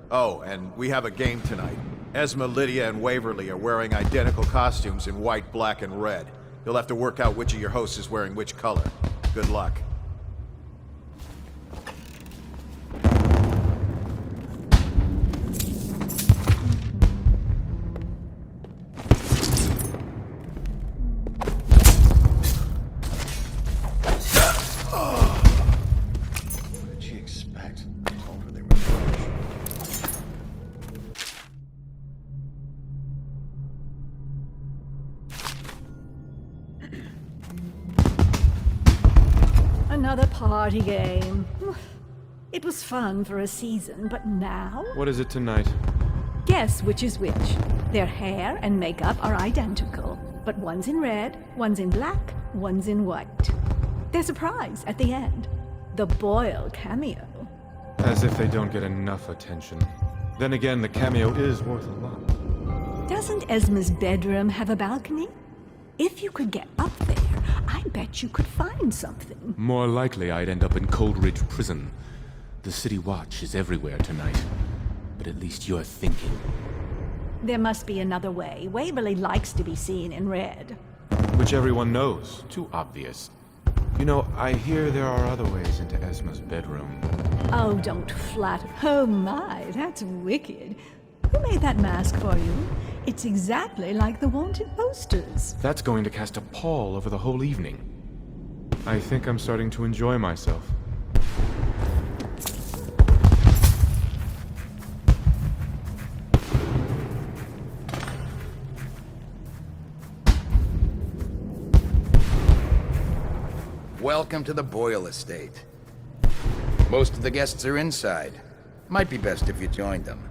Oh, and we have a game tonight. Esma, Lydia, and Waverly are wearing identical costumes in white, black, and red. You'll have to work out which of your hosts is wearing which color. Good luck. Another party game. It was fun for a season, but now? What is it tonight? Guess which is which. Their hair and makeup are identical, but one's in red, one's in black, one's in white. There's a prize at the end. The Boyle cameo. As if they don't get enough attention. Then again, the cameo is worth a lot. Doesn't Esma's bedroom have a balcony? If you could get up there, I bet you could find something. More likely I'd end up in Coldridge Prison. The City Watch is everywhere tonight. But at least you're thinking. There must be another way. Waverly likes to be seen in red. Which everyone knows. Too obvious. You know, I hear there are other ways into Esma's bedroom. Oh, don't flatter. Oh my, that's wicked. Who made that mask for you? It's exactly like the wanted posters. That's going to cast a pall over the whole evening. I think I'm starting to enjoy myself. Welcome to the Boyle estate. Most of the guests are inside. Might be best if you joined them.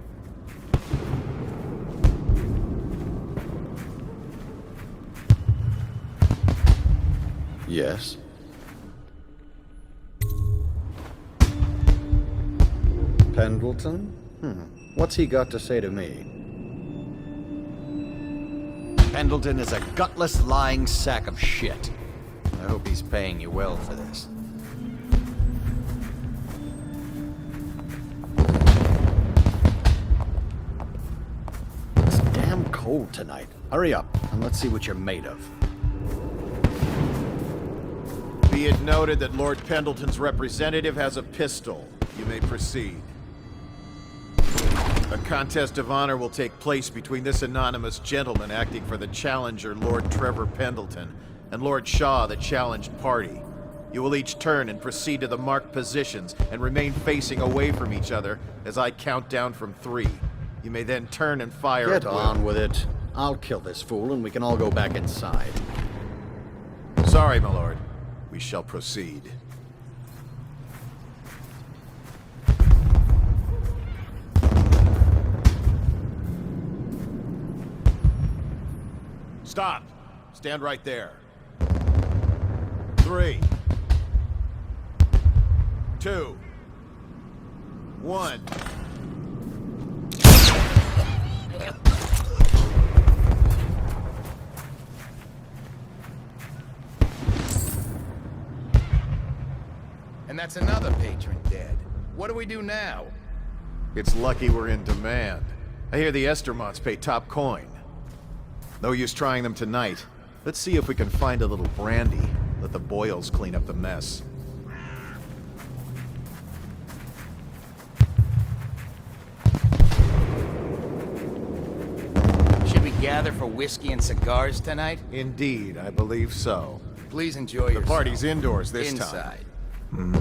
Yes? Pendleton? What's he got to say to me? Pendleton is a gutless, lying sack of shit. I hope he's paying you well for this. It's damn cold tonight. Hurry up, and let's see what you're made of. Be it noted that Lord Pendleton's representative has a pistol. You may proceed. A contest of honor will take place between this anonymous gentleman acting for the challenger, Lord Trevor Pendleton, and Lord Shaw, the challenged party. You will each turn and proceed to the marked positions and remain facing away from each other as I count down from 3. You may then turn and fire Get at will. on with it. I'll kill this fool and we can all go back inside. Sorry, my lord. We shall proceed. Stop! Stand right there. 3, 2, 1. And that's another patron dead. What do we do now? It's lucky we're in demand. I hear the Estermonts pay top coin. No use trying them tonight. Let's see if we can find a little brandy. Let the Boyles clean up the mess. Should we gather for whiskey and cigars tonight? Indeed, I believe so. Please enjoy yourself. The party's indoors this Inside. time.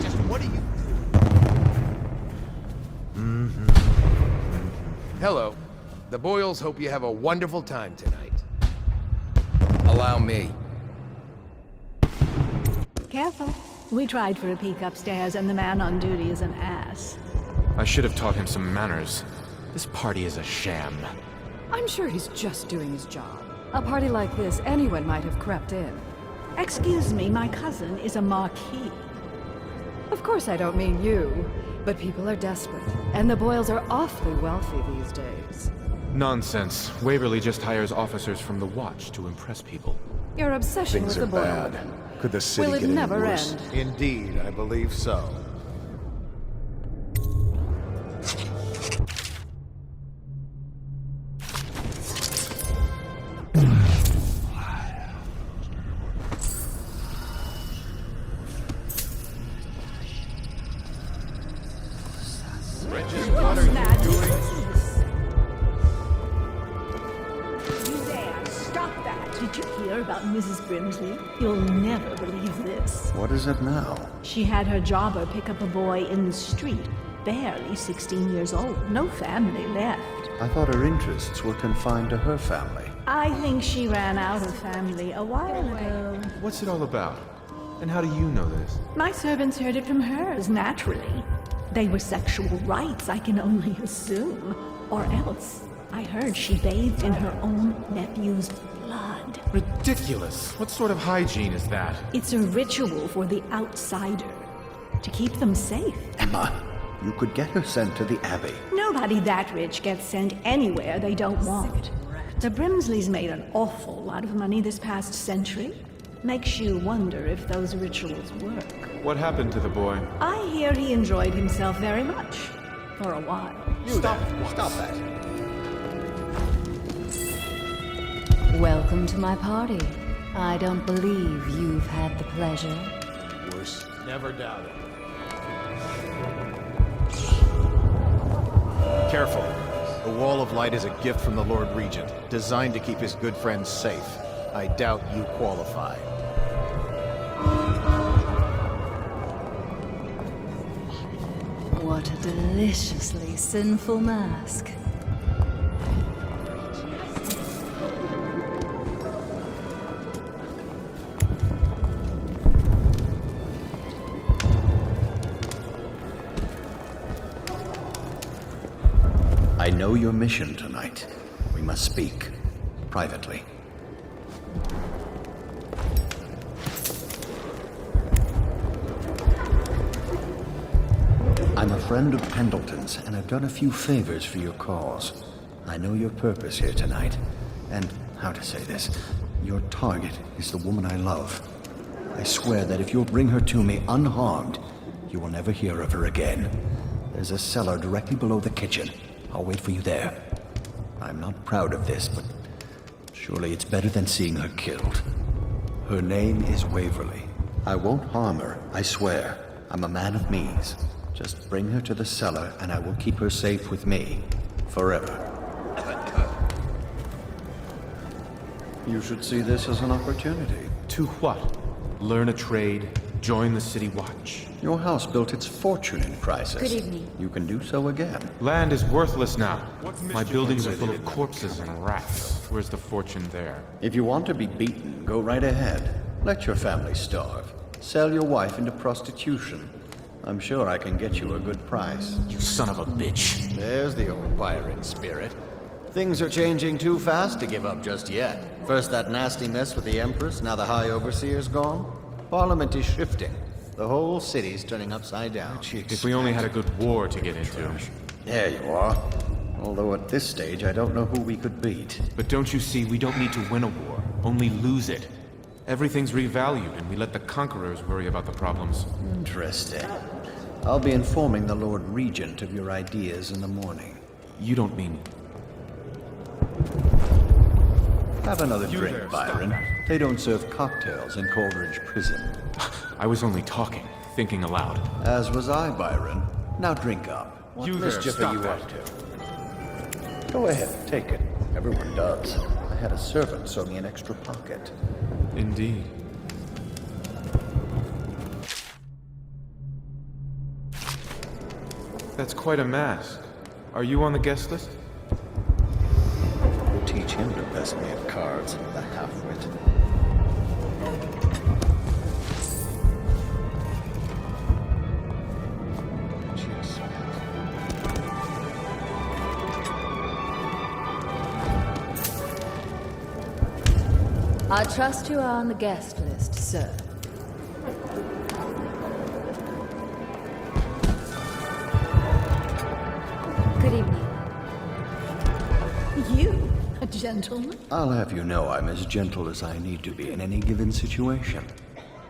Just what are you doing? Hello. The Boyles hope you have a wonderful time tonight. Allow me. Careful. We tried for a peek upstairs, and the man on duty is an ass. I should have taught him some manners. This party is a sham. I'm sure he's just doing his job. A party like this, anyone might have crept in. Excuse me, my cousin is a marquis. Of course I don't mean you, but people are desperate, and the Boyles are awfully wealthy these days. Nonsense. Waverly just hires officers from the Watch to impress people. Your obsession Things with are the Boyle. bad. Could the city Will it get any never worse? end? Indeed, I believe so. Mrs. Brimsley, you'll never believe this. What is it now? She had her jobber pick up a boy in the street, barely 16 years old, no family left. I thought her interests were confined to her family. I think she ran out of family a while ago. What's it all about? And how do you know this? My servants heard it from hers, naturally. They were sexual rights, I can only assume. Or else, I heard she bathed in her own nephew's blood. Ridiculous. What sort of hygiene is that? It's a ritual for the outsider, to keep them safe. Emma, you could get her sent to the Abbey. Nobody that rich gets sent anywhere they don't want. The Brimsleys made an awful lot of money this past century. Makes you wonder if those rituals work. What happened to the boy? I hear he enjoyed himself very much. For a while. Stop that. Welcome to my party. I don't believe you've had the pleasure. Worse. Never doubt it. Careful. The Wall of Light is a gift from the Lord Regent, designed to keep his good friends safe. I doubt you qualify. What a deliciously sinful mask. I know your mission tonight. We must speak. Privately. I'm a friend of Pendleton's, and I've done a few favors for your cause. I know your purpose here tonight, and how to say this, your target is the woman I love. I swear that if you'll bring her to me unharmed, you will never hear of her again. There's a cellar directly below the kitchen. I'll wait for you there. I'm not proud of this, but surely it's better than seeing her killed. Her name is Waverly. I won't harm her, I swear. I'm a man of means. Just bring her to the cellar, and I will keep her safe with me. Forever. You should see this as an opportunity. To what? Learn a trade? Join the city watch? Your house built its fortune in crisis. Good evening. You can do so again. Land is worthless now. My buildings are full of corpses and rats. Where's the fortune there? If you want to be beaten, go right ahead. Let your family starve. Sell your wife into prostitution. I'm sure I can get you a good price. You son of a bitch. There's the old pirate spirit. Things are changing too fast to give up just yet. First that nasty mess with the Empress, now the High Overseer's gone. Parliament is shifting. The whole city's turning upside down. If we only had a good war to get into. There you are. Although at this stage, I don't know who we could beat. But don't you see, we don't need to win a war, only lose it. Everything's revalued, and we let the conquerors worry about the problems. Interesting. I'll be informing the Lord Regent of your ideas in the morning. You don't mean... Have another drink, Byron. They don't serve cocktails in Coleridge Prison. I was only talking, thinking aloud. As was I, Byron. Now drink up. What mischief are you up to? Go ahead, take it. Everyone does. I had a servant sew me an extra pocket. Indeed. That's quite a mask. Are you on the guest list? We'll teach him to best me at cards, the half-wit. I trust you are on the guest list, sir. Good evening. You? A gentleman? I'll have you know I'm as gentle as I need to be in any given situation.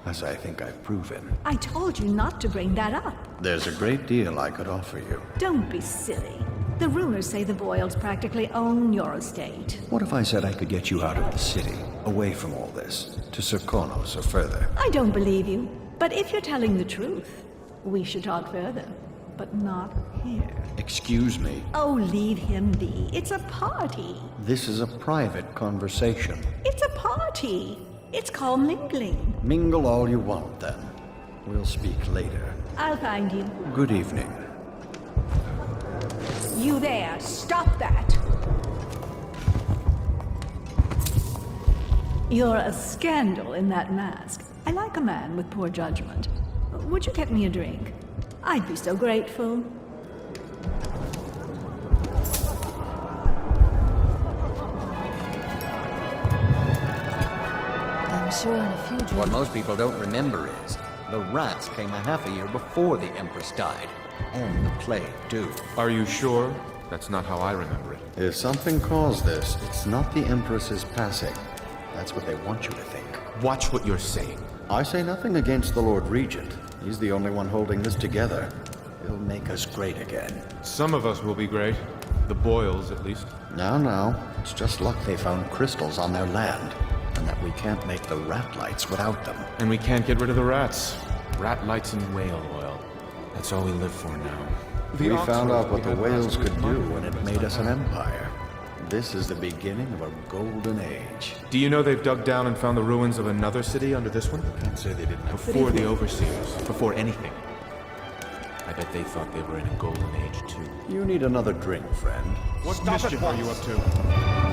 As I think I've proven. I told you not to bring that up. There's a great deal I could offer you. Don't be silly. The rumors say the Boyles practically own your estate. What if I said I could get you out of the city, away from all this, to Serkonos or further? I don't believe you. But if you're telling the truth, we should talk further. But not here. Excuse me. Oh, leave him be. It's a party. This is a private conversation. It's a party. It's called mingling. Mingle all you want, then. We'll speak later. I'll find you. Good evening. You there, stop that! You're a scandal in that mask. I like a man with poor judgment. Would you get me a drink? I'd be so grateful. I'm sure in a few drinks... What most people don't remember is, the rats came a half a year before the Empress died. And the plague, too. Are you sure? That's not how I remember it. If something caused this, it's not the Empress's passing. That's what they want you to think. Watch what you're saying. I say nothing against the Lord Regent. He's the only one holding this together. He'll make us great again. Some of us will be great. The Boyles, at least. Now. It's just luck they found crystals on their land. And that we can't make the rat lights without them. And we can't get rid of the rats. Rat lights and whale oil. That's all we live for now. We found out what the whales could do when it made us an empire. This is the beginning of a golden age. Do you know they've dug down and found the ruins of another city under this one? Can't say they didn't. Before the Overseers. Before anything. I bet they thought they were in a golden age, too. You need another drink, friend. What mischief are you up to?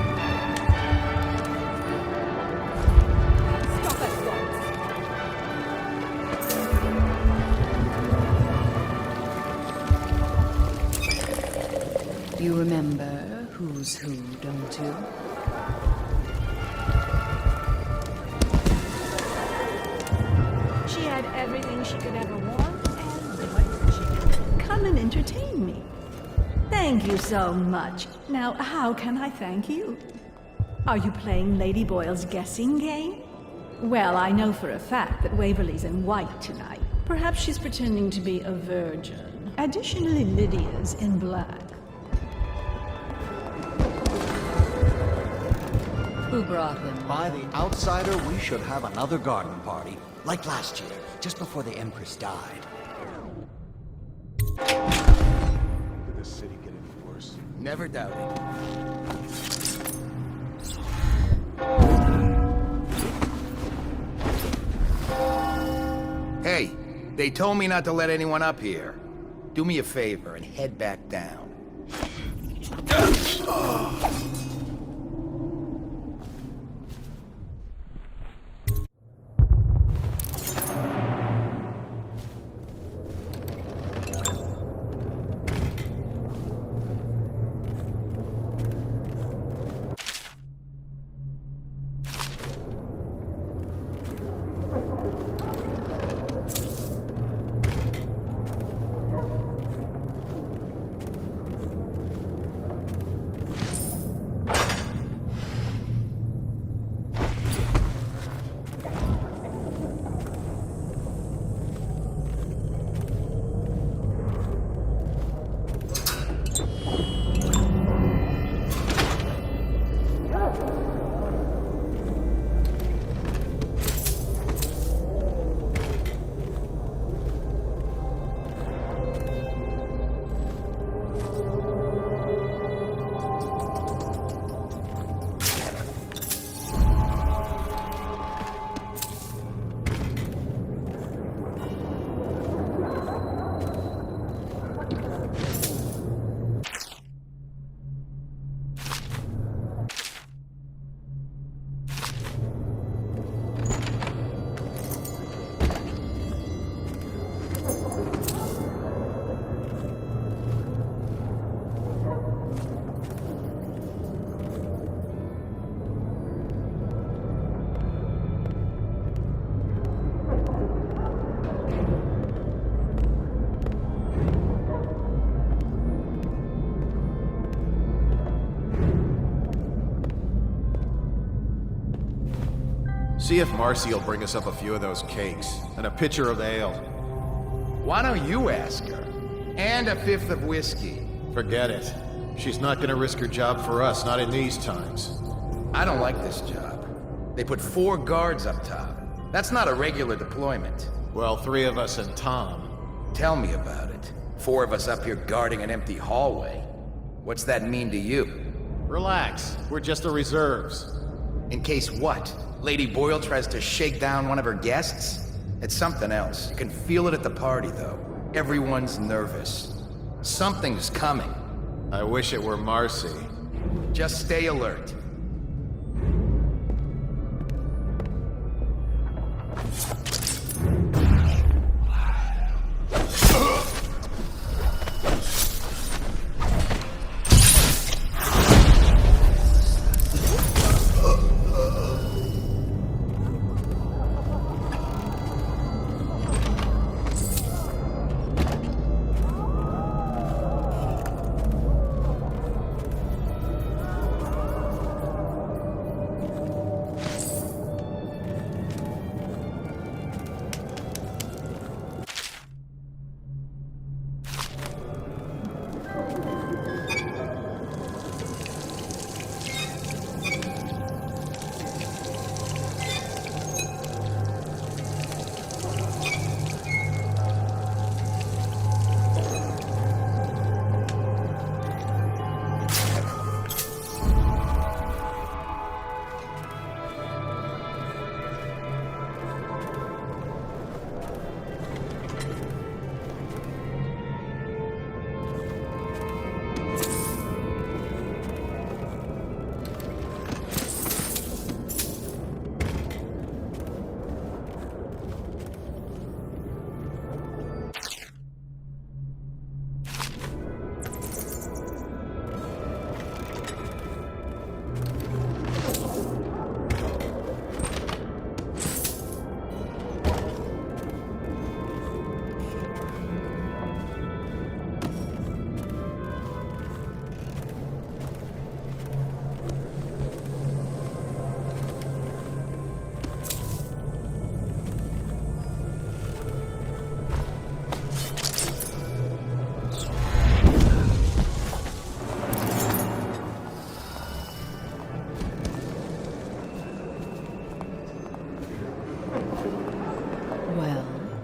You remember who's who, don't you? She had everything she could ever want, and what she could. Come and entertain me. Thank you so much. Now, how can I thank you? Are you playing Lady Boyle's guessing game? Well, I know for a fact that Waverly's in white tonight. Perhaps she's pretending to be a virgin. Additionally, Lydia's in black. Who brought him? By the outsider, we should have another garden party. Like last year, just before the Empress died. Never doubted. Hey, they told me not to let anyone up here. Do me a favor and head back down. See if Marcy will bring us up a few of those cakes, and a pitcher of ale. Why don't you ask her? And a fifth of whiskey. Forget it. She's not gonna risk her job for us, not in these times. I don't like this job. They put 4 guards up top. That's not a regular deployment. Well, 3 of us and Tom. Tell me about it. 4 of us up here guarding an empty hallway. What's that mean to you? Relax. We're just the reserves. In case what? Lady Boyle tries to shake down one of her guests? It's something else. You can feel it at the party, though. Everyone's nervous. Something's coming. I wish it were Marcy. Just stay alert.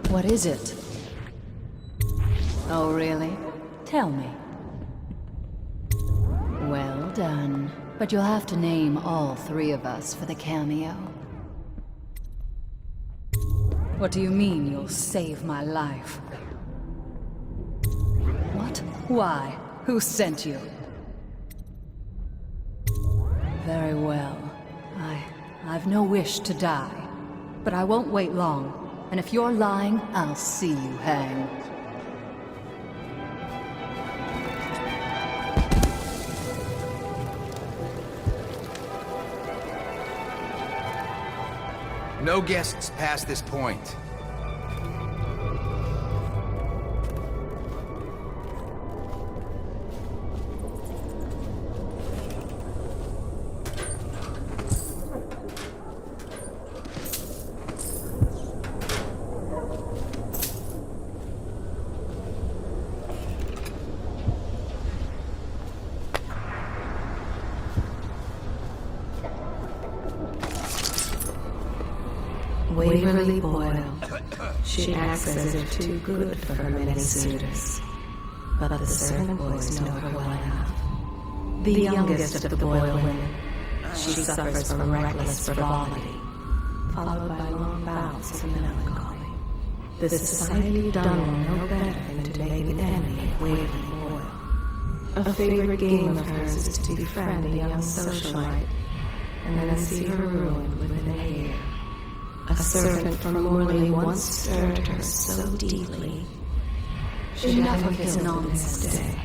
What is it? Oh, really? Tell me. done. But you'll have to name all three of us for the cameo. What do you mean you'll save my life? What? Why? Who sent you? Very well. I've no wish to die. But I won't wait long. And if you're lying, I'll see you hang. No guests past this point. Waverly Boyle. She acts as if too good for her many suitors. But the servant boys know her well enough. The youngest of the Boyle women, she suffers from reckless frivolity, followed by long bouts of melancholy. The society of Dunwall know better than to make an enemy of Waverly Boyle. A favorite game of hers is to befriend a young socialite, and then see her ruined within a year. A servant from Morley once stirred her so deeply, she never killed on this day.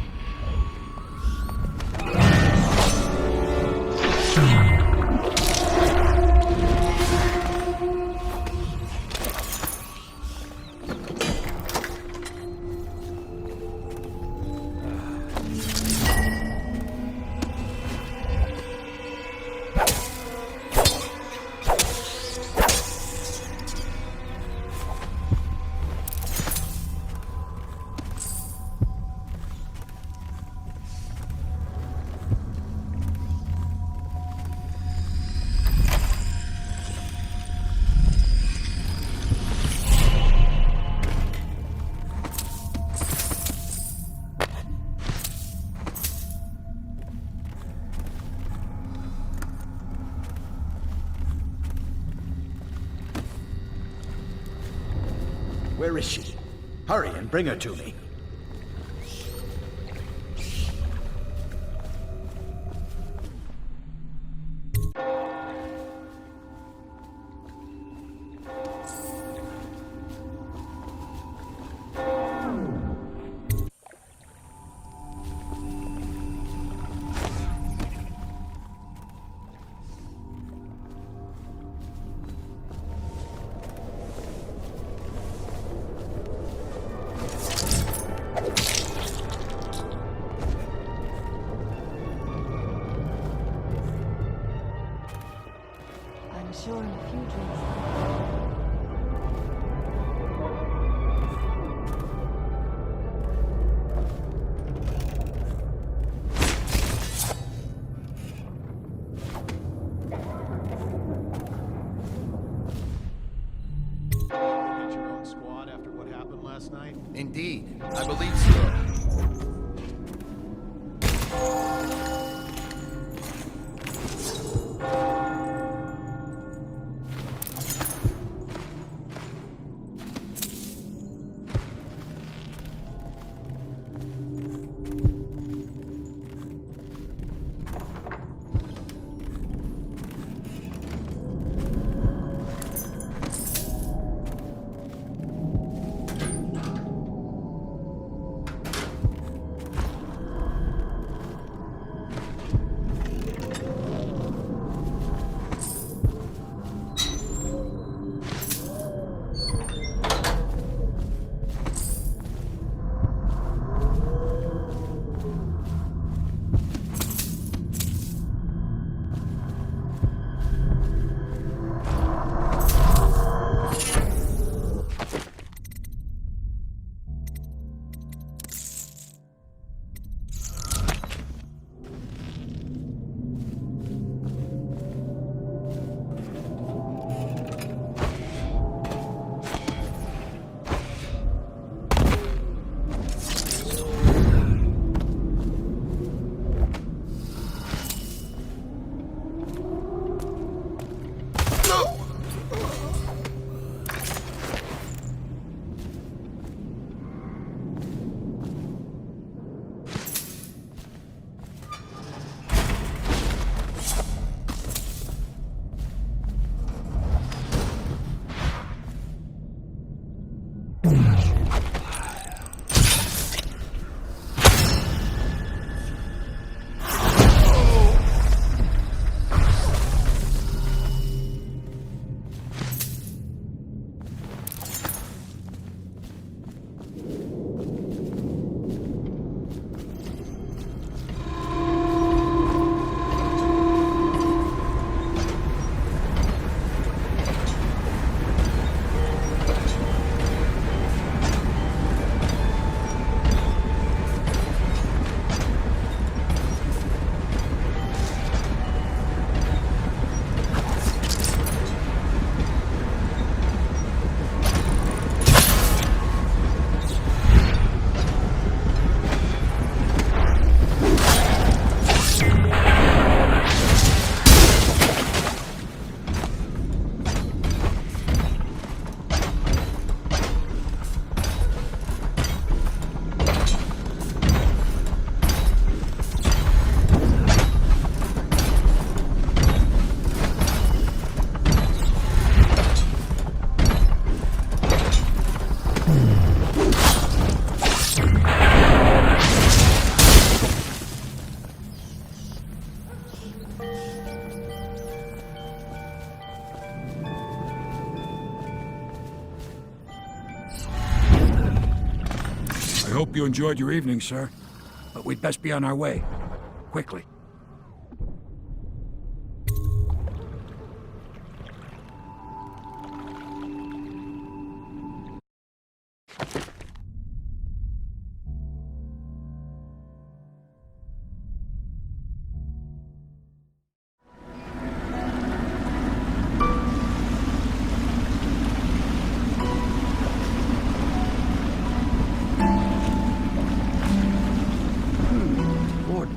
Where is she? Hurry and bring her to me. Sure, in a few drinks. Get your own squad after what happened last night? Indeed, I believe so. Hope you enjoyed your evening, sir. But we'd best be on our way. Quickly.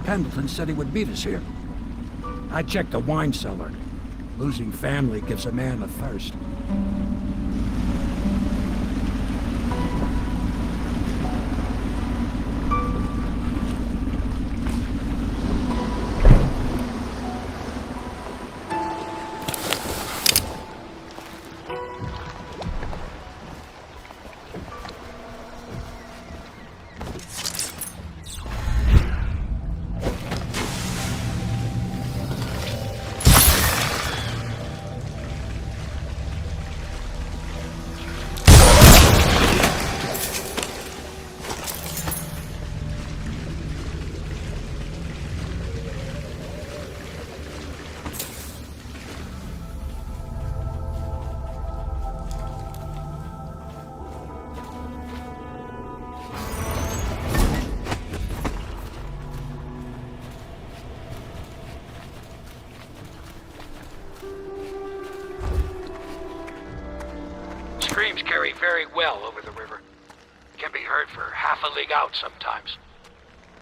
Pendleton said he would meet us here. I checked the wine cellar. Losing family gives a man a thirst. Streams carry very well over the river. Can be heard for half a league out sometimes.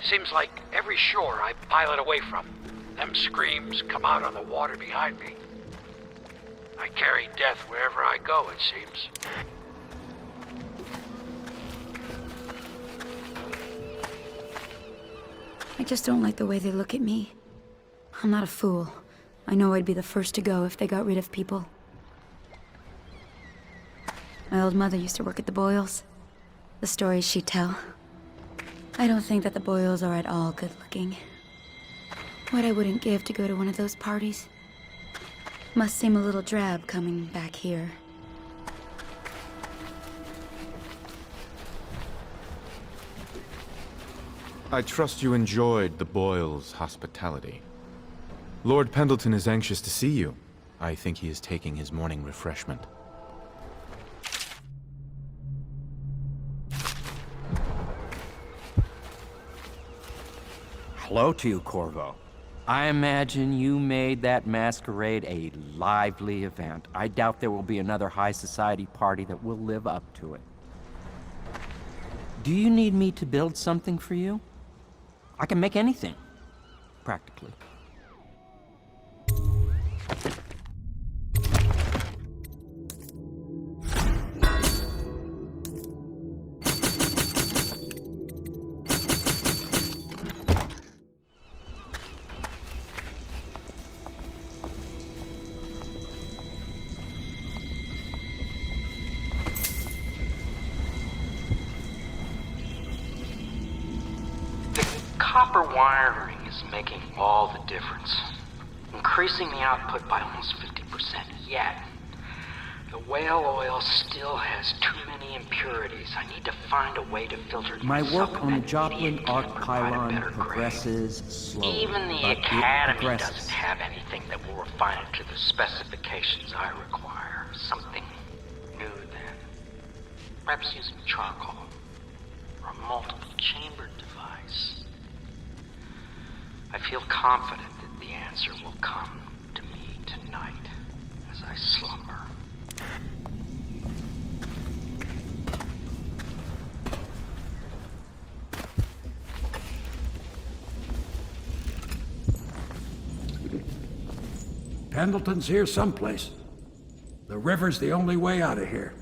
Seems like every shore I pilot away from, them screams come out on the water behind me. I carry death wherever I go, it seems. I just don't like the way they look at me. I'm not a fool. I know I'd be the first to go if they got rid of people. My old mother used to work at the Boyles. The stories she'd tell. I don't think that the Boyles are at all good-looking. What I wouldn't give to go to one of those parties. Must seem a little drab coming back here. I trust you enjoyed the Boyles' hospitality. Lord Pendleton is anxious to see you. I think he is taking his morning refreshment. Hello to you, Corvo. I imagine you made that masquerade a lively event. I doubt there will be another high society party that will live up to it. Do you need me to build something for you? I can make anything, practically. Copper wiring is making all the difference, increasing the output by almost 50%. Yet, the whale oil still has too many impurities. I need to find a way to filter My work something on the that Joplin idiot arc can't provide a pylon better grade. progresses slowly, Even the but it Academy progresses. doesn't have anything that will refine it to the specifications I require. Something new then. Perhaps using charcoal or a multiple chambered device. I feel confident that the answer will come to me tonight as I slumber. Pendleton's here someplace. The river's the only way out of here.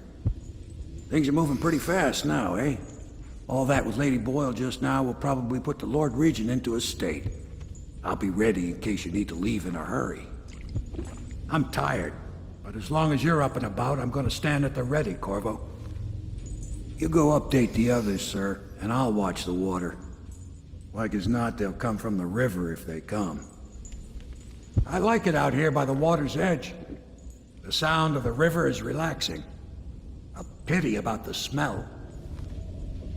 Things are moving pretty fast now, eh? All that with Lady Boyle just now will probably put the Lord Regent into a state. I'll be ready in case you need to leave in a hurry. I'm tired, but as long as you're up and about, I'm gonna stand at the ready, Corvo. You go update the others, sir, and I'll watch the water. Like as not, they'll come from the river if they come. I like it out here by the water's edge. The sound of the river is relaxing. A pity about the smell.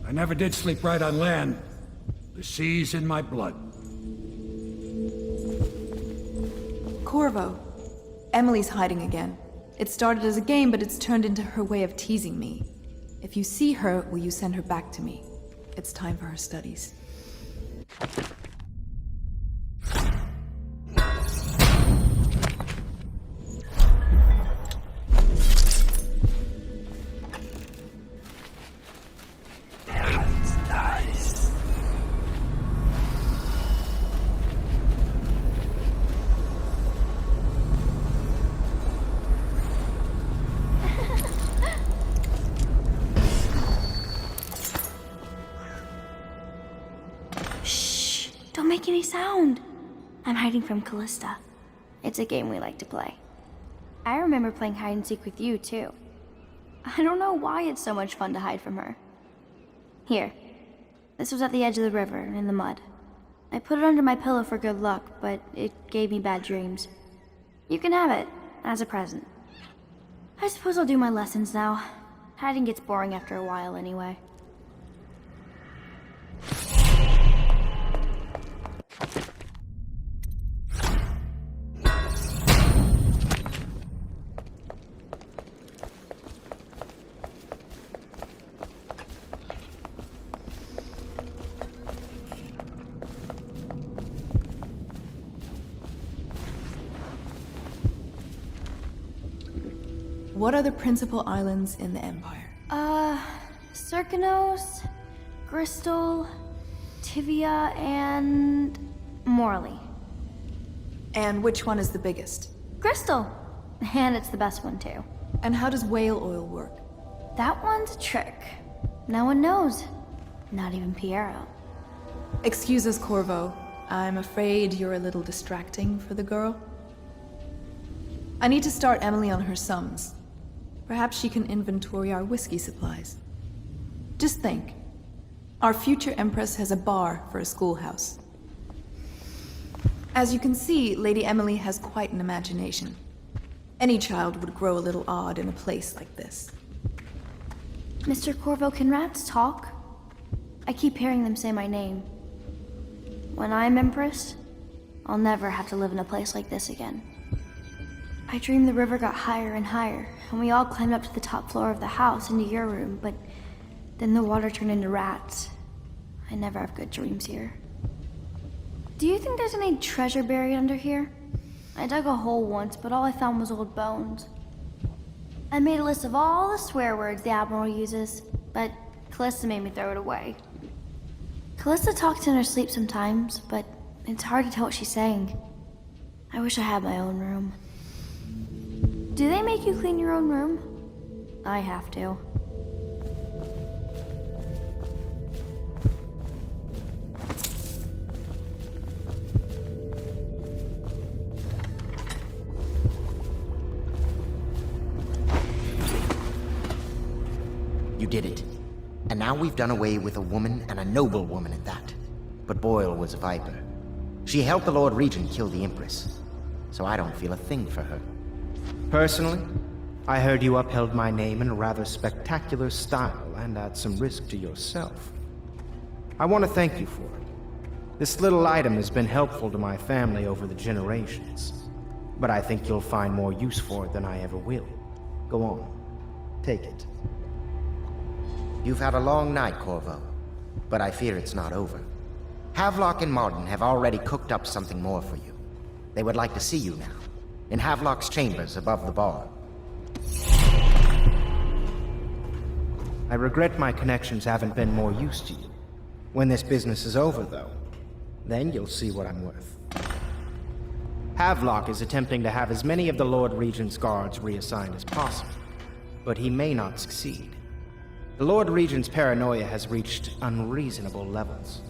I never did sleep right on land. The sea's in my blood. Corvo. Emily's hiding again. It started as a game, but it's turned into her way of teasing me. If you see her, will you send her back to me? It's time for her studies. Don't make any sound. I'm hiding from Callista. It's a game we like to play. I remember playing hide and seek with you, too. I don't know why it's so much fun to hide from her. Here. This was at the edge of the river, in the mud. I put it under my pillow for good luck, but it gave me bad dreams. You can have it, as a present. I suppose I'll do my lessons now. Hiding gets boring after a while, anyway. What are the principal islands in the Empire? Circanos, Crystal, Tivia, and Morley. And which one is the biggest? Crystal! And it's the best one, too. And how does whale oil work? That one's a trick. No one knows. Not even Piero. Excuse us, Corvo. I'm afraid you're a little distracting for the girl. I need to start Emily on her sums. Perhaps she can inventory our whiskey supplies. Just think. Our future Empress has a bar for a schoolhouse. As you can see, Lady Emily has quite an imagination. Any child would grow a little odd in a place like this. Mr. Corvo, can rats talk? I keep hearing them say my name. When I'm Empress, I'll never have to live in a place like this again. I dreamed the river got higher and higher, and we all climbed up to the top floor of the house into your room, but then the water turned into rats. I never have good dreams here. Do you think there's any treasure buried under here? I dug a hole once, but all I found was old bones. I made a list of all the swear words the Admiral uses, but Callista made me throw it away. Callista talks in her sleep sometimes, but it's hard to tell what she's saying. I wish I had my own room. Do they make you clean your own room? I have to. You did it. And now we've done away with a woman, and a noble woman at that. But Boyle was a viper. She helped the Lord Regent kill the Empress, so I don't feel a thing for her. Personally, I heard you upheld my name in a rather spectacular style and at some risk to yourself. I want to thank you for it. This little item has been helpful to my family over the generations, but I think you'll find more use for it than I ever will. Go on, take it. You've had a long night, Corvo, but I fear it's not over. Havelock and Martin have already cooked up something more for you. They would like to see you now, in Havelock's chambers above the bar. I regret my connections haven't been more use to you. When this business is over, though, then you'll see what I'm worth. Havelock is attempting to have as many of the Lord Regent's guards reassigned as possible, but he may not succeed. The Lord Regent's paranoia has reached unreasonable levels.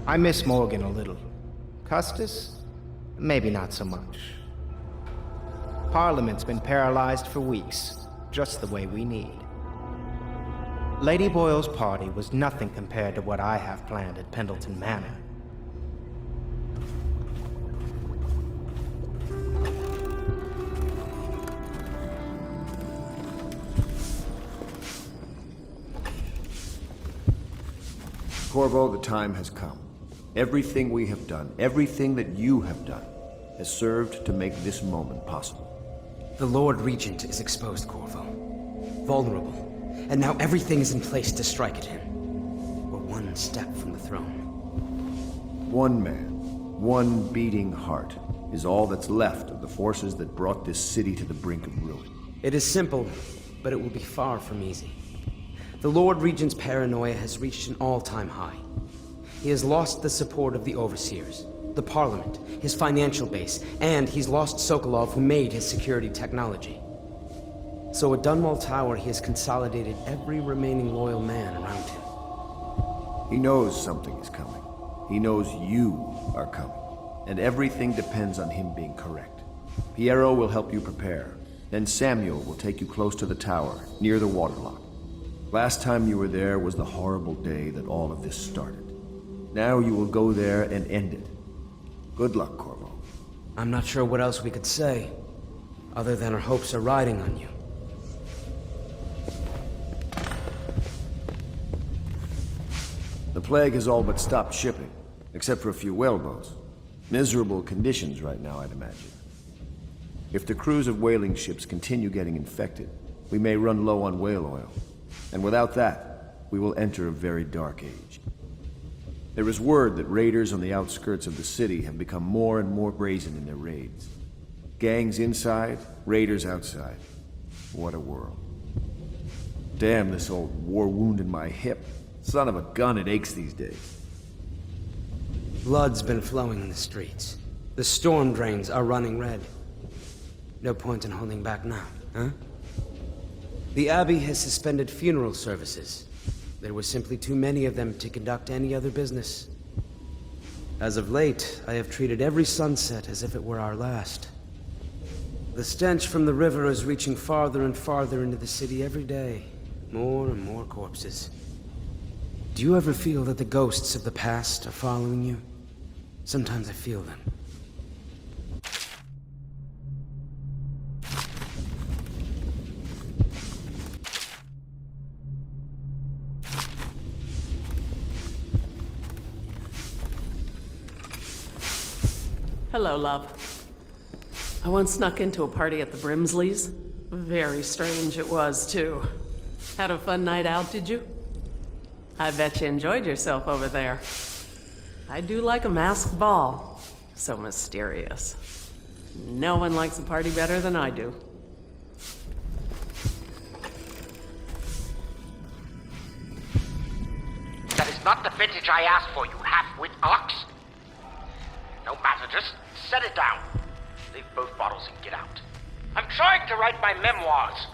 I miss Morgan a little. Custis? Maybe not so much. Parliament's been paralyzed for weeks, just the way we need. Lady Boyle's party was nothing compared to what I have planned at Pendleton Manor. Corvo, the time has come. Everything we have done, everything that you have done, has served to make this moment possible. The Lord Regent is exposed, Corvo. Vulnerable. And now everything is in place to strike at him. We're one step from the throne. One man, one beating heart, is all that's left of the forces that brought this city to the brink of ruin. It is simple, but it will be far from easy. The Lord Regent's paranoia has reached an all-time high. He has lost the support of the Overseers, the Parliament, his financial base, and he's lost Sokolov, who made his security technology. So at Dunwall Tower, he has consolidated every remaining loyal man around him. He knows something is coming. He knows you are coming. And everything depends on him being correct. Piero will help you prepare. Then Samuel will take you close to the tower, near the waterlock. Last time you were there was the horrible day that all of this started. Now you will go there and end it. Good luck, Corvo. I'm not sure what else we could say, other than our hopes are riding on you. The plague has all but stopped shipping, except for a few whaleboats. Miserable conditions right now, I'd imagine. If the crews of whaling ships continue getting infected, we may run low on whale oil. And without that, we will enter a very dark age. There is word that raiders on the outskirts of the city have become more and more brazen in their raids. Gangs inside, raiders outside. What a world. Damn this old war wound in my hip. Son of a gun, it aches these days. Blood's been flowing in the streets. The storm drains are running red. No point in holding back now, huh? The Abbey has suspended funeral services. There were simply too many of them to conduct any other business. As of late, I have treated every sunset as if it were our last. The stench from the river is reaching farther and farther into the city every day. More and more corpses. Do you ever feel that the ghosts of the past are following you? Sometimes I feel them. Hello, love. I once snuck into a party at the Brimsleys. Very strange it was, too. Had a fun night out, did you? I bet you enjoyed yourself over there. I do like a masked ball. So mysterious. No one likes a party better than I do. That is not the vintage I asked for, you half-wit ox. No matter, just set it down. Leave both bottles and get out. I'm trying to write my memoirs.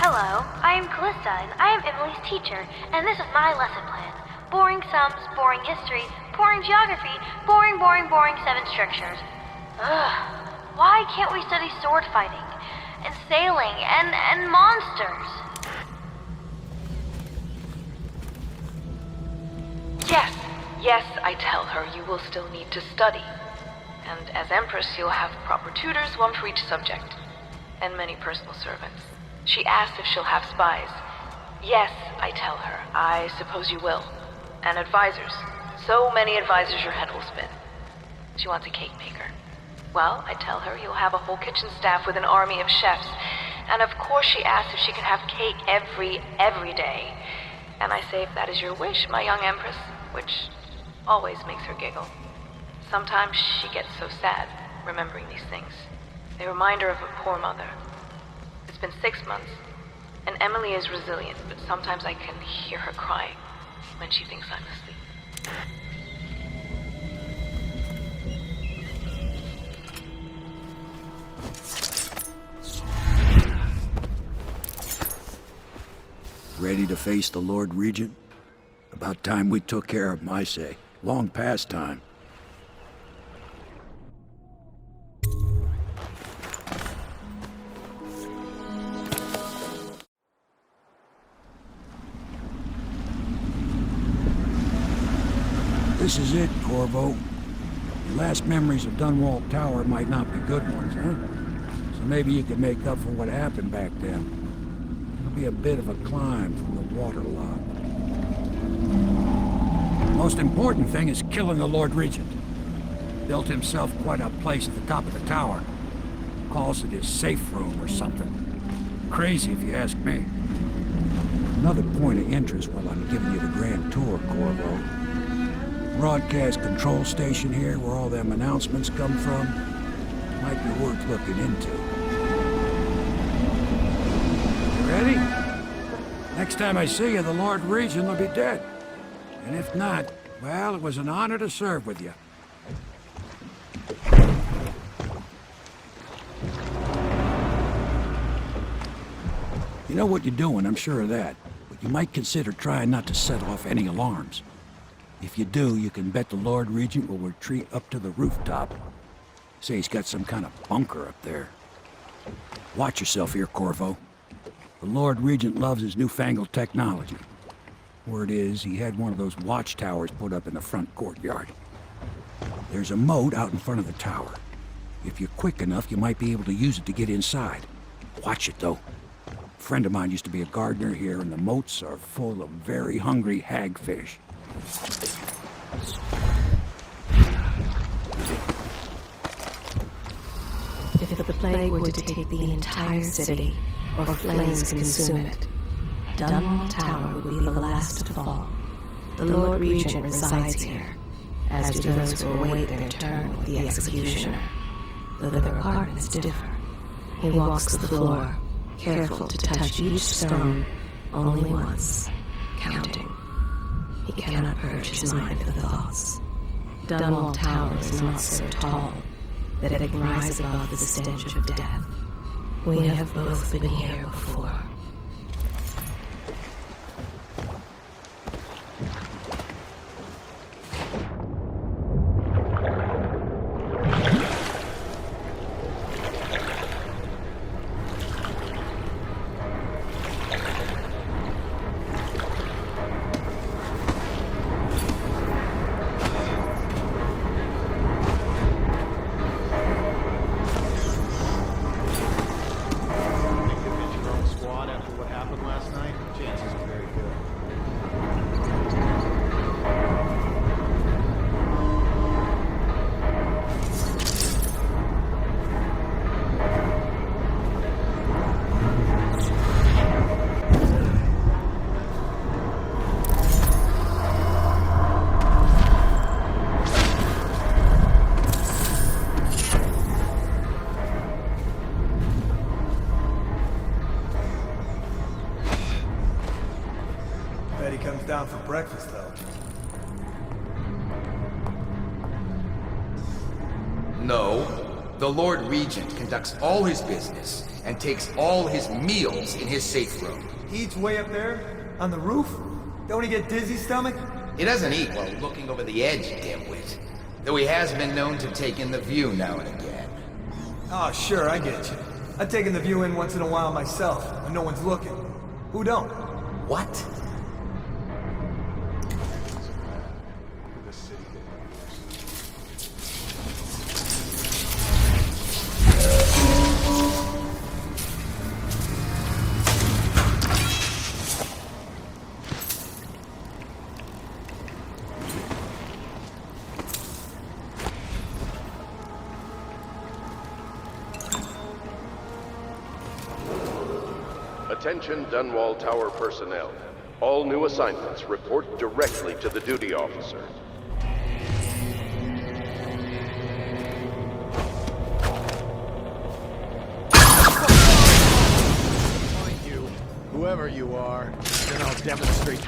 Hello, I am Callista, and I am Emily's teacher, and this is my lesson plan. Boring sums, boring history, boring geography, boring 7 strictures. Ugh, why can't we study sword fighting, and sailing, and monsters? Yes, I tell her you will still need to study. And as Empress, you'll have proper tutors, one for each subject. And many personal servants. She asks if she'll have spies. Yes, I tell her. I suppose you will. And advisors. So many advisors your head will spin. She wants a cake maker. Well, I tell her you'll have a whole kitchen staff with an army of chefs. And of course she asks if she can have cake every day. And I say if that is your wish, my young Empress, which always makes her giggle. Sometimes she gets so sad, remembering these things. They remind her of a poor mother. It's been 6 months, and Emily is resilient, but sometimes I can hear her crying when she thinks I'm asleep. Ready to face the Lord Regent? About time we took care of him, I say. Long past time. This is it, Corvo. Your last memories of Dunwall Tower might not be good ones, huh? So maybe you can make up for what happened back then. It'll be a bit of a climb from the waterlogged. Most important thing is killing the Lord Regent. Built himself quite a place at the top of the tower. Calls it his safe room or something. Crazy if you ask me. Another point of interest while I'm giving you the grand tour, Corvo. Broadcast control station here where all them announcements come from. Might be worth looking into. You ready? Next time I see you, the Lord Regent will be dead. And if not, well, it was an honor to serve with you. You know what you're doing, I'm sure of that. But you might consider trying not to set off any alarms. If you do, you can bet the Lord Regent will retreat up to the rooftop. Say he's got some kind of bunker up there. Watch yourself here, Corvo. The Lord Regent loves his newfangled technology. Word is, he had one of those watchtowers put up in the front courtyard. There's a moat out in front of the tower. If you're quick enough, you might be able to use it to get inside. Watch it, though. A friend of mine used to be a gardener here, and the moats are full of very hungry hagfish. If the plague were to take the entire city, or flames consume it, Dunwall Tower would be the last to fall. The Lord Regent resides here, as do those who await their turn with the executioner. Though their apartments differ. He walks the floor, careful to touch each stone only once, counting. He cannot purge his mind of thoughts. Dunwall Tower is not so tall that it can rise above the stench of death. We have both been here before. Down for breakfast, though. No. The Lord Regent conducts all his business and takes all his meals in his safe room. He eats way up there? On the roof? Don't he get dizzy stomach? He doesn't eat while looking over the edge, dimwit. Though he has been known to take in the view now and again. Oh, sure, I get you. I've taken the view in once in a while myself, when no one's looking. Who don't? What? Attention Dunwall Tower personnel. All new assignments report directly to the duty officer. Mind you, whoever you are, then I'll demonstrate.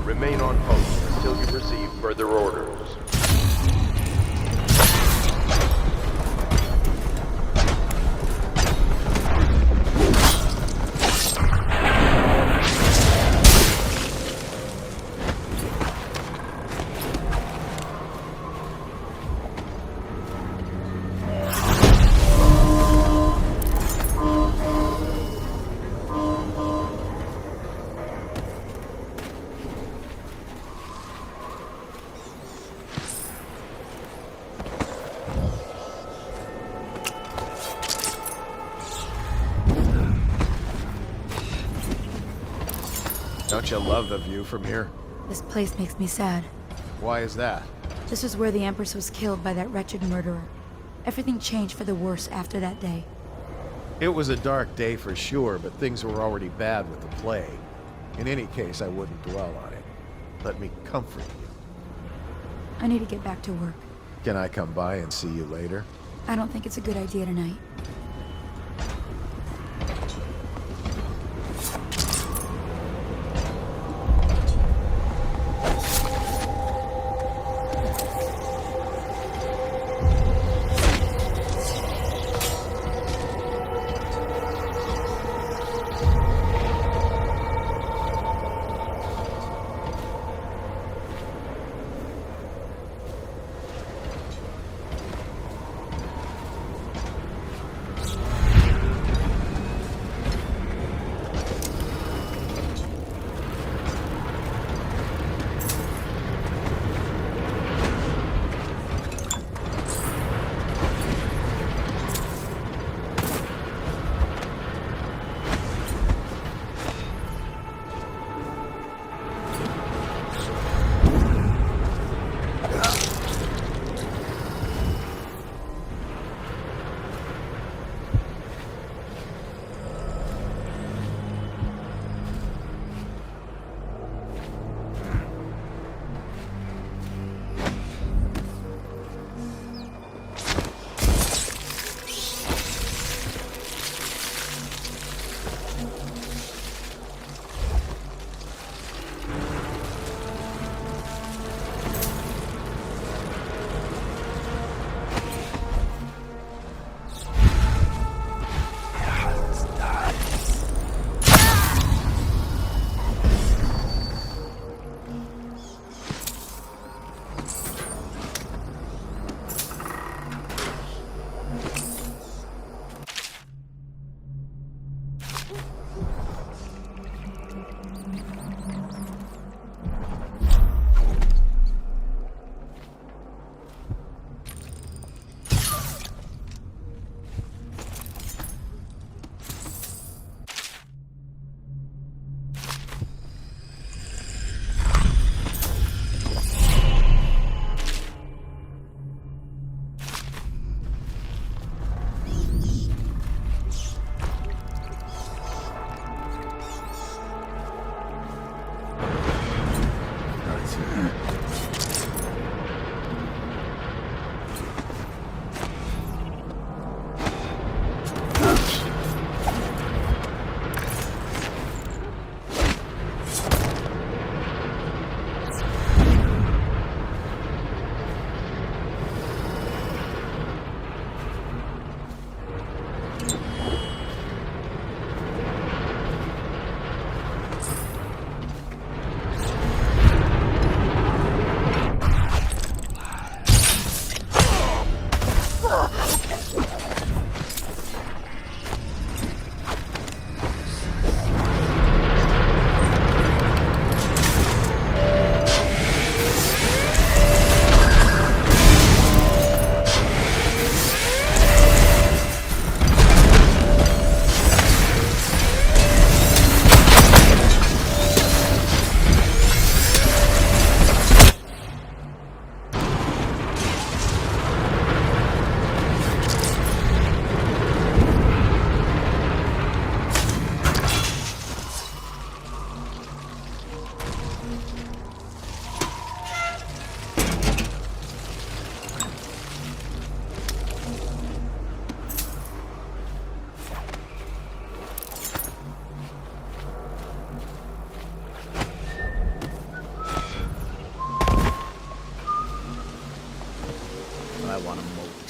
Remain on post until you receive further orders. Don't you love the view from here? This place makes me sad. Why is that? This is where the Empress was killed by that wretched murderer. Everything changed for the worse after that day. It was a dark day for sure, but things were already bad with the plague. In any case, I wouldn't dwell on it. Let me comfort you. I need to get back to work. Can I come by and see you later? I don't think it's a good idea tonight.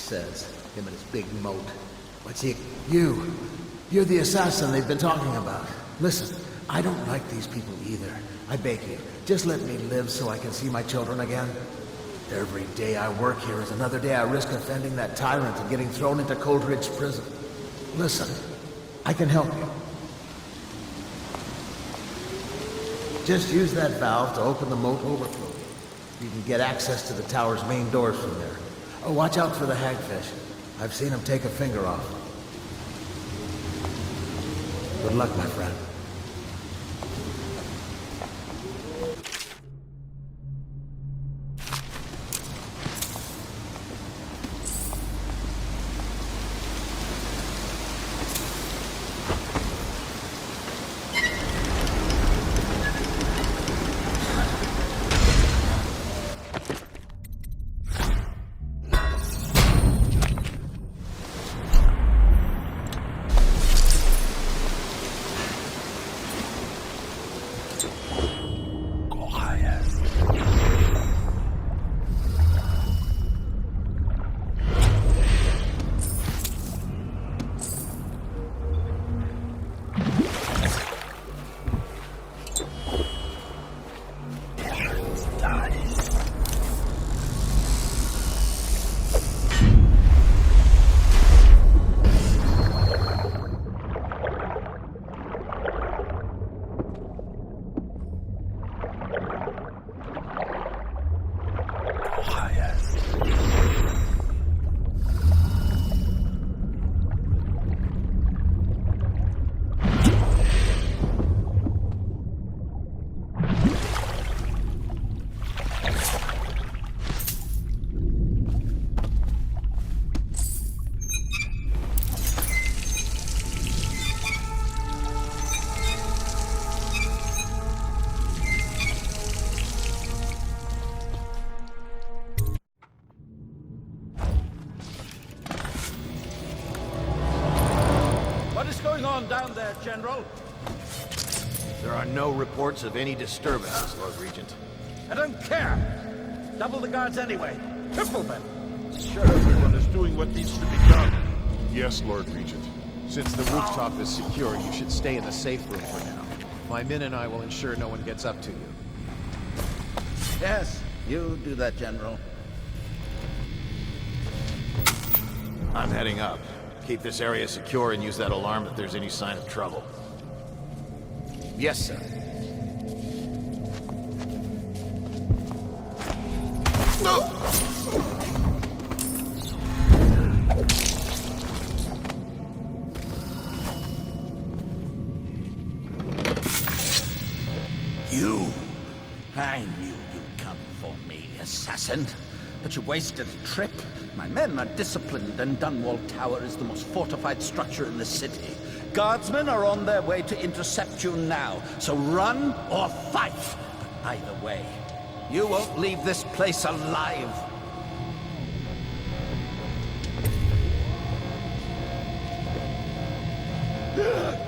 says. Him and his big moat. What's he... You're the assassin they've been talking about. Listen, I don't like these people either. I beg you, just let me live so I can see my children again. Every day I work here is another day I risk offending that tyrant and getting thrown into Coldridge prison. Listen, I can help you. Just use that valve to open the moat overflow. You can get access to the tower's main doors from there. Oh, watch out for the hagfish. I've seen him take a finger off. Good luck, my friend. Down there, General. There are no reports of any disturbances, Lord Regent. I don't care. Double the guards anyway. Triple them. Sure everyone is doing what needs to be done. Yes, Lord Regent. Since the rooftop is secure, you should stay in the safe room for now. My men and I will ensure no one gets up to you. Yes, you do that, General. I'm heading up. Keep this area secure and use that alarm if there's any sign of trouble. Yes, sir. No! You! I knew you'd come for me, assassin. But you wasted a trip. My men are disciplined, and Dunwall Tower is the most fortified structure in the city. Guardsmen are on their way to intercept you now, so run or fight. But either way, you won't leave this place alive.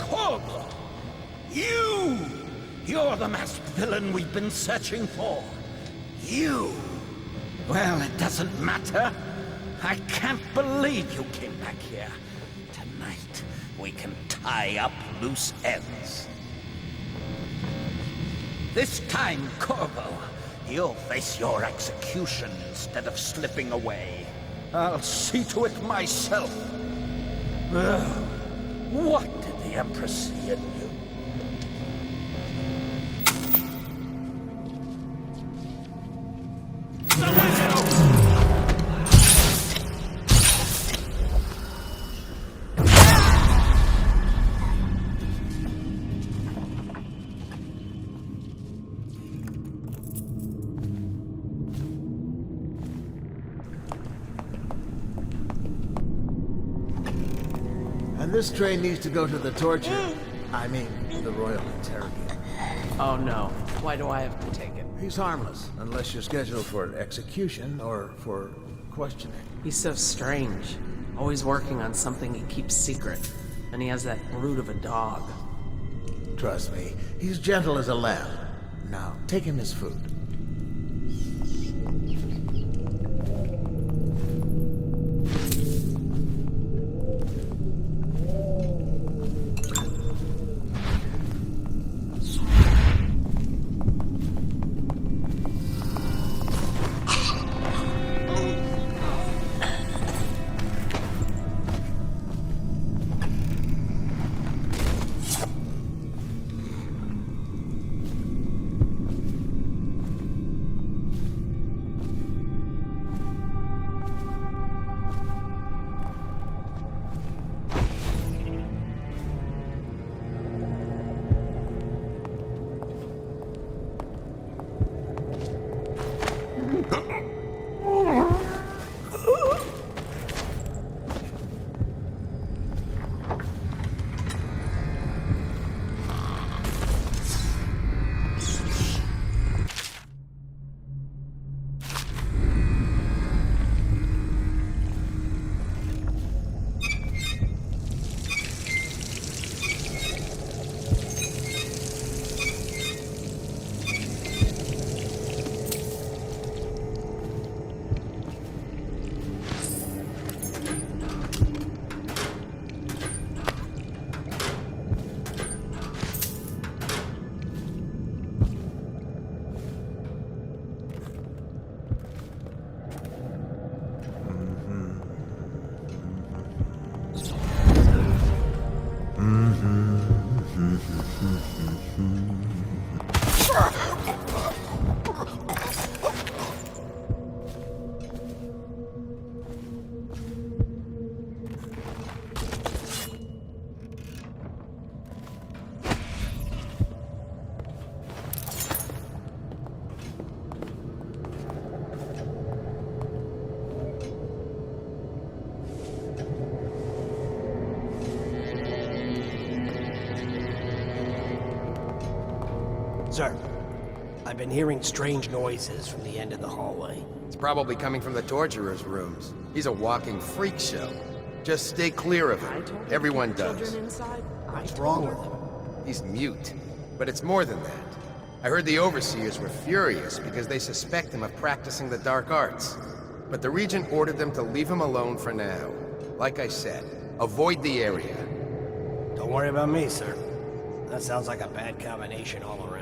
Corvo! You! You're the masked villain we've been searching for. You! Well, it doesn't matter. I can't believe you came back here. Tonight, we can tie up loose ends. This time, Corvo, you'll face your execution instead of slipping away. I'll see to it myself. What did the Empress see in you? And this train needs to go to the torture. I mean, the Royal Interrogator. Oh no. Why do I have to take it? He's harmless, unless you're scheduled for execution or for questioning. He's so strange. Always working on something he keeps secret. And he has that brute of a dog. Trust me, he's gentle as a lamb. Now, take him his food. Sir, I've been hearing strange noises from the end of the hallway. It's probably coming from the torturer's rooms. He's a walking freak show. Just stay clear of him. Everyone does. What's wrong with him? He's mute. But it's more than that. I heard the overseers were furious because they suspect him of practicing the dark arts. But the Regent ordered them to leave him alone for now. Like I said, avoid the area. Don't worry about me, sir. That sounds like a bad combination all around.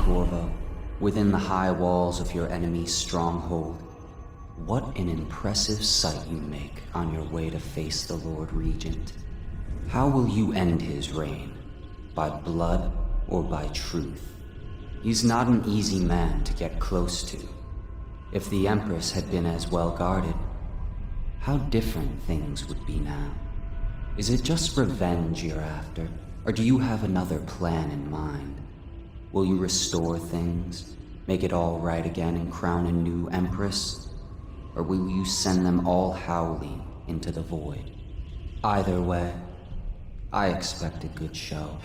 Corvo, within the high walls of your enemy's stronghold. What an impressive sight you make on your way to face the Lord Regent. How will you end his reign? By blood or by truth? He's not an easy man to get close to. If the Empress had been as well guarded, how different things would be now. Is it just revenge you're after, or do you have another plan in mind? Will you restore things, make it all right again and crown a new Empress? Or will you send them all howling into the void? Either way, I expect a good show.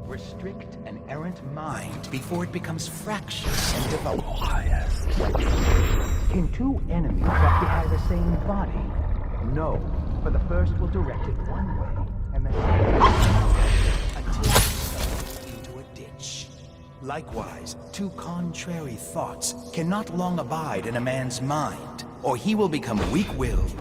Restrict an errant coherent mind before it becomes fractious and developed. Can two enemies occupy the same body? No, for the first will direct it one way, and then until it falls into a ditch. Likewise, two contrary thoughts cannot long abide in a man's mind, or he will become weak-willed.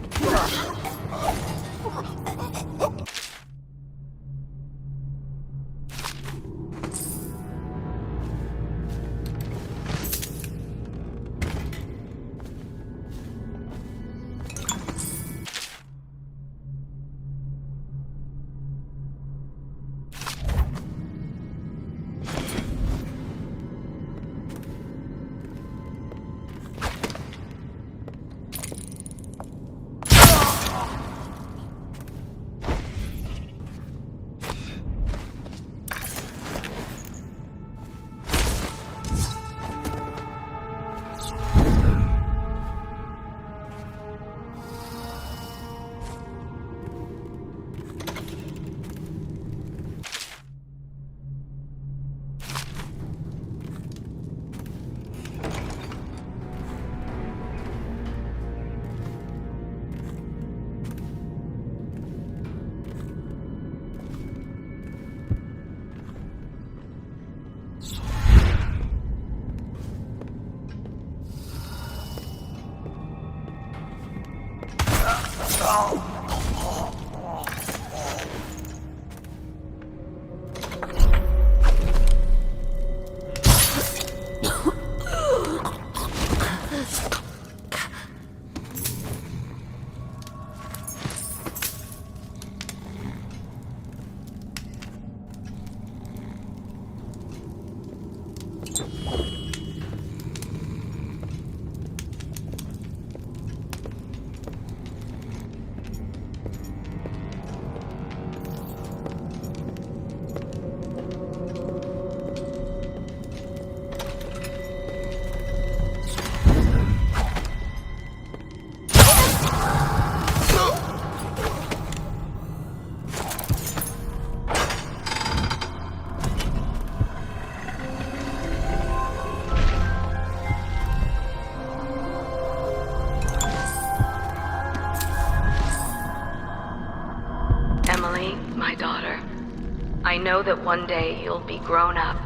I know that one day you'll be grown up,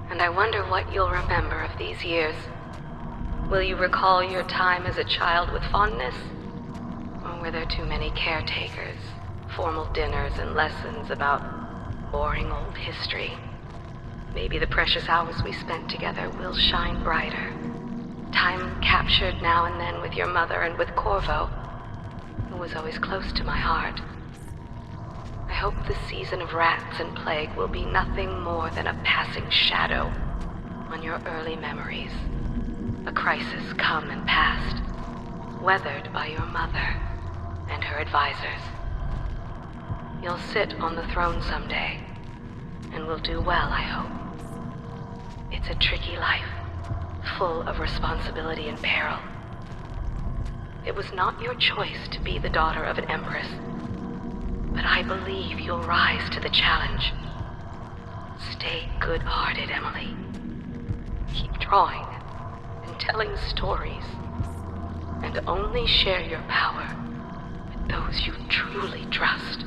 and I wonder what you'll remember of these years. Will you recall your time as a child with fondness? Or were there too many caretakers, formal dinners, and lessons about boring old history? Maybe the precious hours we spent together will shine brighter. Time captured now and then with your mother and with Corvo, who was always close to my heart. I hope the season of rats and plague will be nothing more than a passing shadow on your early memories. A crisis come and past, weathered by your mother and her advisors. You'll sit on the throne someday, and will do well, I hope. It's a tricky life, full of responsibility and peril. It was not your choice to be the daughter of an empress, but I believe you'll rise to the challenge. Stay good-hearted, Emily. Keep drawing and telling stories, and only share your power with those you truly trust.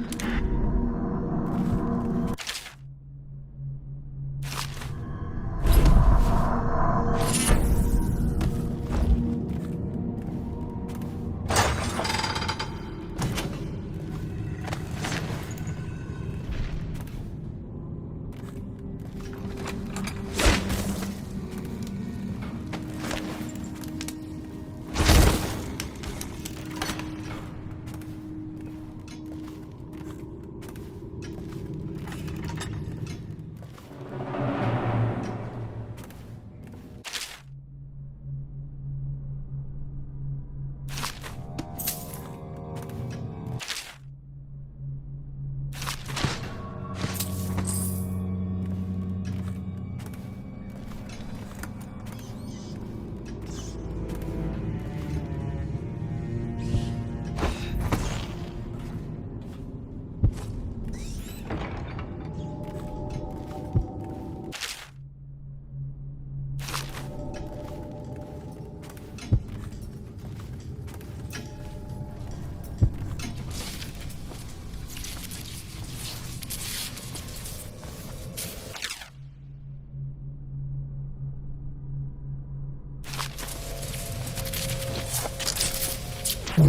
A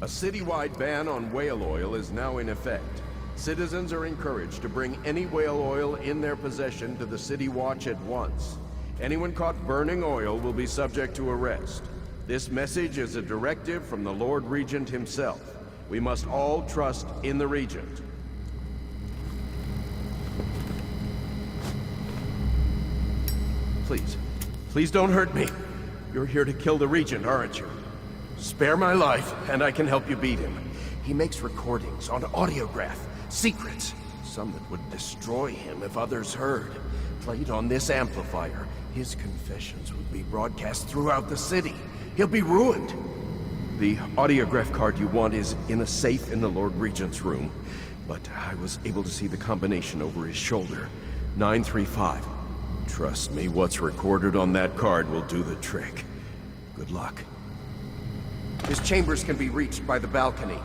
citywide ban on whale oil is now in effect. Citizens are encouraged to bring any whale oil in their possession to the City Watch at once. Anyone caught burning oil will be subject to arrest. This message is a directive from the Lord Regent himself. We must all trust in the Regent. Please don't hurt me. You're here to kill the Regent, aren't you? Spare my life, and I can help you beat him. He makes recordings on audiograph, secrets. Some that would destroy him if others heard. Played on this amplifier, his confessions would be broadcast throughout the city. He'll be ruined. The audiograph card you want is in a safe in the Lord Regent's room. But I was able to see the combination over his shoulder. 935. Trust me, what's recorded on that card will do the trick. Good luck. His chambers can be reached by the balcony.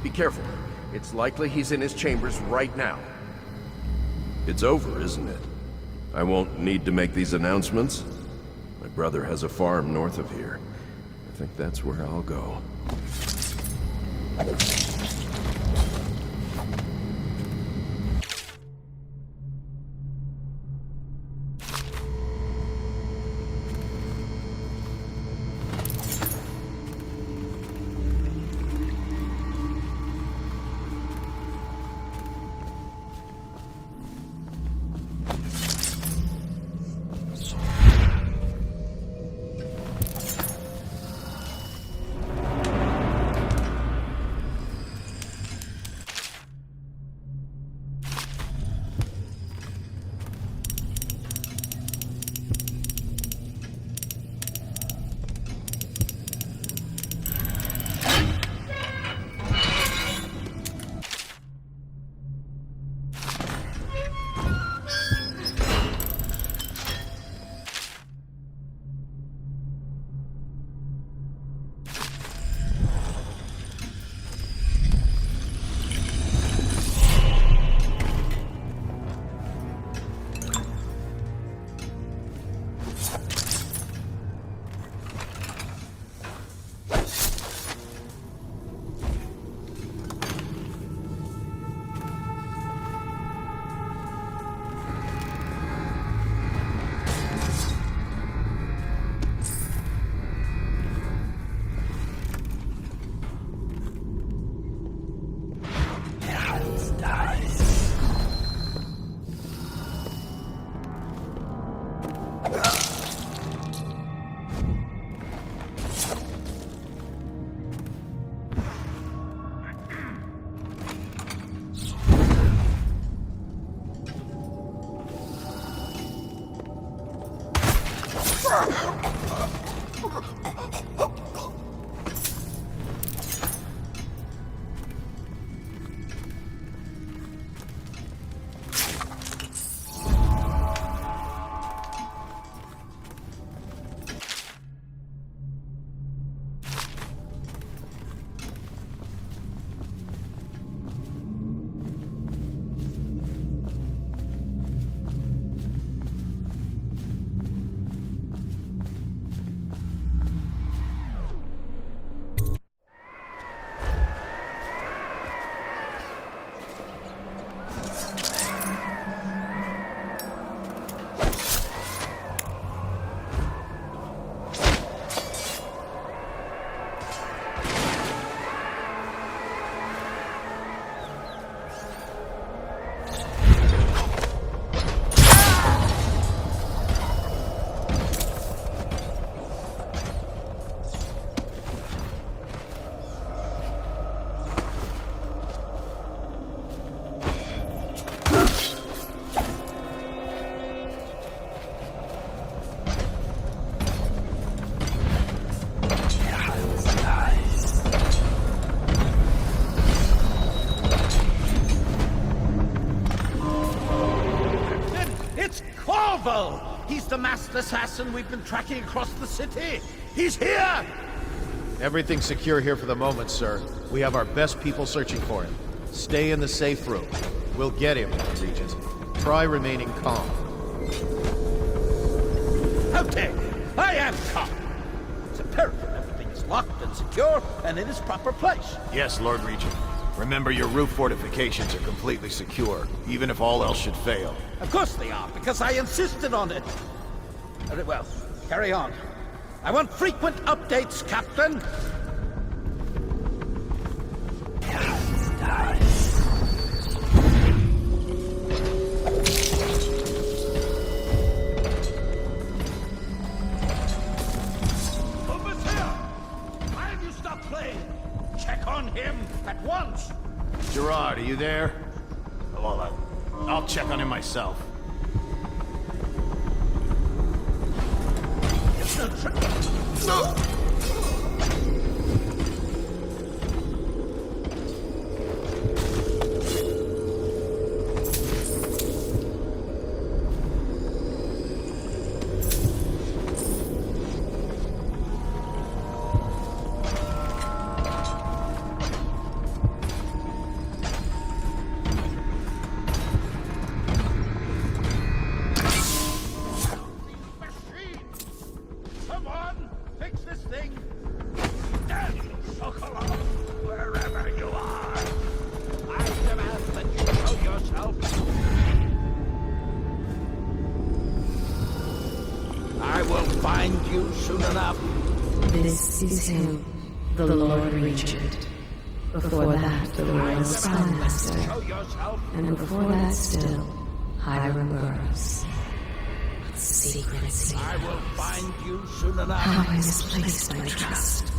Be careful. It's likely he's in his chambers right now. It's over, isn't it? I won't need to make these announcements. My brother has a farm north of here. I think that's where I'll go. Corvo! He's the masked assassin we've been tracking across the city! He's here! Everything's secure here for the moment, sir. We have our best people searching for him. Stay in the safe room. We'll get him, Regent. Try remaining calm. How dare you? I am calm. It's imperative everything is locked and secure and in its proper place. Yes, Lord Regent. Remember, your roof fortifications are completely secure, even if all else should fail. Of course they are, because I insisted on it. Very well, carry on. I want frequent updates, Captain. Gerard, are you there? Well, I'll check on him myself. No! This is him, the Lord Regent. Before that, the Royal Spymaster. And before that still, Hiram Burroughs. What secrets he I will find you soon enough. How I misplaced my trust.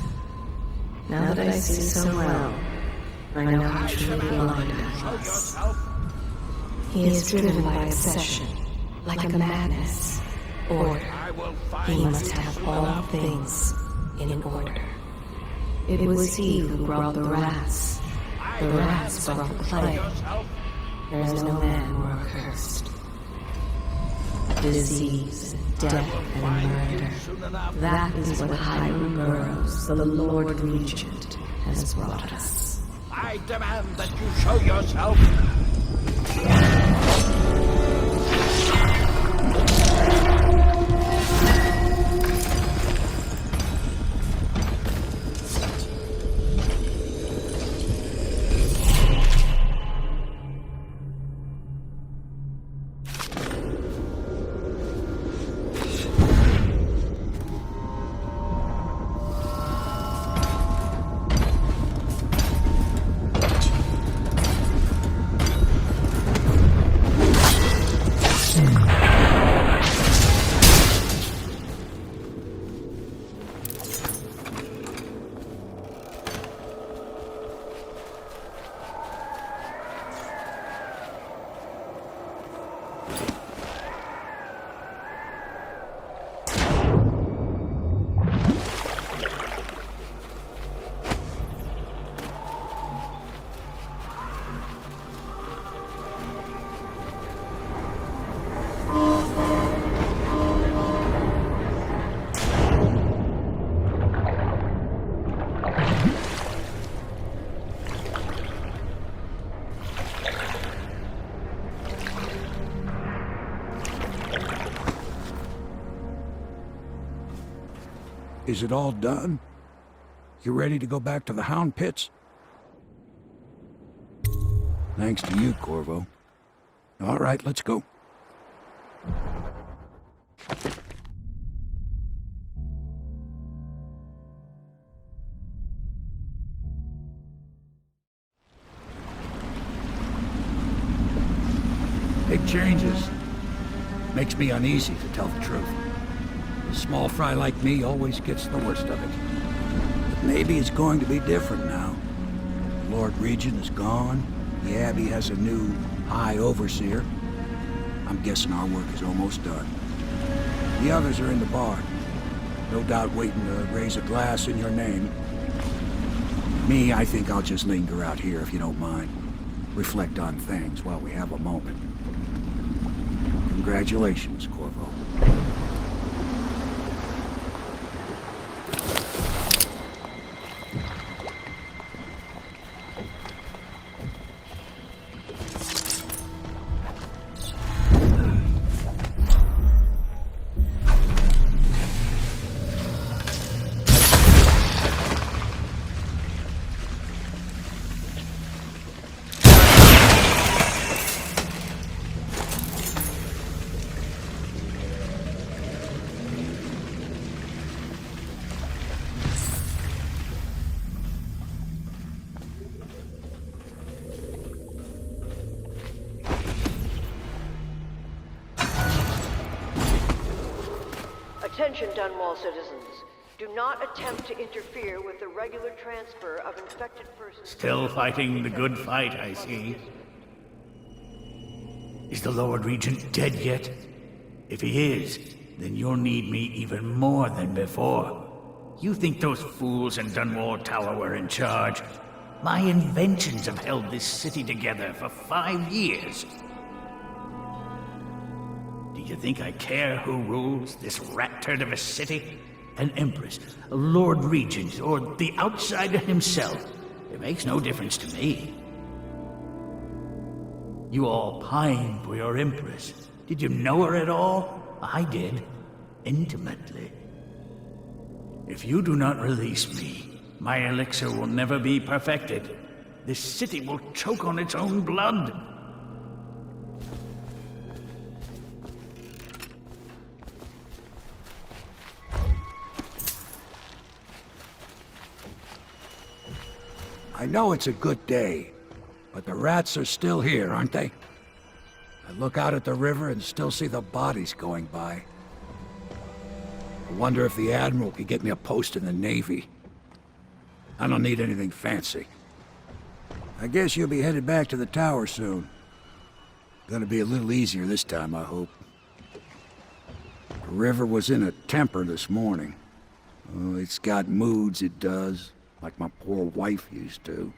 Now that I see so well, I know how truly blind I was. He is driven by obsession, like a madness. Order. He must have all things in order. It was he who brought the rats. The rats brought the plague. There is no man more accursed. Disease, death, and murder. That is what Hiram Burroughs, the Lord Regent, has brought us. I demand that you show yourself. Is it all done? You ready to go back to the Hound Pits? Thanks to you, Corvo. All right, let's go. Big changes. Makes me uneasy, to tell the truth. A small fry like me always gets the worst of it. But maybe it's going to be different now. The Lord Regent is gone. The Abbey has a new High Overseer. I'm guessing our work is almost done. The others are in the bar. No doubt waiting to raise a glass in your name. Me, I think I'll just linger out here if you don't mind. Reflect on things while we have a moment. Congratulations, Corvo. Attention, Dunwall citizens. Do not attempt to interfere with the regular transfer of infected persons. Still fighting the good fight, I see. Is the Lord Regent dead yet? If he is, then you'll need me even more than before. You think those fools in Dunwall Tower were in charge? My inventions have held this city together for 5 years. Do you think I care who rules this rat turd of a city? An empress, a Lord Regent, or the outsider himself? It makes no difference to me. You all pine for your empress. Did you know her at all? I did. Intimately. If you do not release me, my elixir will never be perfected. This city will choke on its own blood. I know it's a good day, but the rats are still here, aren't they? I look out at the river and still see the bodies going by. I wonder if the Admiral could get me a post in the Navy. I don't need anything fancy. I guess you'll be headed back to the tower soon. Gonna be a little easier this time, I hope. The river was in a temper this morning. Oh, it's got moods, it does. Like my poor wife used to.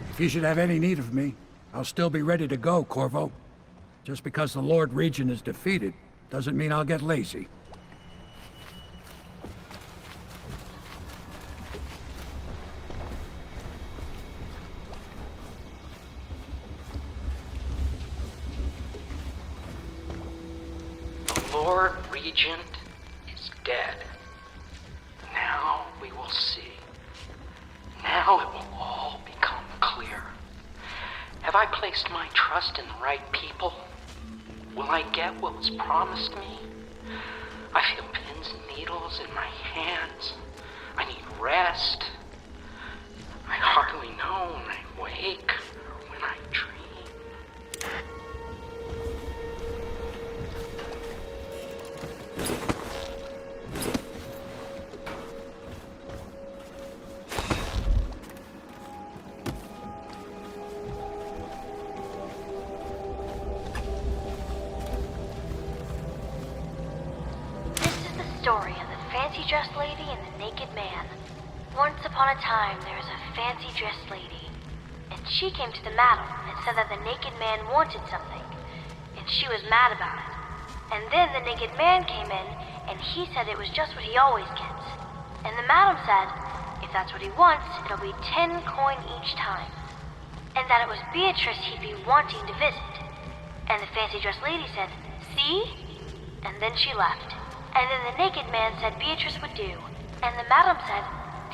If you should have any need of me, I'll still be ready to go, Corvo. Just because the Lord Regent is defeated doesn't mean I'll get lazy. The Lord Regent is dead. Now we will see. Now it will all become clear. Have I placed my trust in the right people? Will I get what was promised me? I feel pins and needles in my hands. I need rest. I hardly know when I wake or when I dream. Story of the fancy-dressed lady and the naked man. Once upon a time, there was a fancy-dressed lady, and she came to the madam and said that the naked man wanted something, and she was mad about it. And then the naked man came in, and he said it was just what he always gets. And the madam said, if that's what he wants, it'll be 10 coin each time. And that it was Beatrice he'd be wanting to visit. And the fancy-dressed lady said, see? And then she left. And then the naked man said Beatrice would do. And the madam said,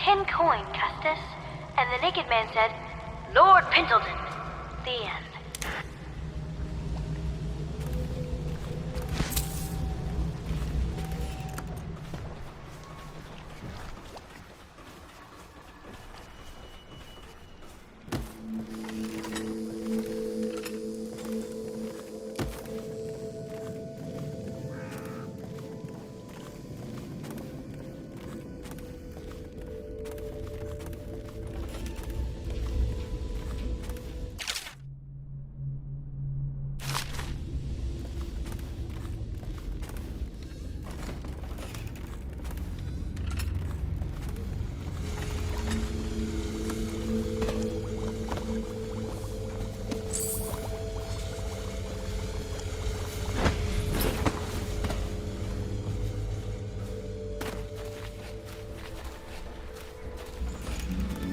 10 coin, Custis. And the naked man said, Lord Pendleton. The end.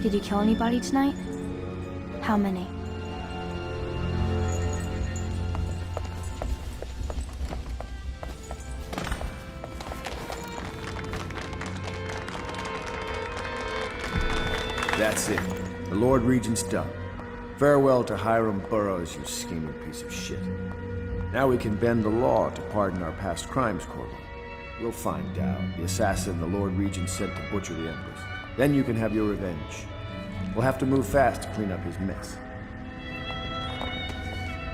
Did you kill anybody tonight? How many? That's it. The Lord Regent's done. Farewell to Hiram Burroughs, you scheming piece of shit. Now we can bend the law to pardon our past crimes, Corvo. We'll find out the assassin the Lord Regent sent to butcher the Empress. Then you can have your revenge. We'll have to move fast to clean up his mess.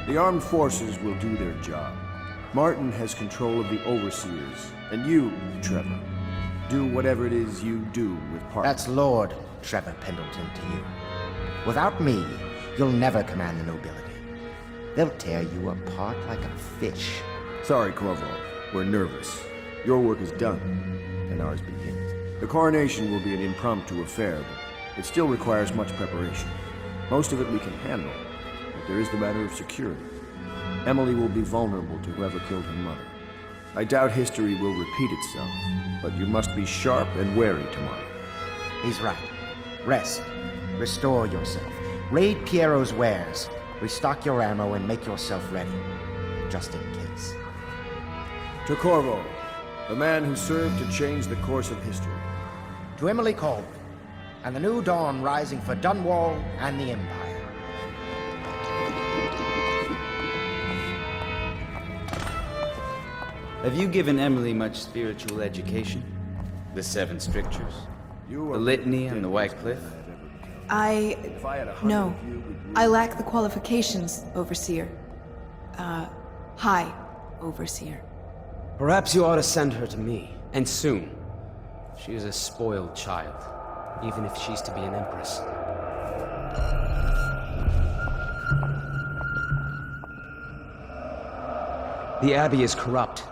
The armed forces will do their job. Martin has control of the overseers, And you, Trevor, do whatever it is you do with Parker. That's Lord Trevor Pendleton to you. Without me, you'll never command the nobility. They'll tear you apart like a fish. Sorry, Corvo. We're nervous. Your work is done, and ours begins. The coronation will be an impromptu affair, but it still requires much preparation. Most of it we can handle, but there is the matter of security. Emily will be vulnerable to whoever killed her mother. I doubt history will repeat itself, but you must be sharp and wary tomorrow. He's right. Rest. Restore yourself. Raid Piero's wares. Restock your ammo and make yourself ready. Just in case. To Corvo, the man who served to change the course of history. To Emily Colvin, and the new dawn rising for Dunwall and the Empire. Have you given Emily much spiritual education? The Seven Strictures? The Litany and the White Cliff? No. I lack the qualifications, Overseer. High Overseer. Perhaps you ought to send her to me, and soon. She is a spoiled child, even if she's to be an empress. The Abbey is corrupt,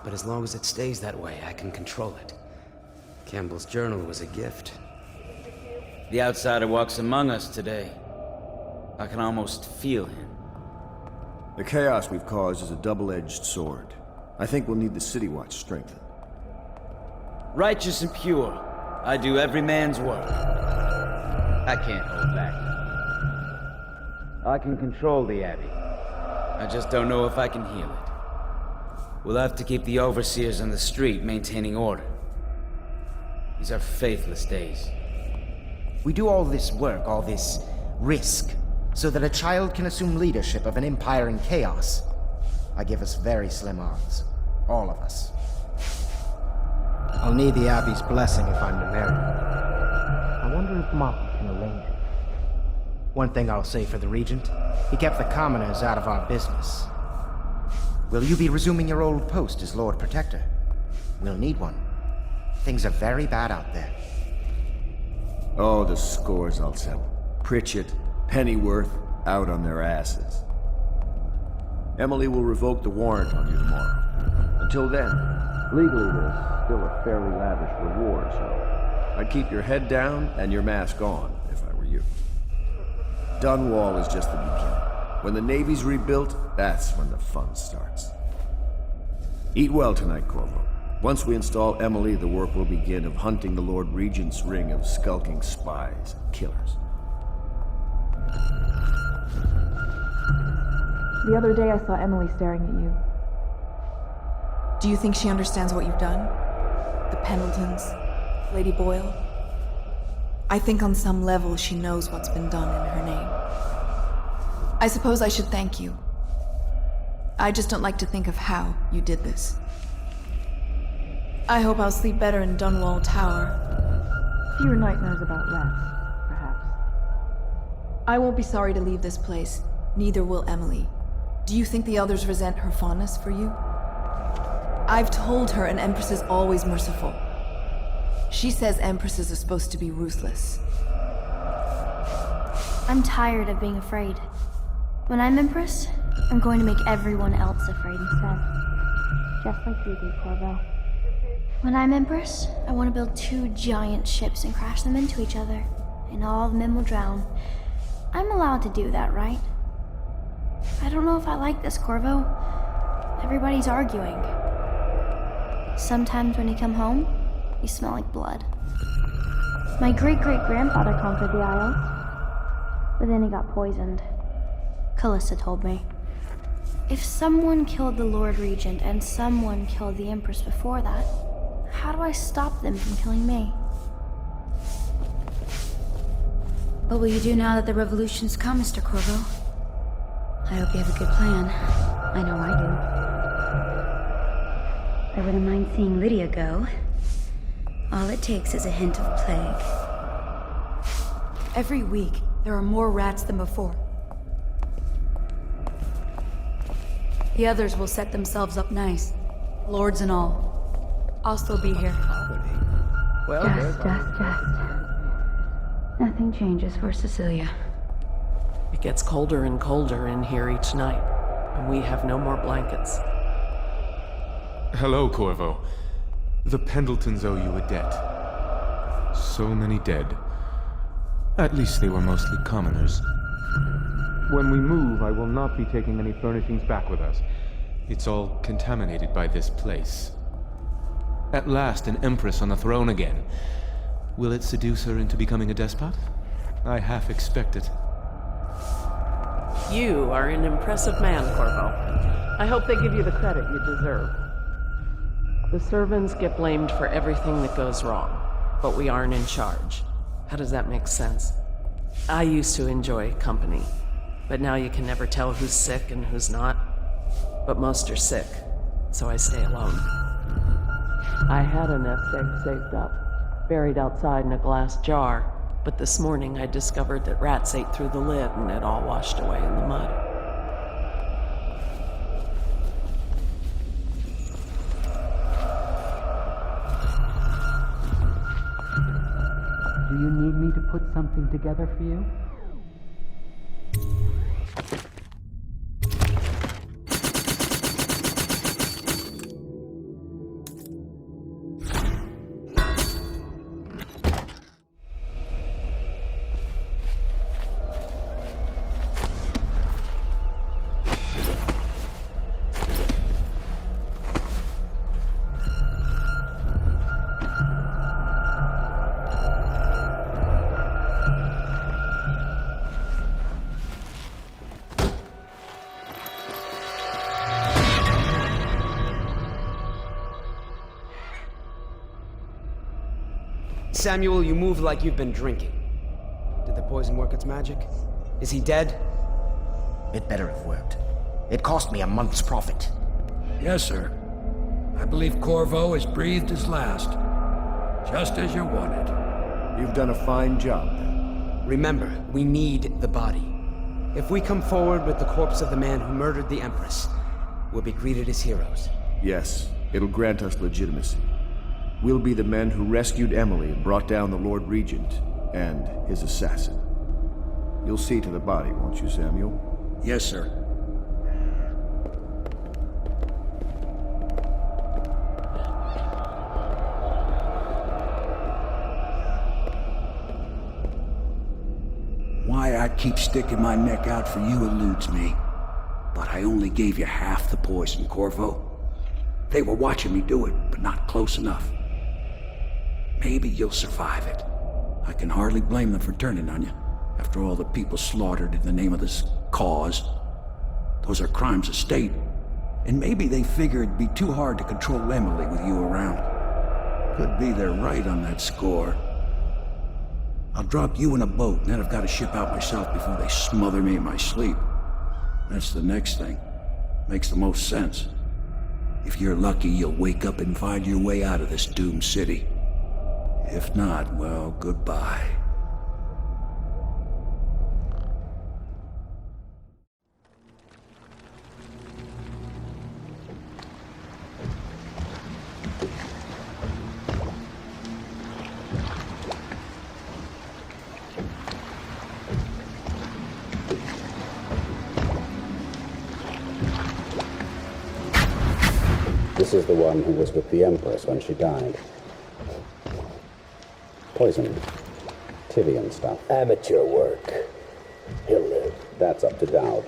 but as long as it stays that way, I can control it. Campbell's journal was a gift. The outsider walks among us today. I can almost feel him. The chaos we've caused is a double-edged sword. I think we'll need the City Watch strengthened. Righteous and pure, I do every man's work. I can't hold back. I can control the Abbey. I just don't know if I can heal it. We'll have to keep the overseers on the street maintaining order. These are faithless days. We do all this work, all this risk, so that a child can assume leadership of an empire in chaos. I give us very slim odds. All of us. I'll need the Abbey's blessing if I'm to marry her. I wonder if Martin can arrange it. One thing I'll say for the Regent, he kept the commoners out of our business. Will you be resuming your old post as Lord Protector? We'll need one. Things are very bad out there. Oh, the scores I'll settle. Pritchett, Pennyworth, out on their asses. Emily will revoke the warrant on you tomorrow. Until then, legally there's still a fairly lavish reward, so I'd keep your head down and your mask on, if I were you. Dunwall is just the beginning. When the Navy's rebuilt, that's when the fun starts. Eat well tonight, Corvo. Once we install Emily, the work will begin of hunting the Lord Regent's ring of skulking spies and killers. The other day I saw Emily staring at you. Do you think she understands what you've done? The Pendletons, Lady Boyle? I think on some level she knows what's been done in her name. I suppose I should thank you. I just don't like to think of how you did this. I hope I'll sleep better in Dunwall Tower. Fewer nightmares about rats, perhaps. I won't be sorry to leave this place. Neither will Emily. Do you think the others resent her fondness for you? I've told her an Empress is always merciful. She says Empresses are supposed to be ruthless. I'm tired of being afraid. When I'm Empress, I'm going to make everyone else afraid instead. Just like you do, Corvo. When I'm Empress, I want to build 2 giant ships and crash them into each other, and all of them will drown. I'm allowed to do that, right? I don't know if I like this, Corvo. Everybody's arguing. Sometimes when you come home, you smell like blood. My great-great-grandfather conquered the Isles, but then he got poisoned. Callista told me. If someone killed the Lord Regent and someone killed the Empress before that, how do I stop them from killing me? What will you do now that the revolution's come, Mr. Corvo? I hope you have a good plan. I know I do. I wouldn't mind seeing Lydia go. All it takes is a hint of plague. Every week, there are more rats than before. The others will set themselves up nice, lords and all. I'll still be here. Well, Just. Nothing changes for Cecilia. It gets colder and colder in here each night, and we have no more blankets. Hello, Corvo. The Pendletons owe you a debt. So many dead. At least they were mostly commoners. When we move, I will not be taking any furnishings back with us. It's all contaminated by this place. At last, an empress on the throne again. Will it seduce her into becoming a despot? I half expect it. You are an impressive man, Corvo. I hope they give you the credit you deserve. The servants get blamed for everything that goes wrong, but we aren't in charge. How does that make sense? I used to enjoy company, but now you can never tell who's sick and who's not. But most are sick, so I stay alone. I had a nest egg saved up, buried outside in a glass jar, but this morning I discovered that rats ate through the lid and it all washed away in the mud. Do you need me to put something together for you? Samuel, you move like you've been drinking. Did the poison work its magic? Is he dead? It better have worked. It cost me a month's profit. Yes, sir. I believe Corvo has breathed his last. Just as you wanted. You've done a fine job. Remember, we need the body. If we come forward with the corpse of the man who murdered the Empress, we'll be greeted as heroes. Yes, it'll grant us legitimacy. We'll be the men who rescued Emily and brought down the Lord Regent and his assassin. You'll see to the body, won't you, Samuel? Yes, sir. Why I keep sticking my neck out for you eludes me. But I only gave you half the poison, Corvo. They were watching me do it, but not close enough. Maybe you'll survive it. I can hardly blame them for turning on you, after all the people slaughtered in the name of this cause. Those are crimes of state, and maybe they figure it'd be too hard to control Emily with you around. Could be they're right on that score. I'll drop you in a boat, and then I've got to ship out myself before they smother me in my sleep. That's the next thing. Makes the most sense. If you're lucky, you'll wake up and find your way out of this doomed city. If not, well, goodbye. This is the one who was with the Empress when she died. Poison. Tivian stuff. Amateur work. He'll live. That's up to Dowd.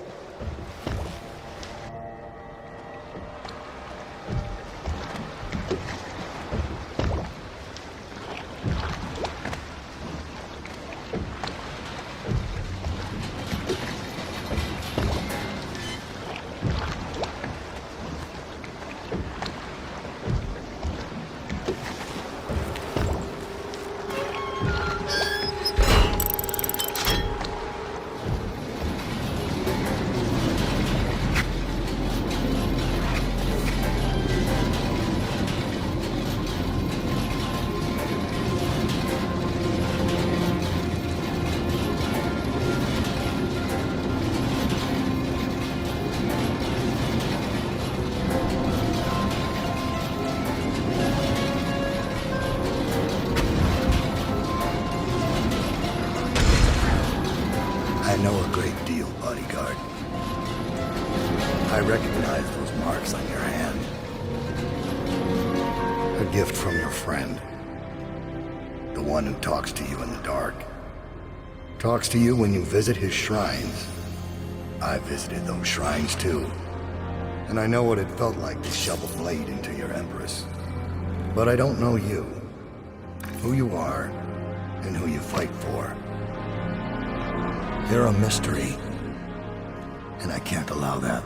I know a great deal, bodyguard. I recognize those marks on your hand. A gift from your friend. The one who talks to you in the dark. Talks to you when you visit his shrines. I visited those shrines too. And I know what it felt like to shove a blade into your Empress. But I don't know you. Who you are, and who you fight for. You're a mystery. And I can't allow that.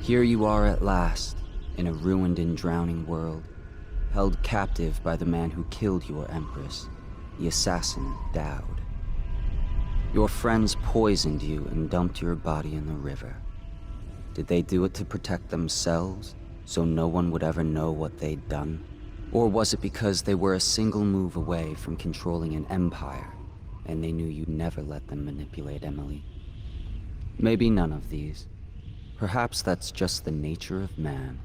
Here you are at last, in a ruined and drowning world, held captive by the man who killed your Empress, the assassin Dowd. Your friends poisoned you and dumped your body in the river. Did they do it to protect themselves, so no one would ever know what they'd done? Or was it because they were a single move away from controlling an empire, and they knew you'd never let them manipulate Emily? Maybe none of these. Perhaps that's just the nature of man.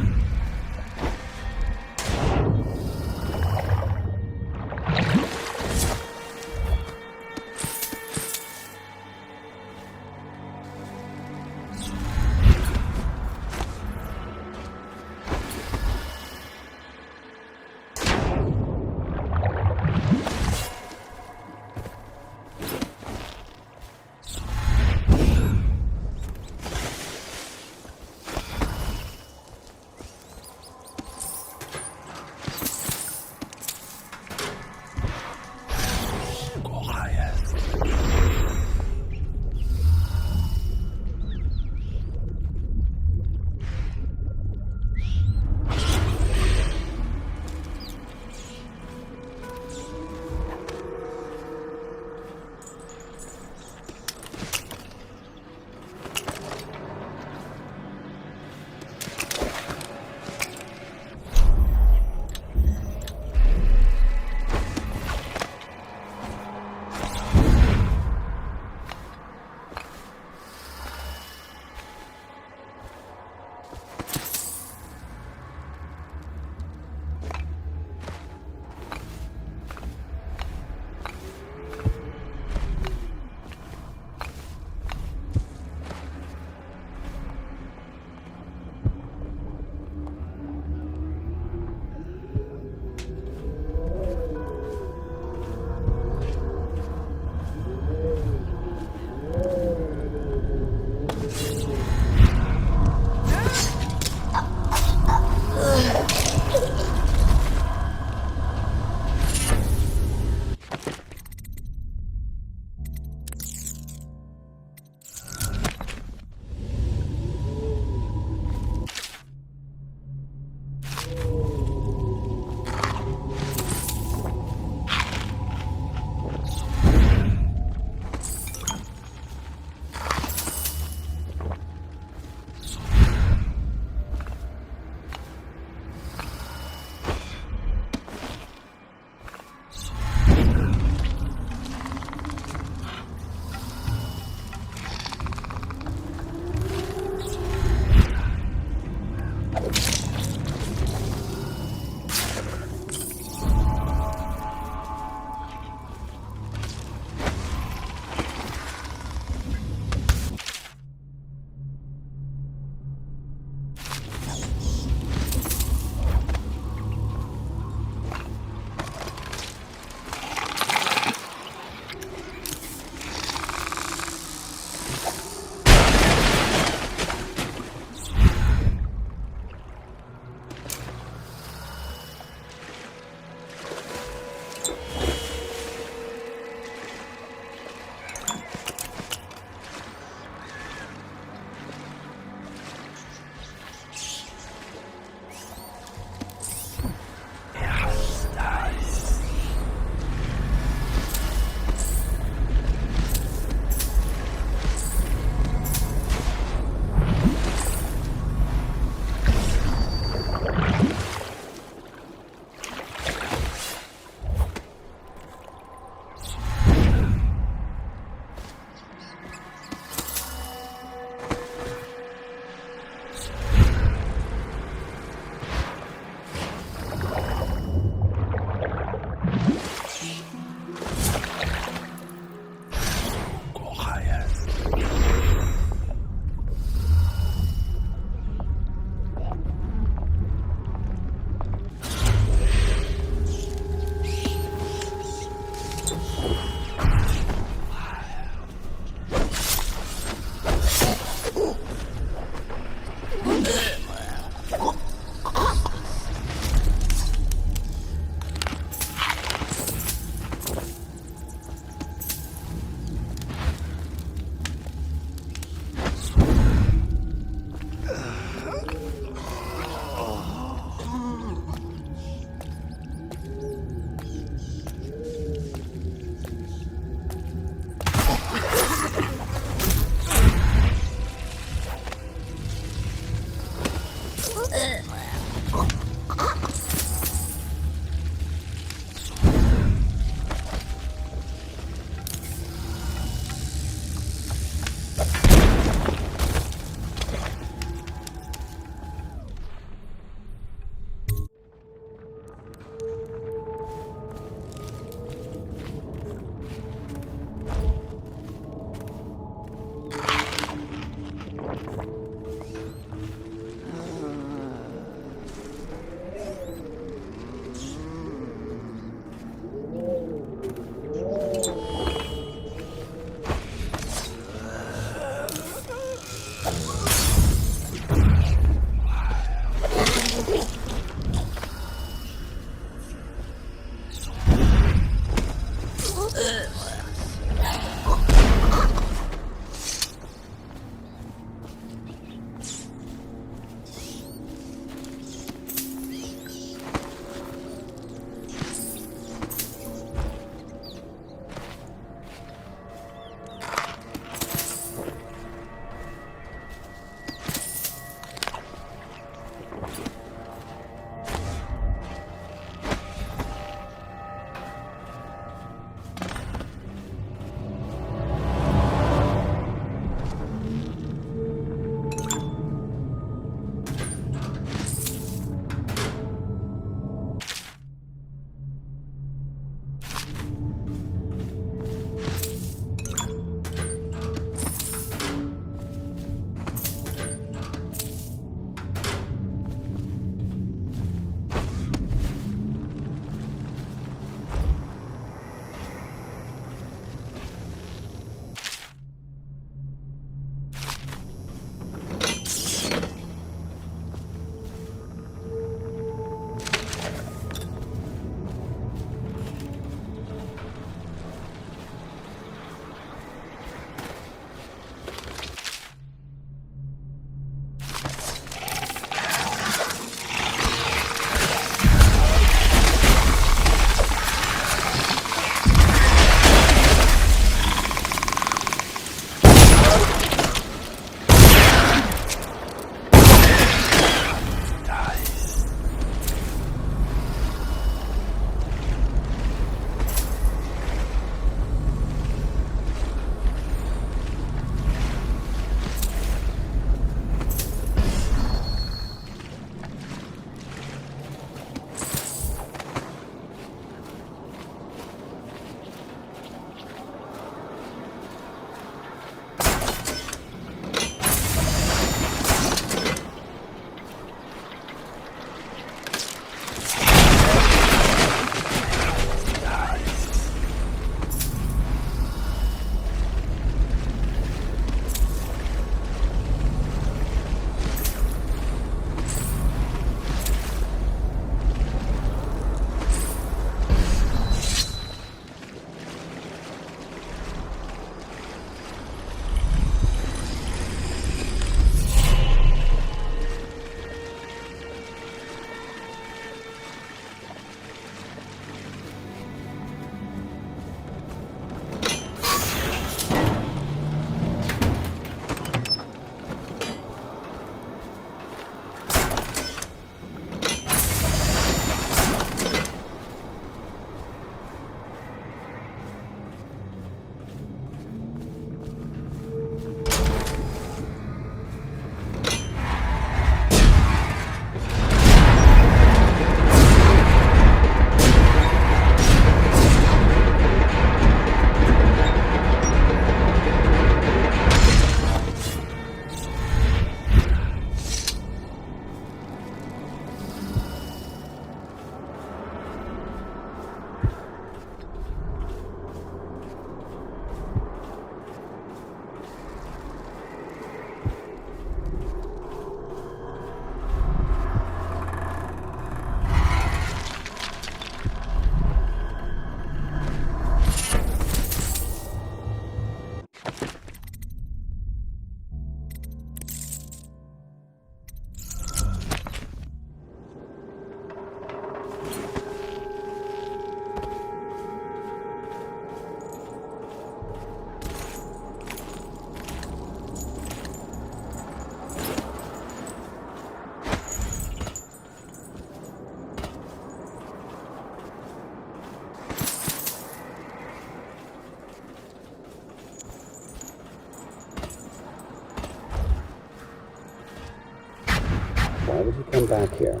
Why would he come back here?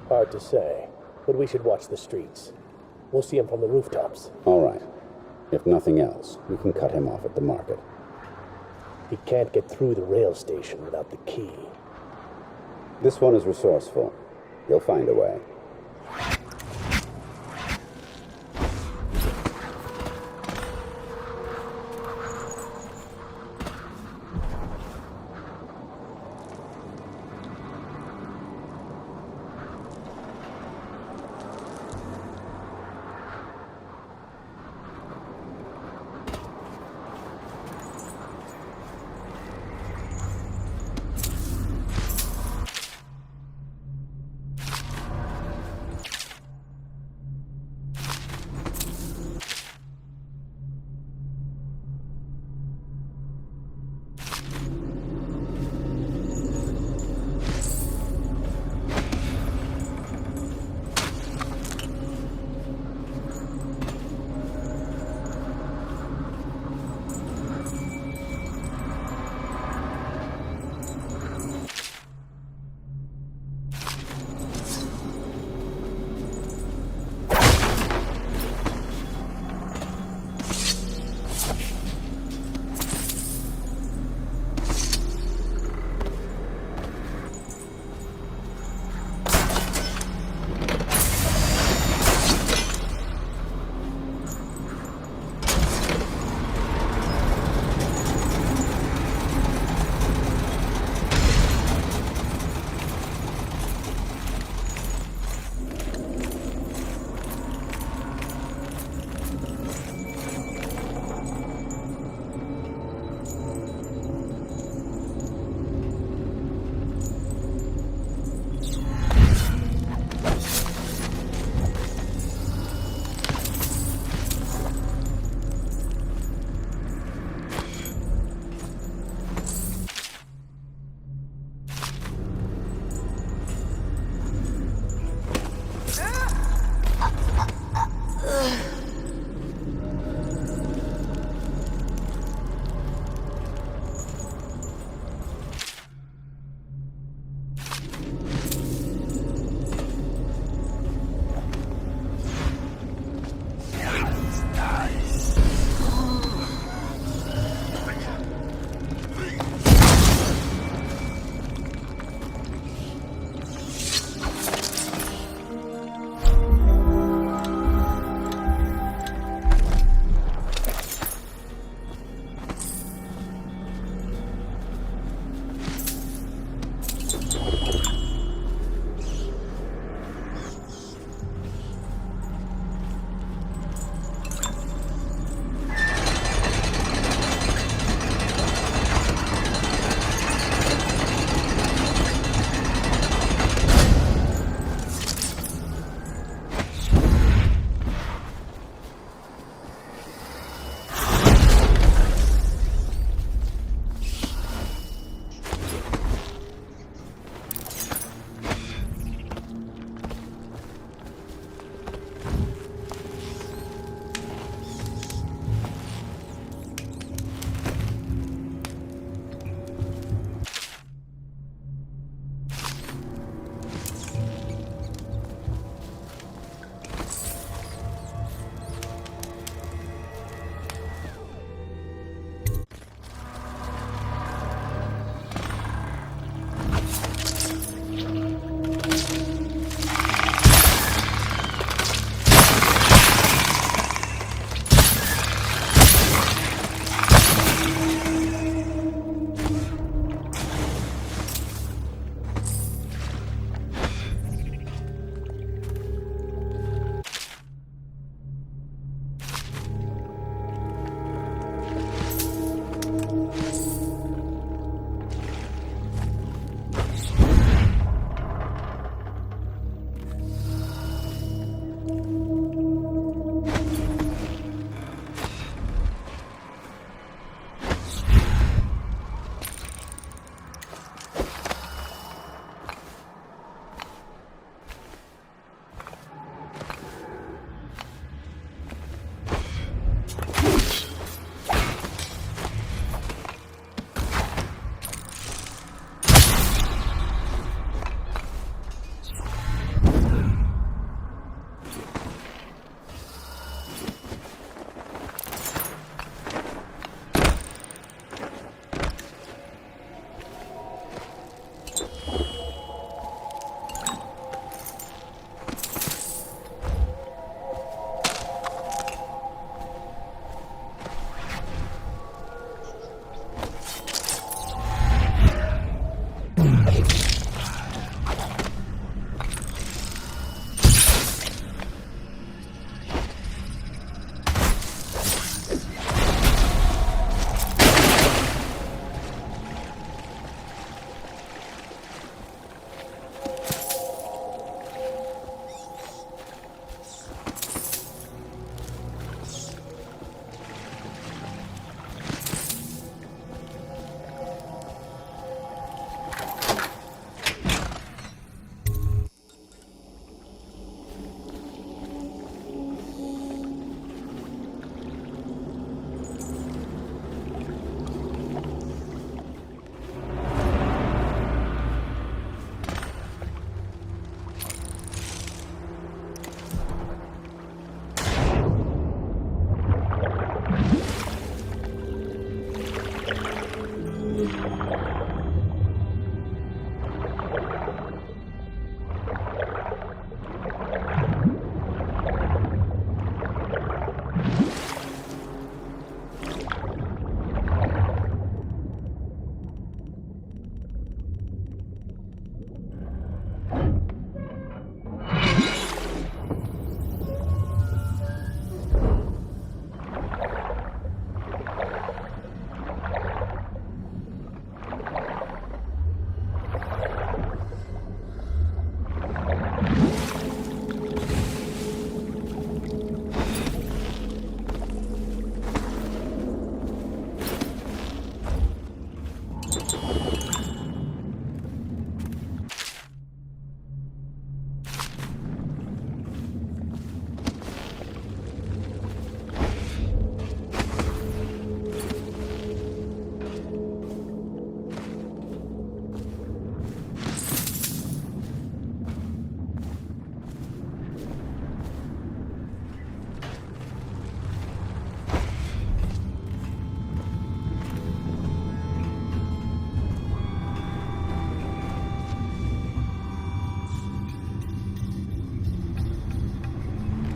Hard to say, but we should watch the streets. We'll see him from the rooftops. All right. If nothing else, we can cut him off at the market. He can't get through the rail station without the key. This one is resourceful. He'll find a way.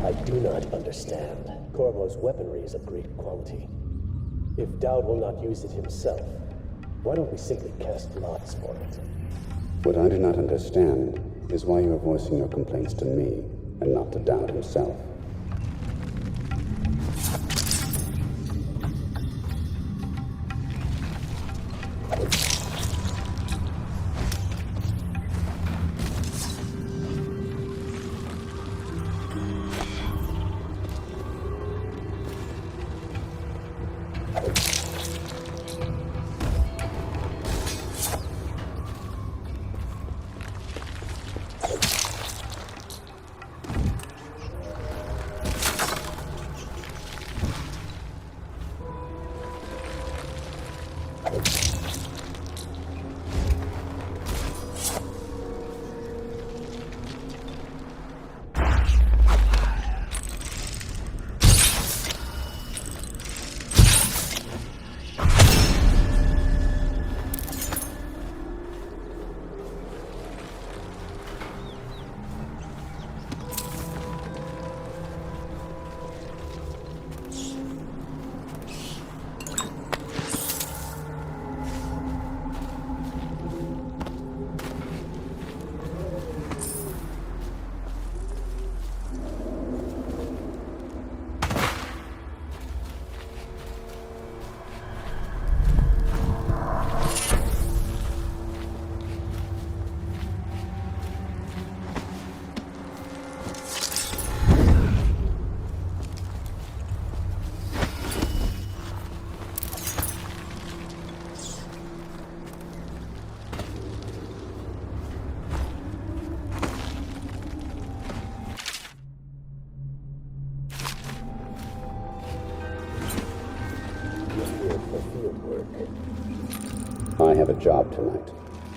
I do not understand. Corvo's weaponry is of great quality. If Dowd will not use it himself, why don't we simply cast lots for it? What I do not understand is why you are voicing your complaints to me and not to Dowd himself. I have a job tonight.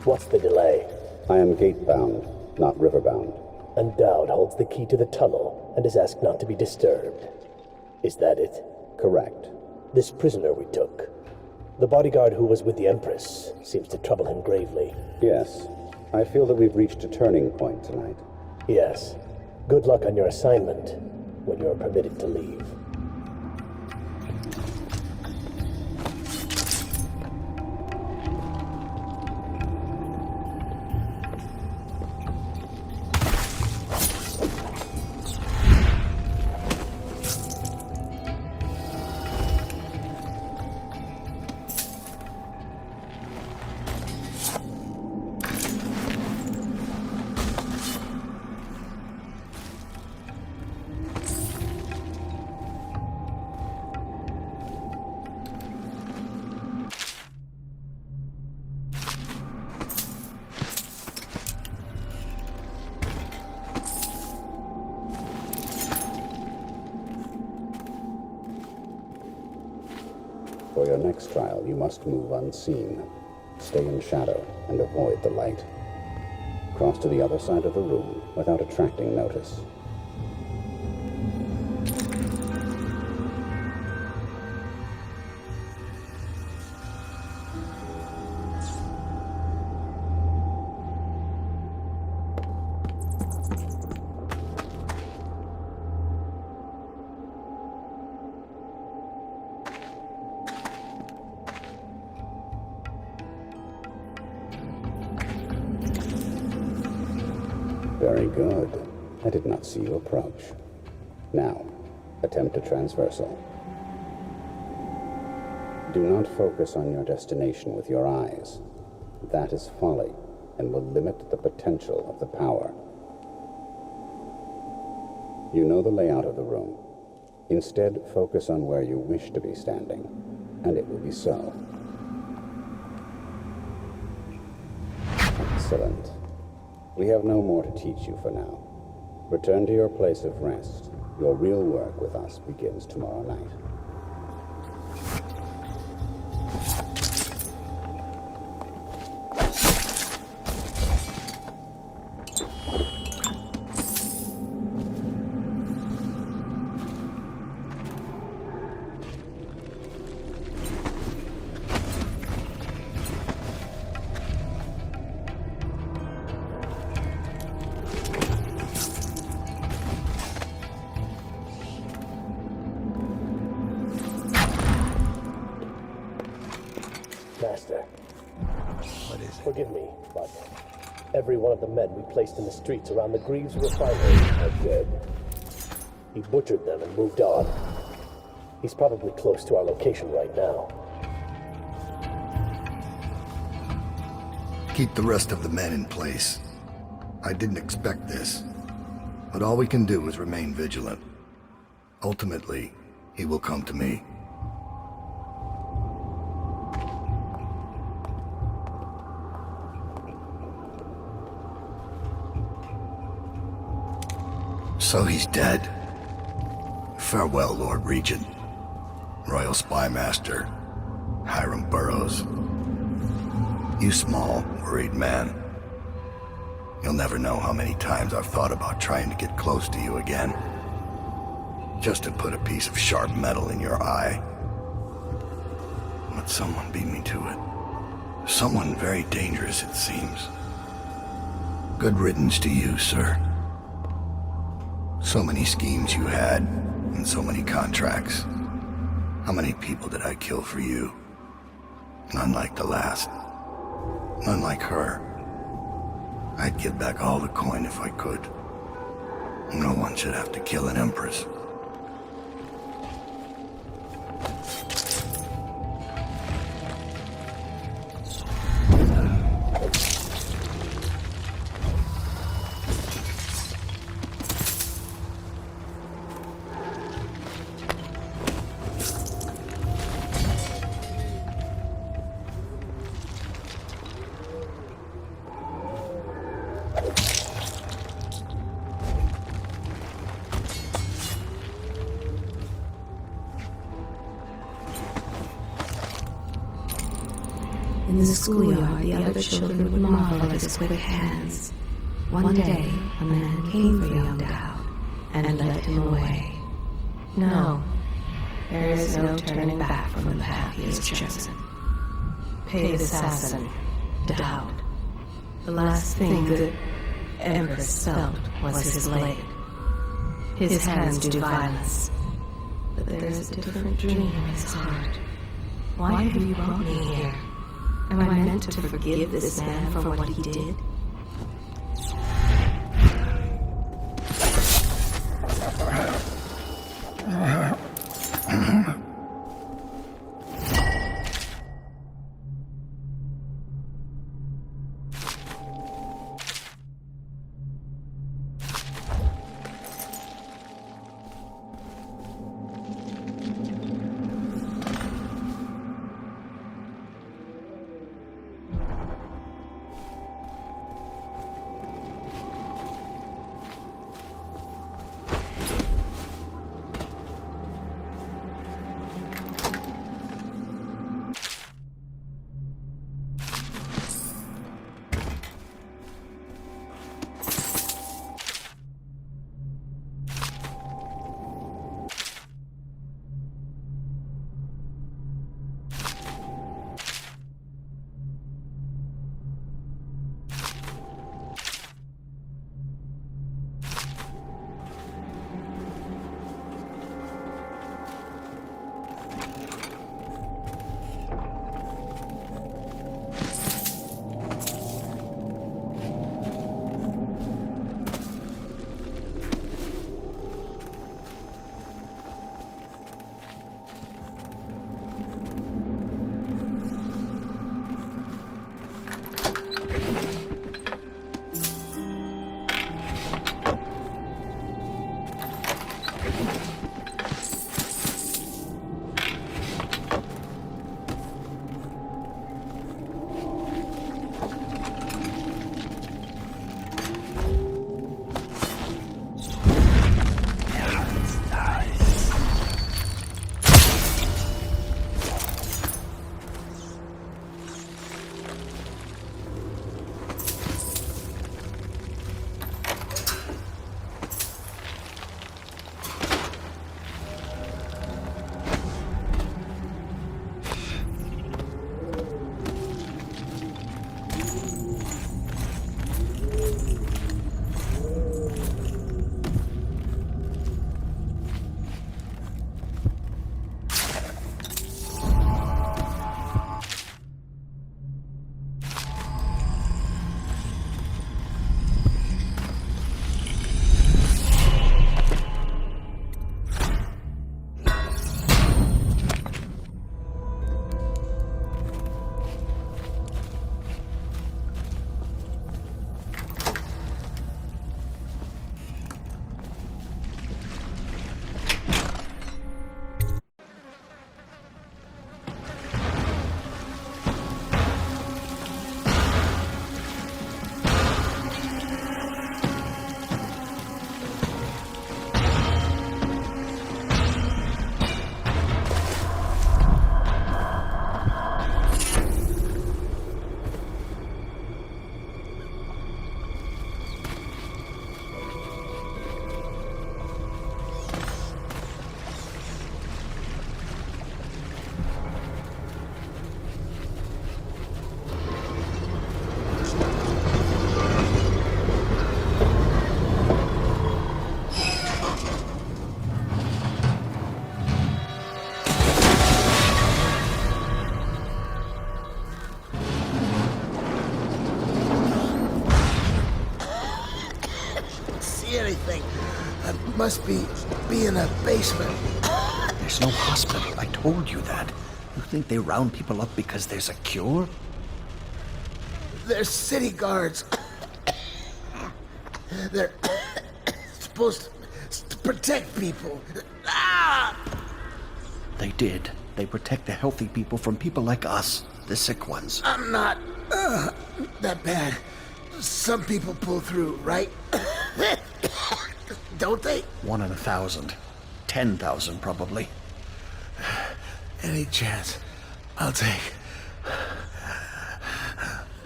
What's the delay? I am gate-bound, not river-bound. And Dowd holds the key to the tunnel and is asked not to be disturbed. Is that it? Correct. This prisoner we took, the bodyguard who was with the Empress, seems to trouble him gravely. Yes. I feel that we've reached a turning point tonight. Yes. Good luck on your assignment when you're permitted to leave. For your next trial, you must move unseen. Stay in shadow and avoid the light. Cross to the other side of the room without attracting notice. Very good. I did not see you approach. Now, attempt a transversal. Do not focus on your destination with your eyes. That is folly, and will limit the potential of the power. You know the layout of the room. Instead, focus on where you wish to be standing, and it will be so. Excellent. We have no more to teach you for now. Return to your place of rest. Your real work with us begins tomorrow night. Master. What is it? Forgive me, but every one of the men we placed in the streets around the Greaves refinery are dead. He butchered them and moved on. He's probably close to our location right now. Keep the rest of the men in place. I didn't expect this, but all we can do is remain vigilant. Ultimately, he will come to me. So he's dead. Farewell, Lord Regent, Royal Spy Master, Hiram Burroughs. You small, worried man. You'll never know how many times I've thought about trying to get close to you again. Just to put a piece of sharp metal in your eye. But someone beat me to it. Someone very dangerous, it seems. Good riddance to you, sir. So many schemes you had, and so many contracts. How many people did I kill for you? None like the last. None like her. I'd give back all the coin if I could. No one should have to kill an empress. In the schoolyard, the other children would marvel at his quick hands. One day, a man came for young Dowd and led him away. No, there is no turning back from the path he has chosen. Paid assassin, Dowd. The last thing the Empress felt was his blade. His hands do violence, but there is a different dream in his heart. Why have you brought me here? Am I meant to forgive this man for what he did? Must be in a basement. There's no hospital. I told you that. You think they round people up because there's a cure? They're city guards. They're supposed to protect people. Ah! They did. They protect the healthy people from people like us, the sick ones. I'm not that bad. Some people pull through, right? Don't they? 1 in 1,000. 10,000, probably. Any chance I'll take.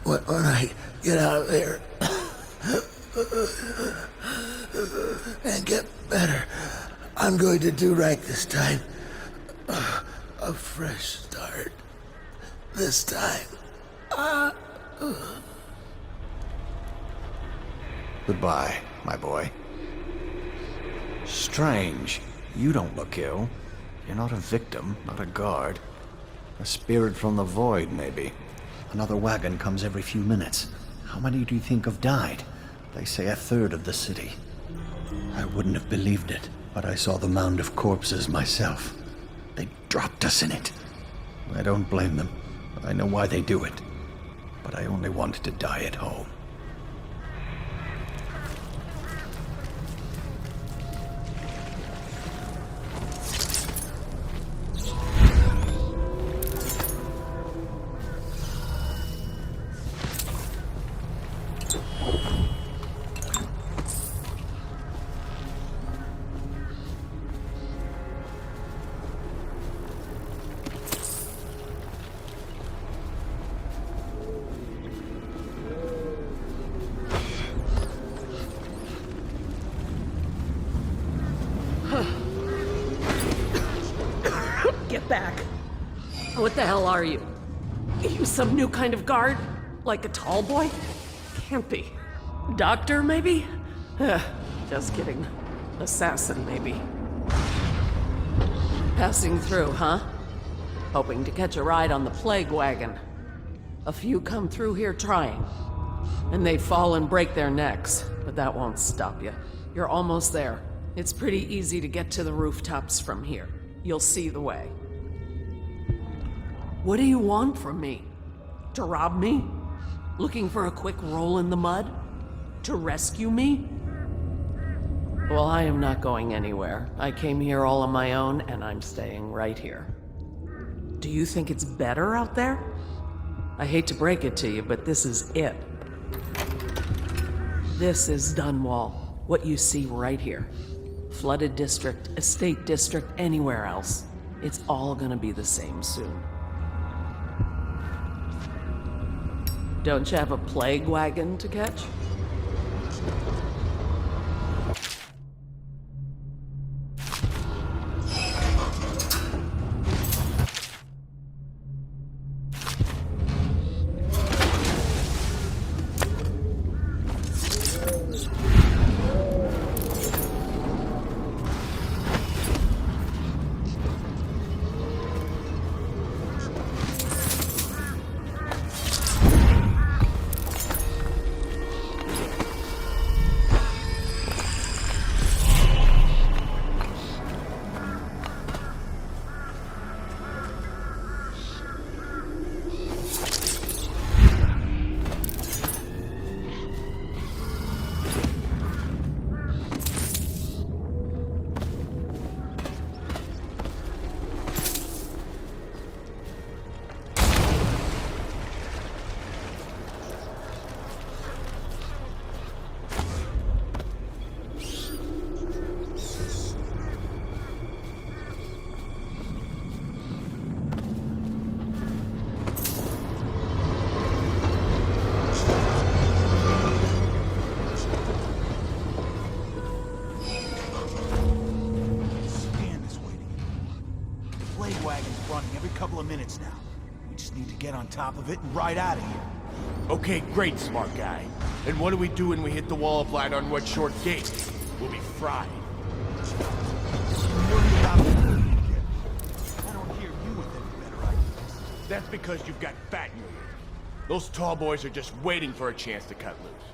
When I get out of there and get better, I'm going to do right this time. A fresh start. This time. Goodbye, my boy. Strange. You don't look ill. You're not a victim, not a guard. A spirit from the void, maybe. Another wagon comes every few minutes. How many do you think have died? They say 1/3 of the city. I wouldn't have believed it, but I saw the mound of corpses myself. They dropped us in it. I don't blame them. I know why they do it. But I only wanted to die at home. Get back. What the hell are you? Are you some new kind of guard? Like a tall boy? Can't be. Doctor, maybe? Just kidding. Assassin, maybe. Passing through, huh? Hoping to catch a ride on the plague wagon. A few come through here trying. And they fall and break their necks, but that won't stop you. You're almost there. It's pretty easy to get to the rooftops from here. You'll see the way. What do you want from me? To rob me? Looking for a quick roll in the mud? To rescue me? Well, I am not going anywhere. I came here all on my own, and I'm staying right here. Do you think it's better out there? I hate to break it to you, but this is it. This is Dunwall, what you see right here. Flooded district, estate district, anywhere else. It's all gonna be the same soon. Don't you have a plague wagon to catch? Minutes now. We just need to get on top of it and ride out of here. Okay, great, smart guy. And what do we do when we hit the wall of light on what short gate? We'll be fried. I don't hear you with any better ideas. That's because you've got fat in your ear. Those tall boys are just waiting for a chance to cut loose.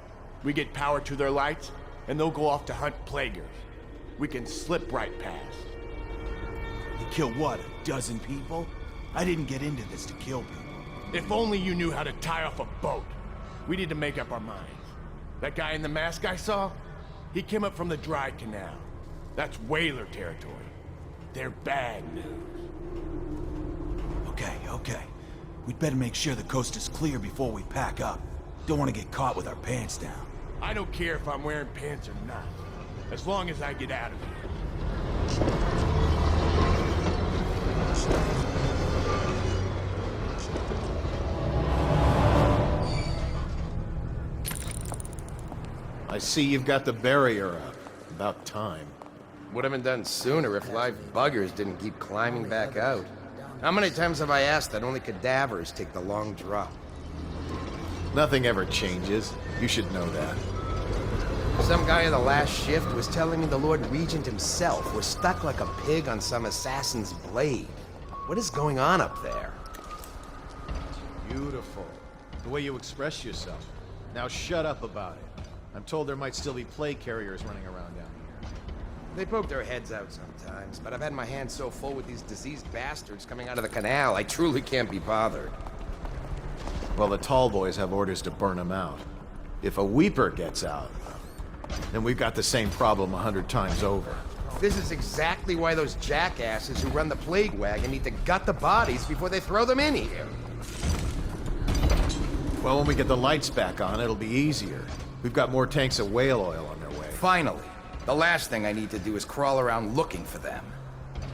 We get power to their lights, and they'll go off to hunt plaguers. we can slip right past. You kill what, a dozen people? I didn't get into this to kill people. If only you knew how to tie off a boat. We need to make up our minds. That guy in the mask I saw? He came up from the dry canal. That's whaler territory. They're bad news. Okay. We'd better make sure the coast is clear before we pack up. Don't want to get caught with our pants down. I don't care if I'm wearing pants or not, as long as I get out of here. I see you've got the barrier up. About time. Would have been done sooner if live buggers didn't keep climbing back out. How many times have I asked that only cadavers take the long drop? Nothing ever changes. You should know that. Some guy in the last shift was telling me the Lord Regent himself was stuck like a pig on some assassin's blade. What is going on up there? Beautiful. The way you express yourself. Now shut up about it. I'm told there might still be plague carriers running around down here. They poke their heads out sometimes, but I've had my hands so full with these diseased bastards coming out of the canal, I truly can't be bothered. Well, the tall boys have orders to burn them out. If a weeper gets out, then we've got the same problem 100 times over. This is exactly why those jackasses who run the plague wagon need to gut the bodies before they throw them in here. Well, when we get the lights back on, it'll be easier. We've got more tanks of whale oil on their way. Finally. The last thing I need to do is crawl around looking for them.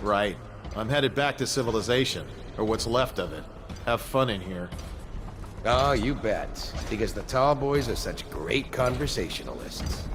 Right. I'm headed back to civilization, or what's left of it. Have fun in here. Oh, you bet. Because the tall boys are such great conversationalists.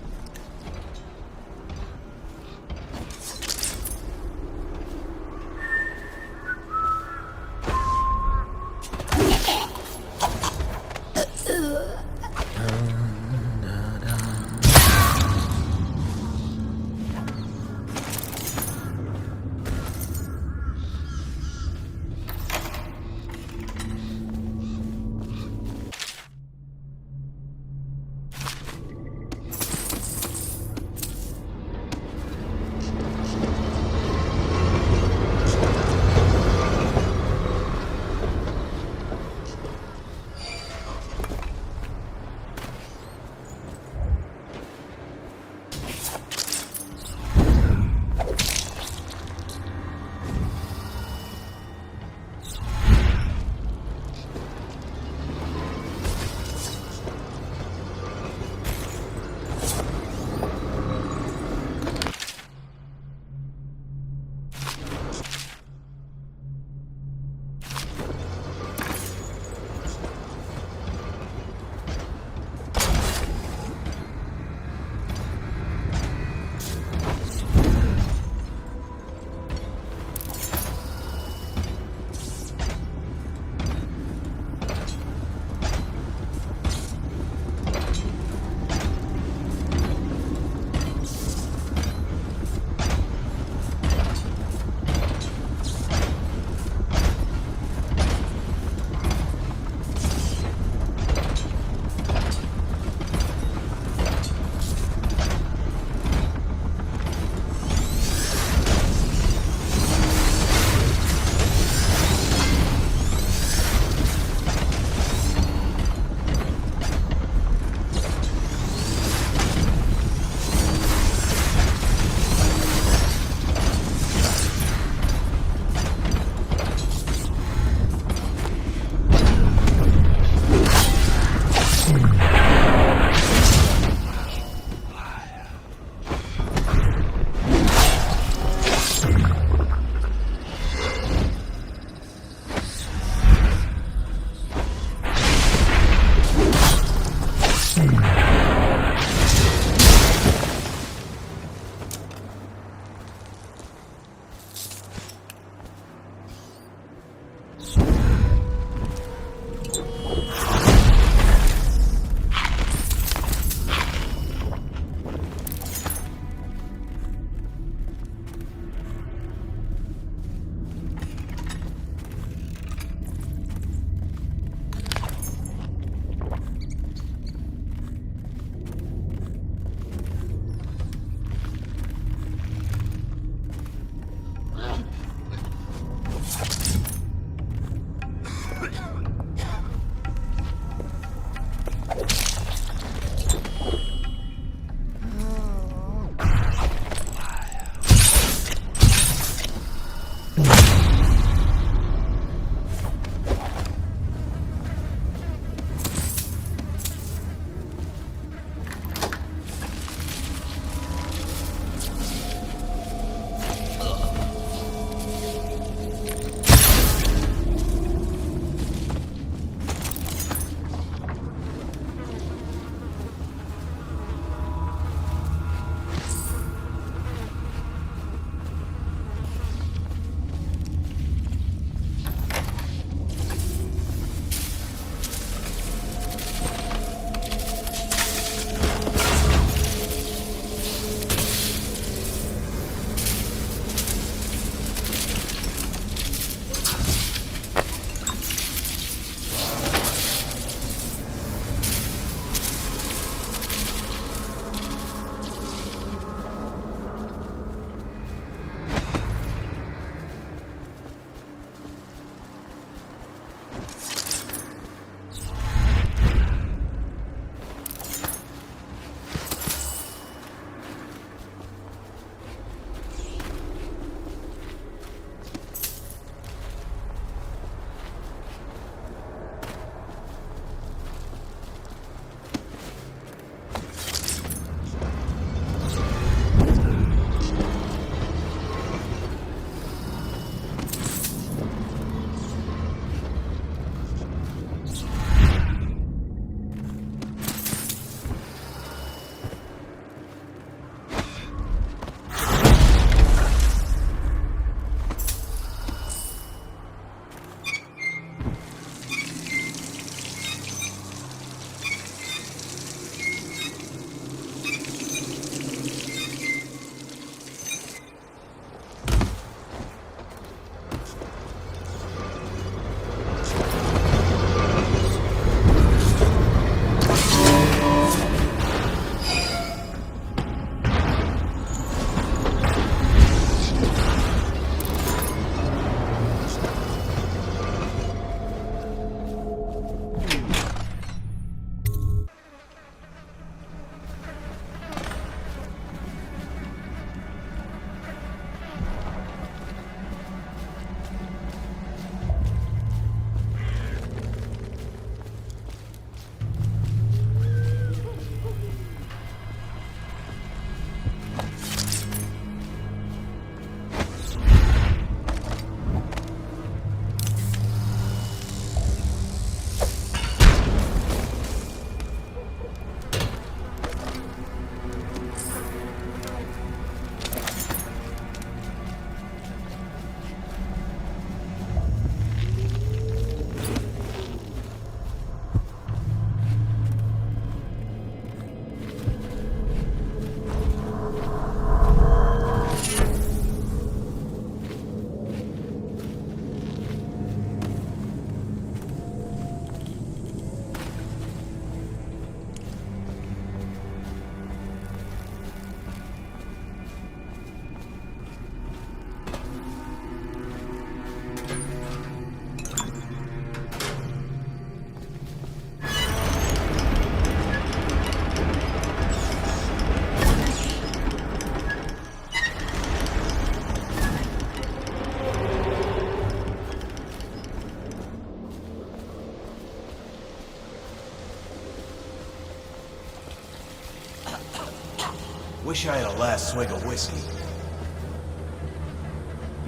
Wish I had a last swig of whiskey.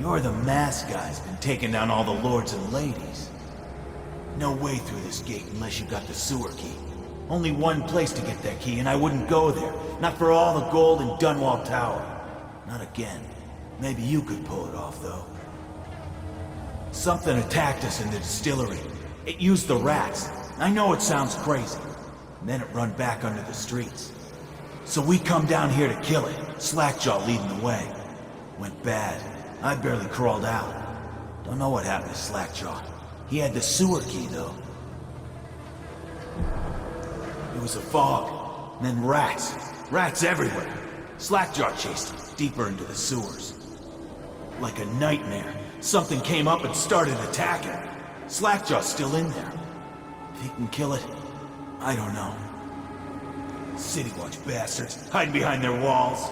You're the masked guy's been taking down all the lords and ladies. No way through this gate unless you got the sewer key. Only one place to get that key, and I wouldn't go there. Not for all the gold in Dunwall Tower. Not again. Maybe you could pull it off, though. Something attacked us in the distillery. It used the rats. I know it sounds crazy. And then it run back under the streets. So we come down here to kill it. Slackjaw leading the way. Went bad. I barely crawled out. Don't know what happened to Slackjaw. He had the sewer key, though. It was a fog, and then rats. Rats everywhere. Slackjaw chased him deeper into the sewers. Like a nightmare, something came up and started attacking. Slackjaw's still in there. If he can kill it, I don't know. City Watch bastards, hiding behind their walls.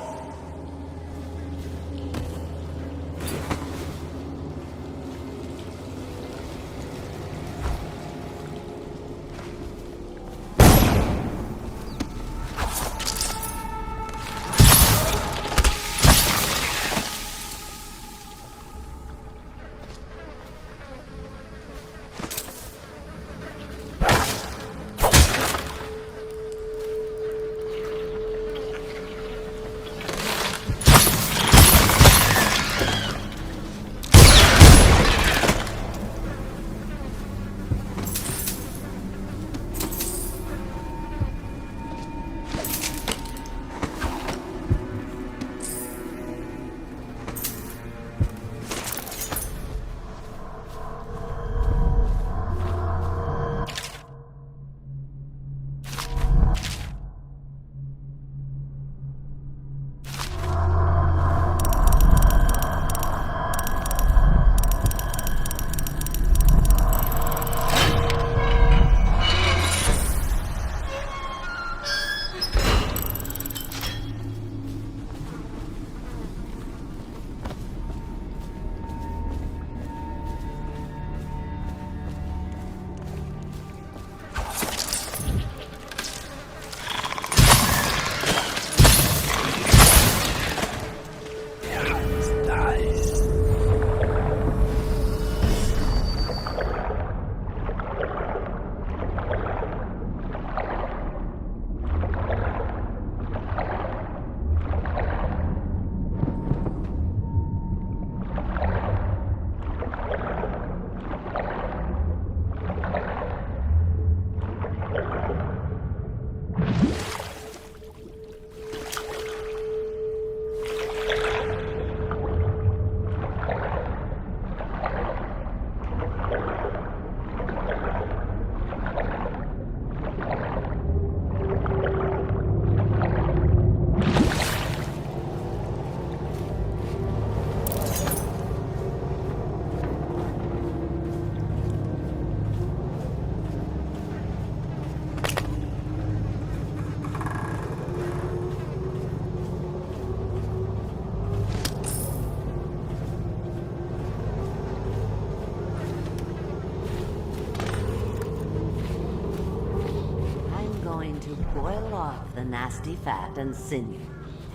Boil off the nasty fat and sinew,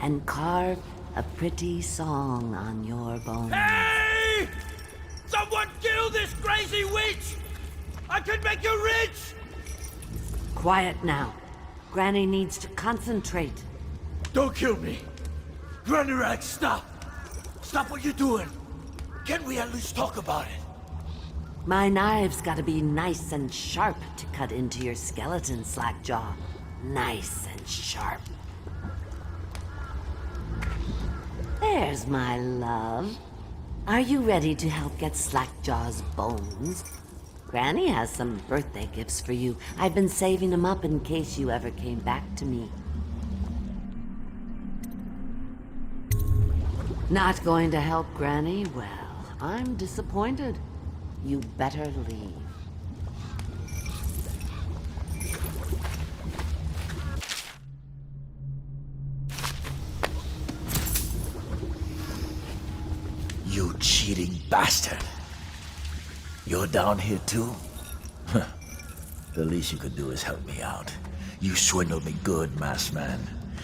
and carve a pretty song on your bones. Hey! Someone kill this crazy witch! I can make you rich! Quiet now. Granny needs to concentrate. Don't kill me! Granny Rag, stop! Stop what you're doing! Can we at least talk about it? My knives gotta be nice and sharp to cut into your skeleton, Slackjaw. Nice and sharp. There's my love. Are you ready to help get Slackjaw's bones? Granny has some birthday gifts for you. I've been saving them up in case you ever came back to me. Not going to help Granny? Well, I'm disappointed. You better leave. You cheating bastard. You're down here too? The least you could do is help me out. You swindled me good, masked man.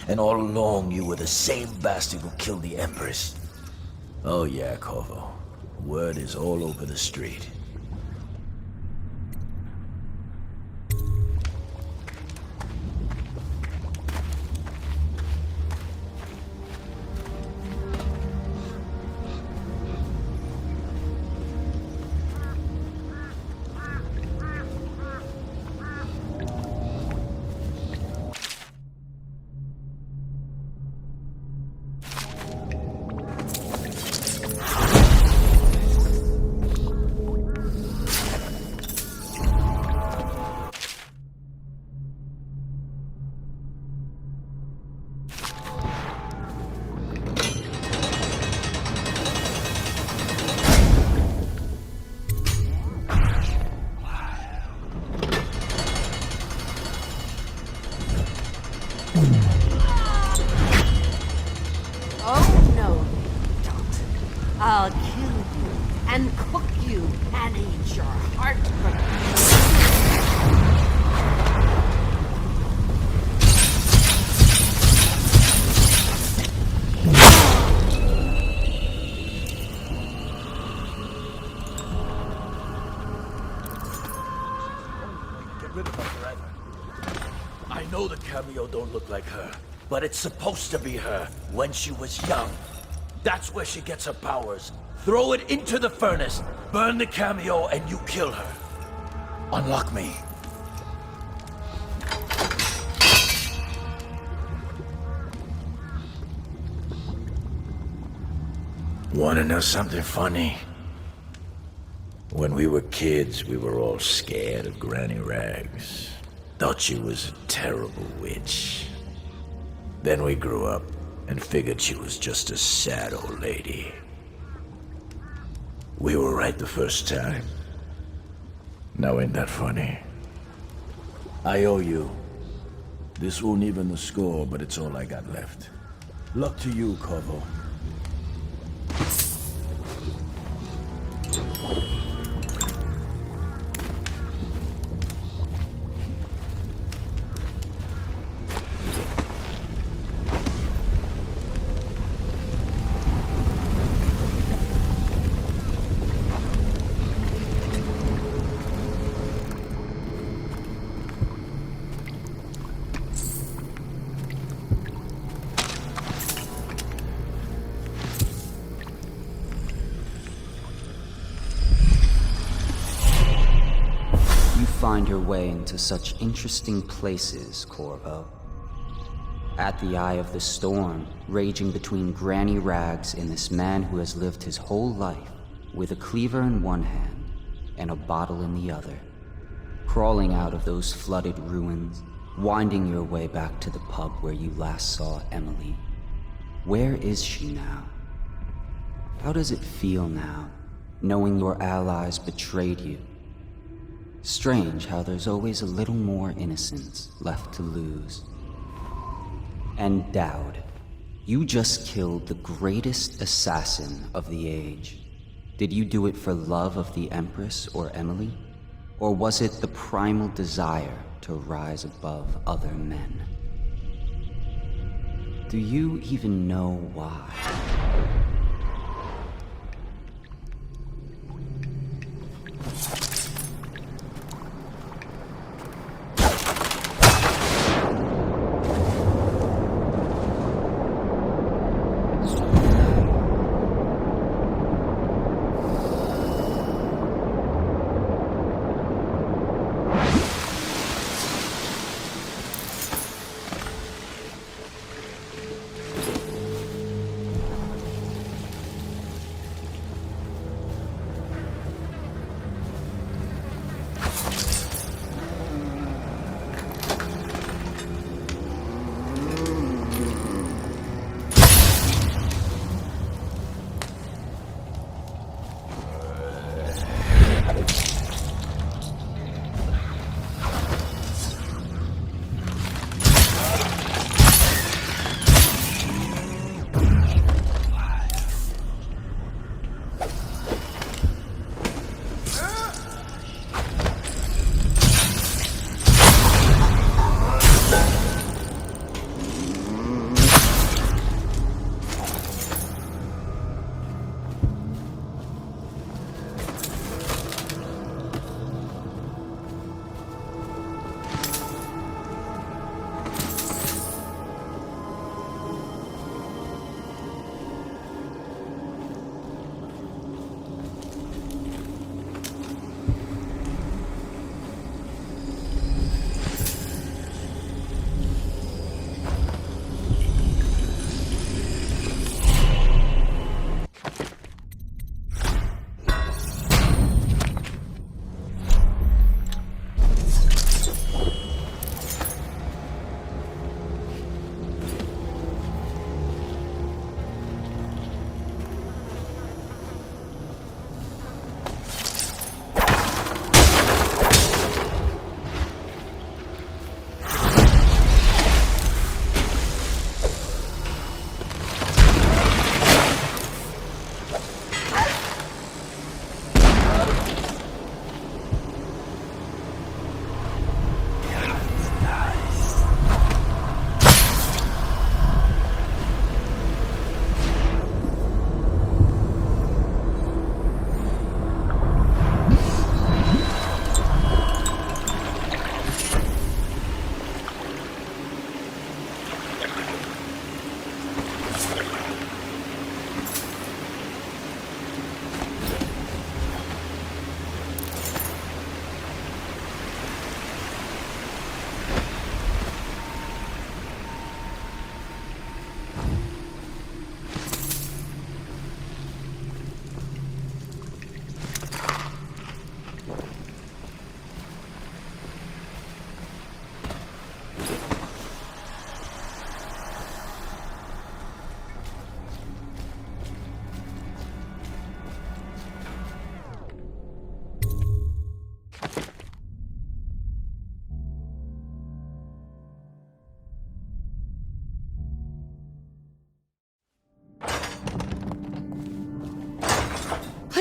And all along you were the same bastard who killed the Empress. Oh yeah, Corvo. Word is all over the street. Oh, no, you don't. I'll kill you and cook you and eat your heart from Get rid of her forever. I know the cameo don't look like her, but it's supposed to be her when she was young. That's where she gets her powers. Throw it into the furnace, burn the cameo, and you kill her. Unlock me. Wanna know something funny? When we were kids, we were all scared of Granny Rags. Thought she was a terrible witch. Then we grew up and figured she was just a sad old lady. We were right the first time. Now ain't that funny? I owe you. This won't even the score, but it's all I got left. Luck to you, Corvo. Find your way into such interesting places, Corvo. At the eye of the storm, raging between Granny Rags and this man who has lived his whole life with a cleaver in one hand and a bottle in the other. Crawling out of those flooded ruins, winding your way back to the pub where you last saw Emily. Where is she now? How does it feel now, knowing your allies betrayed you? Strange how there's always a little more innocence left to lose. And Dowd, you just killed the greatest assassin of the age. Did you do it for love of the Empress or Emily? Or was it the primal desire to rise above other men? Do you even know why?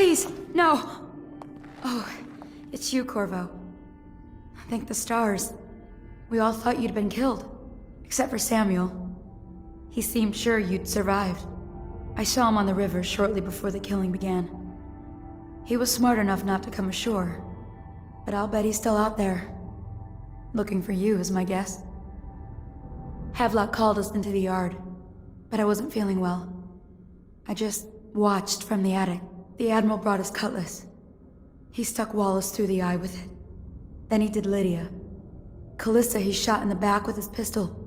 Please, no! Oh, it's you, Corvo. Thank the stars. We all thought you'd been killed. Except for Samuel. He seemed sure you'd survived. I saw him on the river shortly before the killing began. He was smart enough not to come ashore. But I'll bet he's still out there. Looking for you is my guess. Havelock called us into the yard, but I wasn't feeling well. I just watched from the attic. The Admiral brought his cutlass. He stuck Wallace through the eye with it. Then he did Lydia. Callista he shot in the back with his pistol.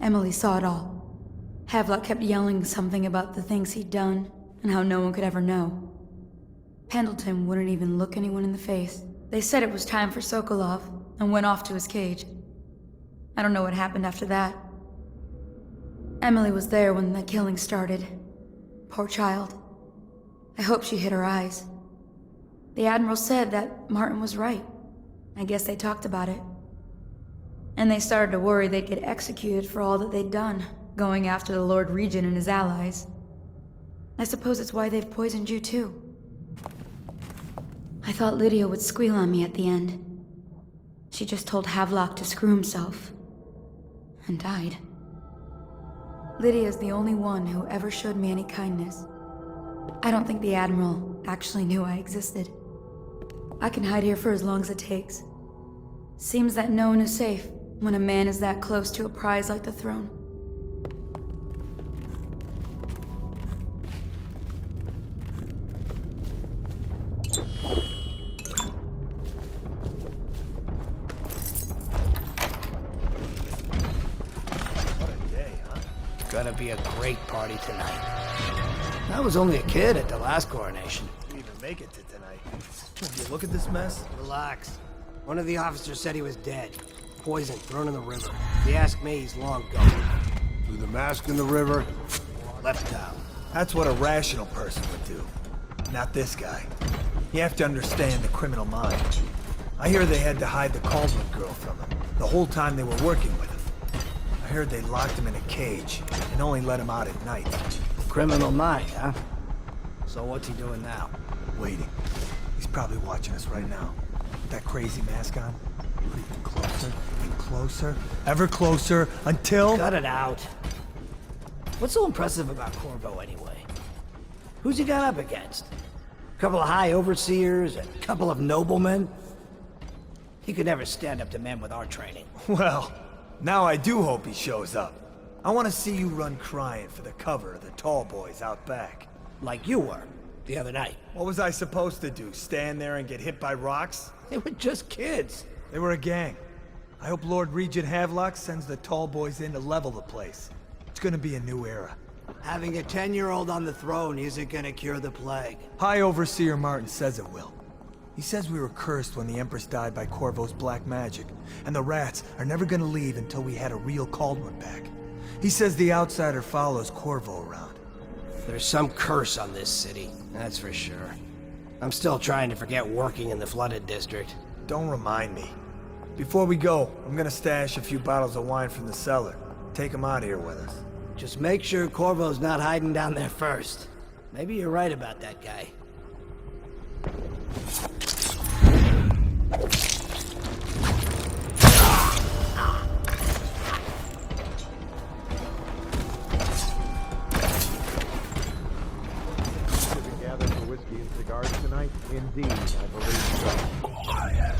Emily saw it all. Havelock kept yelling something about the things he'd done, and how no one could ever know. Pendleton wouldn't even look anyone in the face. They said it was time for Sokolov, and went off to his cage. I don't know what happened after that. Emily was there when the killing started. Poor child. I hope she hid her eyes. The Admiral said that Martin was right. I guess they talked about it. And they started to worry they'd get executed for all that they'd done, going after the Lord Regent and his allies. I suppose it's why they've poisoned you too. I thought Lydia would squeal on me at the end. She just told Havelock to screw himself. And died. Lydia's the only one who ever showed me any kindness. I don't think the Admiral actually knew I existed. I can hide here for as long as it takes. Seems that no one is safe when a man is that close to a prize like the throne. Gonna be a great party tonight. I was only a kid at the last coronation. Didn't even make it to tonight. Did you look at this mess? Relax. One of the officers said he was dead. Poisoned, thrown in the river. If you ask me, he's long gone. Threw the mask in the river? Left town. That's what a rational person would do. Not this guy. You have to understand the criminal mind. I hear they had to hide the Caldwell girl from him, the whole time they were working with him. I heard they locked him in a cage, and only let him out at night. Criminal mind, huh? So what's he doing now? Waiting. He's probably watching us right now. With that crazy mask on. Creeping closer and closer, ever closer, until... Cut it out. What's so impressive about Corvo, anyway? Who's he got up against? A couple of high overseers, a couple of noblemen? He could never stand up to men with our training. Well, now I do hope he shows up. I want to see you run crying for the cover of the tall boys out back. Like you were, the other night. What was I supposed to do, stand there and get hit by rocks? They were just kids. They were a gang. I hope Lord Regent Havelock sends the tall boys in to level the place. It's gonna be a new era. Having a 10-year-old on the throne isn't gonna cure the plague. High Overseer Martin says it will. He says we were cursed when the Empress died by Corvo's black magic, and the rats are never gonna leave until we had a real Caldwell back. He says the outsider follows Corvo around. There's some curse on this city, that's for sure. I'm still trying to forget working in the flooded district. Don't remind me. Before we go, I'm gonna stash a few bottles of wine from the cellar. Take them out here with us. Just make sure Corvo's not hiding down there first. Maybe you're right about that guy. Gather for whiskey and cigars tonight? Indeed, I believe so. Quiet.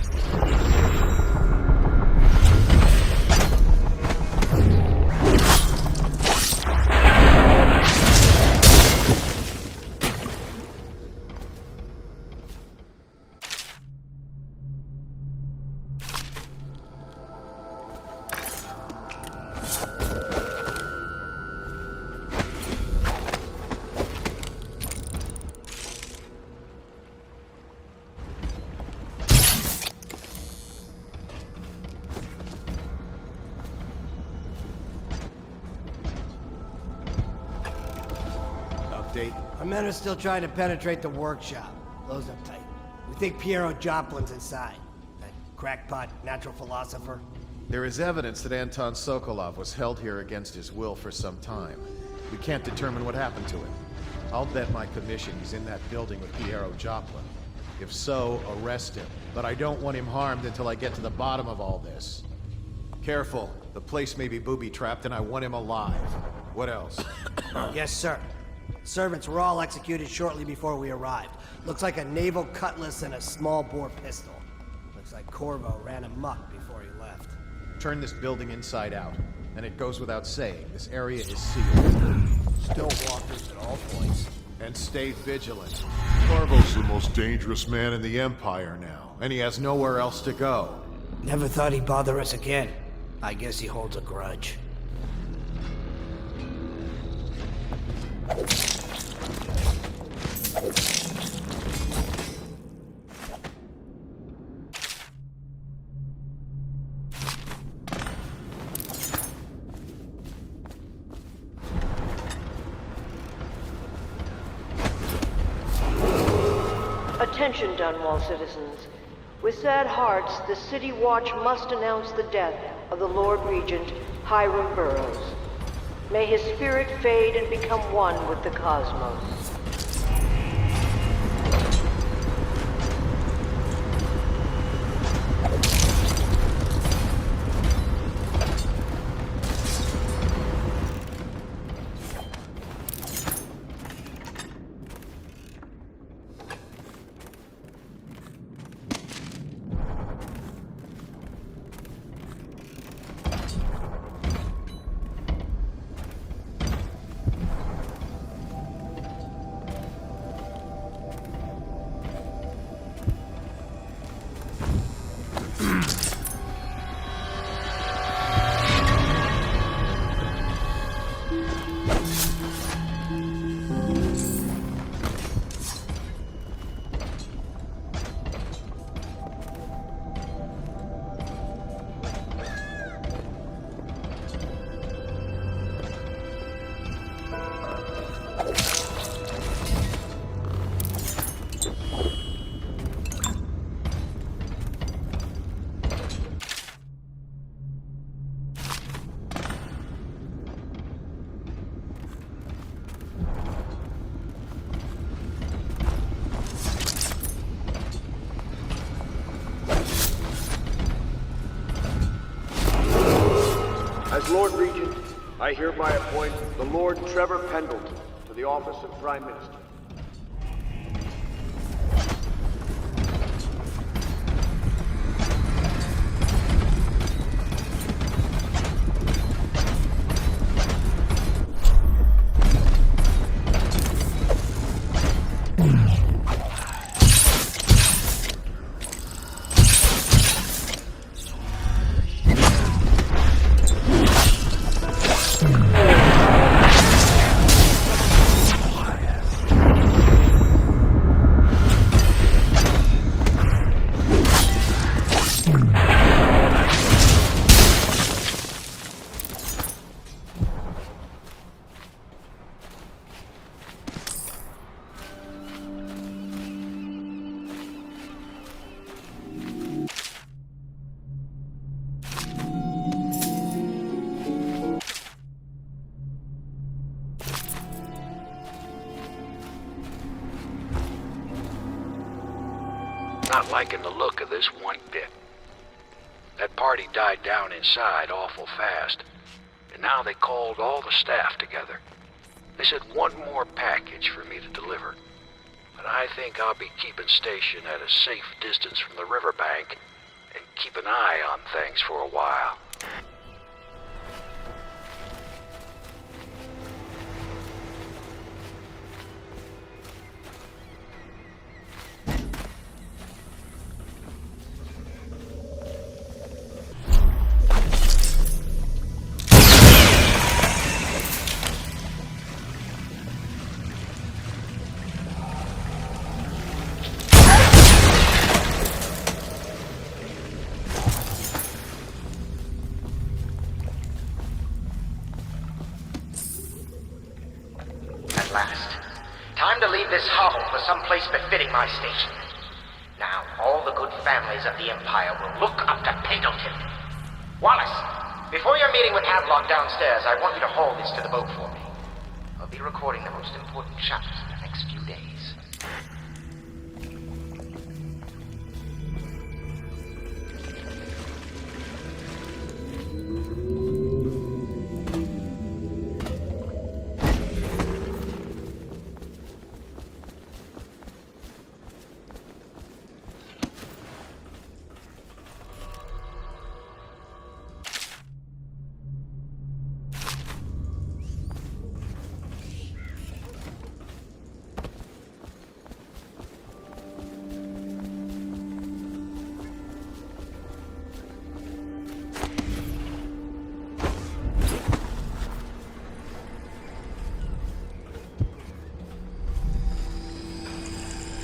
Our men are still trying to penetrate the workshop. Close up tight. We think Piero Joplin's inside. That crackpot natural philosopher. There is evidence that Anton Sokolov was held here against his will for some time. We can't determine what happened to him. I'll bet my commission he's in that building with Piero Joplin. If so, arrest him. But I don't want him harmed until I get to the bottom of all this. Careful. The place may be booby-trapped and I want him alive. What else? Yes, sir. Servants were all executed shortly before we arrived. Looks like a naval cutlass and a small-bore pistol. Looks like Corvo ran amok before he left. Turn this building inside out. And it goes without saying, this area is sealed. Still walkers at all points. And stay vigilant. Corvo's the most dangerous man in the Empire now, And he has nowhere else to go. Never thought he'd bother us again. I guess he holds a grudge. Attention, Dunwall citizens. With sad hearts, the City Watch must announce the death of the Lord Regent, Hiram Burroughs. May his spirit fade and become one with the cosmos. As Lord Regent, I hereby appoint the Lord Trevor Pendleton to the office of Prime Minister. Not liking the look of this one bit. That party died down inside awful fast, and now they called all the staff together. They said one more package for me to deliver, but I think I'll be keeping station at a safe distance from the riverbank and keep an eye on things for a while. Time to leave this hovel for some place befitting my station. Now, all the good families of the Empire will look up to Pendleton. Wallace, before your meeting with Havelock downstairs, I want you to haul this to the boat for me. I'll be recording the most important chapters in the next few days.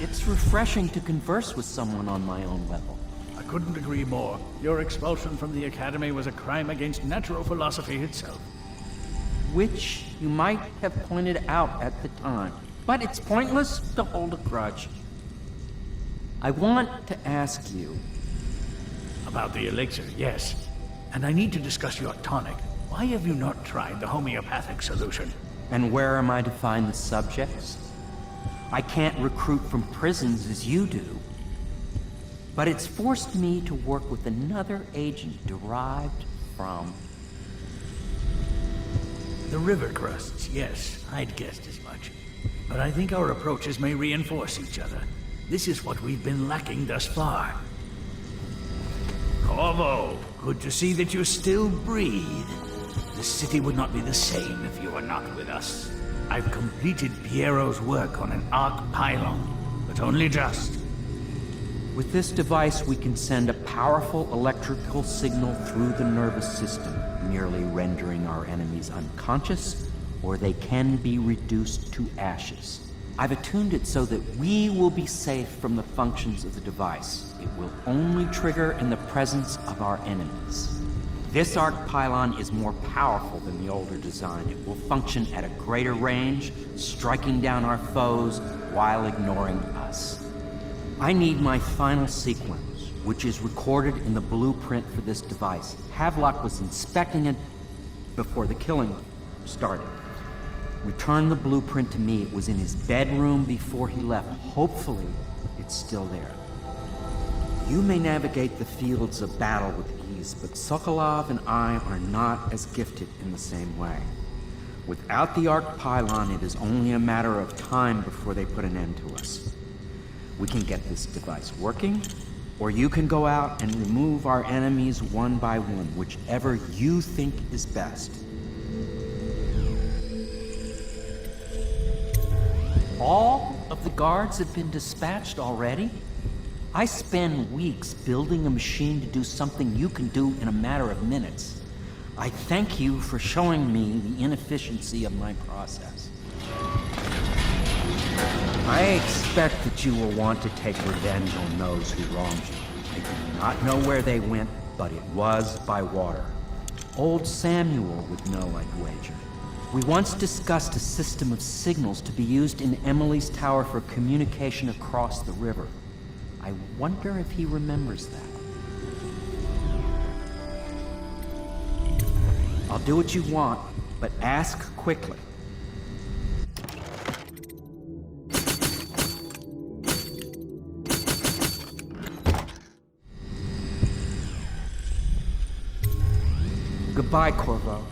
It's refreshing to converse with someone on my own level. I couldn't agree more. Your expulsion from the Academy was a crime against natural philosophy itself. Which you might have pointed out at the time. But it's pointless to hold a grudge. I want to ask you... About the elixir, yes. And I need to discuss your tonic. Why have you not tried the homeopathic solution? And where am I to find the subjects? I can't recruit from prisons as you do. But it's forced me to work with another agent derived from... The river crusts, yes. I'd guessed as much. But I think our approaches may reinforce each other. This is what we've been lacking thus far. Corvo, good to see that you still breathe. The city would not be the same if you were not with us. I've completed Piero's work on an arc pylon, but only just. With this device, we can send a powerful electrical signal through the nervous system, merely rendering our enemies unconscious, or they can be reduced to ashes. I've attuned it so that we will be safe from the functions of the device. It will only trigger in the presence of our enemies. This arc pylon is more powerful than the older design. It will function at a greater range, striking down our foes while ignoring us. I need my final sequence, which is recorded in the blueprint for this device. Havelock was inspecting it before the killing started. Return the blueprint to me. It was in his bedroom before he left. Hopefully, it's still there. You may navigate the fields of battle with ease, but Sokolov and I are not as gifted in the same way. Without the arc pylon, it is only a matter of time before they put an end to us. We can get this device working, or you can go out and remove our enemies one by one, whichever you think is best. All of the guards have been dispatched already? I spend weeks building a machine to do something you can do in a matter of minutes. I thank you for showing me the inefficiency of my process. I expect that you will want to take revenge on those who wronged you. I do not know where they went, but it was by water. Old Samuel would know, I'd wager. We once discussed a system of signals to be used in Emily's tower for communication across the river. I wonder if he remembers that. I'll do what you want, but ask quickly. Goodbye, Corvo.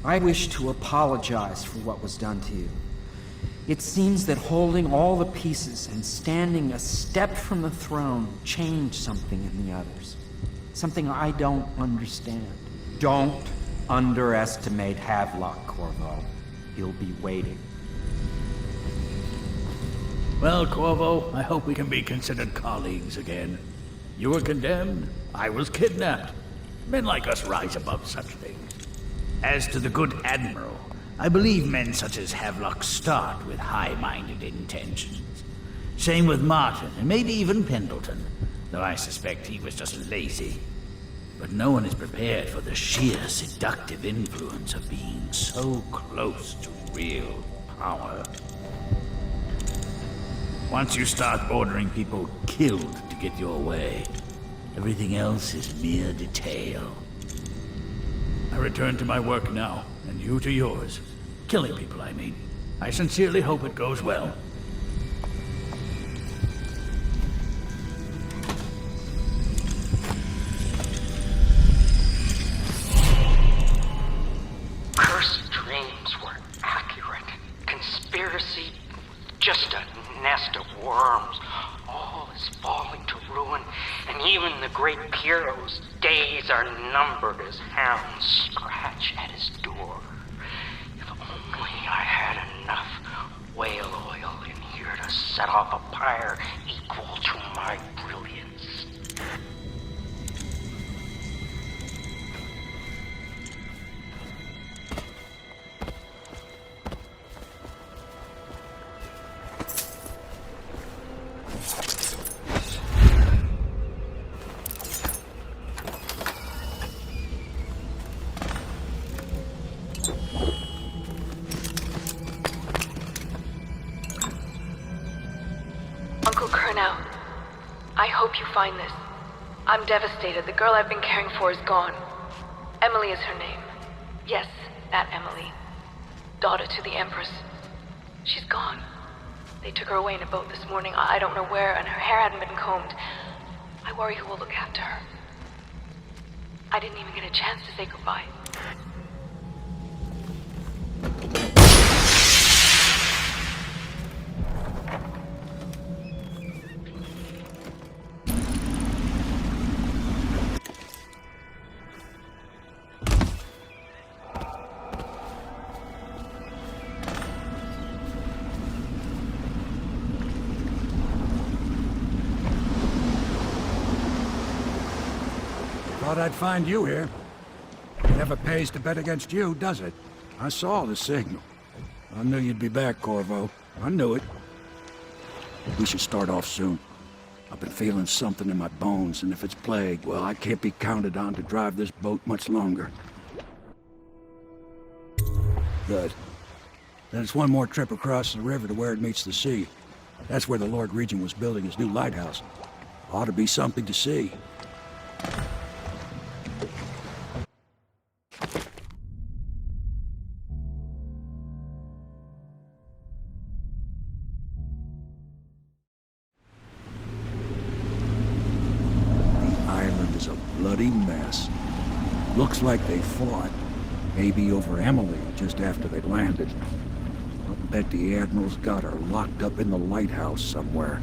I wish to apologize for what was done to you. It seems that holding all the pieces and standing a step from the throne changed something in the others. Something I don't understand. Don't underestimate Havelock, Corvo. He'll be waiting. Well, Corvo, I hope we can be considered colleagues again. You were condemned, I was kidnapped. Men like us rise above such things. As to the good Admiral, I believe men such as Havelock start with high-minded intentions. Same with Martin, and maybe even Pendleton, though I suspect he was just lazy. But no one is prepared for the sheer seductive influence of being so close to real power. Once you start ordering people killed to get your way, everything else is mere detail. I return to my work now, and you to yours. Killing people, I mean. I sincerely hope it goes well. Cursed dreams were accurate. Conspiracy, just a nest of worms. All is falling to ruin, and even the great Pierrot's days are numbered as hounds scratch at his door. If only I had enough whale oil in here to set off a pyre equal to my brilliance. I hope you find this. I'm devastated. The girl I've been caring for is gone. Emily is her name. Yes, that Emily. Daughter to the Empress. She's gone. They took her away in a boat this morning. I don't know where, and her hair hadn't been combed. I worry who will look after her. I didn't even get a chance to say goodbye. Thought I'd find you here. It never pays to bet against you, does it? I saw the signal. I knew you'd be back, Corvo. I knew it. We should start off soon. I've been feeling something in my bones, and if it's plague, well, I can't be counted on to drive this boat much longer. Good. Then it's one more trip across the river to where it meets the sea. That's where the Lord Regent was building his new lighthouse. Ought to be something to see. Bloody mess. Looks like they fought. Maybe over Emily just after they landed. I'll bet the Admiral's got her locked up in the lighthouse somewhere.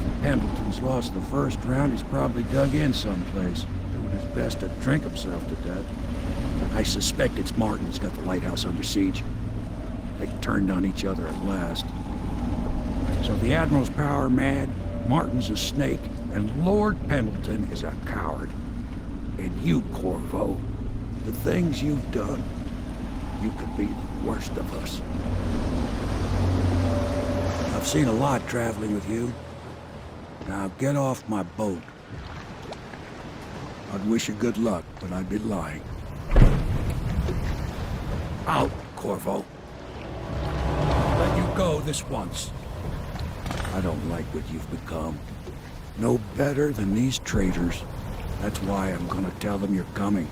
If Pendleton's lost the first round, he's probably dug in someplace, doing his best to drink himself to death. I suspect it's Martin who's got the lighthouse under siege. They turned on each other at last. So the Admiral's power mad, Martin's a snake, and Lord Pendleton is a coward. And you, Corvo, the things you've done, you could be the worst of us. I've seen a lot traveling with you. Now get off my boat. I'd wish you good luck, but I'd be lying. Out, Corvo. Let you go this once. I don't like what you've become. No better than these traitors. That's why I'm gonna tell them you're coming.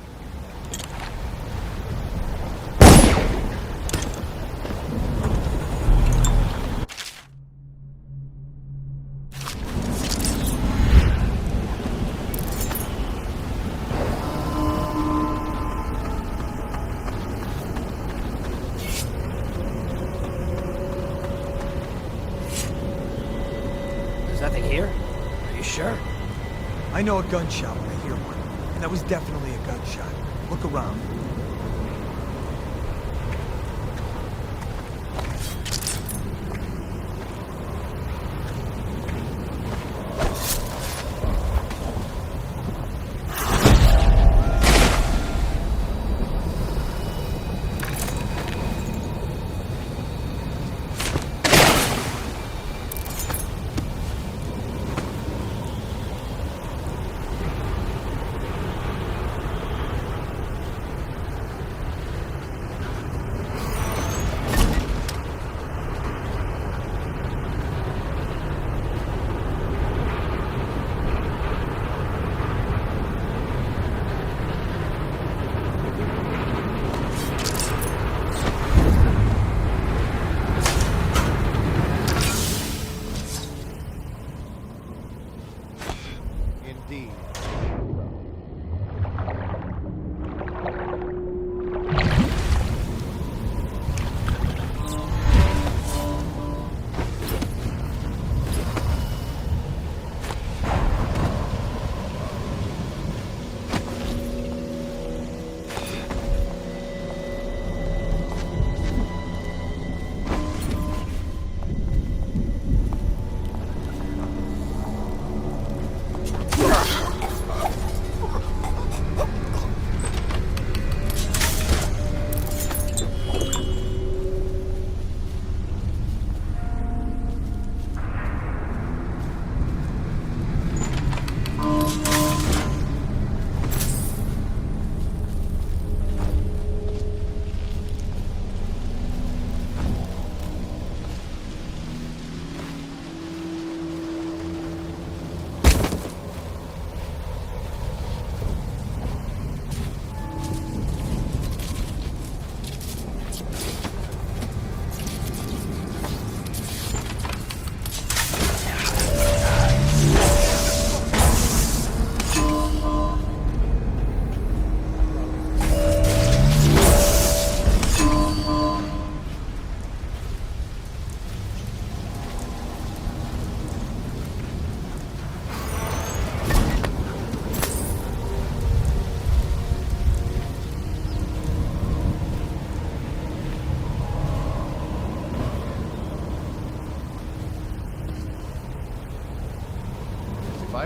There's nothing here? Are you sure? I know a gunshot when I hear one, and that was definitely a gunshot. Look around.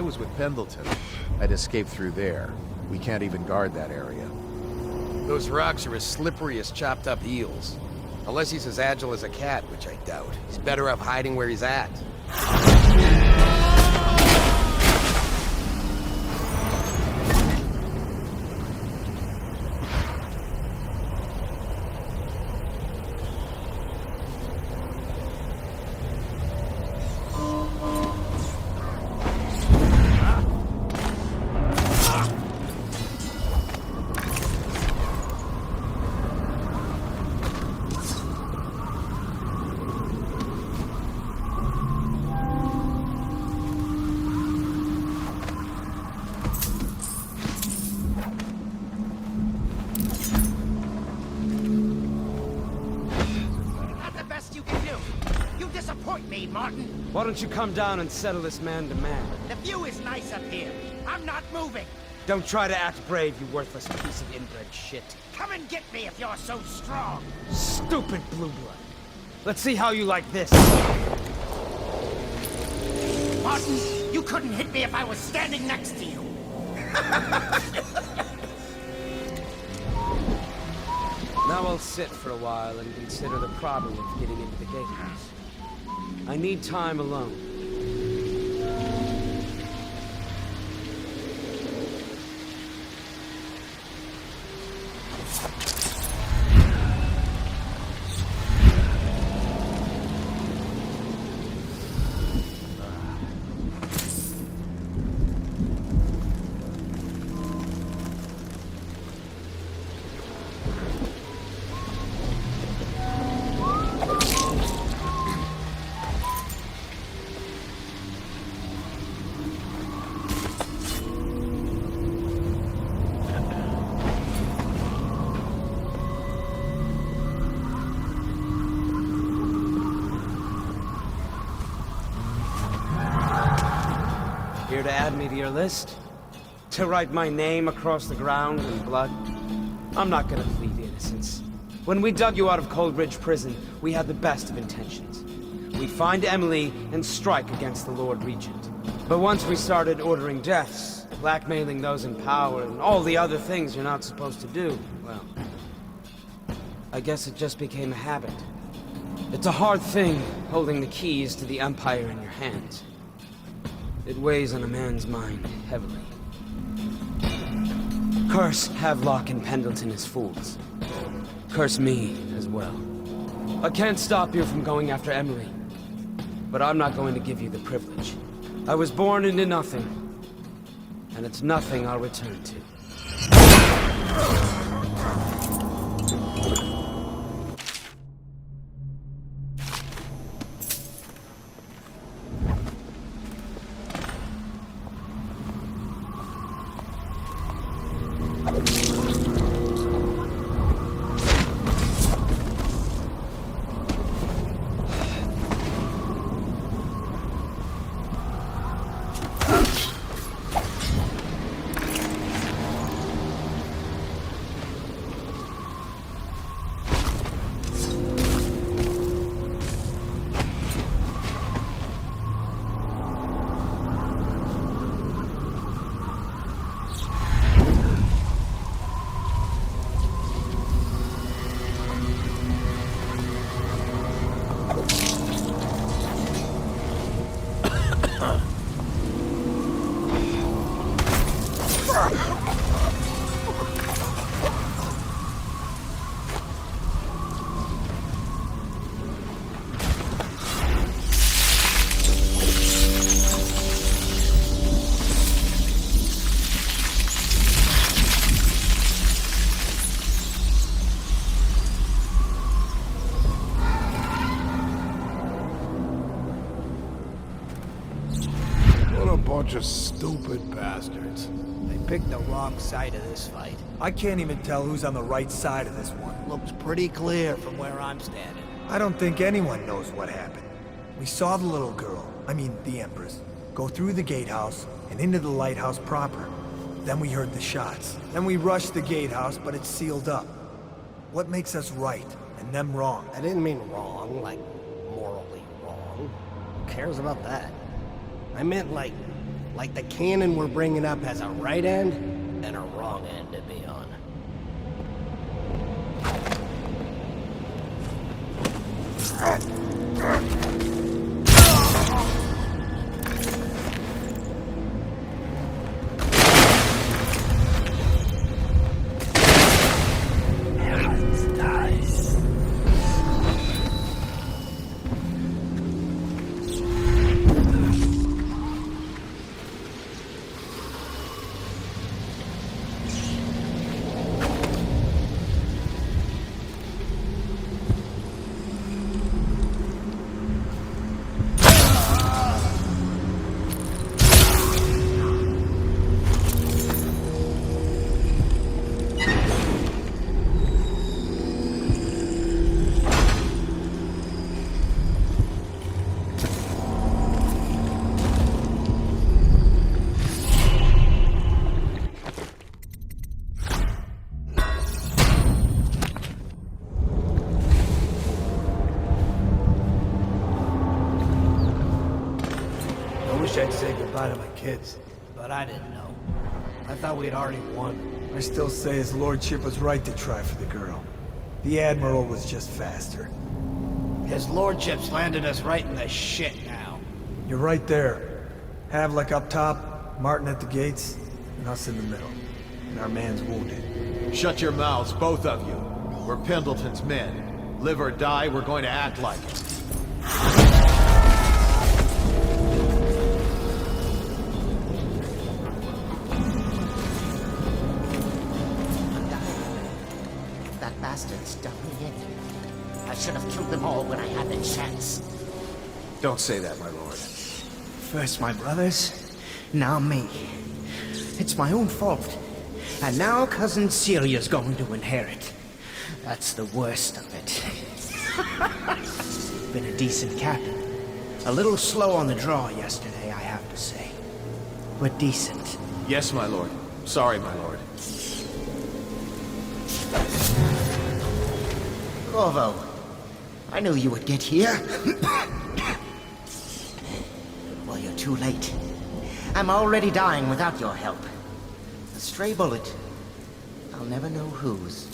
was with Pendleton. I'd escaped through there. We can't even guard that area. Those rocks are as slippery as chopped up eels. Unless he's as agile as a cat, which I doubt. He's better off hiding where he's at. Why don't you come down and settle this man to man? The view is nice up here. I'm not moving. Don't try to act brave, you worthless piece of inbred shit. Come and get me if you're so strong. Stupid blue blood. Let's see how you like this. Martin, you couldn't hit me if I was standing next to you. Now I'll sit for a while and consider the problem of getting into the gatehouse. I need time alone. Here to add me to your list? To write my name across the ground in blood? I'm not gonna plead innocence. When we dug you out of Coldridge Prison, we had the best of intentions. We'd find Emily and strike against the Lord Regent. But once we started ordering deaths, blackmailing those in power, and all the other things you're not supposed to do, well, I guess it just became a habit. It's a hard thing, holding the keys to the Empire in your hands. It weighs on a man's mind heavily. Curse Havelock and Pendleton as fools. Curse me as well. I can't stop you from going after Emily, but I'm not going to give you the privilege. I was born into nothing, and it's nothing I'll return to. Bunch of stupid bastards. They picked the wrong side of this fight. I can't even tell who's on the right side of this one. Looks pretty clear from where I'm standing. I don't think anyone knows what happened. We saw the little girl, the Empress, go through the gatehouse and into the lighthouse proper. Then we heard the shots. Then we rushed the gatehouse, but it's sealed up. What makes us right and them wrong? I didn't mean wrong, like morally wrong. Who cares about that? I meant like Like the cannon we're bringing up has a right end and a wrong end to be on. I'd say goodbye to my kids, but I didn't know. I thought we had already won. I still say his lordship was right to try for the girl. The Admiral was just faster. His lordship's landed us right in the shit now. You're right there. Havlik up top, Martin at the gates, and us in the middle. And our man's wounded. Shut your mouths, both of you. We're Pendleton's men. Live or die, we're going to act like it. Bastards dug me in. I should have killed them all when I had the chance. Don't say that, my lord. First my brothers, now me. It's my own fault. And now Cousin Celia's going to inherit. That's the worst of it. Been a decent captain. A little slow on the draw yesterday, I have to say. But decent. Yes, my lord. Sorry, my lord. Corvo, I knew you would get here. Well, you're too late. I'm already dying without your help. A stray bullet. I'll never know whose.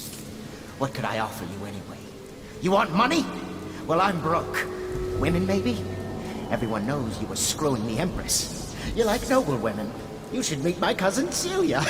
What could I offer you anyway? You want money? Well, I'm broke. Women, maybe? Everyone knows you were screwing the Empress. You like noble women. You should meet my cousin Celia.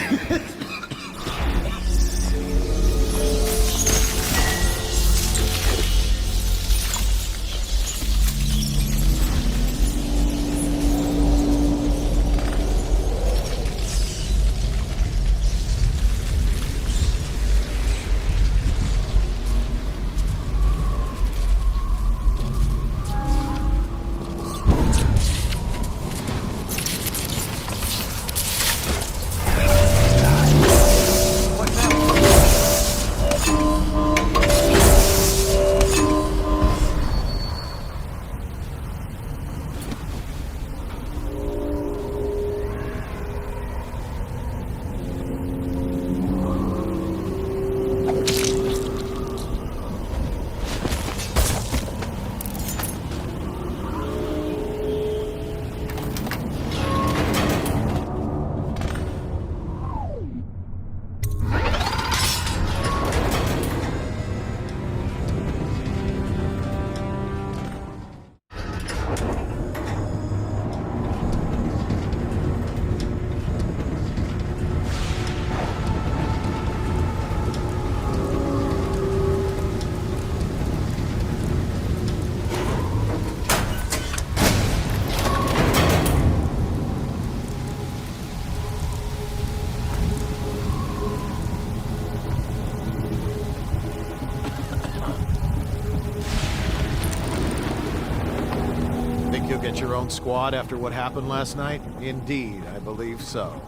Get your own squad after what happened last night? Indeed, I believe so.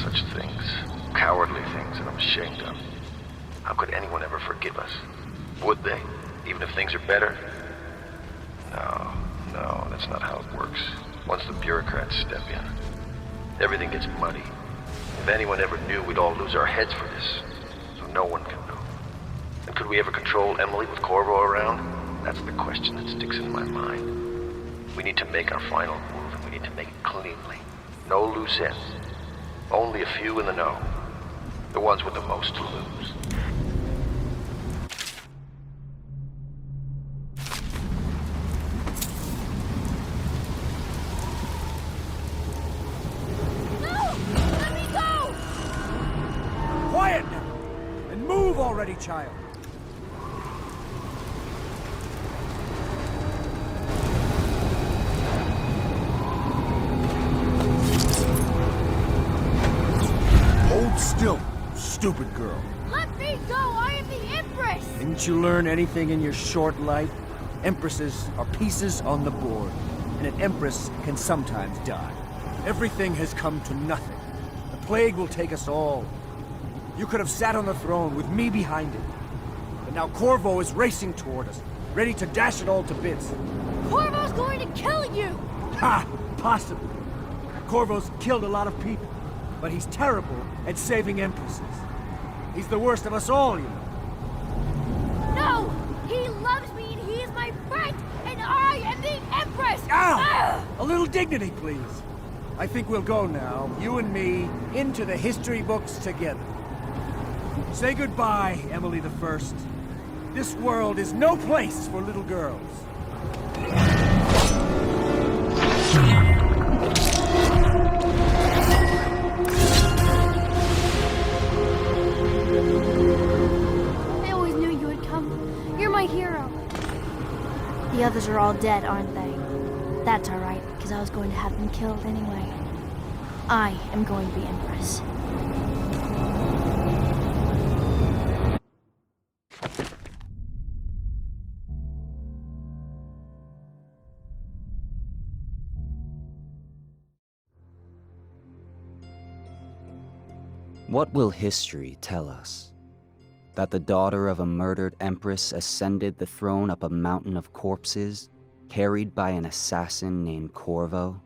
such things. Cowardly things that I'm ashamed of. How could anyone ever forgive us? Would they? Even if things are better? No, that's not how it works. Once the bureaucrats step in, everything gets muddy. If anyone ever knew, we'd all lose our heads for this. So no one can know. And could we ever control Emily with Corvo around? That's the question that sticks in my mind. We need to make our final move, and we need to make it cleanly. No loose ends. Only a few in the know. The ones with the most to lose. Quiet now! And move already, child! Hold still, stupid girl. Let me go! I am the Empress! Didn't you learn anything in your short life? Empresses are pieces on the board, and an empress can sometimes die. Everything has come to nothing. The plague will take us all. You could have sat on the throne with me behind it. But now Corvo is racing toward us, ready to dash it all to bits. Corvo's going to kill you! Ha! Possibly. Corvo's killed a lot of people, but he's terrible at saving empresses. He's the worst of us all, you know. No! He loves me and he is my friend, and I am the Empress! Ow! A little dignity, please. I think we'll go now, you and me, into the history books together. Say goodbye, Emily the First. This world is no place for little girls. I always knew you would come. You're my hero. The others are all dead, aren't they? That's alright, because I was going to have them killed anyway. I am going to be Empress. What will history tell us? That the daughter of a murdered empress ascended the throne up a mountain of corpses, carried by an assassin named Corvo?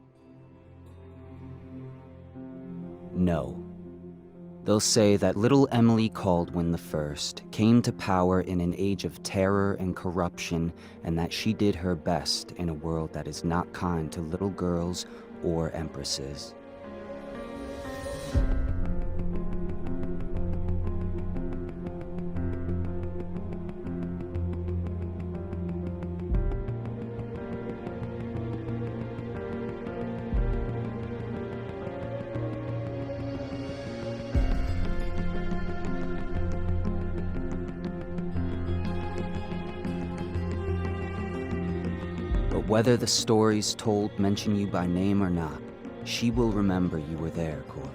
No. They'll say that little Emily Kaldwin I came to power in an age of terror and corruption, and that she did her best in a world that is not kind to little girls or empresses. Whether the stories told mention you by name or not, she will remember you were there, Corvo.